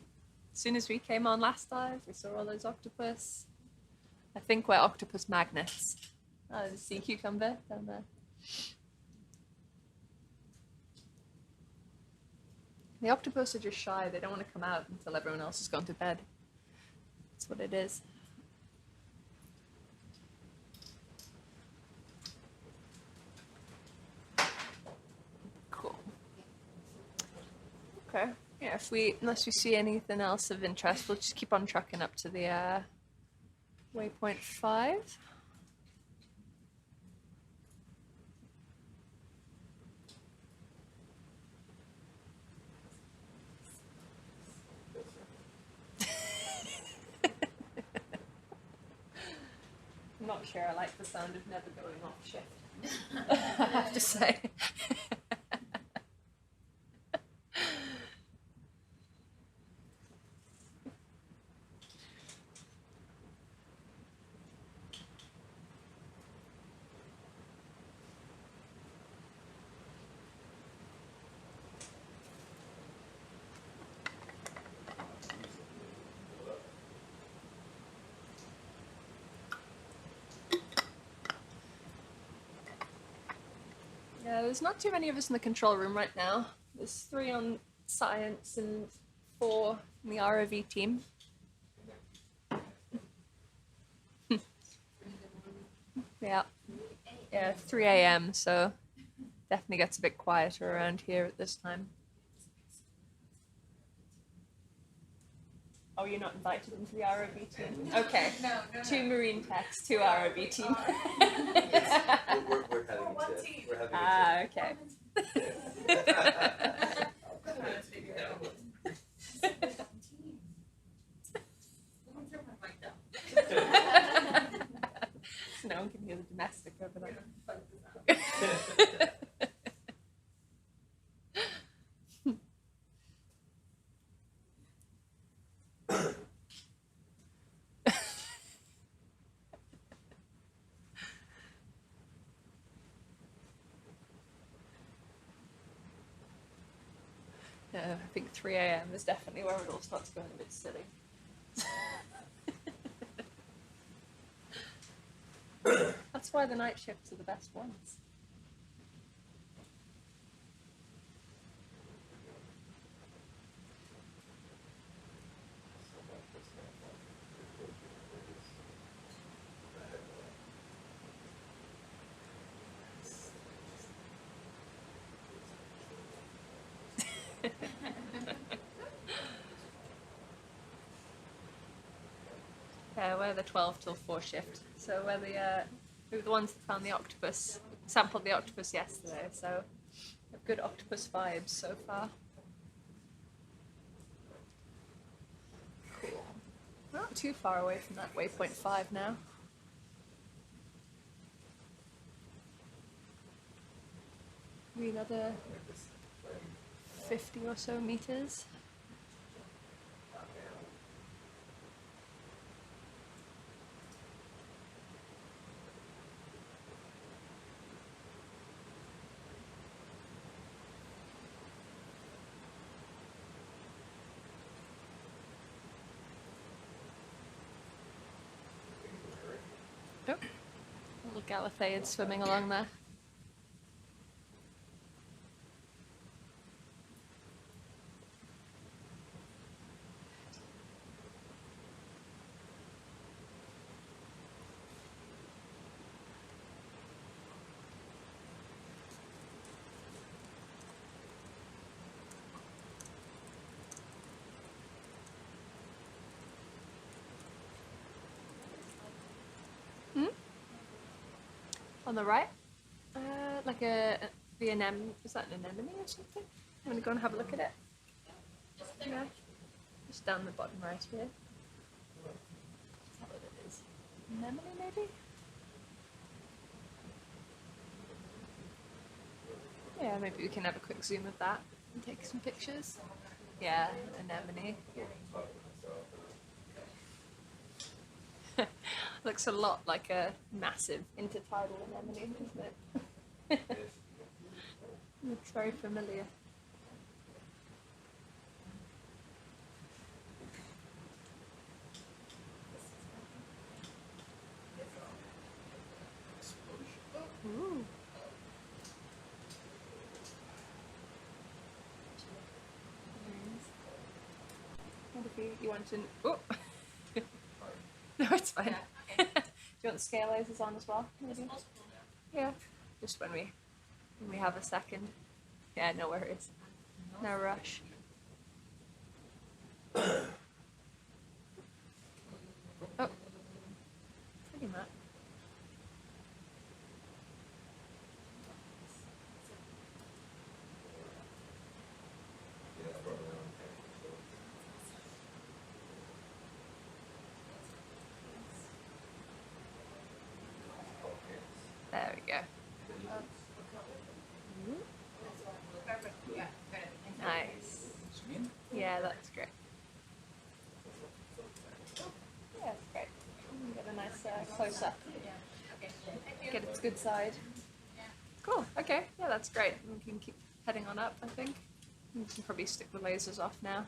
as soon as we came on last dive, we saw all those octopus. I think we're octopus magnets. Oh, there's a sea cucumber down there. The octopus are just shy. They don't want to come out until everyone else has gone to bed. That's what it is. Cool. Okay. Yeah, unless we see anything else of interest, we'll just keep on trucking up to the waypoint 5. I'm not sure I like the sound of never going off shift. I have to say. Yeah, there's not too many of us in the control room right now. There's 3 on science and 4 in the ROV team. Yeah. Yeah, 3 a.m., so definitely gets a bit quieter around here at this time. Oh, you're not invited into the ROV team? Okay. No. 2 marine techs, 2 ROV team. Yes, we're having okay. No one can hear the domestic over there. I think 3 a.m. is definitely where it all starts going a bit silly. That's why the night shifts are the best ones. Yeah, we're the 12 till 4 shift. So we were the ones that found the octopus, sampled the octopus yesterday, so we have good octopus vibes so far. Cool. We're not too far away from that waypoint 5 now. Maybe another 50 or so meters. Oh, little gallopade swimming along there. On the right, like the anemone. Is that an anemone or something? You want to go and have a look at it? Yeah, just down the bottom right here. Is that what it is? Anemone, maybe? Yeah, maybe we can have a quick zoom of that and take some pictures. Yeah, anemone. Looks a lot like a massive intertidal anemone, doesn't it? Looks very familiar. Ooh. What if you want to? Oh. No, it's fine. Do you want the scale lasers on as well? Maybe? Yeah, just when we have a second. Yeah, no worries. No rush. Oh, pretty much. There we go. Nice. Yeah, that's great. Yeah, that's great. Get a nice close up. Get its good side. Cool. Okay. Yeah, that's great. We can keep heading on up, I think. We can probably stick the lasers off now.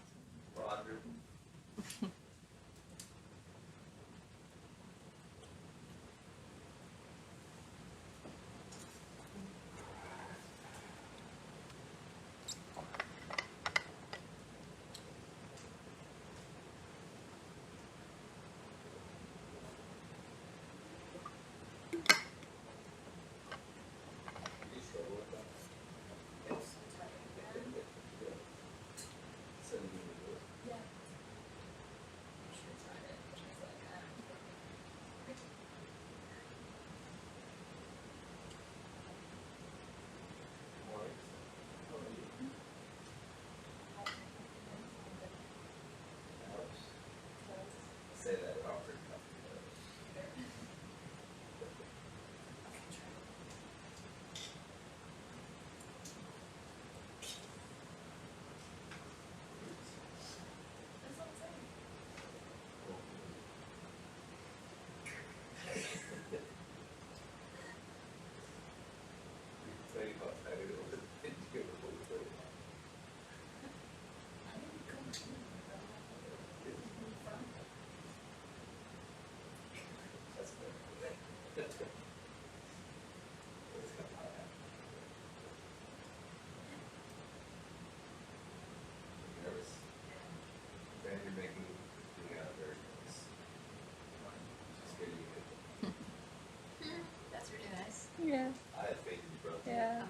That's really nice. Yeah. I have faith in you, bro. Yeah.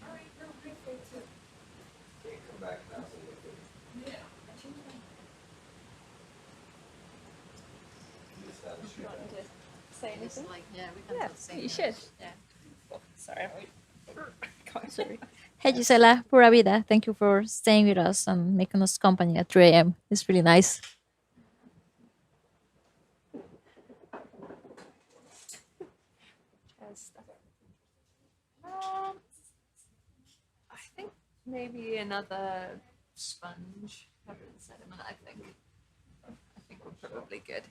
Alright, no, I have faith too. Can't come back now, so look at it. Yeah. I think You just have to Do shoot you want that. to say anything? like, yeah, we can Yeah, both say you that. should. Yeah. Oh, sorry. Sorry. Hey Gisela, pura vida. Thank you for staying with us and making us company at 3 a.m. It's really nice. I think maybe another sponge covered in sediment. I think we're probably good.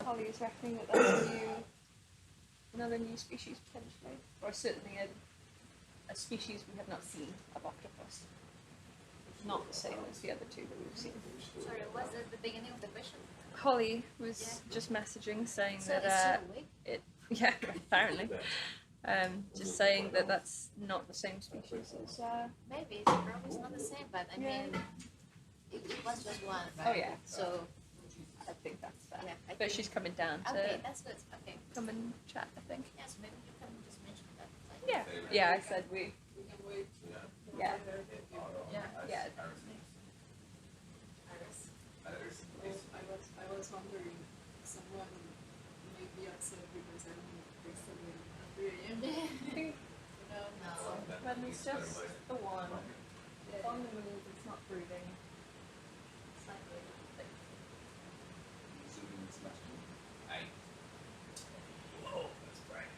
Holly is reckoning that that's another new species potentially, or certainly a species we have not seen of octopus. Not the same as the other two that we've seen. Sorry, what's at the beginning of the question? Holly was just messaging saying So that it's still awake? yeah, apparently, just saying that that's not the same species as. Maybe it's probably not the same, but I Yeah. mean, it was just one, right? Oh yeah. So I think that's fair. yeah, I But think- she's coming down to Okay, that's good. Okay. come and chat, I think. Yes, maybe you can just mention that. Like, Yeah. Yeah, I said we Yeah. Yeah. I was wondering, someone may be upset because I'm studying at 3 a.m. When it's just the one. On the move, it's not breathing. It's not breathing. Whoa, that's bright.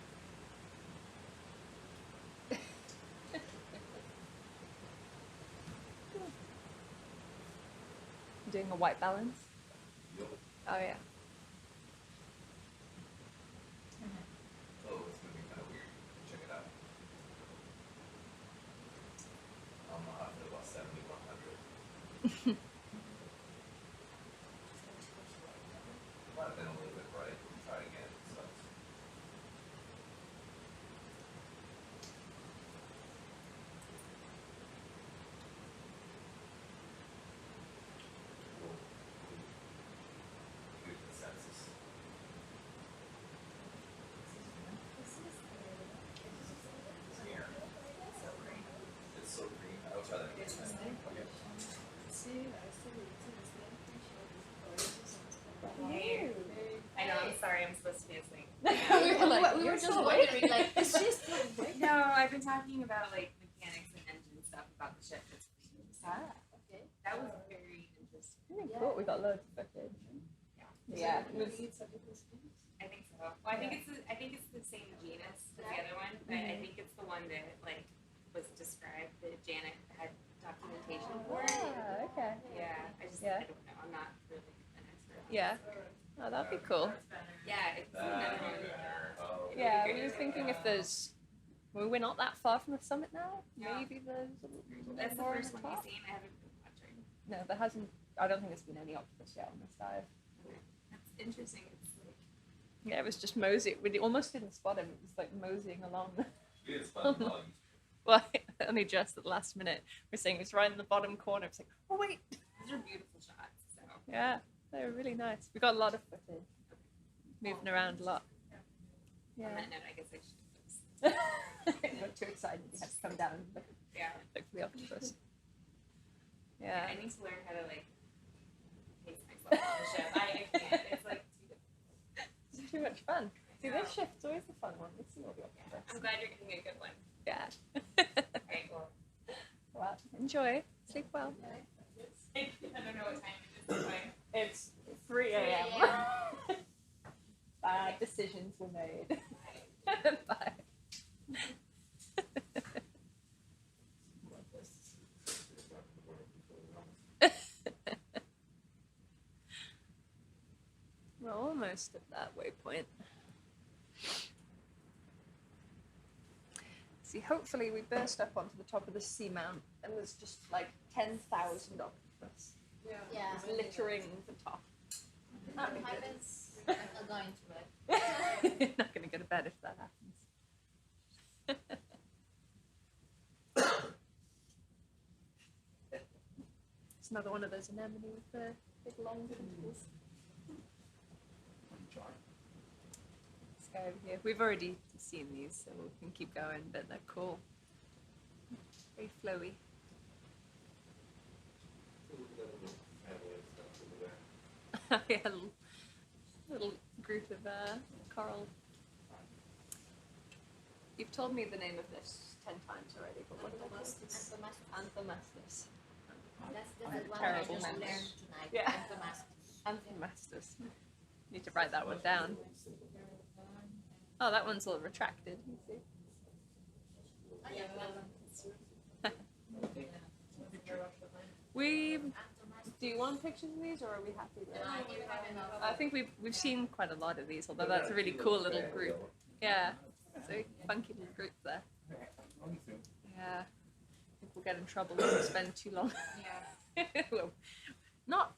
Doing a white balance? Oh yeah. Oh, it's gonna be kind of weird. Check it out. I'm up to about 7,100. Might have been a little bit bright. We'll try again. It sucks. Good consensus. Here. It's so green. I'll try that again. Hey. I know, I'm sorry, I'm supposed to be asleep. We were just wondering, like, is she still awake? No, I've been talking about like mechanics and engine stuff about the ship that's Okay. that was very interesting. Yeah. Cool, we got loads of footage. Yeah. It was, I think so. Well, I think it's the same genus as the other one, but I think it's the one that like was described that Janet had documentation for. okay. Yeah, I Yeah. don't know. I'm not really an expert. Yeah. Oh, that'd be cool. Yeah, it's another one. Yeah, we were thinking if there's. Well, we're not that far from the summit now. Maybe there's a little That's the more on first one top. you've seen. I haven't been watching. No, there hasn't. I don't think there's been any octopus yet on this dive. That's interesting. It's like Yeah, it was just mosey. We almost didn't spot him. It was like moseying along. We didn't spot him. Well, only just at the last minute. We're saying it was right in the bottom corner. It's like, oh wait. these are beautiful shots. So Yeah, they were really nice. We got a lot of footage. Moving around a lot. Yeah. on that note, I guess I should do this. Got too excited. You had to come down and look Yeah. for the octopus. Yeah, Yeah. I need to learn how to like pace myself on the ship. I can't. It's like It's too much fun. See, this shift's always the fun one. Let's see all the octopus. I'm glad you're getting a good one. Yeah. Alright, well. Well, enjoy. Sleep well. I don't know what time it is. It's 3 a.m. Bad decisions were made. Bye. We're almost at that waypoint. See, hopefully we burst up onto the top of the seamount and there's just like 10,000 octopus. Yeah. Just littering the top. That'd be good. Happens, I'm not going to bed. You're not going to go to bed if that happens. It's another one of those anemone with the big long tentacles. Let's go over here. We've already seen these, so we can keep going, but they're cool. Very flowy. Yeah, little group of coral. You've told me the name of this 10 times already, but what is it? Anthomastus. That's the one I Terrible just memory. learned tonight. Yeah. Anthomastus. Anthomastus. Need to write that one down. Oh, that one's all retracted. You see? Oh, yeah, We do you want pictures of these, or are we happy with I think we've seen quite a lot of these, although that's a really cool little group. Yeah, it's a funky little group there. Yeah, I think we'll get in trouble if we spend too long. Yeah. Well, not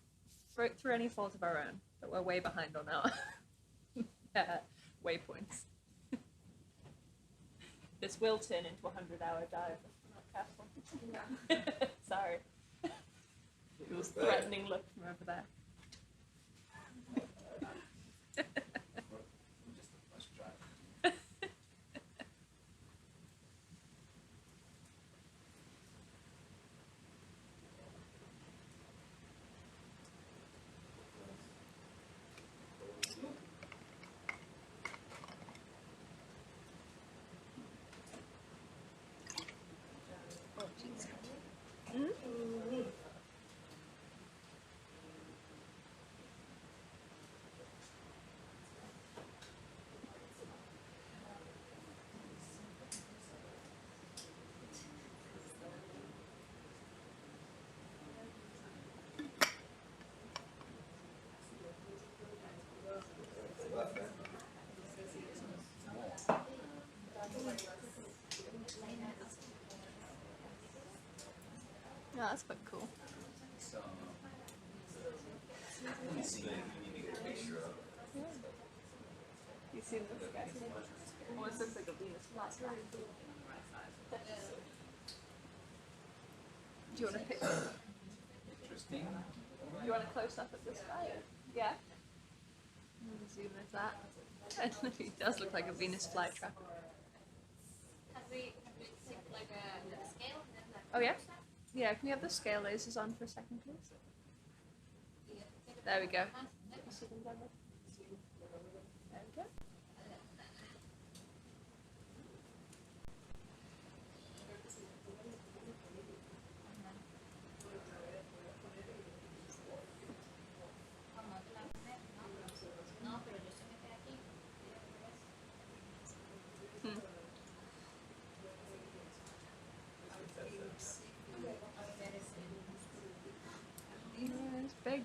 through any fault of our own, but we're way behind on our waypoints. This will turn into a 100-hour dive if we're not careful. Sorry. It was a threatening look from over there. that's quite cool. So, let me see. You need to get a picture of. You see this guy? Almost looks like a Venus flytrap. Do you want a picture? Interesting. Do you want a close up at this guy? Yeah. Zoom at that. He does look like a Venus flytrap. Have we seen like a scale? Oh yeah? Yeah, can we have the scale lasers on for a second, please? There we go. There we go. No, pero yo se mete aquí. Yeah, it's big.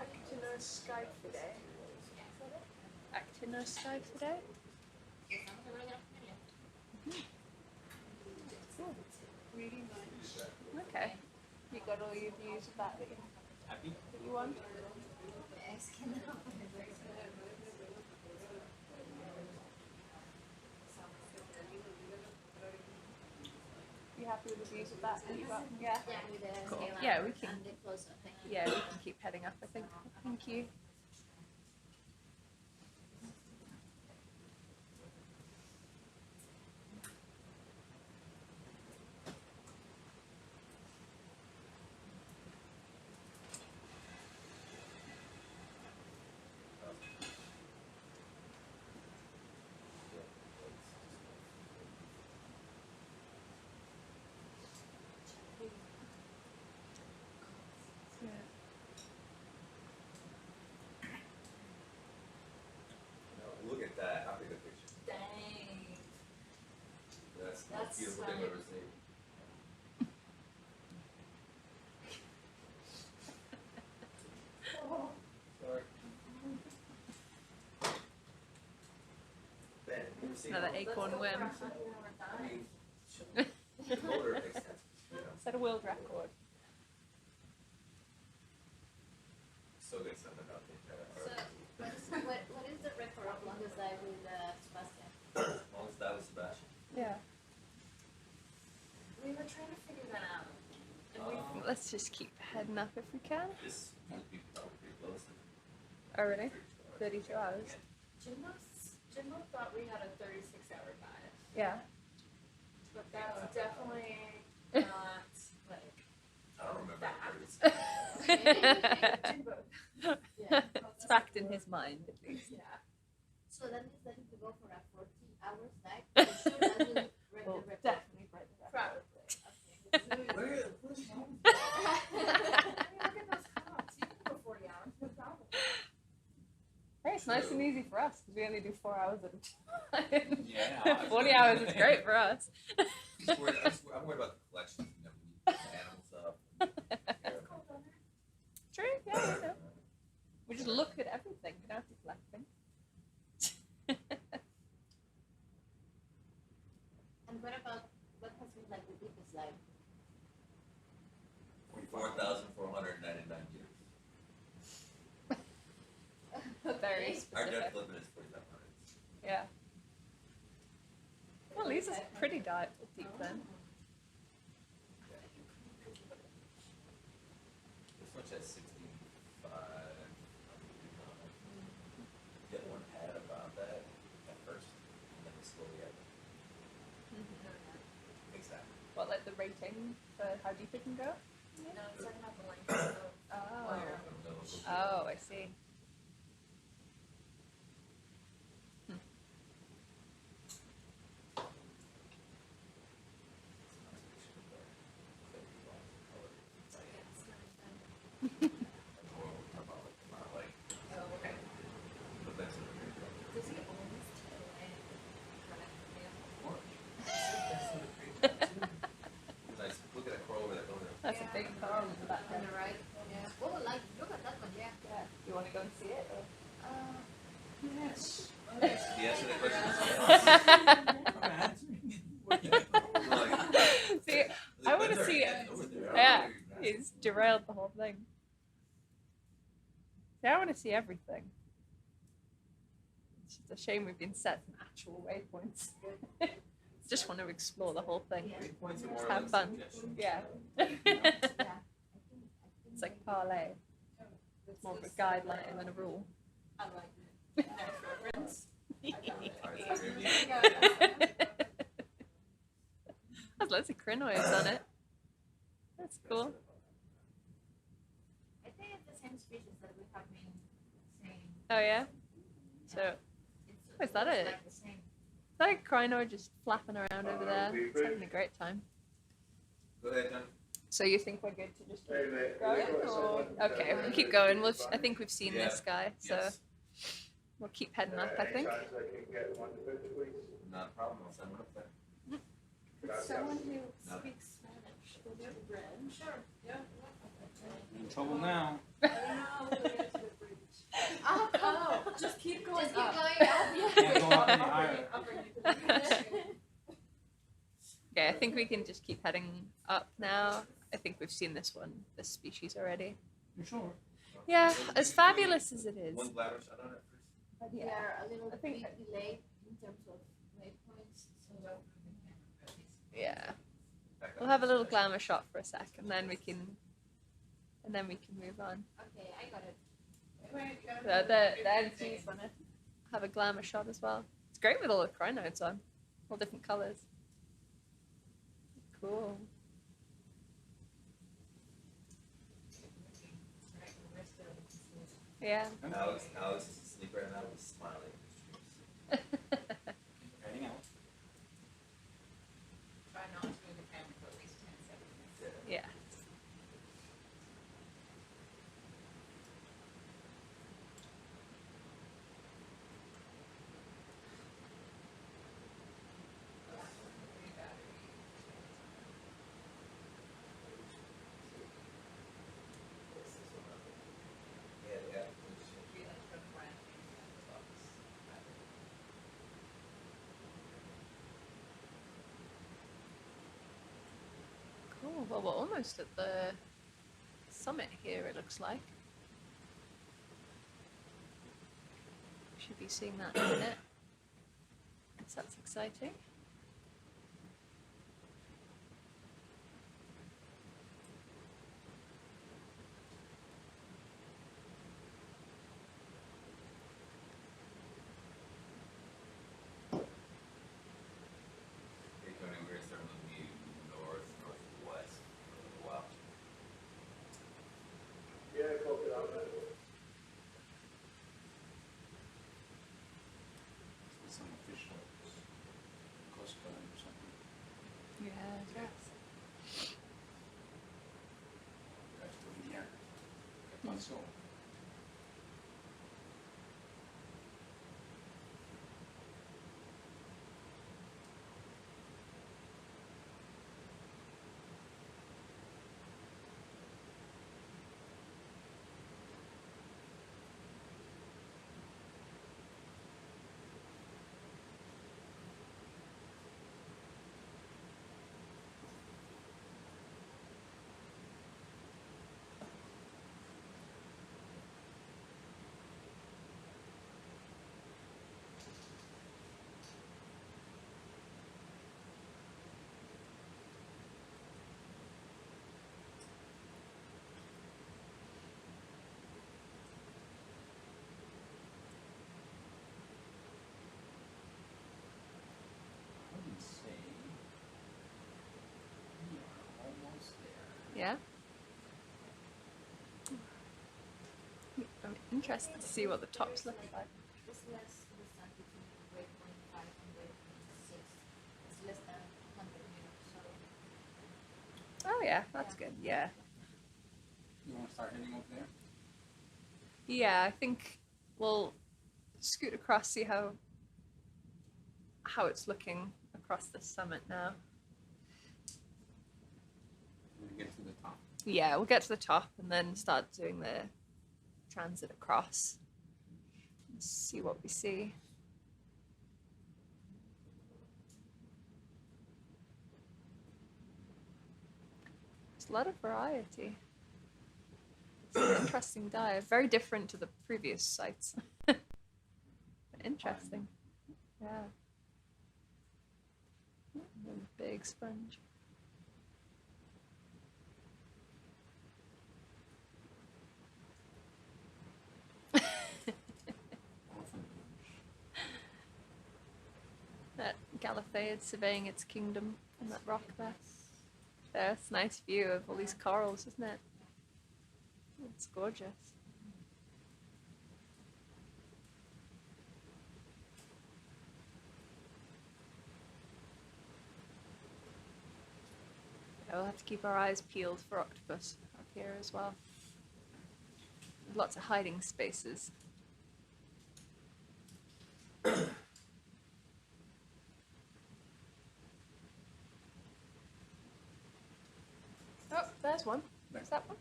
Actinoskyphidae. Actinoskyphidae? Cool. Really nice. Okay. You got all your views of that that you want? You happy with the views of that? Yeah. Cool. Yeah, we can. Yeah, we can keep heading up, I think. Thank you. Look at that. I'll take a picture. Dang. That's the most beautiful thing I've ever seen. Sorry. Ben, you ever seen Another all- acorn worm. I mean, the motor makes sense. You know, Set a world record. so good stuff about the So, what is the record of longest dive with Sebastian? longest dive with Sebastian. Yeah. We were trying to figure that out. And we Let's just keep heading up if we can. This would be probably pretty close. Oh, really? 32 hours. Jimbo thought we had a 36-hour dive, Yeah. but that's definitely not like I don't remember. that. Jimbo. Yeah. It's fact in his mind, at least. Yeah. So that means that you go for a 40 hours dive. For sure, that will break We'll the record. definitely break the record. Probably. Okay. Look at those comps. You can go 40 hours, no problem. Hey, it's nice and easy for us because we only do 4 hours at a time. Yeah. 40 hours is great for us. I'm worried about the collections. You know, we need the animal stuff. True, yeah, you know. We just look at everything. We don't have to collect things. And what has been like the deepest dive? 4,499 meters. Very Our specific. depth limit is 4,500. Yeah. Well, Lisa's pretty deep then. This one's at 65. Get one had about that at first, and then we slowly add. Exactly. What, like the rating for how deep it can go? No, it's talking about the length of Oh, I see. Does he always tell Because I look at a crow over there, over there. See, I want to see it. Yeah, he's derailed the whole thing. See, I want to see everything. It's just a shame we've been set some actual waypoints. Just want to explore the whole thing. Just have fun. Yeah. It's like parlay. It's more of a guideline than a rule. I like it. Next reference. There's loads of crinoids on it. That's cool. I think it's the same species that we have been seeing. Oh yeah? So, is that it? Like the same. Is that a crinoid just flapping around over there? It's having a great time. Go ahead, John. So you think we're good to just keep going? Or? Okay, we'll keep going. I think we've seen this guy, so we'll keep heading up, I think. Not a problem. I'll send one up there. Someone who speaks Spanish, will do the bridge. Sure. Yeah. In trouble now. Oh, come on. Just keep going Just keep up. going up. Can't go up any higher. Okay, I think we can just keep heading up now. I think we've seen this species already. You sure? Yeah, as fabulous as it is. One bladder shot on it first. But they are a little bit delayed in terms of waypoints, so Yeah. We'll have a little glamour shot for a sec, and then we can move on. okay, I got it. The MC's want to have a glamour shot as well. It's great with all the crinoids on, all different colours. Cool. Yeah. Alex is asleep right now. He's smiling. Heading out. Try not to move the camera for at least 10 seconds. Yeah. Cool. Well, we're almost at the summit here, it looks like. Should be seeing that in a minute. So that's exciting. Hey, Tony, we're gonna start moving northwest for a little while. Yeah, copy that, man. Some official Coast Guard or something. Yeah. Guys doing here. ¿Qué pasó? Yeah. I'm interested to see what the tops look like. it's less distance between waypoint 5 and waypoint 6. It's less than 100 meters, so Oh yeah, that's good. Yeah. You want to start heading over there? Yeah, I think we'll scoot across, see how it's looking across the summit now. When we get to the top. Yeah, we'll get to the top and then start doing the transit across. Let's see what we see. a lot of variety. It's an interesting dive, very different to the previous sites. Interesting. Yeah. A big sponge. That Gallifrey surveying its kingdom on that rock there. There's a nice view of all these corals, isn't it? It's gorgeous. Yeah, we'll have to keep our eyes peeled for octopus up here as well. Lots of hiding spaces. Oh, there's one. There's that one.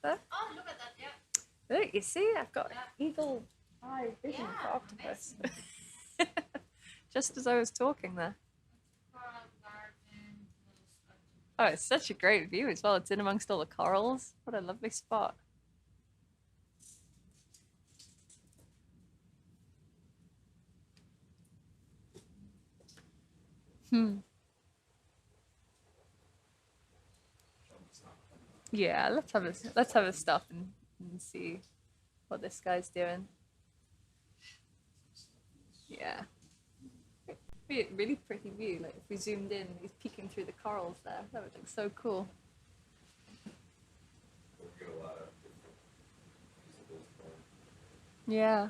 There. Oh, look at that, yeah. Look, you see, I've got eagle eye vision for octopus. Just as I was talking there. Oh, it's such a great view as well. It's in amongst all the corals. What a lovely spot. Yeah, let's have a stop and see what this guy's doing. Yeah. Really pretty view. Like if we zoomed in, he's peeking through the corals there. That would look so cool. Yeah.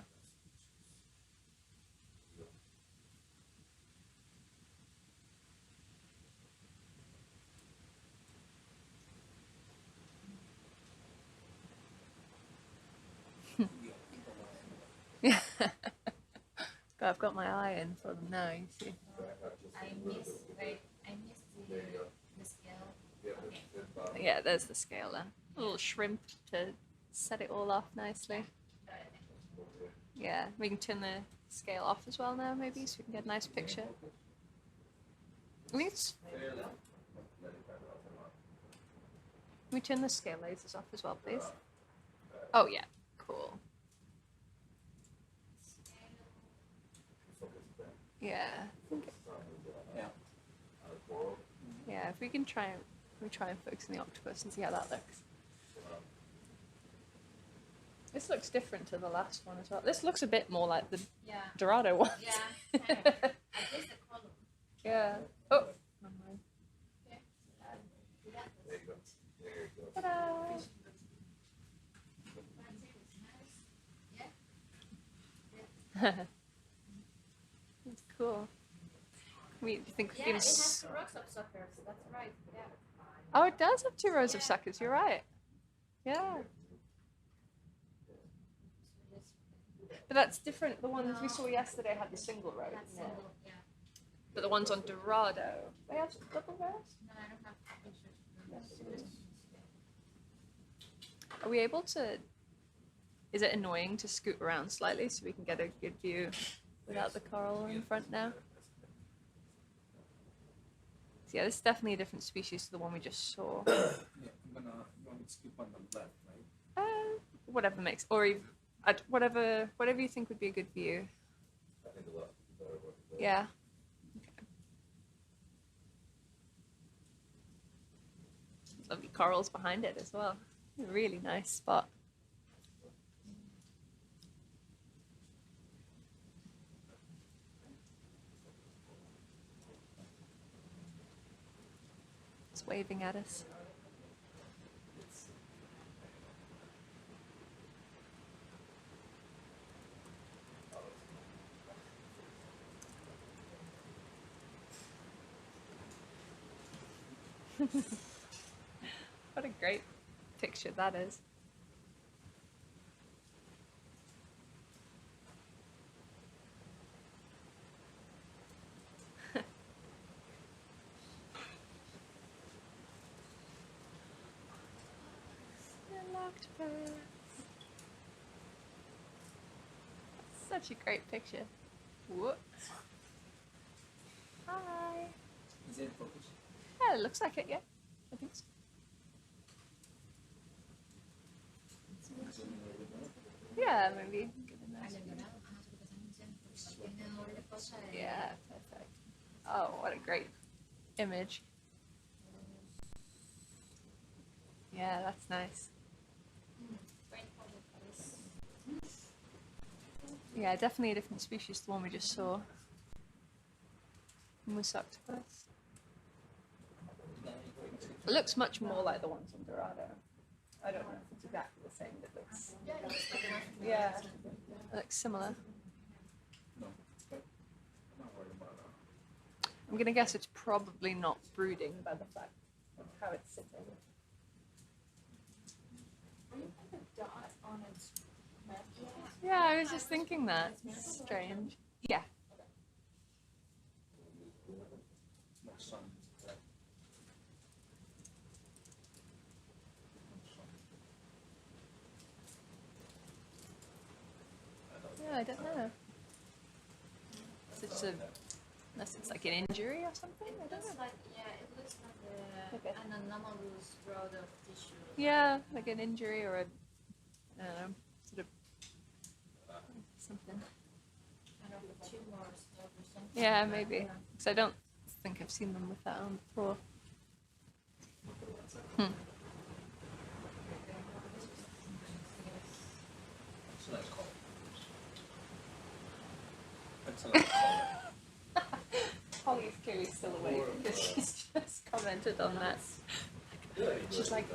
Yeah. I've got my eye in for them now, you see. I missed the scale. Okay. Yeah, there's the scale there. A little shrimp to set it all off nicely. Yeah, we can turn the scale off as well now, maybe, so we can get a nice picture. I think it's... Can we turn the scale lasers off as well, please? Oh, yeah. Cool. Yeah. Yeah, if we can try and focus on the octopus and see how that looks. This looks different to the last one as well. This looks a bit more like the Dorado one. Yeah, kind of. At least the color. Yeah. Oh. Ta-da! That's cool. Do you think we Yeah, can... it has 2 rows of suckers. That's right. Yeah. Oh, it does have 2 rows of suckers. You're right. Yeah. But that's different. The ones we saw yesterday had the single row. That's Yeah. single, yeah. But the ones on Dorado, they have double rows? No, I don't have pictures. Are we able to... Is it annoying to scoot around slightly so we can get a good view without the coral in front now? So yeah, this is definitely a different species to the one we just saw. Yeah, you want me to skip on the left, right? Whatever makes... Or even, whatever you think would be a good view. I think the left. Yeah. Okay. Lovely corals behind it as well. A really nice spot. It's waving at us. What a great picture that is. Such a great picture. Whoop. Hi. Is it focused? Yeah, it looks like it, yeah. I think so. Yeah, maybe. Yeah, perfect. Oh, what a great image. Yeah, that's nice. Yeah, definitely a different species to the one we just saw. Moose octopus. It looks much more like the ones on Dorado. I don't know if it's exactly the same, but it looks. Yeah, it looks similar. I'm gonna guess it's probably not brooding by the fact of how it's sitting. Yeah, I was just thinking that. It's strange. Yeah. Yeah, I don't know. It's unless it's like an injury or something. I don't know. It looks like an anomalous growth of tissue. Yeah, like an injury or a, I don't know, sort of something. Tumor or stuff or something. Yeah, maybe. Because I don't think I've seen them with that on before. Holly's clearly still awake because she's just commented on that. She's like,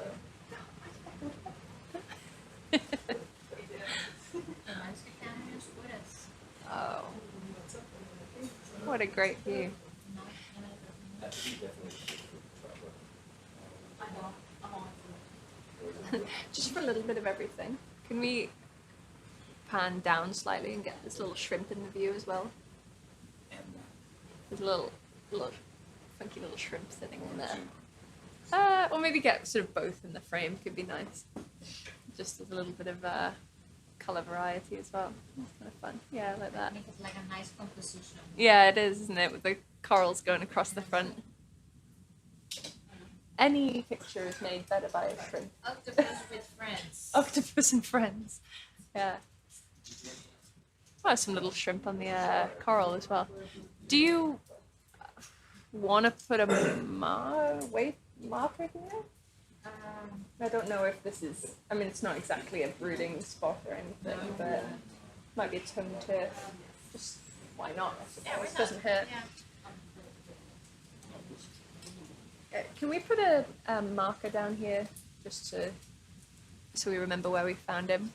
oh, what a great view. Just for a little bit of everything. Can we pan down slightly and get this little shrimp in the view as well? There's a little funky little shrimp sitting in there. Or maybe get sort of both in the frame could be nice. Just as a little bit of colour variety as well. It's kind of fun. Yeah, I like that. Make it like a nice composition. Yeah, it is, isn't it? With the corals going across the front. Any picture is made better by a shrimp. Octopus with friends. Octopus and friends. Yeah. Oh, some little shrimp on the coral as well. Do you want to put a marker here? I don't know if this is. I mean, it's not exactly a brooding spot or anything, but it might be a tone to. Just why not? I suppose. It doesn't hurt. Can we put a marker down here just so we remember where we found him?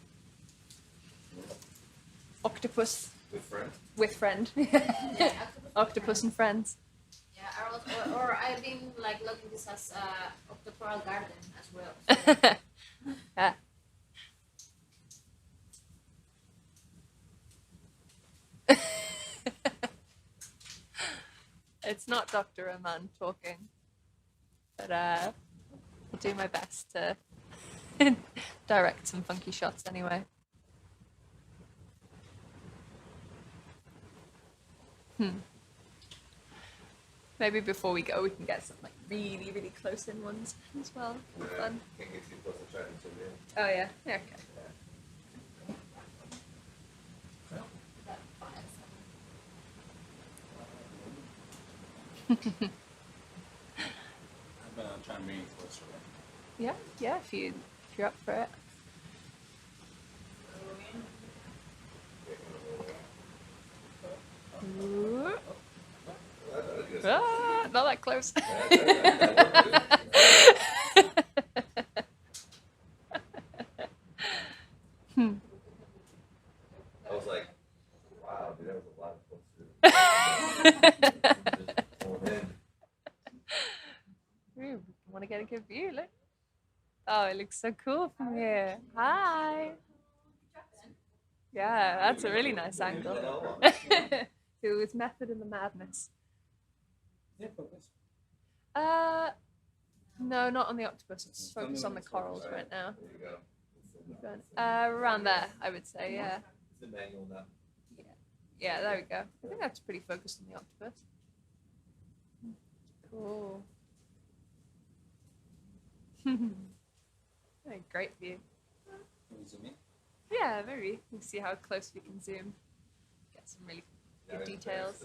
Octopus. With friend. With friend. Yeah, Octopus and friends. Yeah, or I've been like looking this as octoporal garden as well. So. Yeah. It's not Dr. Rahman talking, but I'll do my best to direct some funky shots anyway. Maybe before we go, we can get some like really, really close in ones as well. Fun. Oh yeah. Yeah. Okay. I'm gonna try and bring it closer. Yeah. Yeah. If you're up for it. Ooh. Ah, not that close. I was like, wow, dude, that was a lot of close. Ooh, want to get a good view, look. Oh, it looks so cool from here. Hi. Yeah, that's a really nice angle. It was method in the madness. Yeah, focus. No, not on the octopus. It's focused on the corals right now. There you go. Around there, I would say, yeah. It's the manual now. Yeah, there we go. I think that's pretty focused on the octopus. Oh. Great view. Can we zoom in? Yeah, maybe. We can see how close we can zoom. Get some really good details.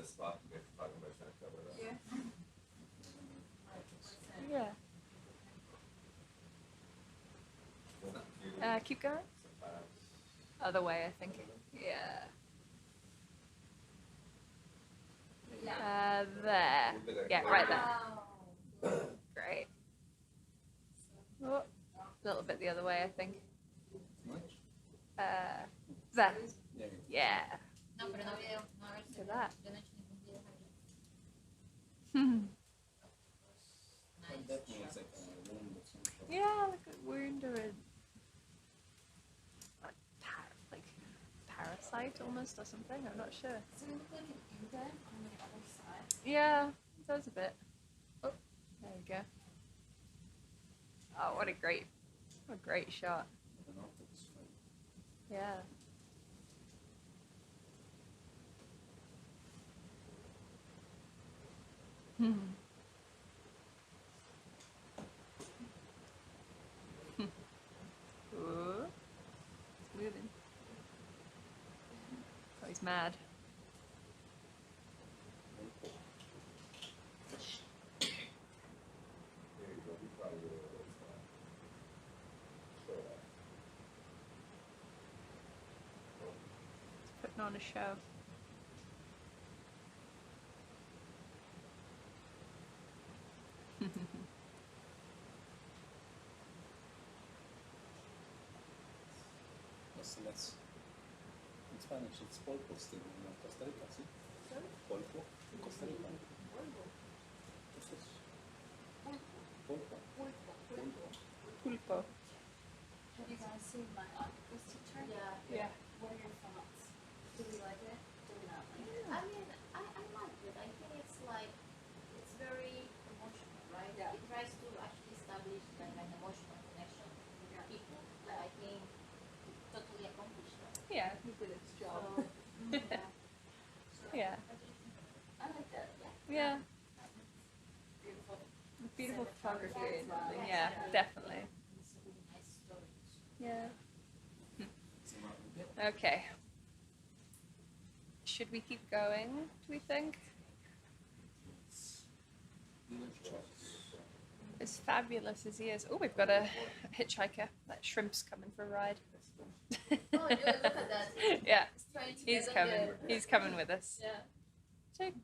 Yeah. Keep going. Other way, I think. Yeah. There. Yeah, right there. Great. Oh, a little bit the other way, I think. There. Yeah. Look at that. Yeah, look at wound or like parasite almost or something. I'm not sure. Does it look like an indent on the other side? Yeah, it does a bit. Oh, there we go. Oh, what a great shot. Yeah. Ooh, it's moving. Oh, he's mad. He's putting on a show. Let's in Spanish it's pulpo still in Costa Rica, ¿sí? Pulpo in Costa Rica. Pulpo. Pulpo. Have you guys seen my octopus teacher? Yeah. What are your thoughts? Do we like it? Do we not like it? I mean, I like it. I think it's like, it's very emotional, right? Yeah. It tries to actually establish like an emotional connection with people that I think totally accomplished that. Yeah, he did its job. So, yeah. Yeah. I like that, yeah. Yeah. Beautiful. Beautiful photography. Yeah, definitely. Yeah. Okay. Should we keep going, do we think? As fabulous as he is. Oh, we've got a hitchhiker. That shrimp's coming for a ride. Oh, yeah, look at that. Yeah, Trying to he's get on coming. the- He's coming with us. Yeah. Take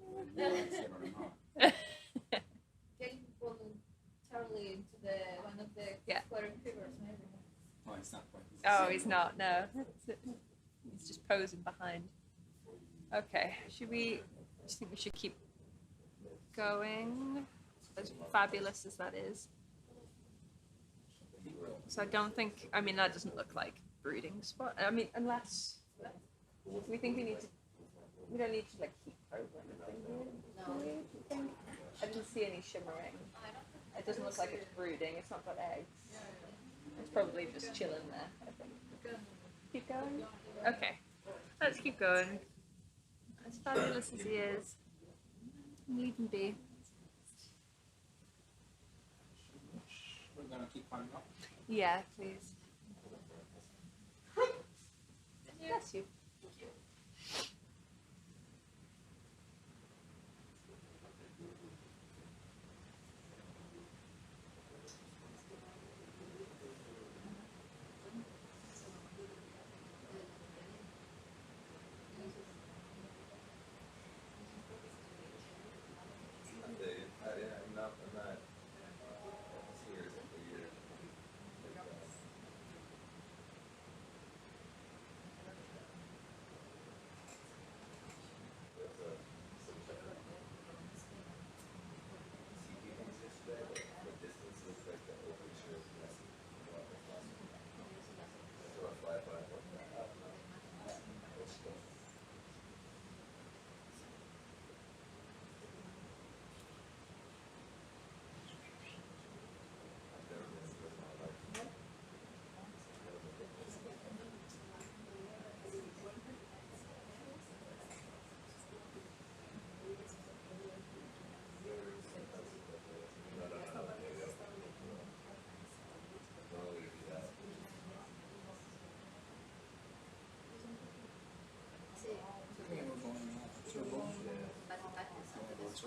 Getting voluntarily into one of the Yeah. square figures, maybe. No, it's not quite. Oh, he's not. No, he's just posing behind. Okay, should we? Do you think we should keep going? As fabulous as that is. So I don't think. I mean, that doesn't look like breeding spot. I mean, unless we think we need to. We don't need to like keep probing anything. Do we? Do you think? I didn't see any shimmering. It doesn't look like it's brooding. It's not got eggs. It's probably just chilling there, I think. Keep going? Okay. Let's keep going. As fabulous as he is, leave him be. We're gonna keep climbing up. Yeah, please. Bless you.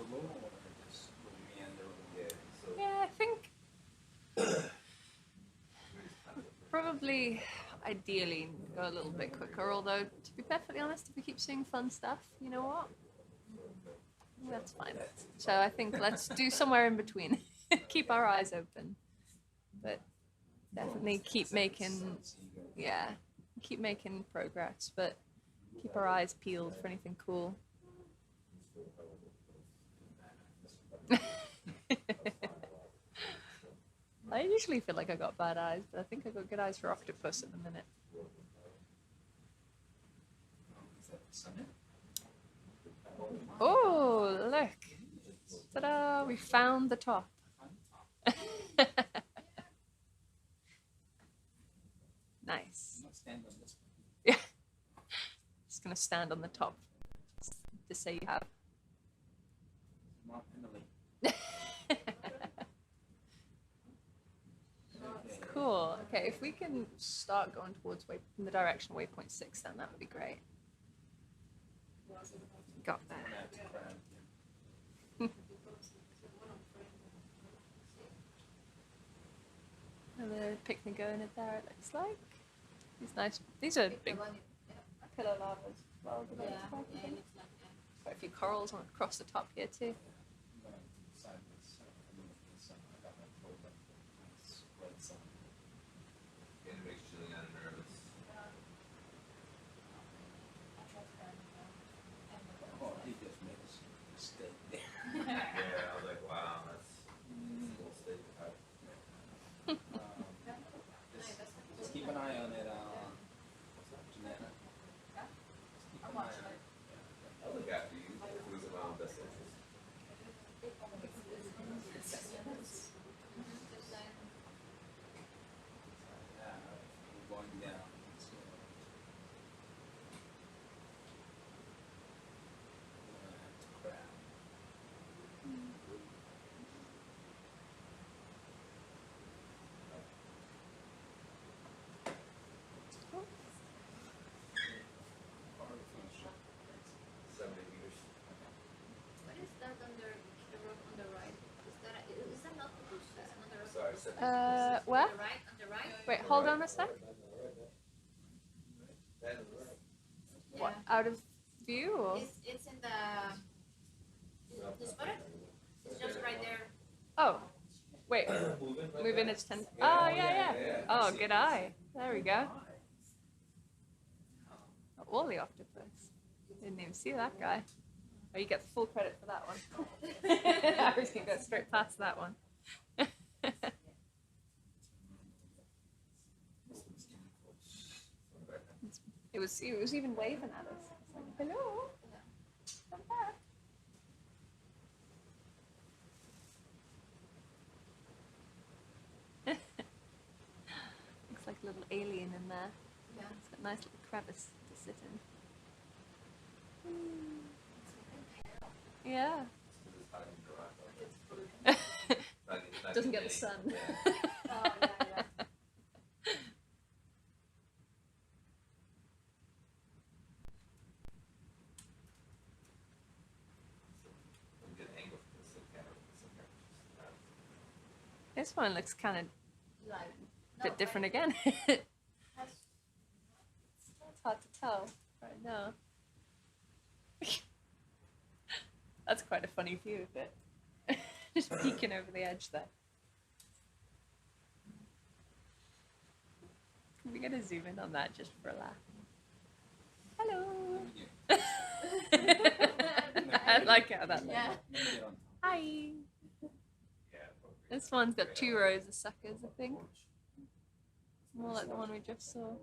slow or just meander? Yeah, I think probably ideally go a little bit quicker, although to be perfectly honest, if we keep seeing fun stuff, you know what? That's fine. So I think let's do somewhere in between. Keep our eyes open. But definitely keep making progress, but keep our eyes peeled for anything cool. I usually feel like I got bad eyes, but I think I got good eyes for octopus at the minute. Oh, look. Ta-da! We found the top. Nice. Yeah. Just gonna stand on the top to say you have. Cool. Okay, if we can start going towards in the direction of waypoint 6, then that would be great. Got that. Another picnic going in there, it looks like. These nice. These are big pillar lavas as well. Quite a few corals across the top here too. Just keep an eye on it, Janetta. I'll look after you. Who's around best interest? We're going down. What is that under the rock on the right? Is that not another Sorry, Where? on the right? Wait, hold on a sec. What? Out of view? Or? It's in the spot. It's just right there. Oh, wait. Moving its 10. Oh, yeah. Oh, good eye. There we go. All the octopus. Didn't even see that guy. Oh, you get the full credit for that one. I was going to go straight past that one. It was even waving at us. It's like, hello. Come back. Looks like a little alien in there. Yeah. It's got a nice little crevice to sit in. Yeah. Doesn't get the sun. This one looks kind of a bit different again. It's hard to tell right now. That's quite a funny view of it. Just peeking over the edge there. We're gonna zoom in on that just for a laugh. Hello. I like how that looks. Hi. This one's got 2 rows of suckers, I think. More like the one we just saw.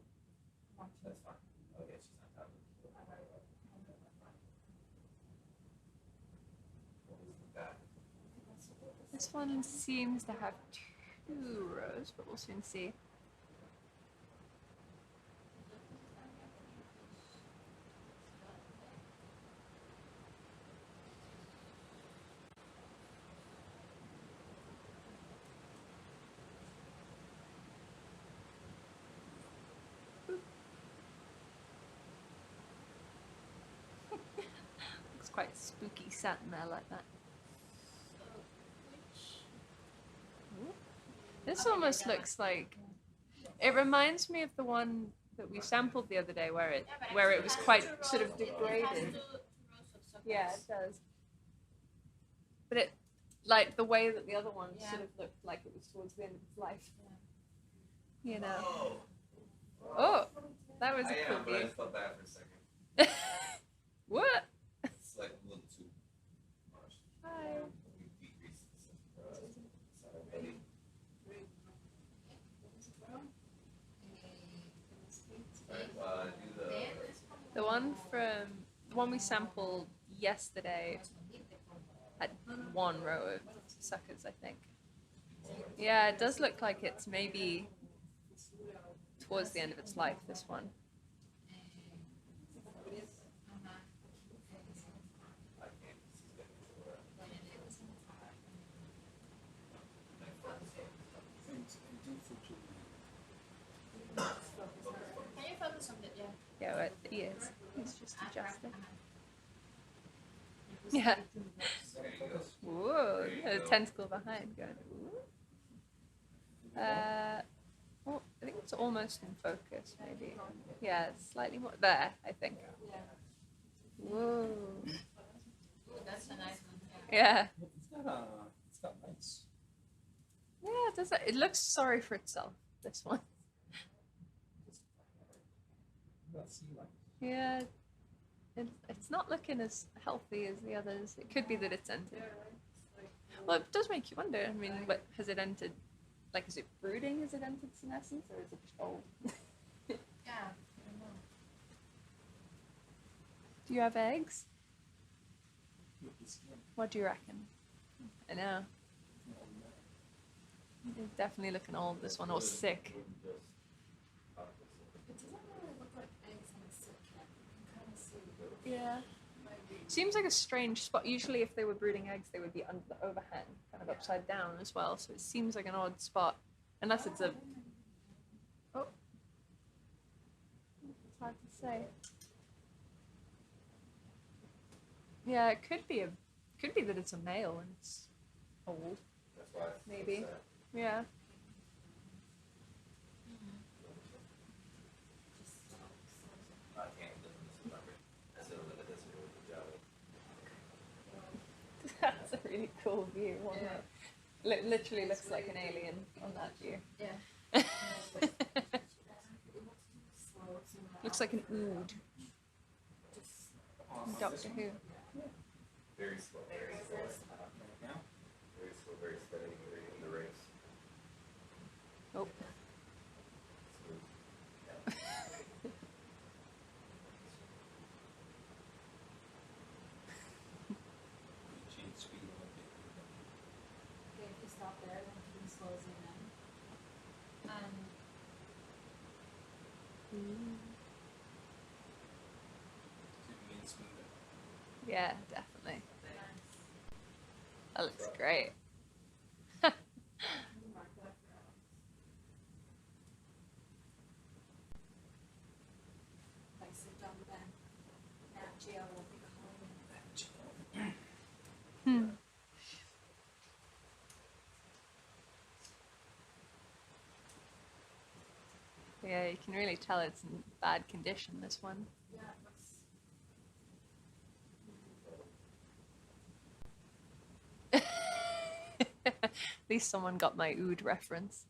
This one seems to have 2 rows, but we'll soon see. Looks quite spooky sat in there like that. This almost looks like, it reminds me of the one that we sampled the other day where it was quite sort of degraded. Yeah, it does. But it, like the way that the other one sort of looked like it was towards the end of its life. You know. Oh, that was a cool view. I felt bad for a second. What? It's like a little too much. Hi. We decreased The one we sampled yesterday had one row of suckers, I think. Yeah, it does look like it's maybe towards the end of its life, this one. Can you focus on the, yeah? Yeah, well, he is. He's just adjusting. Yeah. Whoa, a tentacle behind going. Well, I think it's almost in focus, maybe. Yeah, it's slightly more there, I think. Whoa. That's a nice one. Yeah. It's got nice. Yeah, it does. It looks sorry for itself, this one. Yeah. It's not looking as healthy as the others. It could be that it's entered. Well, it does make you wonder. I mean, what has it entered? Like, is it brooding? Has it entered senescence, or is it just old? Yeah, I don't know. Do you have eggs? What do you reckon? I know. It's definitely looking old, this one, or sick. It doesn't really look like eggs on a sick cat. You can kind of see. Yeah. Seems like a strange spot. Usually if they were brooding eggs, they would be under the overhang, kind of upside down as well. So it seems like an odd spot. Unless it's a... Oh. It's hard to say. Yeah, it could be that it's a male and it's old. Maybe. Yeah. That's a really cool view. Yeah. Literally looks like an alien on that view. Yeah. Looks like an ood. Doctor Who. Very slow. Very slow. Very slow, very steady in the race. Oh. Okay, if you stop there, then you can slow zoom in. Yeah, definitely. That looks great. Like sit down then. Nat Geo will be calling. Yeah, you can really tell it's in bad condition, this one. Yeah, it looks. At least someone got my ood reference.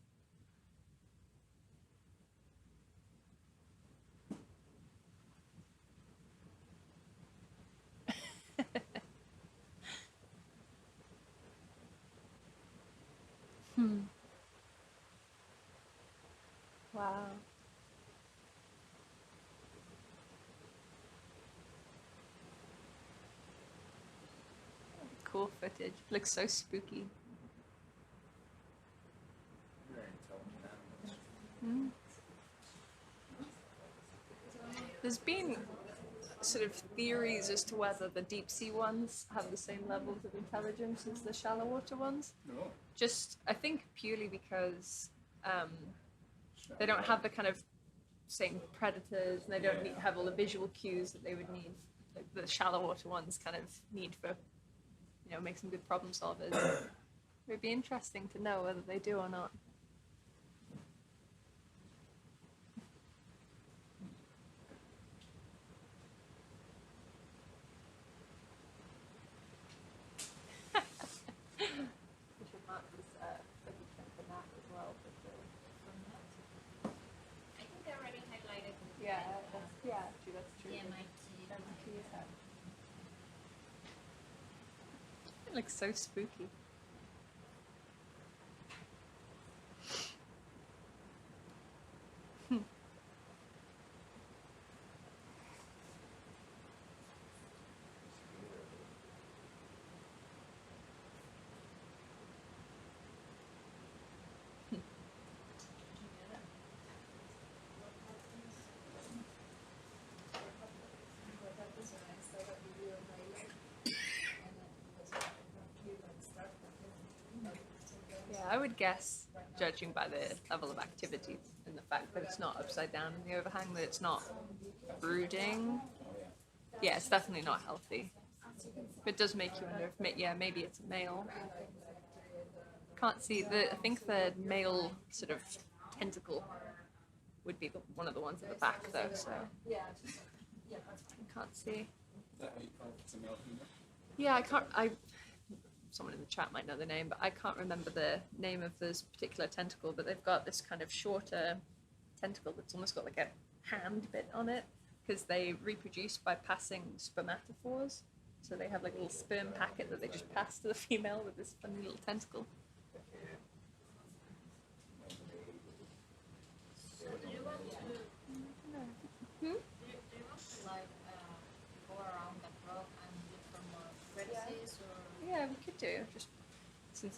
Wow. Cool footage. Looks so spooky. Mm. There's been sort of theories as to whether the deep sea ones have the same levels of intelligence as the shallow water ones. No. Just, I think purely because they don't have the kind of same predators, and they don't have all the visual cues that they would need. Like the shallow water ones kind of need for, you know, make some good problem solvers. It would be interesting to know whether they do or not. It looks so spooky. Yeah, I would guess, judging by the level of activity and the fact that it's not upside down in the overhang, that it's not brooding. Yeah, it's definitely not healthy. It does make you wonder if, yeah, maybe it's a male. Can't see I think the male sort of tentacle would be one of the ones at the back though, so I can't see. Yeah, someone in the chat might know the name, but I can't remember the name of this particular tentacle, but they've got this kind of shorter tentacle that's almost got like a hand bit on it, because they reproduce by passing spermatophores. So they have like a little sperm packet that they just pass to the female with this funny little tentacle. Yeah, we could do,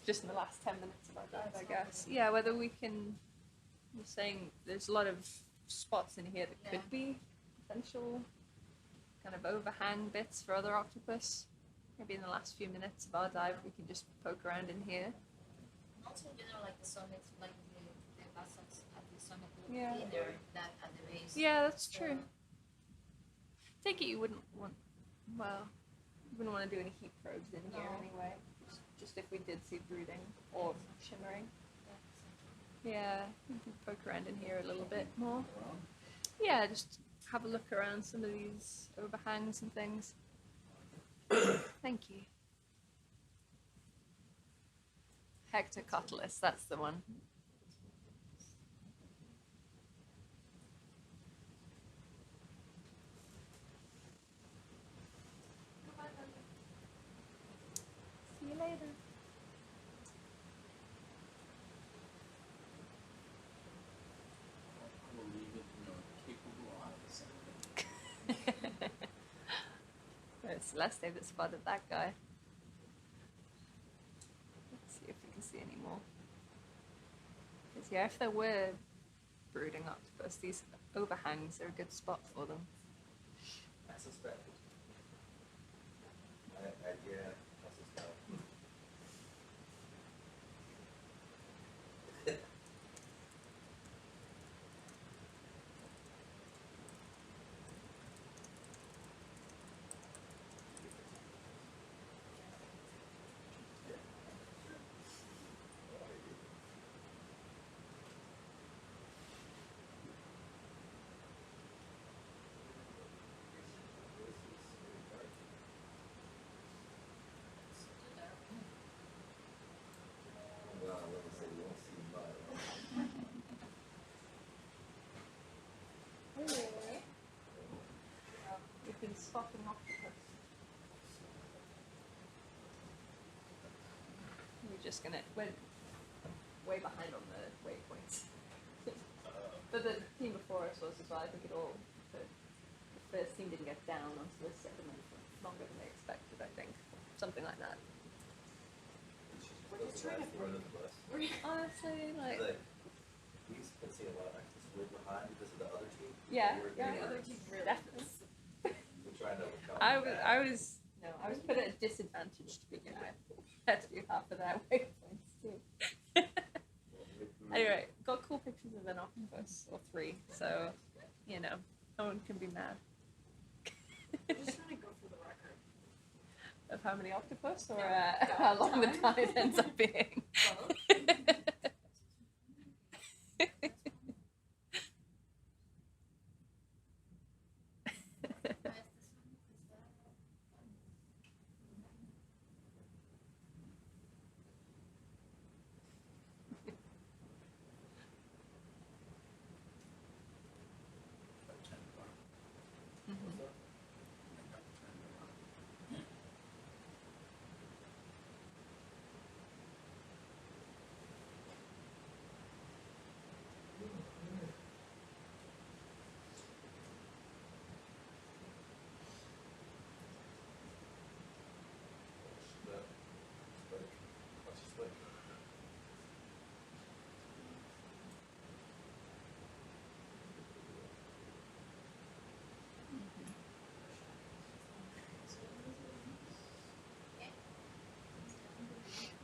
just in the last 10 minutes of our dive, I guess. Yeah, whether we can, you're saying there's a lot of spots in here that could be potential kind of overhang bits for other octopus. Maybe in the last few minutes of our dive, we can just poke around in here. Also, you know, like the summits, like the basalts at the summit look Yeah. thinner than at the base. Yeah, that's true. Take it you wouldn't want to do any heat probes in here anyway. Just if we did see brooding or shimmering. Yeah, we can poke around in here a little bit more. Yeah, just have a look around some of these overhangs and things. Thank you. Hectocotylus, that's the one. See you later. It's Celeste that spotted that guy. Let's see if we can see any more. Because yeah, if there were brooding octopus, these overhangs are a good spot for them. I suspect. Yeah, I suspect. We've been spotting octopus. We're just gonna, we're way behind on the waypoints. But the team before us was as well. I think the first team didn't get down onto the sediment for longer than they expected, I think. Something like that. We're just trying to Honestly, like We've been seeing a lot of actors way behind because of the other team. yeah, the other team really definitely. We're trying to overcome I was put at a disadvantage to begin with. I had to do half of their waypoints too. Anyway, got cool pictures of an octopus, or 3, so you know, no one can be mad. We're just trying to go for the record. Of how many octopus, or how long the dive ends up being.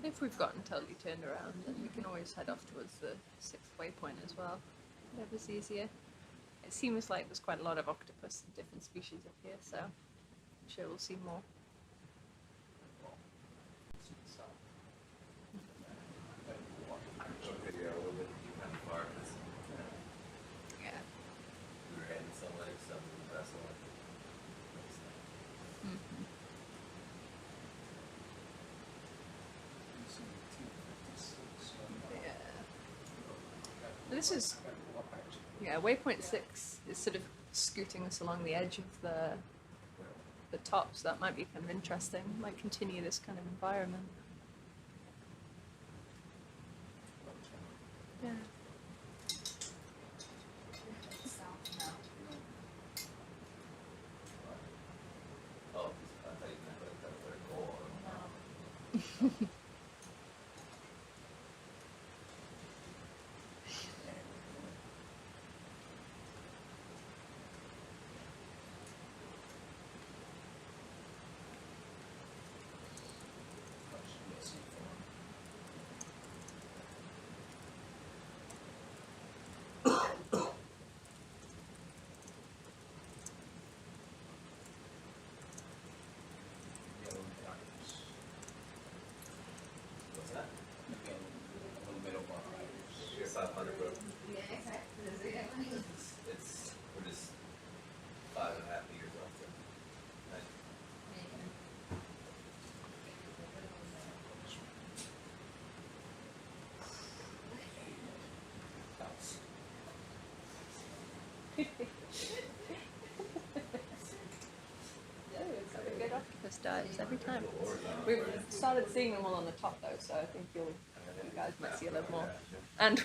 If we've gotten totally turned around, then we can always head off towards the 6th waypoint as well. Whatever's easier. It seems like there's quite a lot of octopus and different species up here, so I'm sure we'll see more. Yeah. Mhm. This is, waypoint 6 is sort of scooting us along the edge of the top, so that might be kind of interesting. Might continue this kind of environment. Yeah. We're just 5.5 meters off the Good octopus dives every time. We've started seeing them all on the top though, so I think you guys might see a little more. And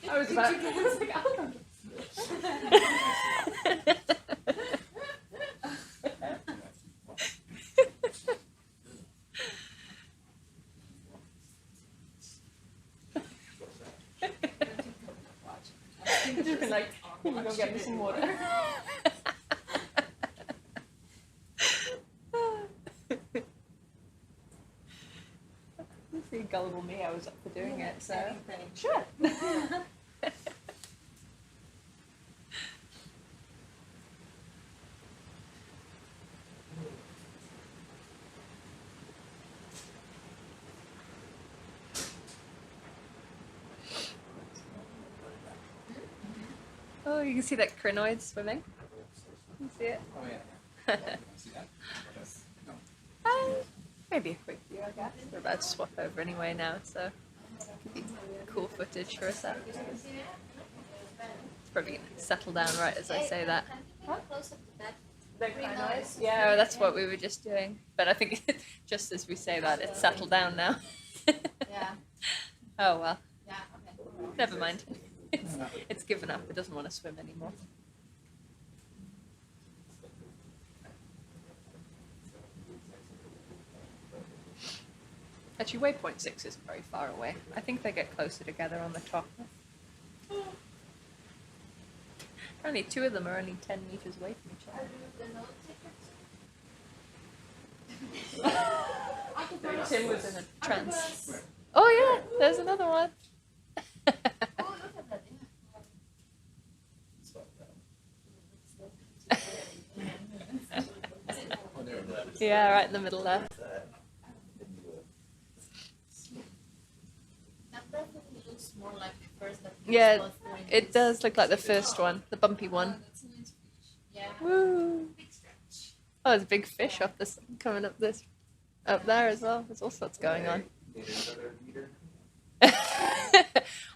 I was about like, can you go get me some water? You see, gullible me, I was up for doing it, so sure. Oh, you can see that crinoid swimming. You see it? Oh yeah. See that? Maybe a quick view, I guess. We're about to swap over anyway now, so it could be cool footage for a sec. It's probably gonna settle down right as I say that. The crinoids? Yeah, that's what we were just doing. But I think just as we say that, it's settled down now. Yeah. Oh well. Yeah, okay. Never mind. It's given up. It doesn't want to swim anymore. Actually, waypoint 6 isn't very far away. I think they get closer together on the top. Only 2 of them are only 10 meters away from each other. Tim was in a trance. Oh yeah, there's another one. Yeah, right in the middle there. Yeah, it does look like the first one, the bumpy one. Woo! Oh, there's a big fish off this coming up there as well. There's all sorts going on.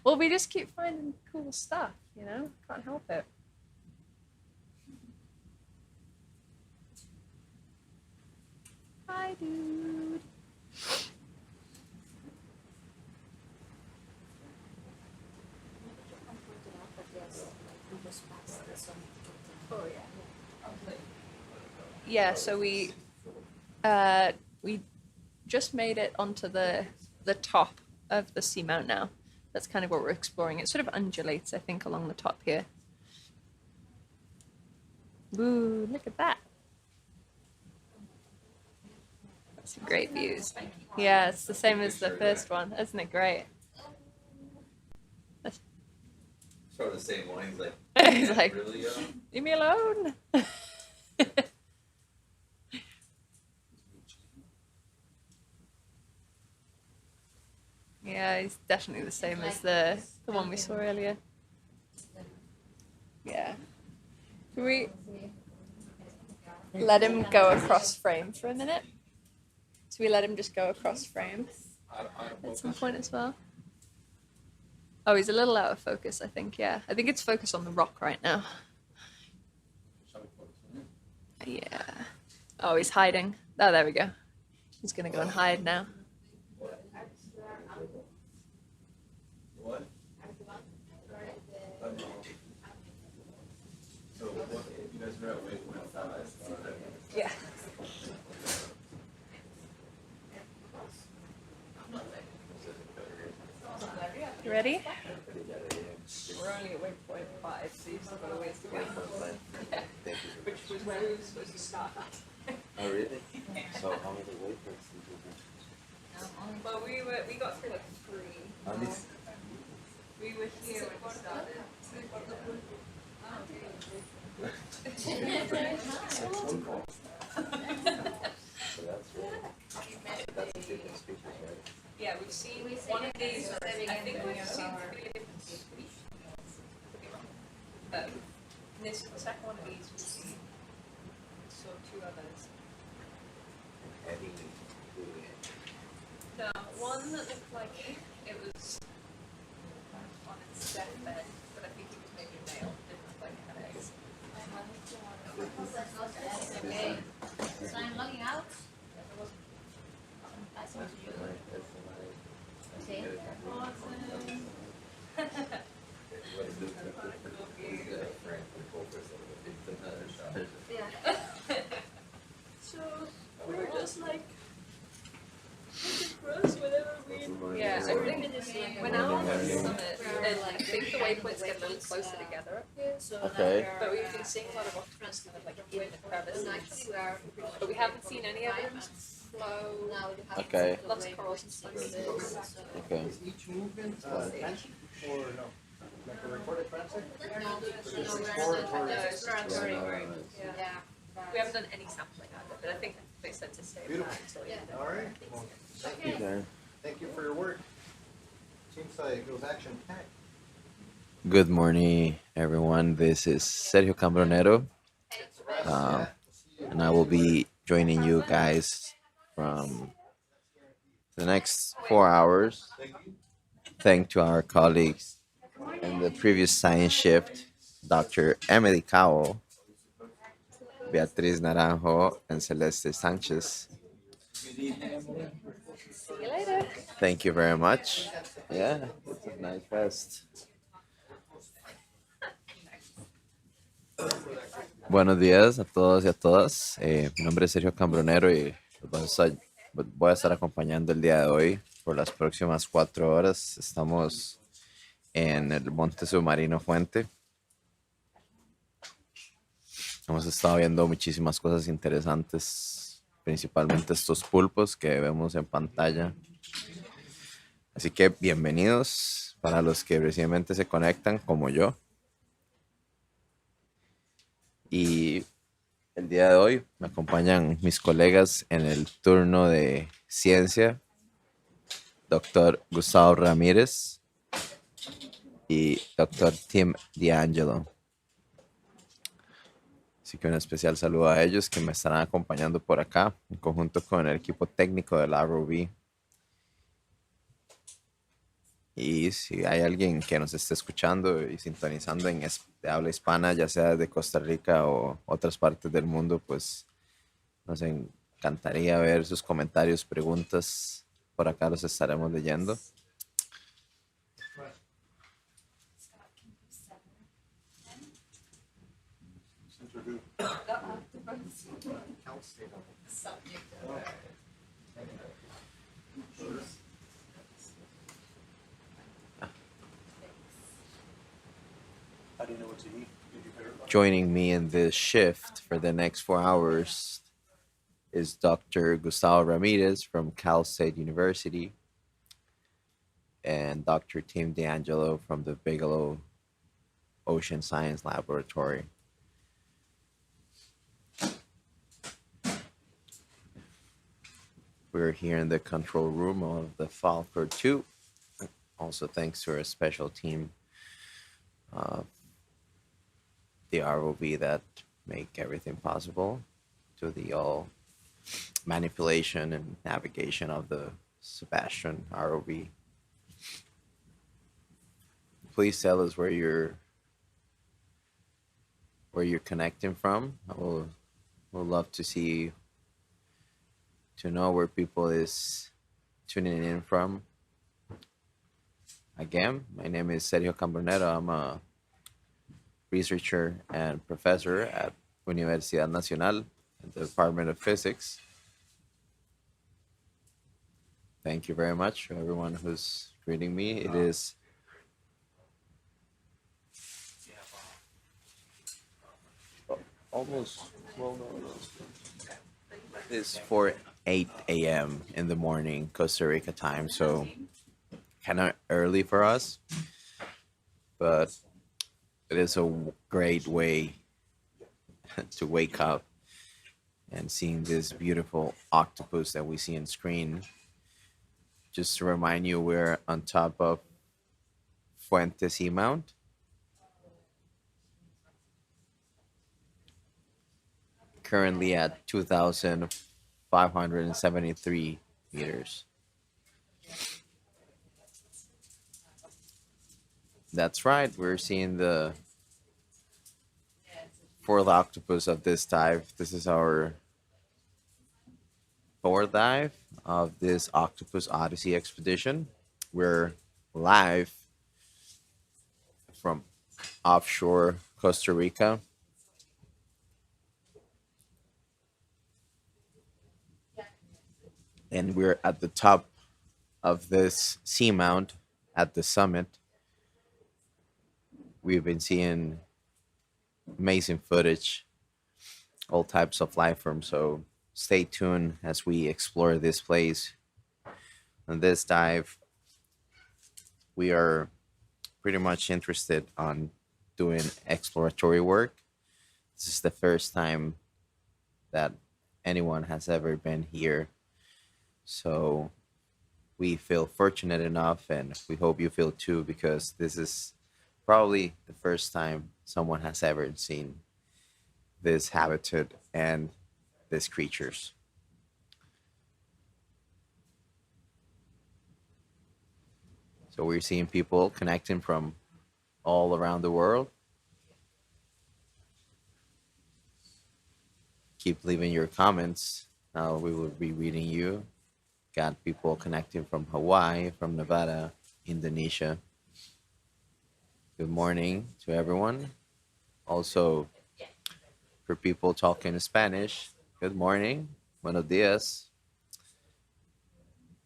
Well, we just keep finding cool stuff, you know? Can't help it. Hi, dude. Yeah, so we just made it onto the top of the seamount now. That's kind of what we're exploring. It sort of undulates, I think, along the top here. Ooh, look at that. That's some great views. Yeah, it's the same as the first one. Isn't it great? Sort of the same one. He's like, He's like, really, leave me alone. Yeah, he's definitely the same as the one we saw earlier. Yeah. Can we let him go across frame for a minute? So we let him just go across frame at some point as well. Oh, he's a little out of focus, I think. Yeah, I think it's focused on the rock right now. Yeah. Oh, he's hiding. Oh, there we go. He's gonna go and hide now. What? So what, you guys were at waypoint. Yeah. You ready? We're only at waypoint 5, so you've still got a ways to go. Yeah. Which was where we were supposed to start. Oh, really? So how many waypoints did you do? Well, we got through like 3. We were here when we started. That's a different species, right? Yeah, we've seen one of these. I think we've seen 3 different species. This the second one of these we've seen. So 2 others. No, one that looked like it was on its deathbed, but I think it was maybe a male. Didn't look like it had eggs. Okay, so I'm logging out. Okay. Yeah. So we were just like looking for us whenever we. Yeah, I think we're now on the summit, and I think the waypoints get a little closer together up here. Okay. But we've been seeing a lot of octopus kind of like in the crevices. But we haven't seen any of them flow. Okay. Lots of corals and stuff. Okay. Is each movement attention or no? Like a recorded transect? Exploratory. Yeah. Yeah. We haven't done any sampling of it, but I think they said to stay Beautiful. until the end. All right. Well, thank you. Okay. Thank you for your work. Seems like it was action packed. Good morning, everyone. This is Sergio Cambronero, and I will be joining you guys from the next 4 hours. Thanks to our colleagues in the previous science shift, Dr. Emily Cowell, Beatriz Naranjo, and Celeste Sanchez. See you later. Thank you very much. Yeah, it's a nice fest. Buenos días a todos y a todas. Mi nombre es Sergio Cambronero y voy a estar acompañando el día de hoy por las próximas 4 horas. Estamos en el monte submarino Fuente. Hemos estado viendo muchísimas cosas interesantes, principalmente estos pulpos que vemos en pantalla. Así que bienvenidos para los que recientemente se conectan como yo. Y el día de hoy me acompañan mis colegas en el turno de ciencia, Dr. Gustavo Ramírez y Dr. Tim D'Angelo. Así que un especial saludo a ellos que me estarán acompañando por acá, en conjunto con el equipo técnico de la ROV. Y si hay alguien que nos esté escuchando y sintonizando de habla hispana, ya sea de Costa Rica o otras partes del mundo, pues nos encantaría ver sus comentarios, preguntas. Por acá los estaremos leyendo. joining me in this shift for the next 4 hours is Dr. Gustavo Ramirez from Cal State University and Dr. Tim D'Angelo from the Bigelow Ocean Science Laboratory. We're here in the control room of the Falcor 2. Also thanks to our special team, the ROV that make everything possible, to the all manipulation and navigation of the SuBastian ROV. Please tell us where you're connecting from. We'll love to know where people is tuning in from. Again, my name is Sergio Cambronero. I'm a researcher and professor at Universidad Nacional in the Department of Physics. Thank you very much to everyone who's greeting me. It is almost, well, no. It's 8 a.m. in the morning, Costa Rica time, so kind of early for us, but it is a great way to wake up and seeing this beautiful octopus that we see on screen. Just to remind you, we're on top of Fuente Seamount. Currently at 2,573 meters. That's right, we're seeing the fourth octopus of this dive. This is our fourth dive of this Octopus Odyssey Expedition. We're live from offshore Costa Rica. And we're at the top of this seamount at the summit. We've been seeing amazing footage, all types of life forms. So stay tuned as we explore this place. On this dive, we are pretty much interested on doing exploratory work. This is the first time that anyone has ever been here. So we feel fortunate enough, and we hope you feel too, because this is probably the first time someone has ever seen this habitat and these creatures. So we're seeing people connecting from all around the world. Keep leaving your comments. Now we will be reading you. Got people connecting from Hawaii, from Nevada, Indonesia. Good morning to everyone. Also, for people talking Spanish, good morning, buenos días.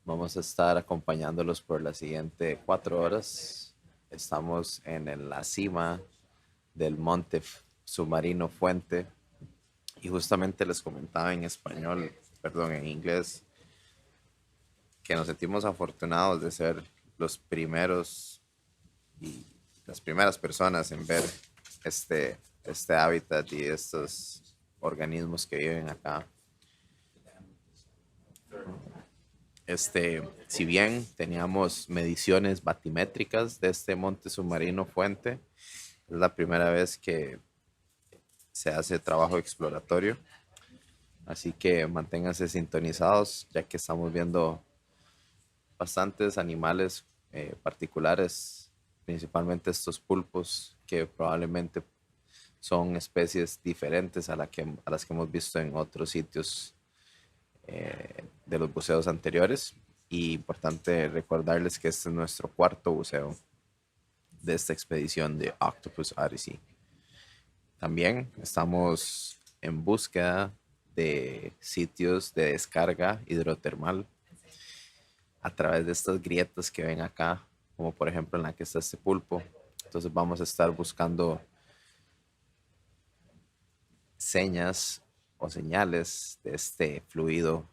Vamos a estar acompañándolos por las siguientes 4 horas. Estamos en la cima del monte submarino Fuente. Y justamente les comentaba en español, perdón, en inglés, que nos sentimos afortunados de ser los primeros y las primeras personas en ver este hábitat y estos organismos que viven acá. Si bien teníamos mediciones batimétricas de este monte submarino Fuente, es la primera vez que se hace trabajo exploratorio. Así que manténganse sintonizados, ya que estamos viendo bastantes animales particulares, principalmente estos pulpos, que probablemente son especies diferentes a las que hemos visto en otros sitios de los buceos anteriores. Y importante recordarles que este es nuestro 4º buceo de esta expedición de Octopus Odyssey. También estamos en búsqueda de sitios de descarga hidrotermal a través de estas grietas que ven acá, como por ejemplo en la que está este pulpo. Entonces vamos a estar buscando señas o señales de este fluido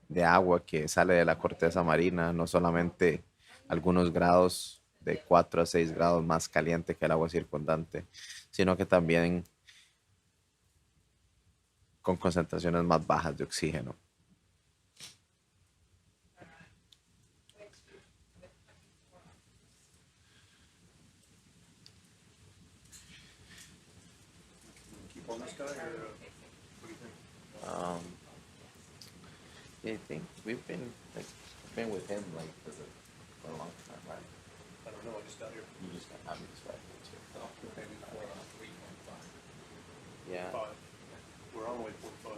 de agua que sale de la corteza marina, no solamente algunos grados de 4 a 6 grados más caliente que el agua circundante, sino que también con concentraciones más bajas de oxígeno. Keep on this guy, or what do you think? Yeah, I think we've been with him like for a long time, right? I don't know, I just got here. You just got having this right too. Oh, maybe 4.5. Yeah. 5. We're on waypoint 5.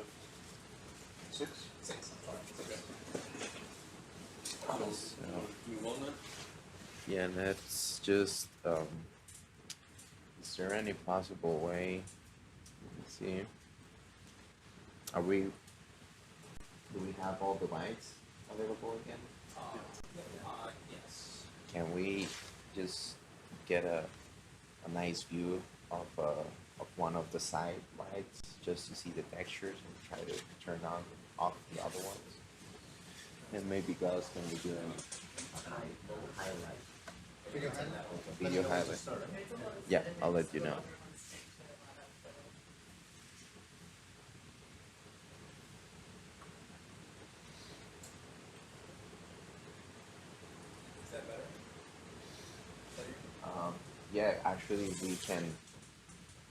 6? 6. Okay. So, Move on then? yeah, and that's just, is there any possible way, let's see, do we have all the lights available again? Yes. Can we just get a nice view of one of the side lights just to see the textures and try to turn on off the other ones? And maybe Gus, can we do a highlight? Video highlight. Yeah, I'll let you know. Is that better? Yeah, actually, we can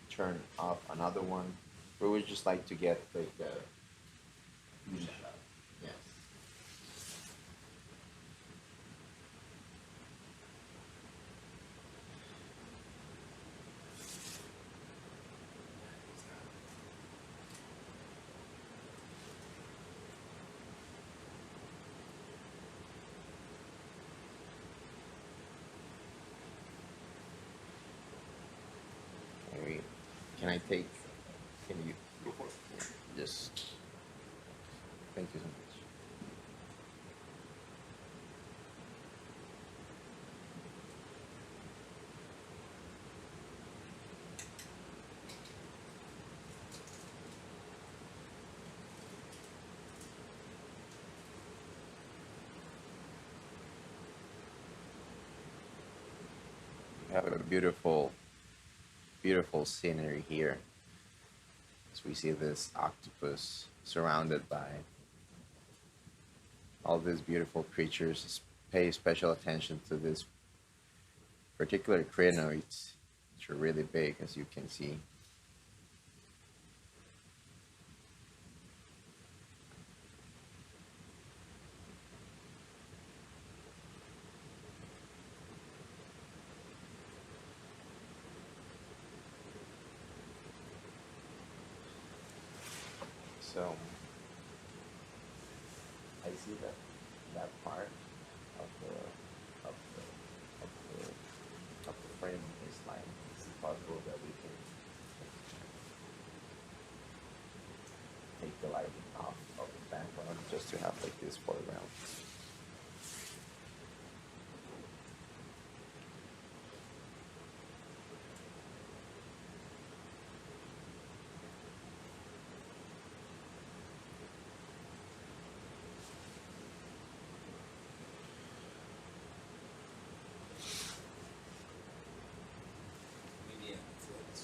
turn off another one. We would just like to get like the yes. Can I take? Can you? Go for it. Just. Thank you so much. We have a beautiful scenery here. As we see this octopus surrounded by all these beautiful creatures. Pay special attention to this particular crinoids, which are really big, as you can see. So I see that part of the frame is like, is it possible that we can take the lighting off of the background just to have like this foreground? Maybe floods.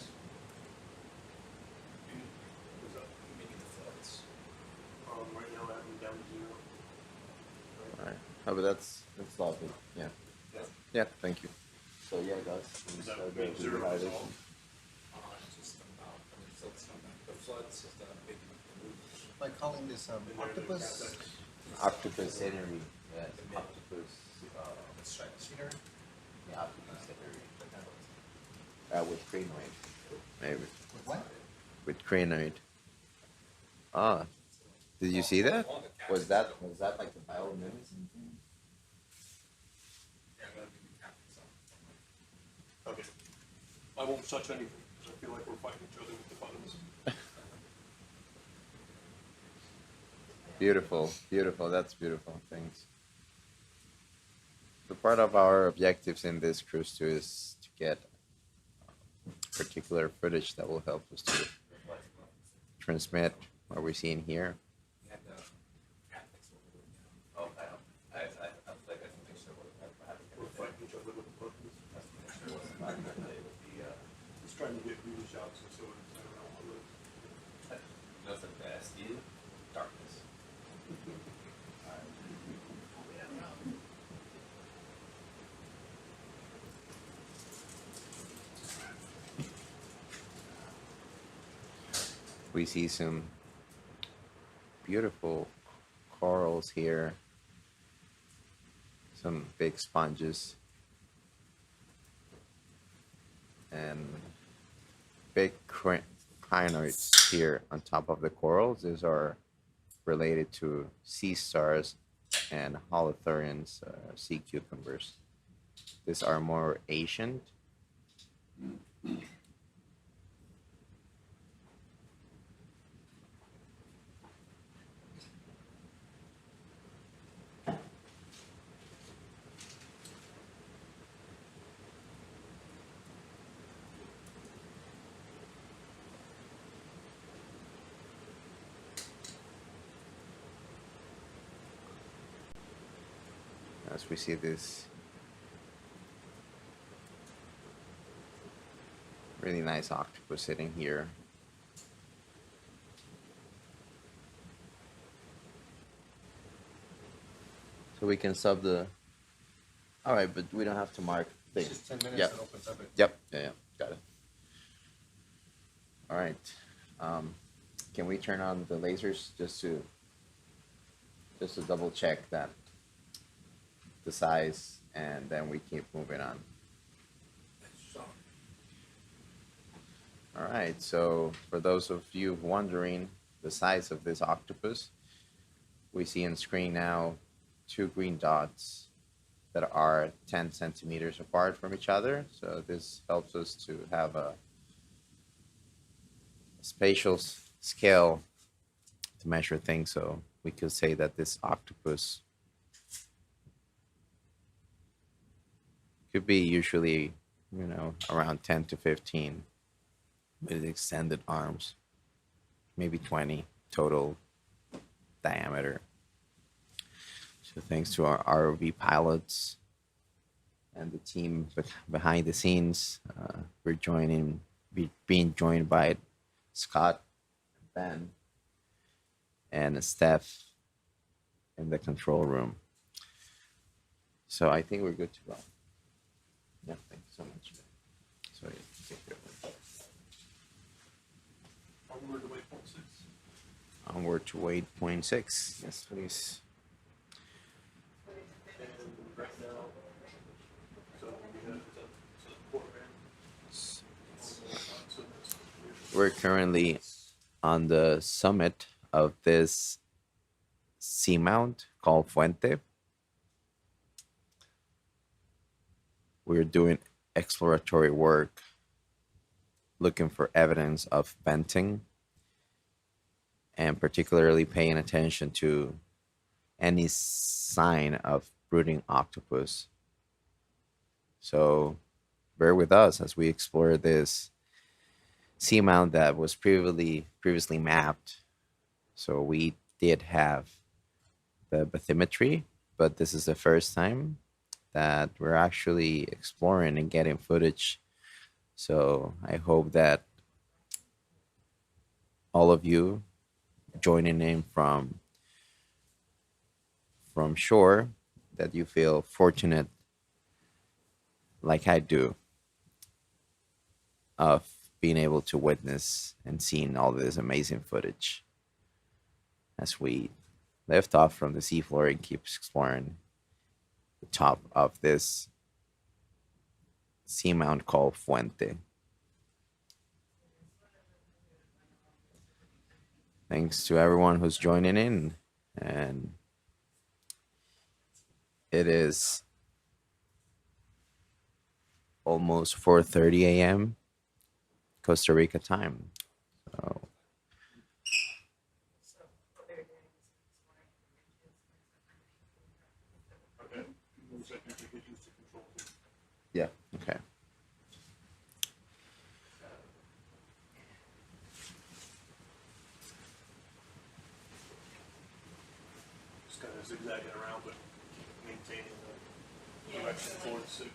What's up? Maybe the floods. Right now, I have them down to 0. Alright. Oh, but that's lovely. Yeah. Yeah, thank you. So yeah, guys. Does that mean 0 is all? Just about the floods is the big. By calling this octopus? Octopus scenery. Yes. Octopus. Stratosphere. Yeah, octopus scenery. With crinoid. Maybe. With what? With crinoid. Ah. Did you see that? Was that like the bioluminescent thing? Yeah, that'd be captains on. Okay. I won't touch anything, because I feel like we're fighting each other with the buttons. Beautiful, beautiful. That's beautiful. Thanks. So part of our objectives in this cruise too is to get particular footage that will help us to transmit what we're seeing here. Trying to get beauty shots and so on. I don't know what it is. That's the best in darkness. We see some beautiful corals here, some big sponges, and big crinoids here on top of the corals. These are related to sea stars and hydrothermal sea cucumbers. These are more ancient. As we see this really nice octopus sitting here. So we can sub the. All right, but we don't have to mark things. Just 10 minutes Yep. and opens up it. Yep. Yeah. Got it. All right. Can we turn on the lasers just to double check that the size, and then we keep moving on. All right. So for those of you wondering the size of this octopus, we see on screen now 2 green dots that are 10 centimeters apart from each other. So this helps us to have a spatial scale to measure things. So we could say that this octopus could be usually, around 10 to 15 with extended arms, maybe 20 total diameter. So thanks to our ROV pilots and the team behind the scenes, we're being joined by Scott, Ben, and Steph in the control room. So I think we're good to go. Yeah, thank you so much. So yeah, take care of it. Onward to waypoint 6. Onward to waypoint 6. Yes, please. And right now, so we have the port van. We're currently on the summit of this seamount called Fuente. We're doing exploratory work, looking for evidence of venting, and particularly paying attention to any sign of brooding octopus. So bear with us as we explore this seamount that was previously mapped. So we did have the bathymetry, but this is the first time that we're actually exploring and getting footage. So I hope that all of you joining in from shore, that you feel fortunate like I do of being able to witness and seeing all this amazing footage as we lift off from the seafloor and keep exploring the top of this seamount called Fuente. Thanks to everyone who's joining in, and it is almost 4:30 a.m. Costa Rica time. So yeah, okay. of zigzagging around, but maintaining the direction 4 to 6.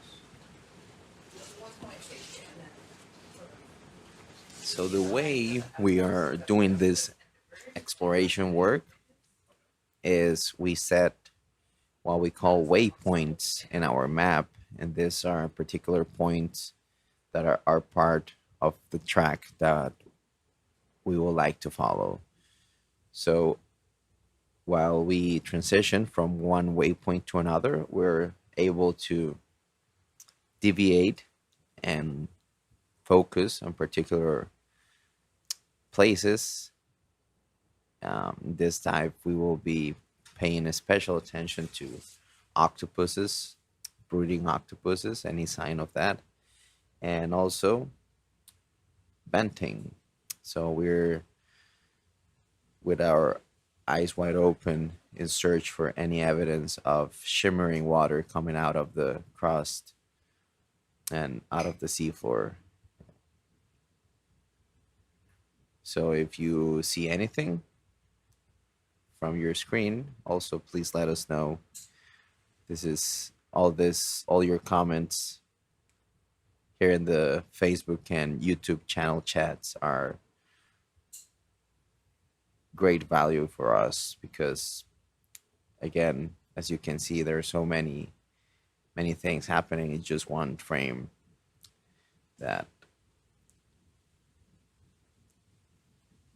So the way we are doing this exploration work is we set what we call waypoints in our map, and these are particular points that are part of the track that we would like to follow. So while we transition from one waypoint to another, we're able to deviate and focus on particular places. This type, we will be paying a special attention to octopuses, brooding octopuses, any sign of that, and also venting. So we're with our eyes wide open in search for any evidence of shimmering water coming out of the crust and out of the seafloor. So if you see anything from your screen, also please let us know. All your comments here in the Facebook and YouTube channel chats are great value for us, because again, as you can see, there are so many things happening in just one frame that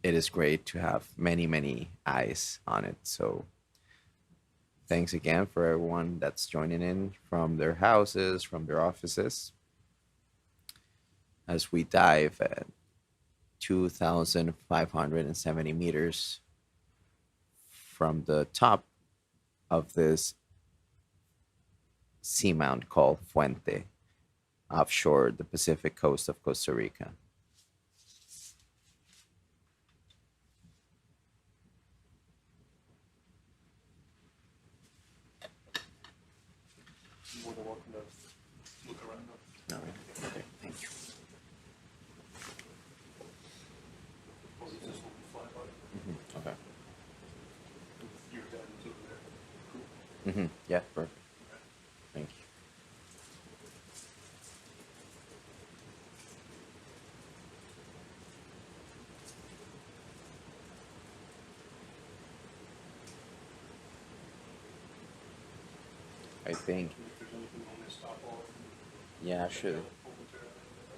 it is great to have many eyes on it. So thanks again for everyone that's joining in from their houses, from their offices, as we dive at 2,570 meters from the top of this seamount called Fuente, offshore the Pacific coast of Costa Rica. More than welcome to look around. All right. Okay, thank you. Okay. Yeah, perfect. Thank you. I think. Yeah, sure.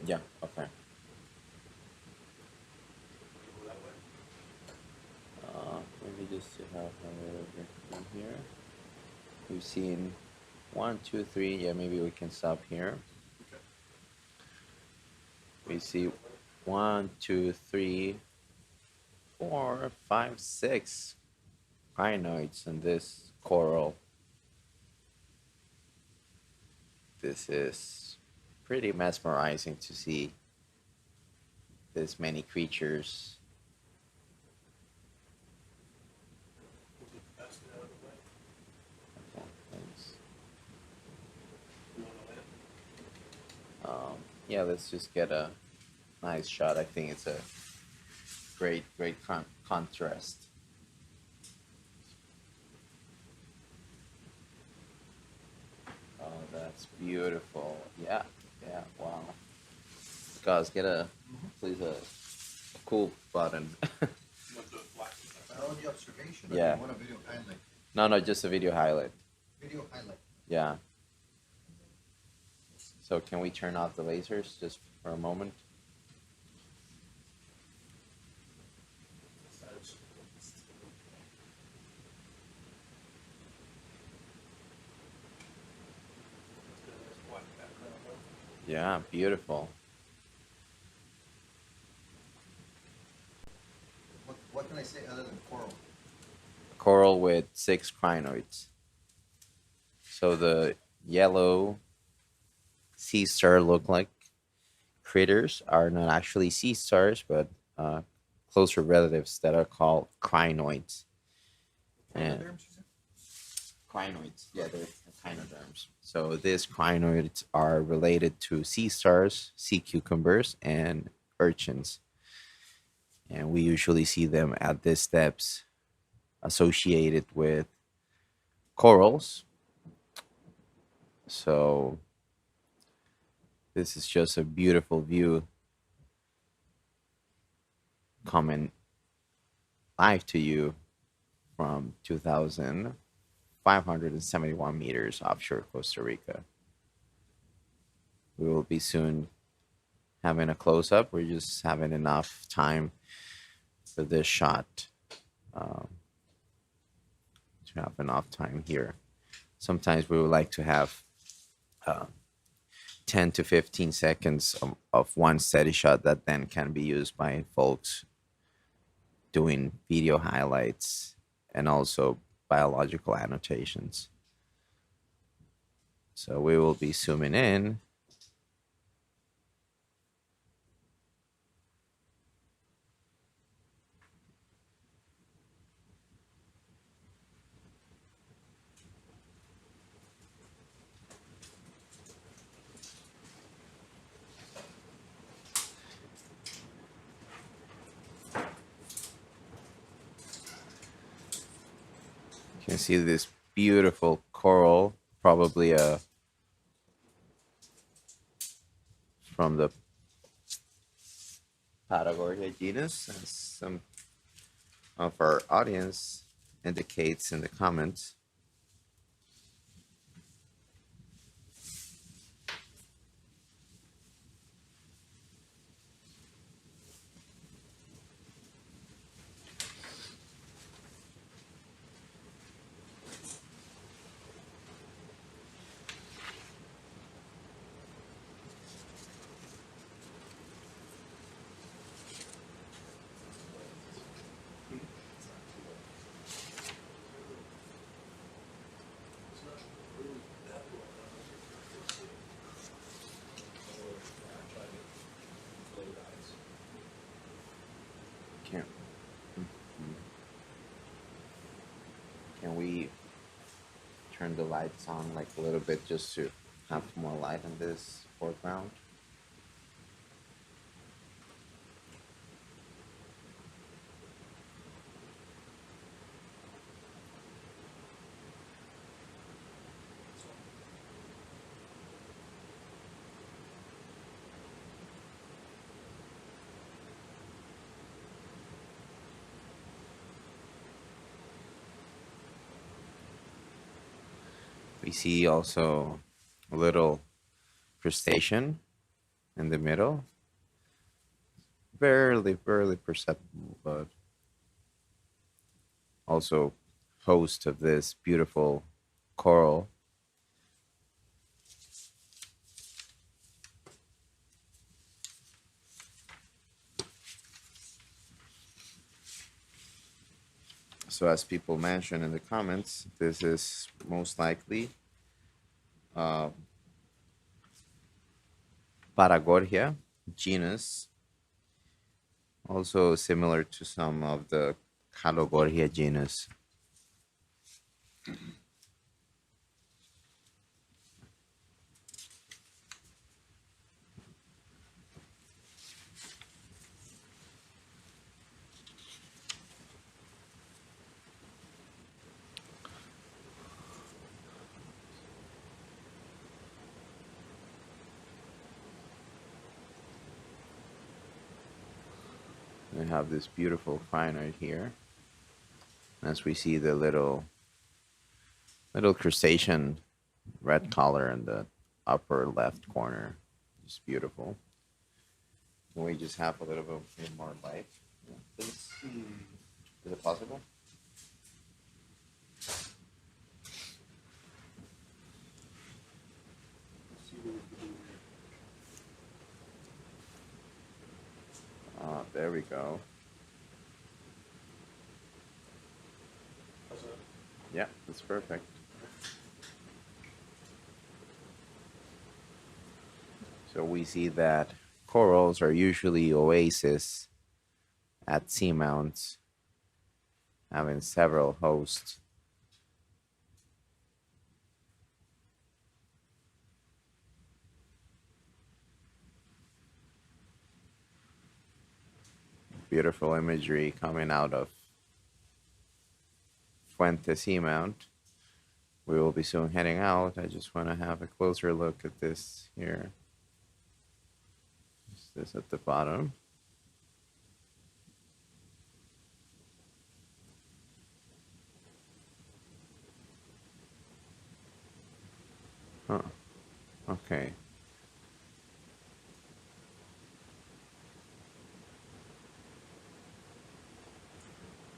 Yeah, okay. Maybe just to have over here. We've seen 1, 2, 3. Yeah, maybe we can stop here. We see 1, 2, 3, 4, 5, 6 crinoids in this coral. This is pretty mesmerizing to see this many creatures. Okay, thanks. Yeah, let's just get a nice shot. I think it's a great contrast. Oh, that's beautiful. Yeah, wow. Guys, get please a cool button. Biology observation? Or Yeah. do you want a video highlight? No, just a video highlight. Video highlight. Yeah. So can we turn off the lasers just for a moment? Yeah, beautiful. What can I say other than coral? Coral with 6 crinoids. So the yellow sea star look like critters are not actually sea stars, but closer relatives that are called crinoids. And crinoids, yeah, they're echinoderms. So these crinoids are related to sea stars, sea cucumbers, and urchins. And we usually see them at these steps associated with corals. So this is just a beautiful view coming live to you from 2,571 meters offshore Costa Rica. We will be soon having a close-up. We're just having enough time for this shot to have enough time here. Sometimes we would like to have 10 to 15 seconds of one steady shot that then can be used by folks doing video highlights and also biological annotations. So we will be zooming in. You can see this beautiful coral, probably from the Paragoria genus, as some of our audience indicates in the comments. Can we turn the lights on like a little bit just to have more light on this foreground? We see also a little crustacean in the middle. Barely perceptible, but also host of this beautiful coral. So as people mentioned in the comments, this is most likely Paragoria genus, also similar to some of the Calogoria genus. We have this beautiful crinoid here. As we see the little crustacean red color in the upper left corner. Just beautiful. Can we just have a little bit more light? Yeah, please. Is it possible? There we go. Yeah, that's perfect. So we see that corals are usually oases at seamounts, having several hosts. Beautiful imagery coming out of Fuente Seamount. we will be soon heading out. I just want to have a closer look at this here. Is this at the bottom? Huh. Okay.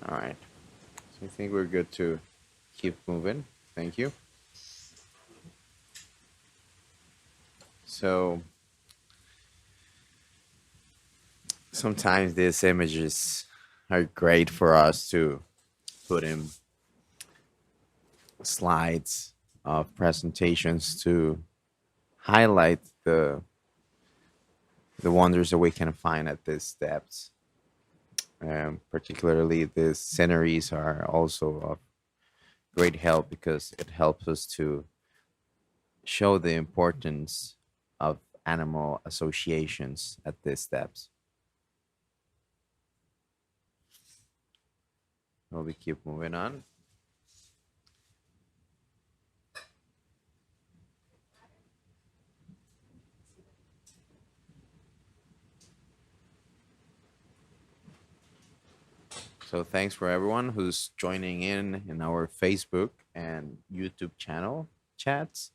All right. So I think we're good to keep moving. Thank you. So sometimes these images are great for us to put in slides of presentations to highlight the wonders that we can find at this depth. Particularly the sceneries are also of great help because it helps us to show the importance of animal associations at this depth. We'll keep moving on. So thanks for everyone who's joining in our Facebook and YouTube channel chats.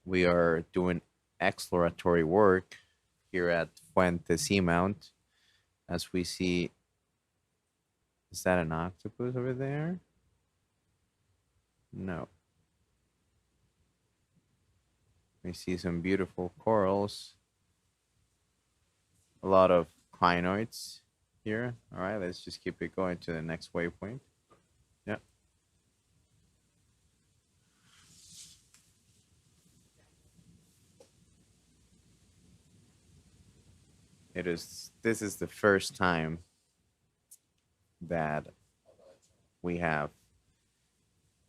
We are doing exploratory work here at Fuente Seamount. As we see, is that an octopus over there? No. We see some beautiful corals. A lot of crinoids here. All right, let's just keep it going to the next waypoint. Yeah. This is the first time that we have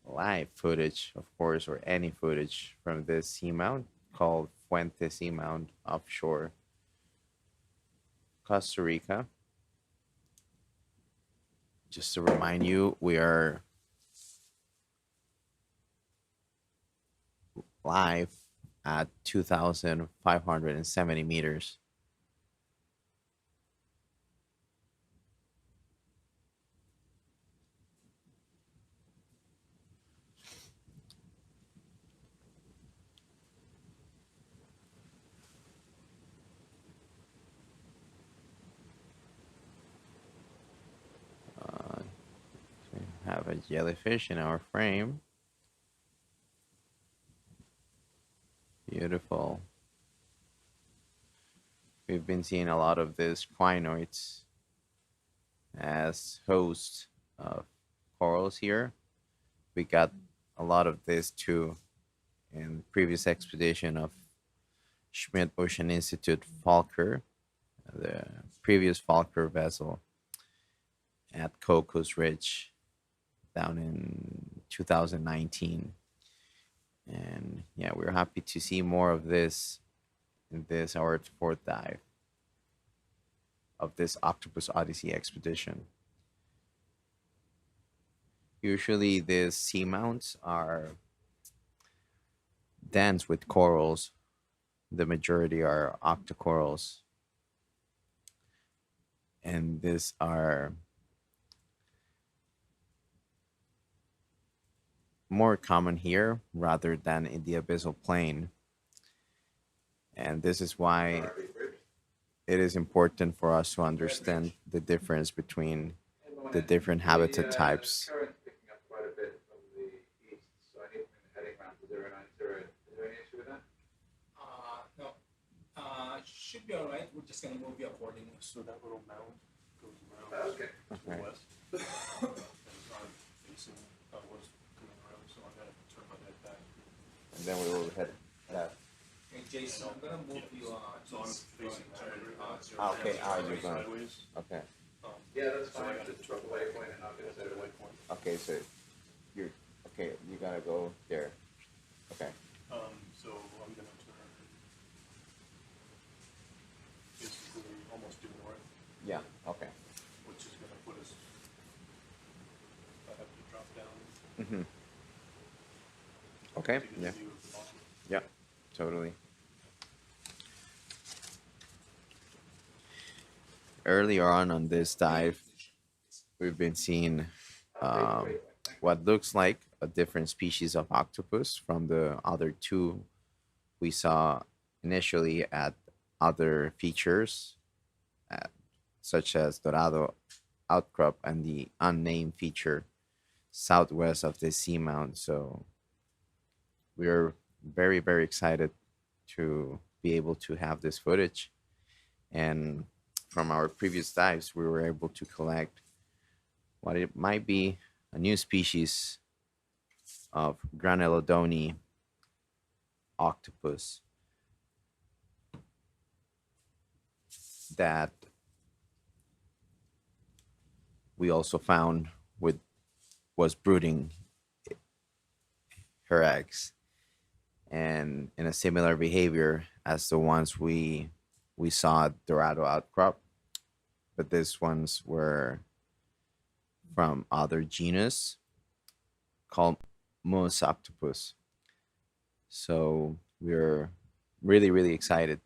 live footage, of course, or any footage from this seamount called Fuente Seamount offshore Costa Rica. Just to remind you, we are live at 2,570 meters. Have a jellyfish in our frame. Beautiful. We've been seeing a lot of these crinoids as hosts of corals here. We got a lot of this too in the previous expedition of Schmidt Ocean Institute Falker, the previous Falker vessel at Cocos Ridge down in 2019. And yeah, we're happy to see more of this in this, our fourth dive of this Octopus Odyssey Expedition. Usually these seamounts are dense with corals. The majority are octocorals. And these are more common here rather than in the abyssal plain. And this is why it is important for us to understand the difference between the different habitat types. No, should be all right. We're just gonna move you accordingly. So that little mound goes around to the west. And facing was coming around, so I gotta turn my head back. And then we will head left. Hey Jason, I'm gonna move you So I'm facing Okay, you're going. sideways. Okay. Yeah, that's So I fine. gotta Just drop the waypoint and I'll get Set it. a waypoint. Okay, so you gotta go there. Okay. So I'm gonna turn basically almost due north, Yeah, okay. which is gonna put us, I have to drop down Mm-hmm. Okay. Yeah. Yeah. Totally. Earlier on this dive, we've been seeing what looks like a different species of octopus from the other two we saw initially at other features, uh, such as Dorado Outcrop and the unnamed feature southwest of the Seamount. So we are very, very excited to be able to have this footage. And from our previous dives, we were able to collect what it might be a new species of Granulodony octopus that we also found was brooding her eggs, and in a similar behavior as the ones we saw at Dorado Outcrop, but these ones were from other genus called Moose octopus. So we're really, really excited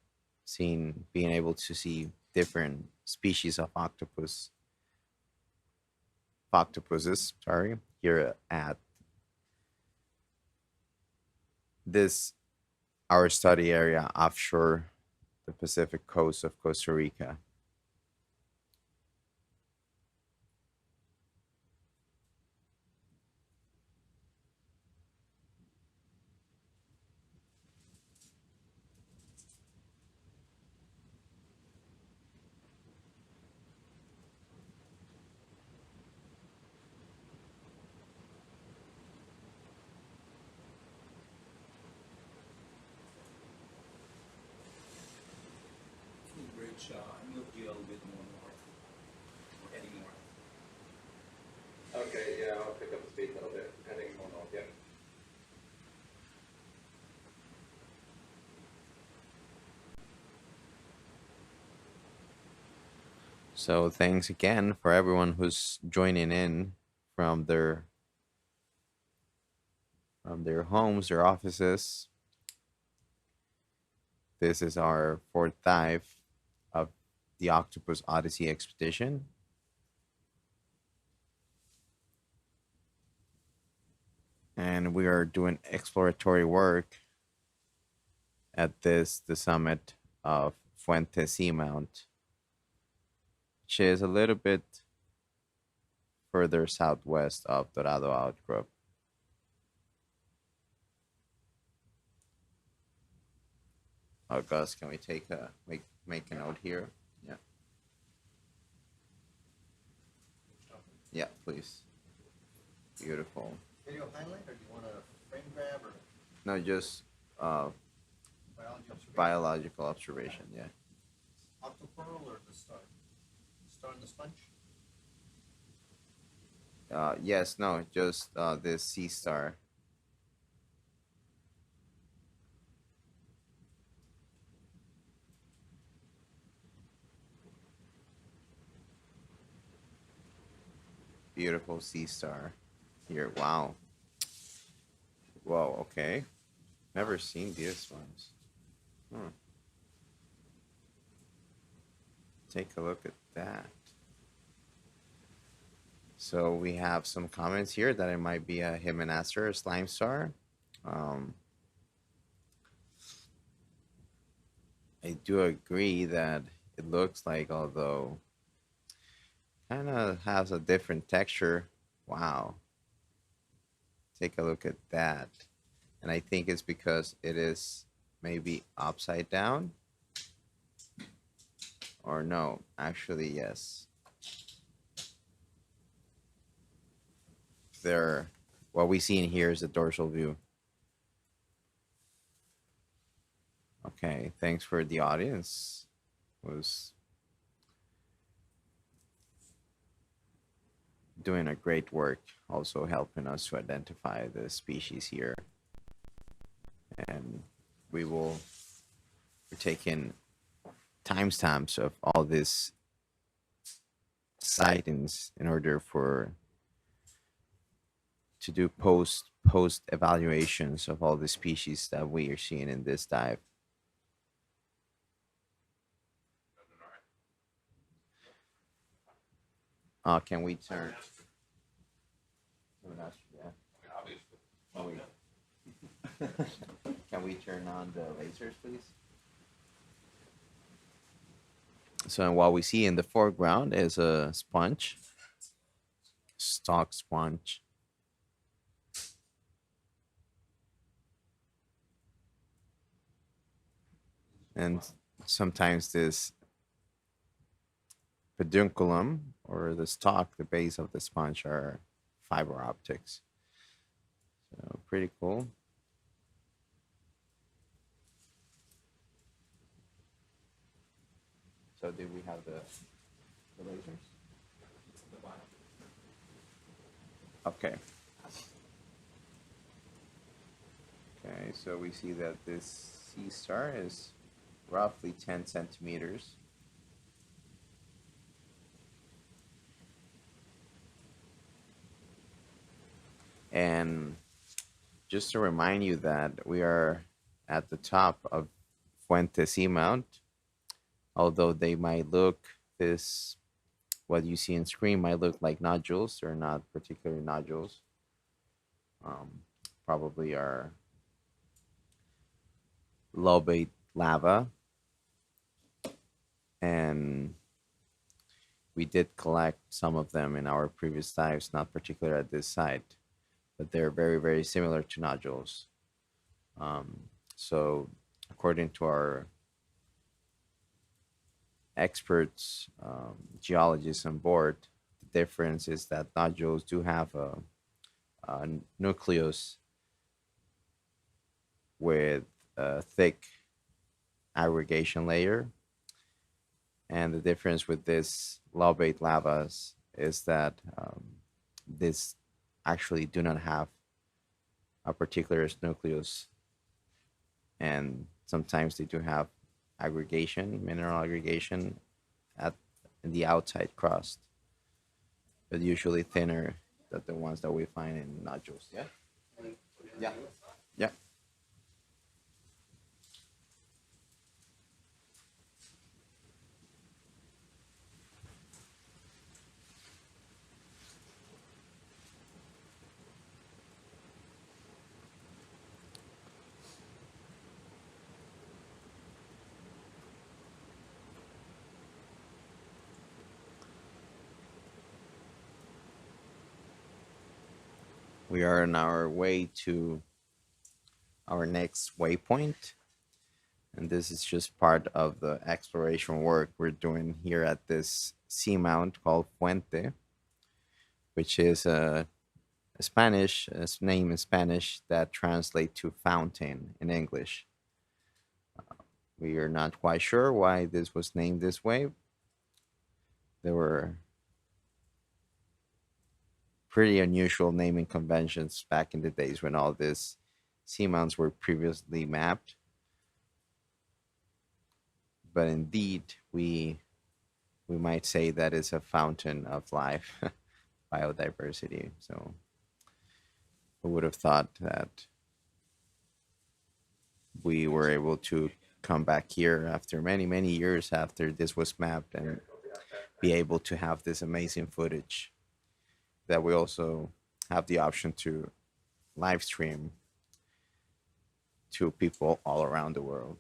being able to see different species of octopuses, here at this our study area offshore the Pacific coast of Costa Rica. Bridge, move you a little bit more north. We're heading north. Okay, yeah, I'll pick up the speed a little bit. Heading more north, yeah. So thanks again for everyone who's joining in from their homes, their offices. This is our fourth dive of the Octopus Odyssey Expedition. And we are doing exploratory work at the summit of Fuente Seamount, which is a little bit further southwest of Dorado Outcrop. Oh, Gus, can we make a note here? Yeah. Yeah, please. Beautiful. Video highlight, or do you want a frame grab, or? No, just Biology observation. biological observation, yeah. Octopearl or the star? Star and the sponge? Yes, no, just this sea star. Beautiful sea star here. Wow. Whoa, okay. Never seen these ones. Take a look at that. So we have some comments here that it might be a Hymenaster, a slime star. I do agree that it looks like, although kind of has a different texture. Wow. Take a look at that. And I think it's because it is maybe upside down. Or no, actually, yes. What we see in here is the dorsal view. Okay, thanks for the audience. Was doing a great work, also helping us to identify the species here. And we're taking timestamps of all these sightings in order to do post evaluations of all the species that we are seeing in this dive. Can we turn? Can we turn on the lasers, please? So what we see in the foreground is a sponge, stalk sponge. And sometimes this pedunculum, or the stalk, the base of the sponge, are fiber optics. So pretty cool. So did we have the lasers? Okay. Okay, so we see that this sea star is roughly 10 centimeters. And just to remind you that we are at the top of Fuente Seamount, although they might look what you see in screen might look like nodules. They're not particularly nodules. Probably are lobate lava. And we did collect some of them in our previous dives, not particularly at this site, but they're very, very similar to nodules. So according to our experts, geologists on board, the difference is that nodules do have a nucleus with a thick aggregation layer. And the difference with this lobate lavas is that this actually do not have a particular nucleus, and sometimes they do have aggregation, mineral aggregation in the outside crust, but usually thinner than the ones that we find in nodules. Yeah? Yeah. Yeah. We are on our way to our next waypoint, and this is just part of the exploration work we're doing here at this seamount called Fuente, which is a Spanish name in Spanish that translates to fountain in English. We are not quite sure why this was named this way. There were pretty unusual naming conventions back in the days when all these seamounts were previously mapped. But indeed, we might say that it's a fountain of life, biodiversity. So who would have thought that we were able to come back here after many, many years after this was mapped and be able to have this amazing footage that we also have the option to live stream to people all around the world.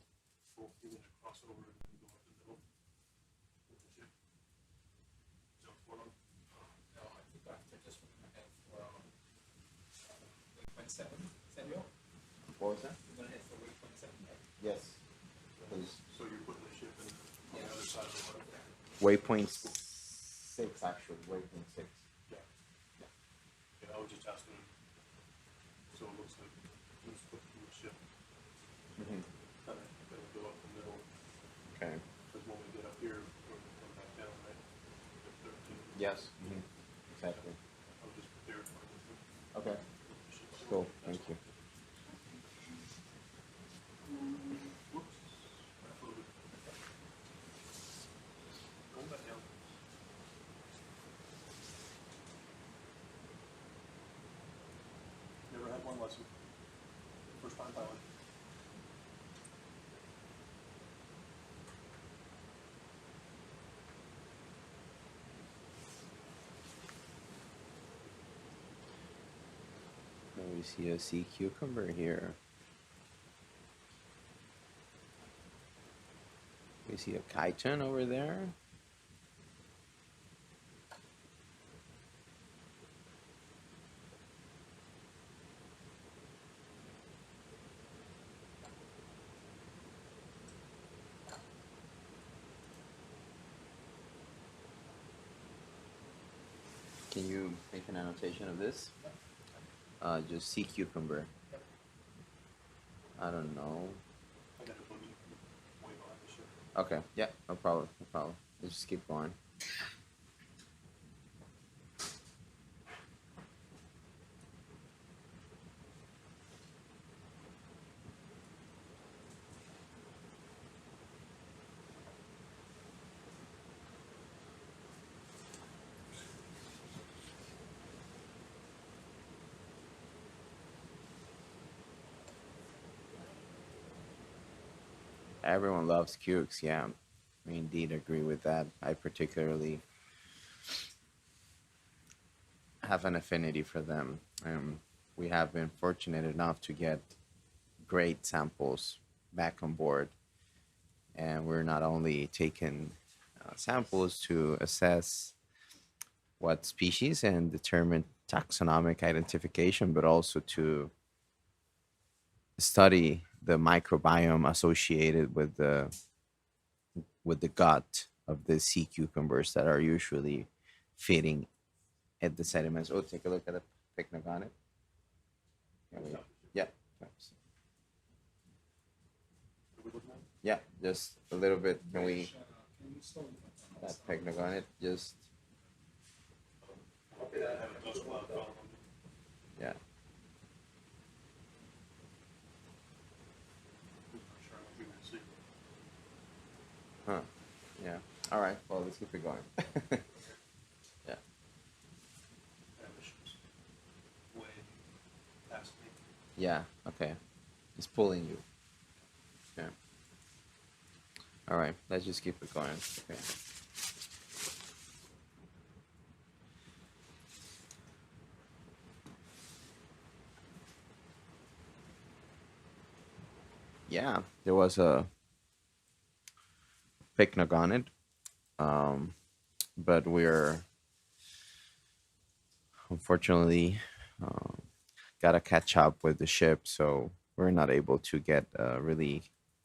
What was that? Yes. So you're putting the ship in on the other side of the water? Waypoint 6, actually. Waypoint 6. Yeah. Yeah, I was just asking. So it looks like let's put the ship kind of go up the middle. Okay. Because when we get up here, we're going to come back down, right? The 13. Yes. Exactly. I was just prepared for it. Okay. Cool. Thank you. Long lesson. First time pilot. We see a sea cucumber here. We see a chiton over there. Can you make an annotation of this? Just sea cucumber. I don't know. I got a boogie way behind the ship. Okay, yeah, no problem, no problem. Let's just keep going. Everyone loves cukes, yeah. I indeed agree with that. I particularly have an affinity for them. We have been fortunate enough to get great samples back on board. And we're not only taking samples to assess what species and determine taxonomic identification, but also to study the microbiome associated with the gut of the sea cucumbers that are usually feeding at the sediments. Oh, take a look at the pycnogonid. Yeah. Yeah, just a little bit. Can we? That pycnogonid, just. Yeah. Huh. Yeah. All right. Well, let's keep it going. Yeah. Way past me. Yeah. Okay. It's pulling you. Yeah. All right. Let's just keep it going. Okay. Yeah, there was a pycnogonid, but we're unfortunately gotta catch up with the ship, so we're not able to get a really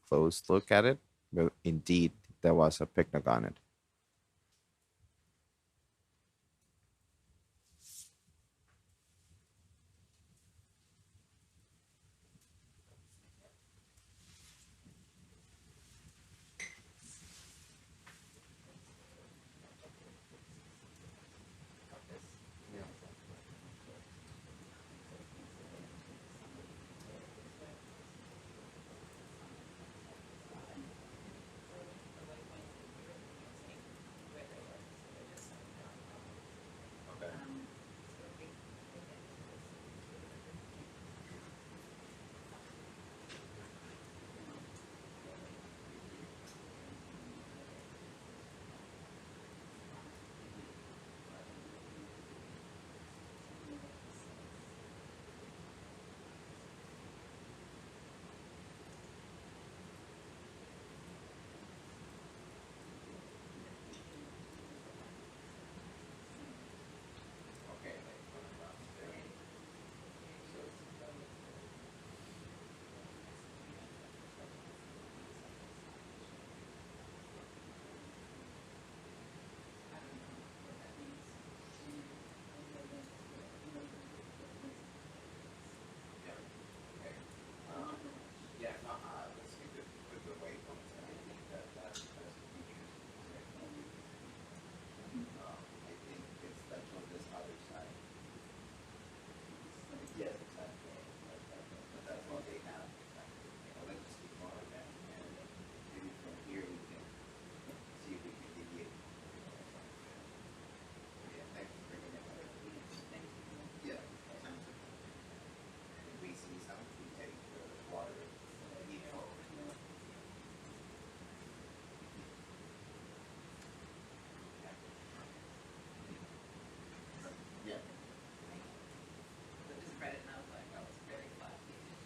close look at it. But indeed, there was a pycnogonid.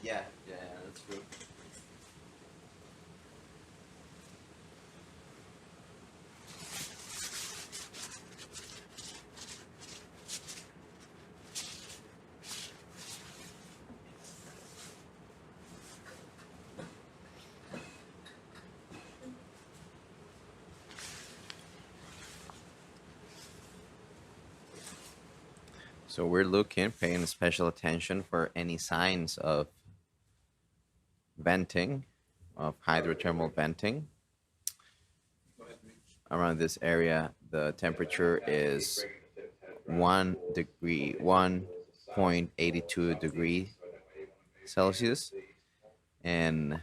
Yeah, that's true. So we're looking, paying special attention for any signs of venting, of hydrothermal venting. Around this area, the temperature is 1.82 degrees Celsius. And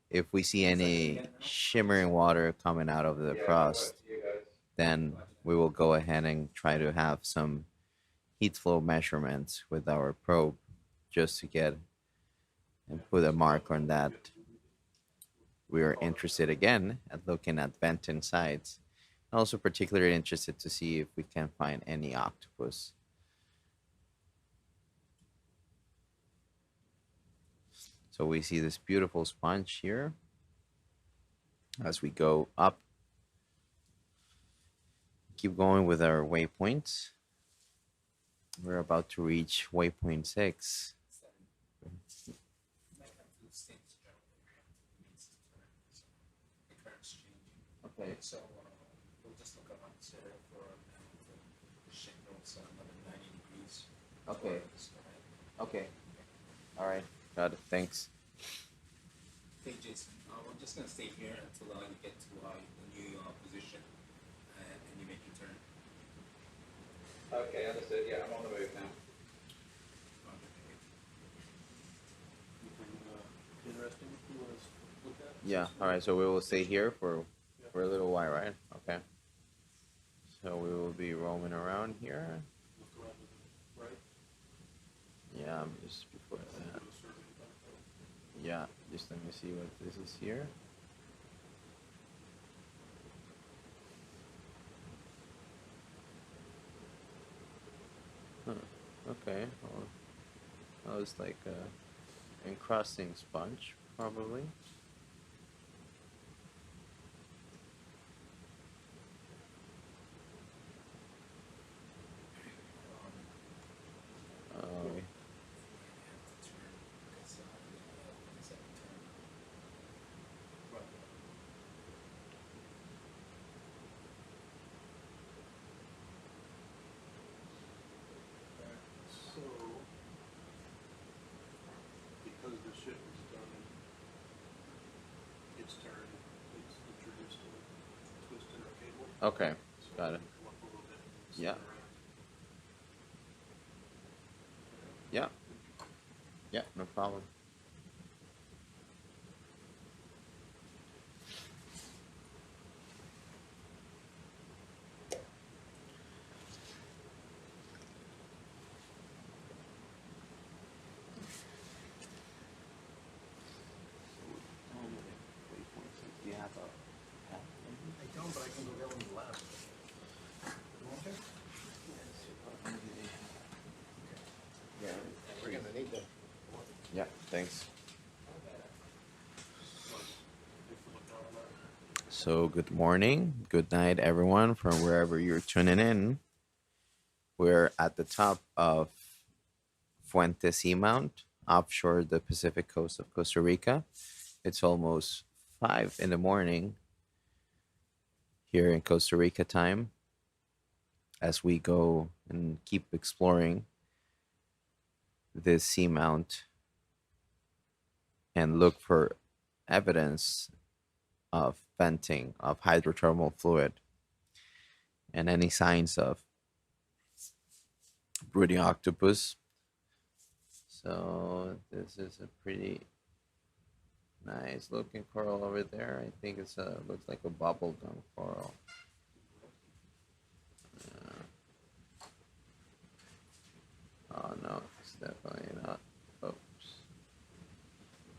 if we see any shimmering water coming out of the frost, then we will go ahead and try to have some heat flow measurements with our probe just to get and put a mark on that. We are interested again at looking at venting sites. Also particularly interested to see if we can find any octopus. So we see this beautiful sponge here. As we go up, keep going with our waypoints. We're about to reach waypoint 6. Okay, so we'll just look around here for the ship notes another 90 degrees. Okay. Okay. All right. Got it. Thanks. Hey, Jason, we're just going to stay here until you get to the new position and you make your turn. Okay, understood. Yeah, I'm on the move now. Interesting to look at. Yeah. All right. So we will stay here for a little while, right? Okay. So we will be roaming around here. Look around to the right. Yeah, I'm just before that. Yeah, just let me see what this is here. Huh. Okay. Well, that was like a encrusting sponge, probably. So, because the ship is done its turn, it's introduced a twist in our cable. Okay, So got it. come up a little bit and Yeah. spin around. Yeah. Yeah, no problem. Do you have a hat? I don't, but I can go down in the lab. You want to? Yeah. We're gonna need them. Yeah, thanks. So good morning, good night everyone from wherever you're tuning in. We're at the top of Fuente Seamount, offshore the Pacific coast of Costa Rica. It's almost 5 in the morning here in Costa Rica time as we go and keep exploring this seamount and look for evidence of venting of hydrothermal fluid and any signs of brooding octopus. So this is a pretty nice looking coral over there. I think it's looks like a bubblegum coral. Oh no, it's definitely not. Oops.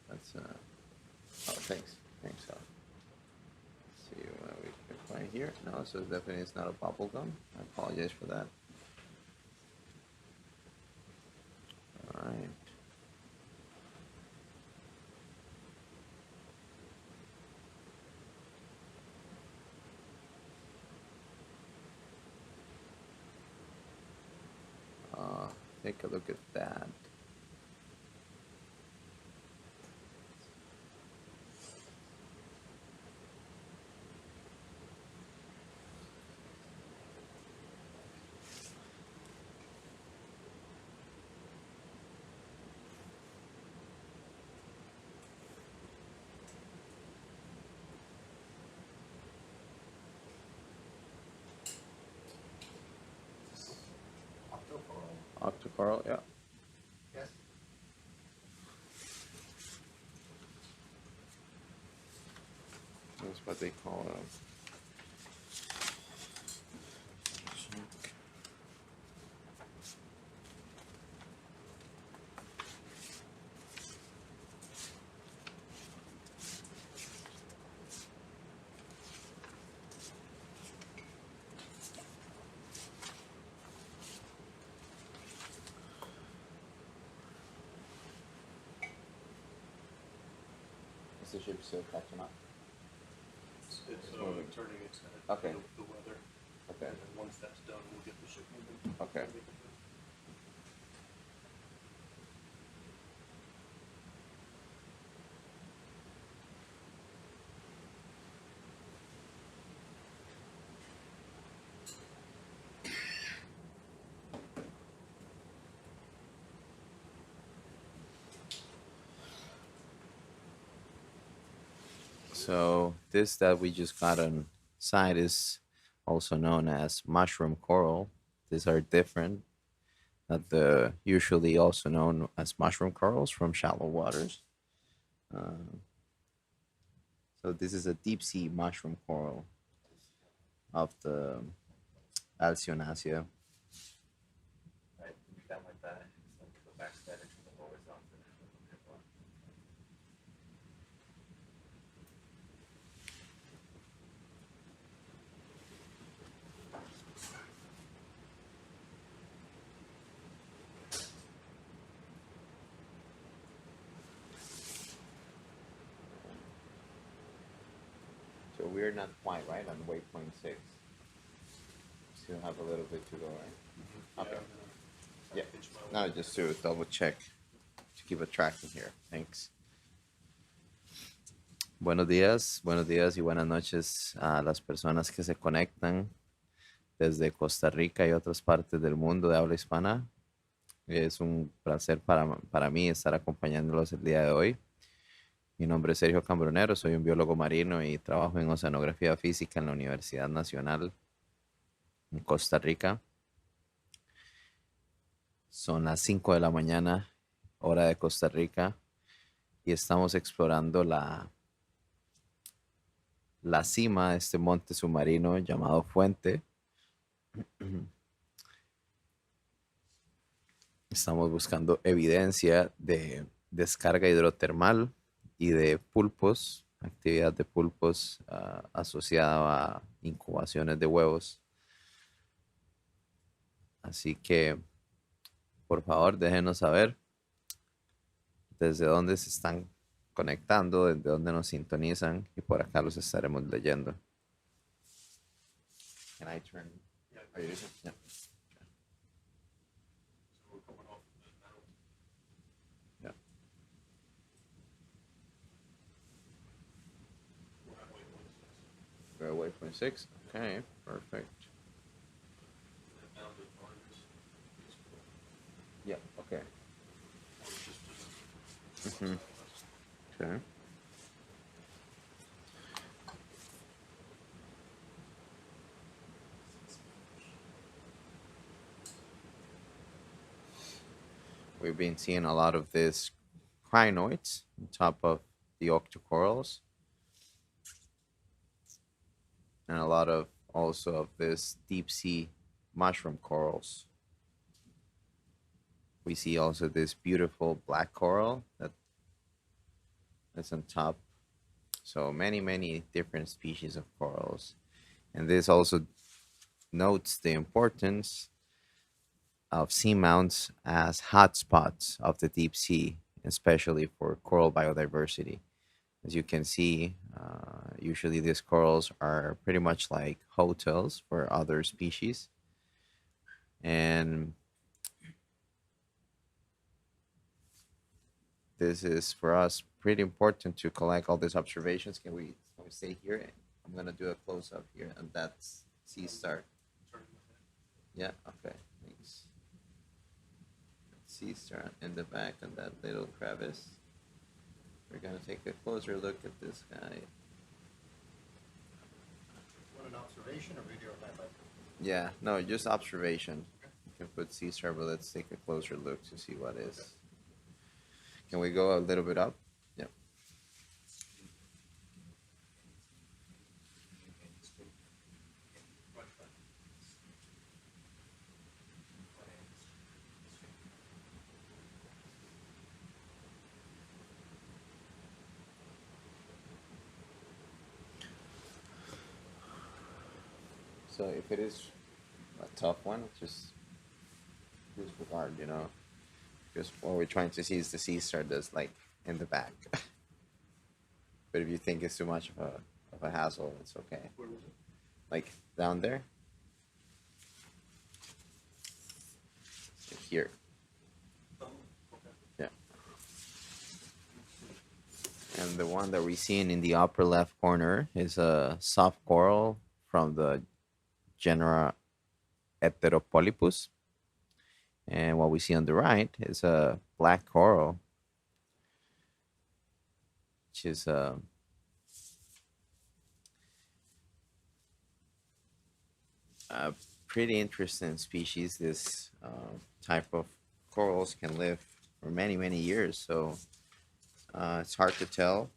That's oh, thanks. Let's see what we can find here. No, so definitely it's not a bubblegum. I apologize for that. All right. Take a look at that. Octocoral, yeah. Yes. That's what they call it. Is the ship still catching up? It's moving. turning its head. Okay. The weather. Okay. And then once that's done, we'll get the ship moving. Okay. So this that we just got on side is also known as mushroom coral. These are different, not the usually also known as mushroom corals from shallow waters. So this is a deep sea mushroom coral of the Alcyonacea. Right, to be done like that, so the back static to the horizontal. So we're not quite right on waypoint 6. Still have a little bit to go, right? Okay. Yeah. No, just to double check to keep a track in here. Thanks. Buenos días y buenas noches a las personas que se conectan desde Costa Rica y otras partes del mundo de habla hispana. Es un placer para mí estar acompañándolos el día de hoy. Mi nombre es Sergio Cambronero, soy un biólogo marino y trabajo en oceanografía física en la Universidad Nacional en Costa Rica. Son las 5 de la mañana, hora de Costa Rica, y estamos explorando la cima de este monte submarino llamado Fuente. Estamos buscando evidencia de descarga hidrotermal y de pulpos, actividad de pulpos asociada a incubaciones de huevos. Así que, por favor, déjenos saber desde dónde se están conectando, desde dónde nos sintonizan, y por acá los estaremos leyendo. Can I turn? Are you using? Yeah. So we're coming off of the metal. Yeah. We're at waypoint 6. We're at waypoint 6. Okay, perfect. That bounded markers. Yeah, okay. Mm-hmm. Okay. We've been seeing a lot of these crinoids on top of the octocorals, and a lot of also of this deep sea mushroom corals. We see also this beautiful black coral that's on top. So many different species of corals. And this also notes the importance of seamounts as hotspots of the deep sea, especially for coral biodiversity. As you can see, usually these corals are pretty much like hotels for other species. And this is for us pretty important to collect all these observations. Can we stay here? I'm gonna do a close up here, and that's sea star. Yeah. Okay. Thanks. Sea star in the back and that little crevice. We're gonna take a closer look at this guy. Want an observation or video of that? Yeah, no, just observation. You can put sea star, but let's take a closer look to see what is. Can we go a little bit up? Yep. So if it is a tough one, just disregard, you know, because what we're trying to see is the sea star that's like in the back. But if you think it's too much of a hassle, it's okay. Where was it? Like down there. Like here. Oh, okay. Yeah. And the one that we're seeing in the upper left corner is a soft coral from the genera Heteropolypus. And what we see on the right is a black coral, which is a pretty interesting species. This type of corals can live for many, many years. So it's hard to tell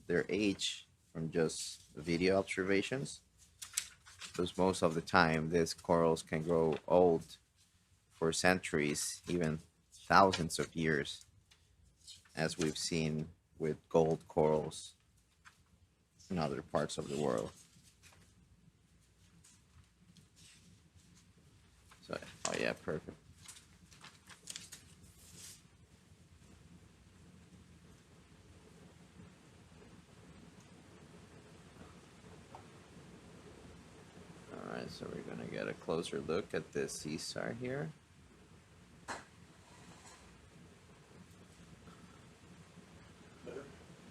their age from just video observations, because most of the time these corals can grow old for centuries, even thousands of years, as we've seen with gold corals in other parts of the world. So, oh yeah, perfect. All right, so we're gonna get a closer look at this sea star here.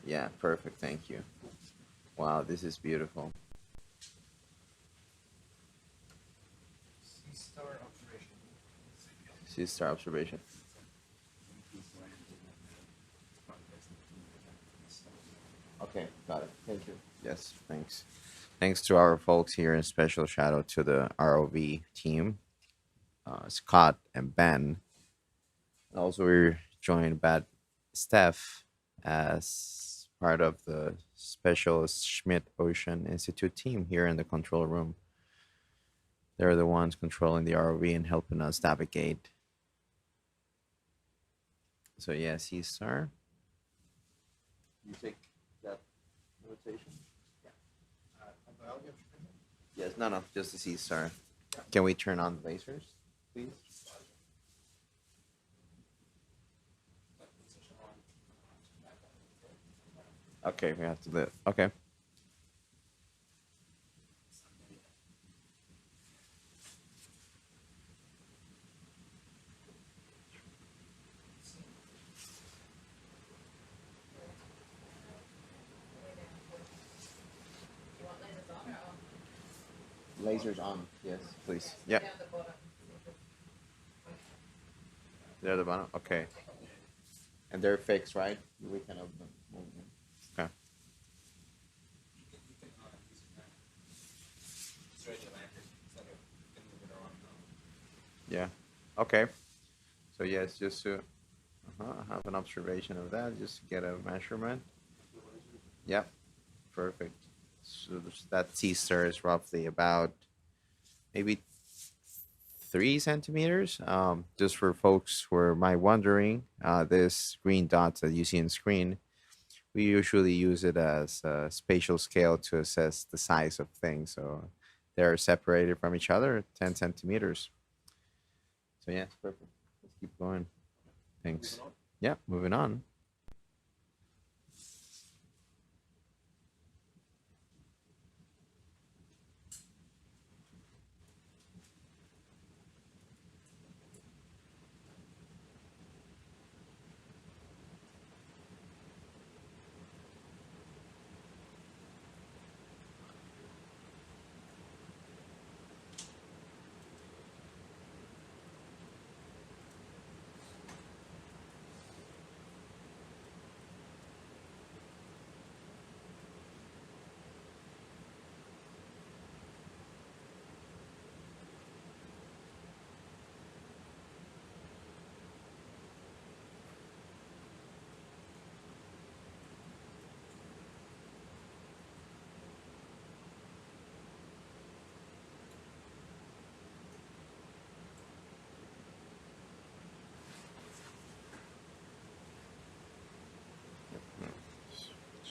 Yeah, perfect. Thank you. Wow, this is beautiful. Sea star observation. Sea star observation. Okay, got it. Thank you. Yes, thanks. Thanks to our folks here, and special shout out to the ROV team, Scott and Ben. Also, we're joined by Steph as part of the special Schmidt Ocean Institute team here in the control room. They're the ones controlling the ROV and helping us navigate. So yeah, sea star. You take that notation? Yes, no, just the sea star. Can we turn on the lasers, please? Okay, we have to live. Okay. Lasers on, yes, please. Yeah. They're at the bottom? Okay. And they're fixed, right? We can open them. Okay. Yeah. Okay. So yes, just to have an observation of that, just to get a measurement. Yeah. Perfect. So that sea star is roughly about maybe 3 centimeters. Just for folks who might wondering, this green dots that you see on screen, we usually use it as a spatial scale to assess the size of things. So they're separated from each other 10 centimeters. So yeah, it's perfect. Let's keep going. Thanks. Yeah, moving on.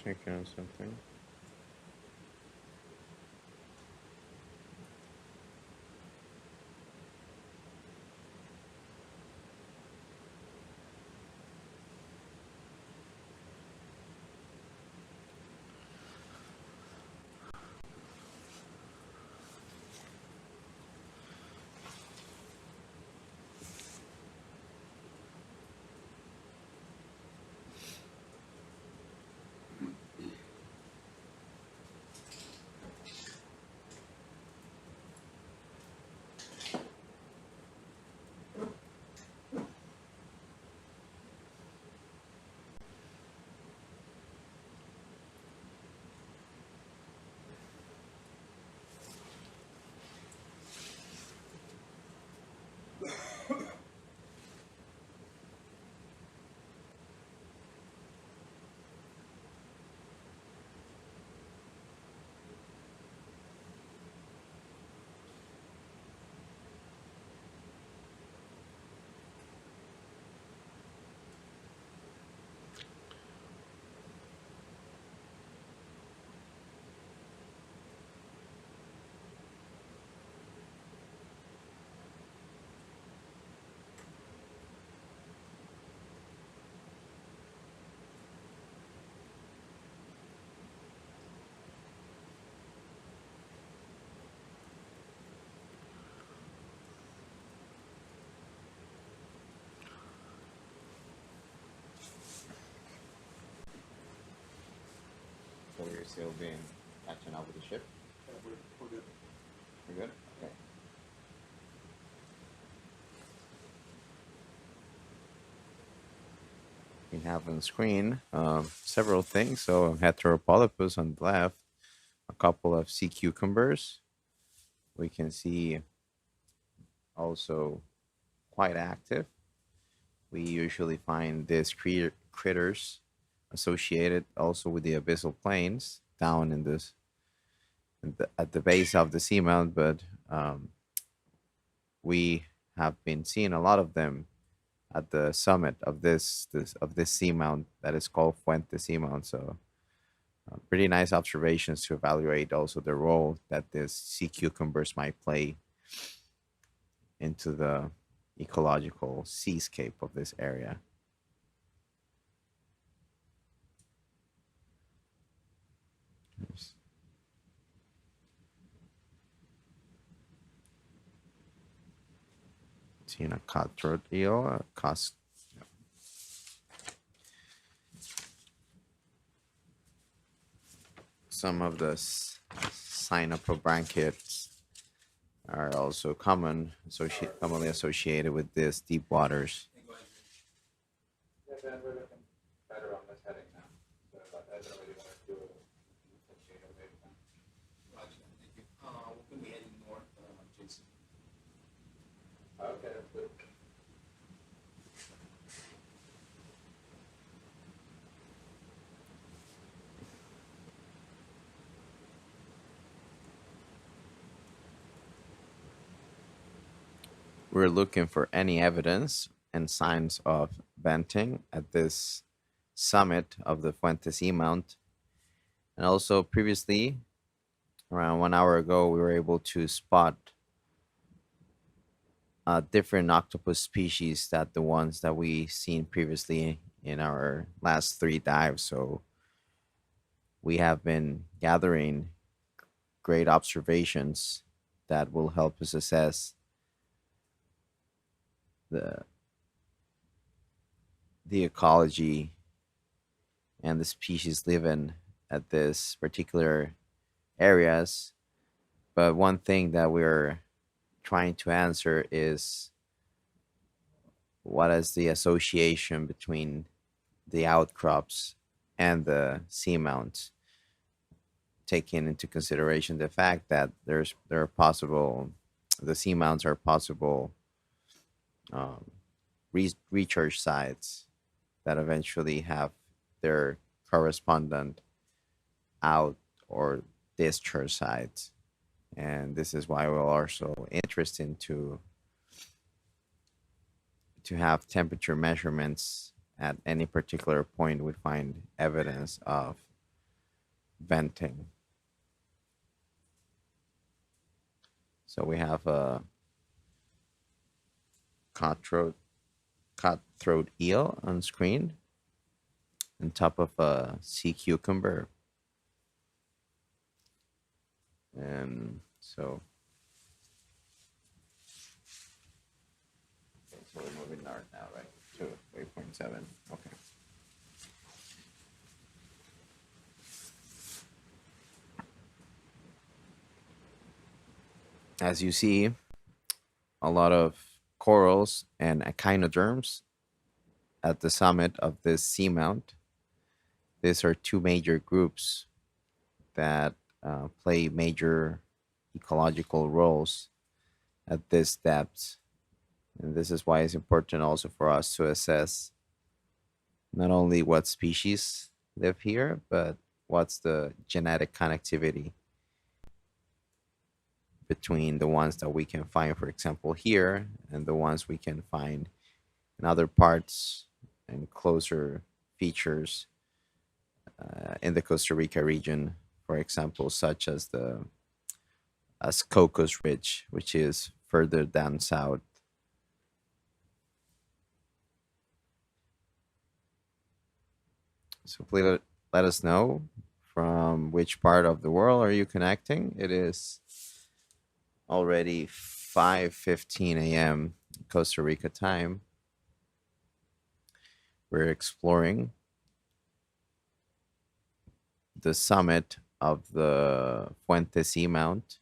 Checking on something. So you're still being catching up with the ship? Yeah, we're good. We're good? Okay. We have on screen several things. So heteropolypus on the left, a couple of sea cucumbers. We can see also quite active. We usually find these critters associated also with the abyssal plains down in this at the base of the seamount, but we have been seeing a lot of them at the summit of this seamount that is called Fuente Seamount. So pretty nice observations to evaluate also the role that these sea cucumbers might play into the ecological seascape of this area. Seeing a cutthroat eel, some of the cynopobranchids are also commonly associated with these deep waters. Yeah, Ben, we're looking better on this heading now. So I don't really want to do it. Roger, thank you. We're going to be heading north, Jason. Okay, that's good. We're looking for any evidence and signs of venting at this summit of the Fuente Seamount. And also previously, around 1 hour ago, we were able to spot different octopus species that the ones that we seen previously in our last 3 dives. So we have been gathering great observations that will help us assess the ecology and the species living at this particular areas. But one thing that we're trying to answer is what is the association between the outcrops and the seamounts, taking into consideration the fact that the seamounts are possible recharge sites that eventually have their correspondent out or discharge sites. And this is why we're also interested to have temperature measurements at any particular point we find evidence of venting. So we have a cutthroat eel on screen on top of a sea cucumber. And so we're moving north now, right? To waypoint 7. Okay. As you see, a lot of corals and echinoderms at the summit of this seamount. These are two major groups that play major ecological roles at this depth. And this is why it's important also for us to assess not only what species live here, but what's the genetic connectivity between the ones that we can find, for example, here, and the ones we can find in other parts and closer features in the Costa Rica region, for example, such as Cocos Ridge, which is further down south. So please let us know from which part of the world are you connecting. It is already 5:15 a.m. Costa Rica time. We're exploring the summit of the Fuente Seamount.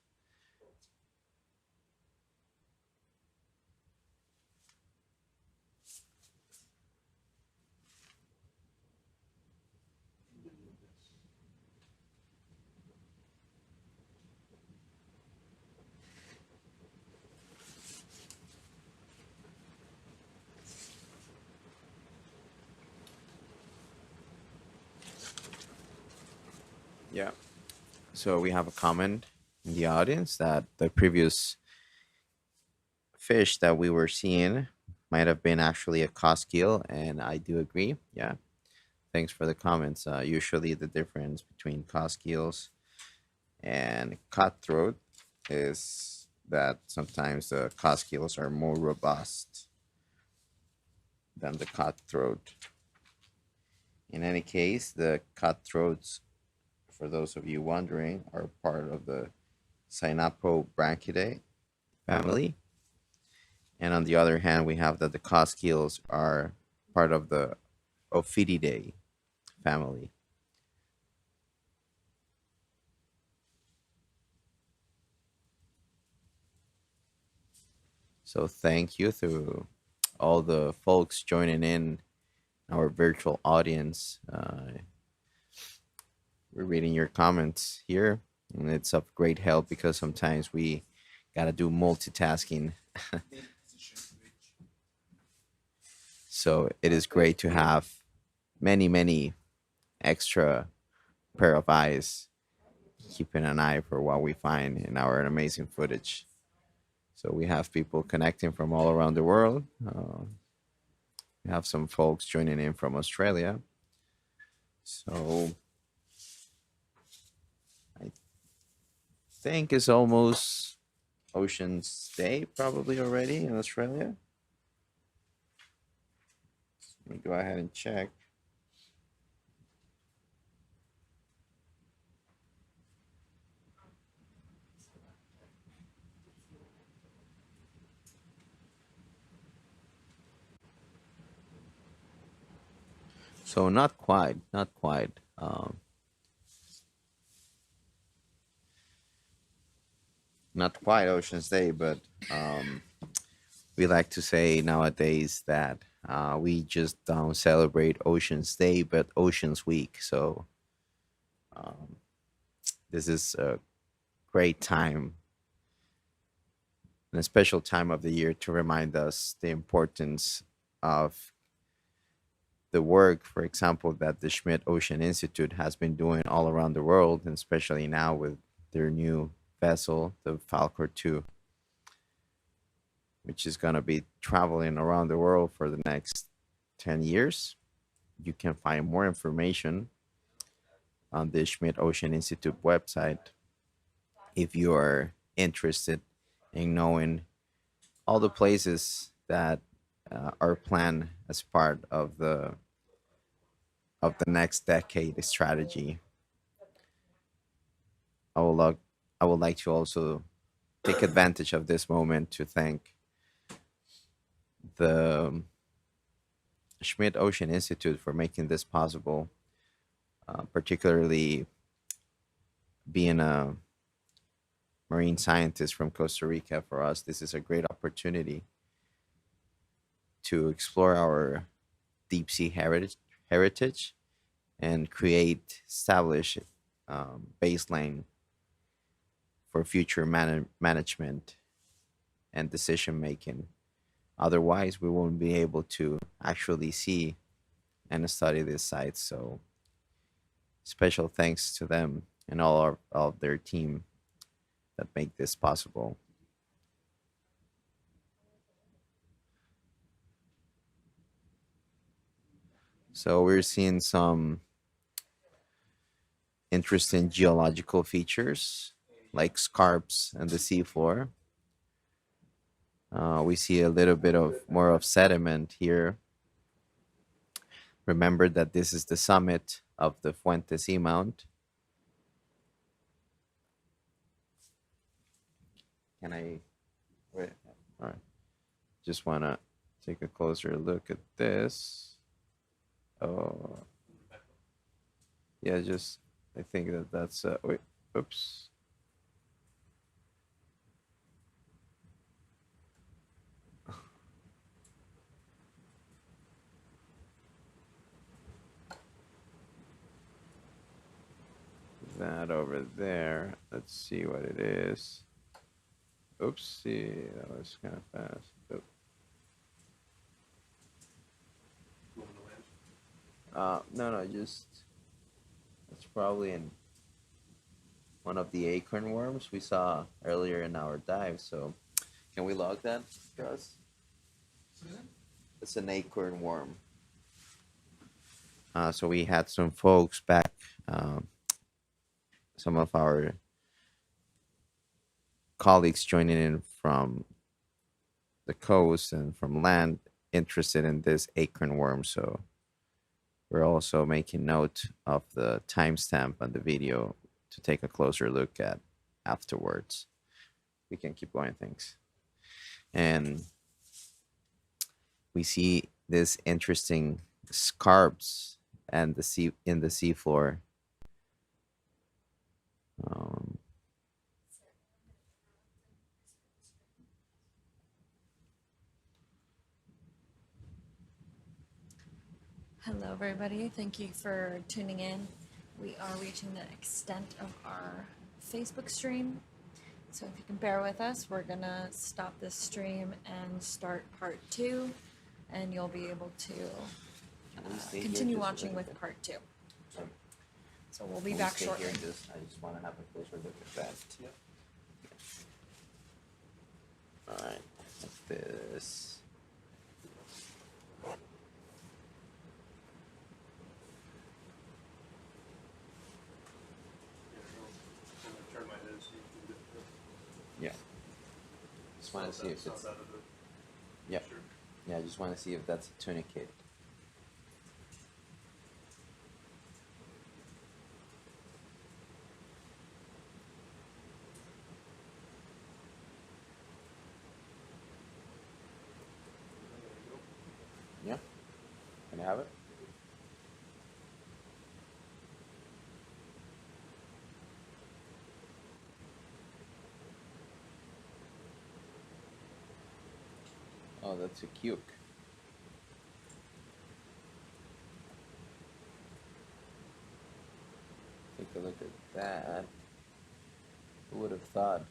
Yeah. So we have a comment in the audience that the previous fish that we were seeing might have been actually a cosquil, and I do agree. Yeah. Thanks for the comments. Usually the difference between cosquils and cutthroat is that sometimes the cosquils are more robust than the cutthroat. In any case, the cutthroats, for those of you wondering, are part of the Cynapobranchidae family. And on the other hand, we have that the cosquils are part of the Ophididae family. So thank you to all the folks joining in our virtual audience. We're reading your comments here, and it's of great help because sometimes we gotta do multitasking. So it is great to have many extra pair of eyes keeping an eye for what we find in our amazing footage. So we have people connecting from all around the world. We have some folks joining in from Australia. So I think it's almost Ocean's Day probably already in Australia. Let me go ahead and check. So not quite. Not quite Ocean's Day, but we like to say nowadays that we just don't celebrate Ocean's Day, but Ocean's Week. So this is a great time, and a special time of the year to remind us the importance of the work, for example, that the Schmidt Ocean Institute has been doing all around the world, and especially now with their new vessel, the Falcor 2, which is going to be traveling around the world for the next 10 years. You can find more information on the Schmidt Ocean Institute website if you are interested in knowing all the places that are planned as part of the next decade strategy. I would like to also take advantage of this moment to thank the Schmidt Ocean Institute for making this possible, particularly being a marine scientist from Costa Rica. For us, this is a great opportunity to explore our deep sea heritage and establish baseline for future management and decision making. Otherwise, we won't be able to actually see and study these sites. So, special thanks to them and all of their team that make this possible. So we're seeing some interesting geological features like scarps and the seafloor. We see a little bit of more of sediment here. Remember that this is the summit of the Fuente Seamount. Can I wait? All right. Just want to take a closer look at this. Oh, yeah, just I think that's wait, oops. That over there. Let's see what it is. Oopsie, that was kind of fast. Oop. No, just it's probably in one of the acorn worms we saw earlier in our dive. So, can we log that, Gus? It's an acorn worm. So we had some folks back, some of our colleagues joining in from the coast and from land interested in this acorn worm. So we're also making note of the timestamp on the video to take a closer look at afterwards. We can keep going, thanks. And we see this interesting scarps and the seafloor. Hello, everybody. Thank you for tuning in. We are reaching the extent of our Facebook stream. So if you can bear with us, we're going to stop this stream and start part 2, and you'll be able to continue watching with part 2. So we'll be back shortly. I just want to have a closer look at that. Yep. All right, like this. Yeah. Just want to see if it's. Yeah. Yeah, I just want to see if that's a tunicate. Yeah. Can I have it? Oh, that's a cuke. Take a look at that. Who would have thought?